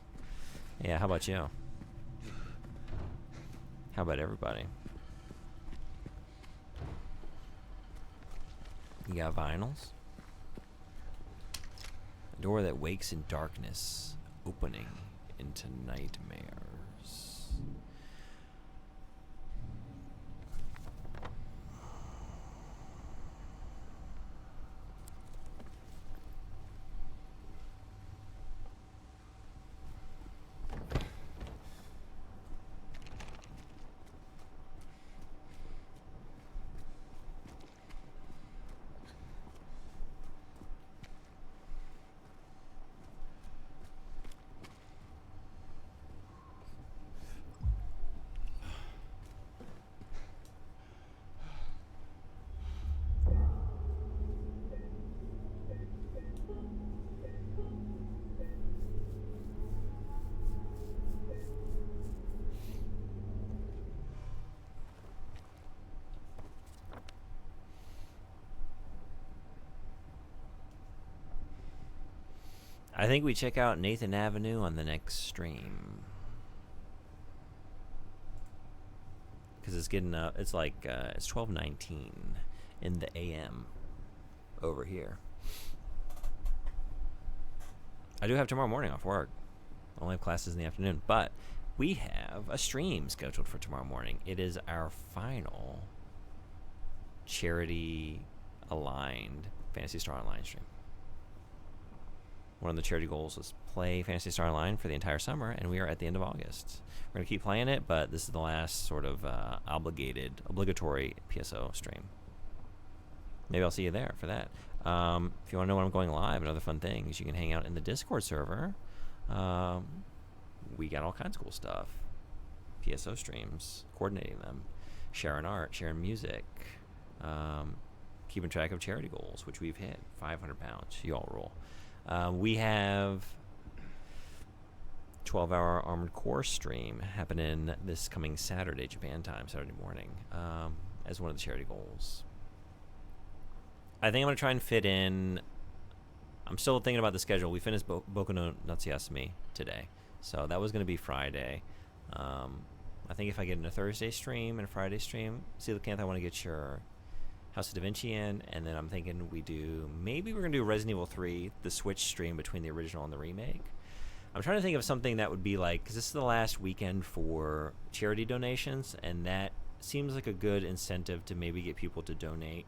Yeah, how about you? How about everybody? You got vinyls? A door that wakes in darkness, opening into nightmares. I think we check out Nathan Avenue on the next stream. Because it's getting up. It's like it's 12:19 in the AM over here. I do have tomorrow morning off work. I only have classes in the afternoon, but we have a stream scheduled for tomorrow morning. It is our final charity-aligned Phantasy Star Online stream. One of the charity goals was play Phantasy Star Online for the entire summer, and we are at the end of August. We're going to keep playing it, but this is the last sort of obligatory PSO stream. Maybe I'll see you there for that. If you want to know when I'm going live and other fun things, you can hang out in the Discord server. We got all kinds of cool stuff. PSO streams, coordinating them, sharing art, sharing music, keeping track of charity goals, which we've hit. 500 pounds. You all roll. We have 12-hour Armored Core stream happening this coming Saturday, Japan time, Saturday morning, as one of the charity goals. I think I'm going to try and fit in. I'm still thinking about the schedule. We finished Boku no Natsuyasumi today, so that was going to be Friday. I think if I get in a Thursday stream and a Friday stream, Coelacanth, I want to get your House of Da Vinci in, and then I'm thinking maybe we're going to do Resident Evil 3, the Switch stream between the original and the remake. I'm trying to think of something that would be like, because this is the last weekend for charity donations, and that seems like a good incentive to maybe get people to donate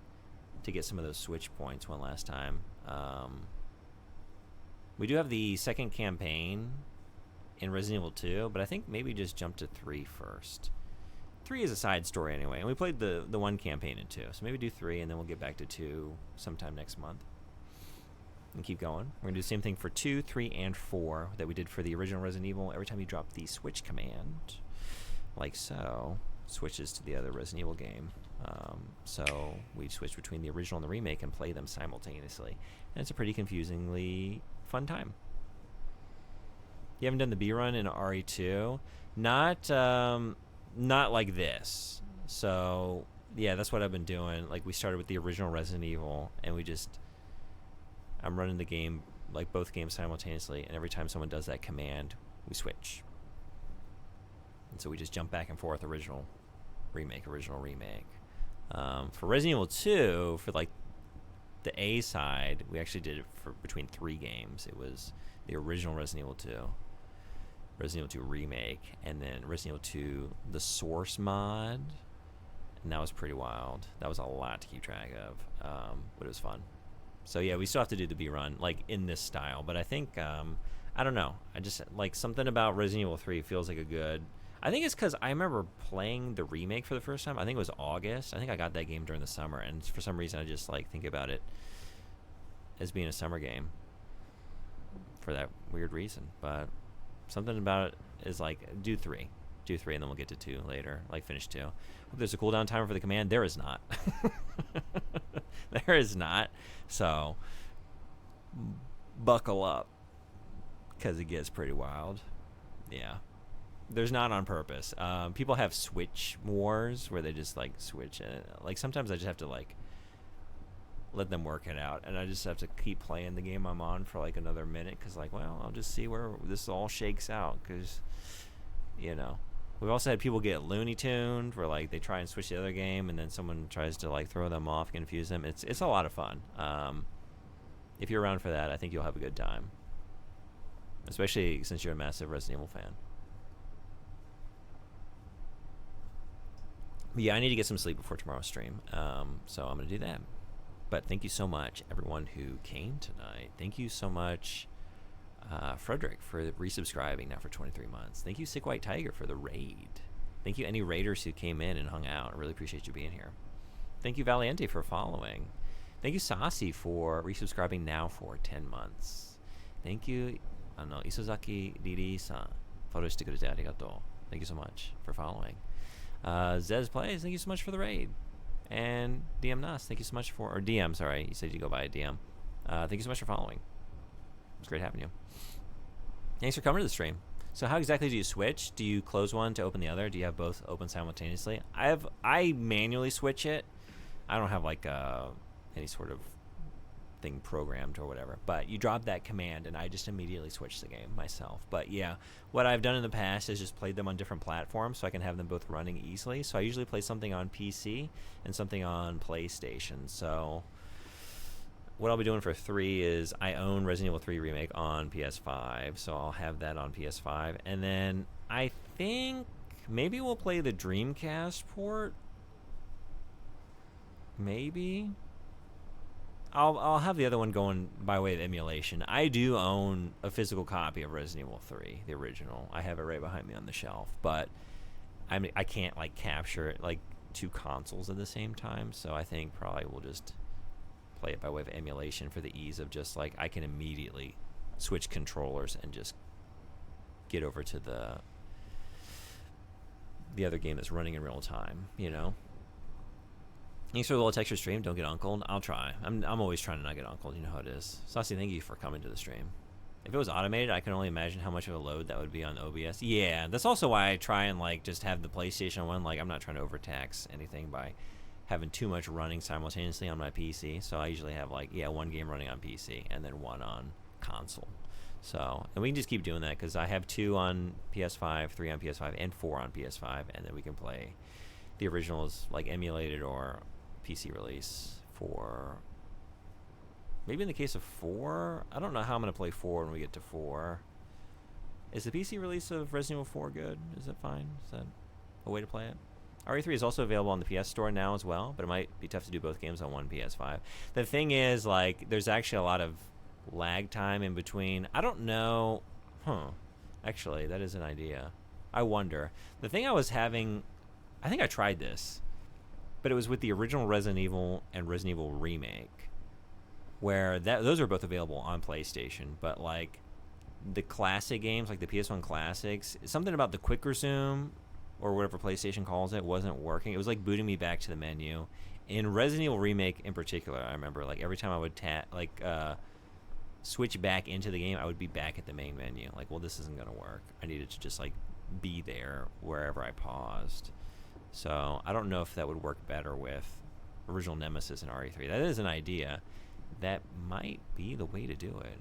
to get some of those Switch points one last time. We do have the second campaign in Resident Evil 2, but I think maybe just jump to 3 first. 3 is a side story anyway, and we played the one campaign in 2, so maybe do 3, and then we'll get back to 2 sometime next month. And keep going. We're going to do the same thing for 2, 3, and 4 that we did for the original Resident Evil. Every time you drop the switch command, like so, switches to the other Resident Evil game. So we switch between the original and the remake and play them simultaneously. And it's a pretty confusingly fun time. You haven't done the B run in RE2? Not like this. So yeah, that's what I've been doing. Like, we started with the original Resident Evil, and I'm running the game, like both games simultaneously, and every time someone does that command, we switch. And so we just jump back and forth, original, remake. For Resident Evil 2, for like the A side, we actually did it for between 3 games. It was the original Resident Evil 2, Resident Evil 2 Remake, and then Resident Evil 2, the Source mod, and that was pretty wild. That was a lot to keep track of, but it was fun. So yeah, we still have to do the B run, like in this style, but I think, I don't know, I just, like, something about Resident Evil 3 feels like a good, I think it's because I remember playing the remake for the first time. I think it was August. I think I got that game during the summer, and for some reason I just like think about it as being a summer game for that weird reason. But something about it is like, do 3, and then we'll get to 2 later, like finish 2. Hope there's a cooldown timer for the command. There is not. There is not. So buckle up, because it gets pretty wild. Yeah. There's not on purpose. People have switch wars where they just like switch, and like sometimes I just have to like let them work it out, and I just have to keep playing the game I'm on for like another minute, because like, well, I'll just see where this all shakes out, because, you know, we've also had people get Looney Tuned where like they try and switch the other game, and then someone tries to like throw them off, confuse them. It's a lot of fun. If you're around for that, I think you'll have a good time, especially since you're a massive Resident Evil fan. But yeah, I need to get some sleep before tomorrow's stream, so I'm going to do that. But thank you so much, everyone who came tonight. Thank you so much, Frederick, for resubscribing now for 23 months. Thank you, Sick White Tiger, for the raid. Thank you, any raiders who came in and hung out. I really appreciate you being here. Thank you, Valiente, for following. Thank you, Sasi, for resubscribing now for 10 months. Thank you, Isozaki Riri-san. Thank you so much for following. Zez Plays, thank you so much for the raid. And DM Nas, thank you so much for, or DM, sorry, you said you go by a DM. Thank you so much for following. It's great having you. Thanks for coming to the stream. So how exactly do you switch? Do you close one to open the other? Do you have both open simultaneously? I manually switch it. I don't have like any sort of something programmed or whatever. But you drop that command, and I just immediately switch the game myself. But yeah, what I've done in the past is just played them on different platforms so I can have them both running easily. So I usually play something on PC and something on PlayStation. So what I'll be doing for 3 is I own Resident Evil 3 Remake on PS5, so I'll have that on PS5. And then I think maybe we'll play the Dreamcast port. Maybe. I'll have the other one going by way of emulation. I do own a physical copy of Resident Evil 3, the original. I have it right behind me on the shelf, but I can't like capture it like 2 consoles at the same time, so I think probably we'll just play it by way of emulation for the ease of just like I can immediately switch controllers and just get over to the other game that's running in real time, you know. Thanks for the little texture stream. Don't get uncled. I'll try. I'm always trying to not get uncled. You know how it is. Saucy, thank you for coming to the stream. If it was automated, I can only imagine how much of a load that would be on OBS. Yeah, that's also why I try and like just have the PlayStation one. Like I'm not trying to overtax anything by having too much running simultaneously on my PC. So I usually have like 1 game running on PC and then 1 on console. So, and we can just keep doing that because I have 2 on PS5, 3 on PS5, and 4 on PS5, and then we can play the originals like emulated or PC release for maybe in the case of 4. I don't know how I'm going to play 4 when we get to 4. Is the PC release of Resident Evil 4 good? Is it fine? Is that a way to play it? RE3 is also available on the PS Store now as well, but it might be tough to do both games on one PS5. The thing is, like, there's actually a lot of lag time in between. I don't know. Actually, that is an idea. I wonder. The thing I was having, I think I tried this, but it was with the original Resident Evil and Resident Evil Remake, where those are both available on PlayStation, but like the classic games, like the PS1 classics, something about the quick resume or whatever PlayStation calls it wasn't working. It was like booting me back to the menu. In Resident Evil Remake in particular, I remember like every time I would switch back into the game, I would be back at the main menu. Like, well, this isn't gonna work. I needed to just like be there wherever I paused. So I don't know if that would work better with original Nemesis and RE3. That is an idea. That might be the way to do it.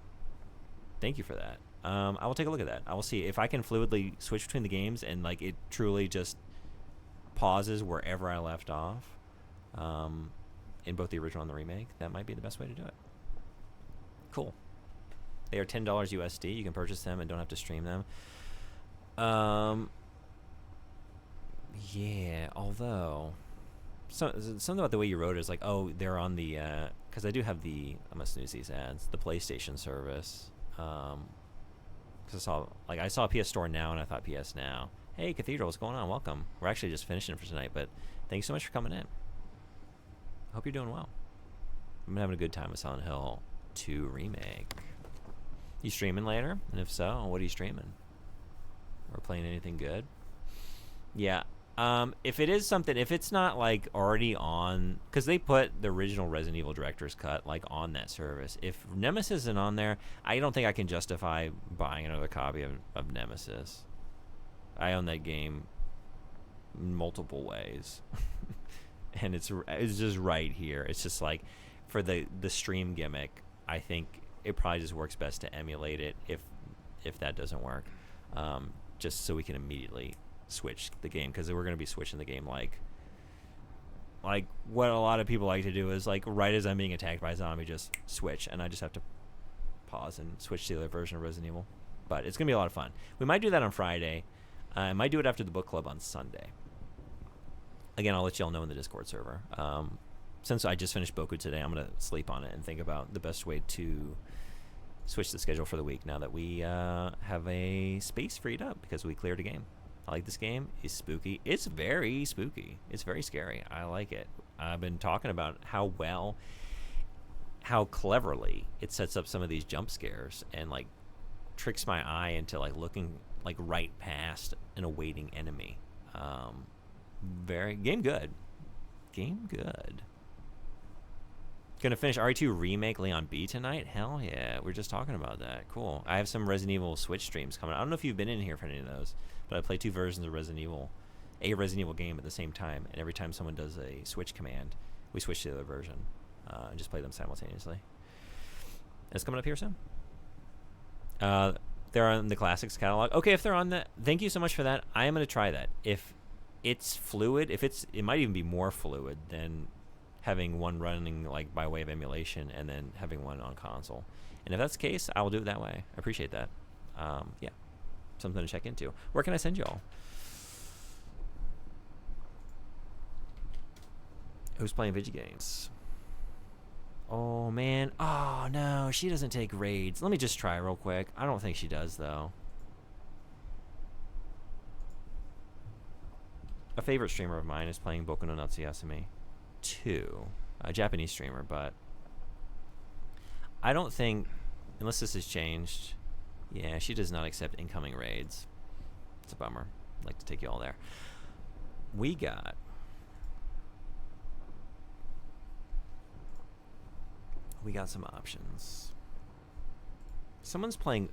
Thank you for that. I will take a look at that. I will see if I can fluidly switch between the games and like it truly just pauses wherever I left off in both the original and the remake. That might be the best way to do it. Cool. They are $10 USD. You can purchase them and don't have to stream them. Yeah, although something about the way you wrote it is like, oh, they're on the because I do have I'm gonna snooze these ads, the PlayStation service. Because I saw PS Store Now and I thought PS Now. Hey, Cathedral, what's going on? Welcome. We're actually just finishing for tonight, but thank you so much for coming in. Hope you're doing well. I'm having a good time with Silent Hill 2 Remake. You streaming later? And if so, what are you streaming? Or playing anything good? Yeah. If it is something, if it's not like already on, because they put the original Resident Evil Director's Cut like on that service. If Nemesis isn't on there, I don't think I can justify buying another copy of Nemesis. I own that game multiple ways, and it's just right here. It's just like for the stream gimmick, I think it probably just works best to emulate it if that doesn't work, just so we can immediately switch the game, because we're going to be switching the game like what a lot of people like to do is like right as I'm being attacked by a zombie, just switch, and I just have to pause and switch to the other version of Resident Evil. But it's going to be a lot of fun. We might do that on Friday. I might do it after the book club on Sunday. Again, I'll let y'all know in the Discord server. Since I just finished Boku today, I'm going to sleep on it and think about the best way to switch the schedule for the week now that we have a space freed up because we cleared a game. I like this game. It's spooky. It's very spooky. It's very scary. I like it. I've been talking about how cleverly it sets up some of these jump scares and like tricks my eye into like looking like right past an awaiting enemy. Game good. Gonna finish RE2 Remake Leon B tonight? Hell yeah. We're just talking about that. Cool. I have some Resident Evil Switch streams coming. I don't know if you've been in here for any of those, but I play 2 versions of a Resident Evil game at the same time, and every time someone does a Switch command, we switch to the other version and just play them simultaneously. It's coming up here soon. They're on the classics catalog. Okay, if they're on that, thank you so much for that. I am going to try that. If it's fluid, it might even be more fluid than having one running like by way of emulation and then having one on console. And if that's the case, I will do it that way. I appreciate that. Yeah, something to check into. Where can I send y'all? Who's playing video games? Oh man. Oh no, she doesn't take raids. Let me just try real quick. I don't think she does though. A favorite streamer of mine is playing Boku no Natsuyasumi 2. A Japanese streamer, but I don't think, unless this has changed, yeah, she does not accept incoming raids. It's a bummer. I'd like to take you all there. We got some options. Someone's playing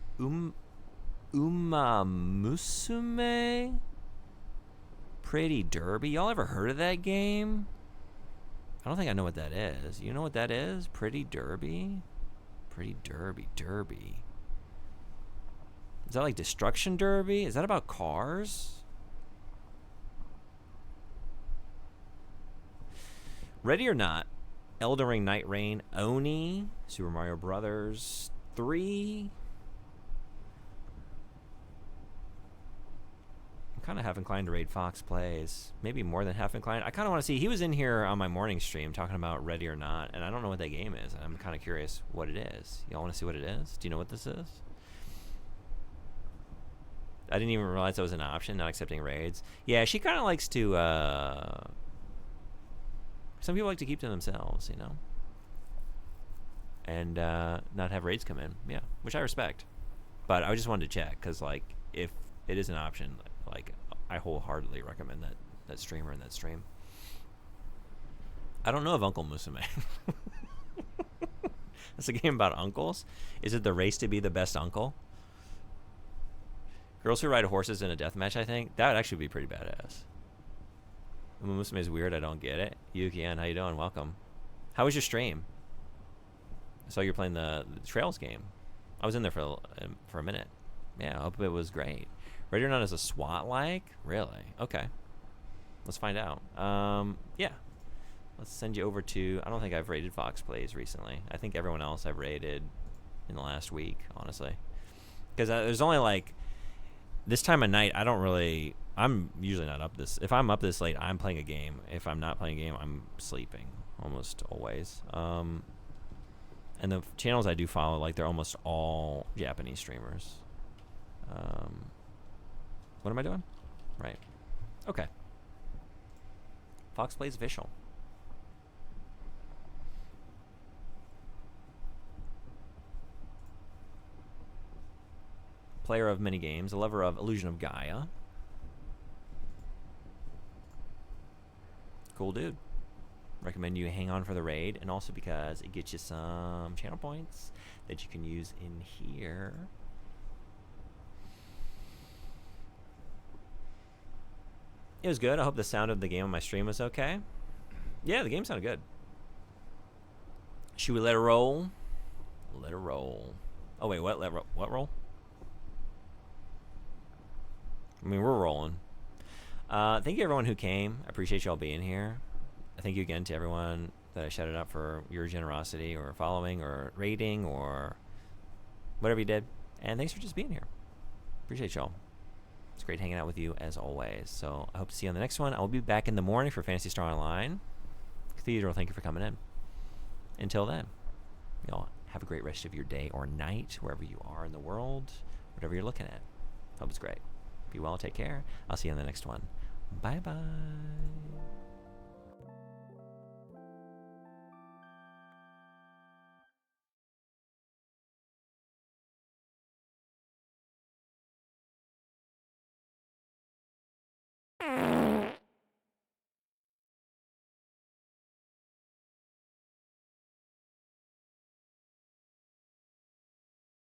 Umamusume Pretty Derby. Y'all ever heard of that game? I don't think I know what that is. You know what that is? Pretty Derby? Pretty Derby. Is that like Destruction Derby? Is that about cars? Ready or Not, Elden Ring Night Rain, Oni, Super Mario Brothers 3. I'm kind of half inclined to raid Fox Plays. Maybe more than half inclined. I kind of want to see. He was in here on my morning stream talking about Ready or Not, and I don't know what that game is. I'm kind of curious what it is. Y'all want to see what it is? Do you know what this is? I didn't even realize that was an option, not accepting raids. Yeah, she kind of likes to, some people like to keep to themselves, you know? And not have raids come in. Yeah, which I respect. But I just wanted to check, because, like, if it is an option, like, I wholeheartedly recommend that streamer and that stream. I don't know of Uncle Musume. It's a game about uncles. Is it the race to be the best uncle? Girls who ride horses in a deathmatch, I think. That would actually be pretty badass. Musume is weird. I don't get it. Yuki-an, how you doing? Welcome. How was your stream? I saw you're playing the Trails game. I was in there for a minute. Yeah, I hope it was great. Ready or Not is a SWAT-like? Really? Okay. Let's find out. Yeah. Let's send you over to... I don't think I've rated Fox Plays recently. I think everyone else I've rated in the last week, honestly. Because there's only, like... This time of night, I don't really... I'm usually not up this... If I'm up this late, I'm playing a game. If I'm not playing a game, I'm sleeping. Almost always. And the channels I do follow, like, they're almost all Japanese streamers. What am I doing? Right. Okay. Fox Plays official. Player of many games, a lover of Illusion of Gaia. Cool dude. Recommend you hang on for the raid, and also because it gets you some channel points that you can use in here. It was good. I hope the sound of the game on my stream was okay. Yeah, the game sounded good. Should we let it roll? Let it roll. Oh wait, what? What roll? I mean, we're rolling. Thank you everyone who came. I appreciate y'all being here. Thank you again to everyone that I shouted out for your generosity or following or rating or whatever you did. And thanks for just being here. Appreciate y'all. It's great hanging out with you as always. So I hope to see you on the next one. I will be back in the morning for Phantasy Star Online. Cathedral, thank you for coming in. Until then, y'all have a great rest of your day or night, wherever you are in the world, whatever you're looking at. Hope it's great. Be well, take care. I'll see you on the next one. Bye-bye.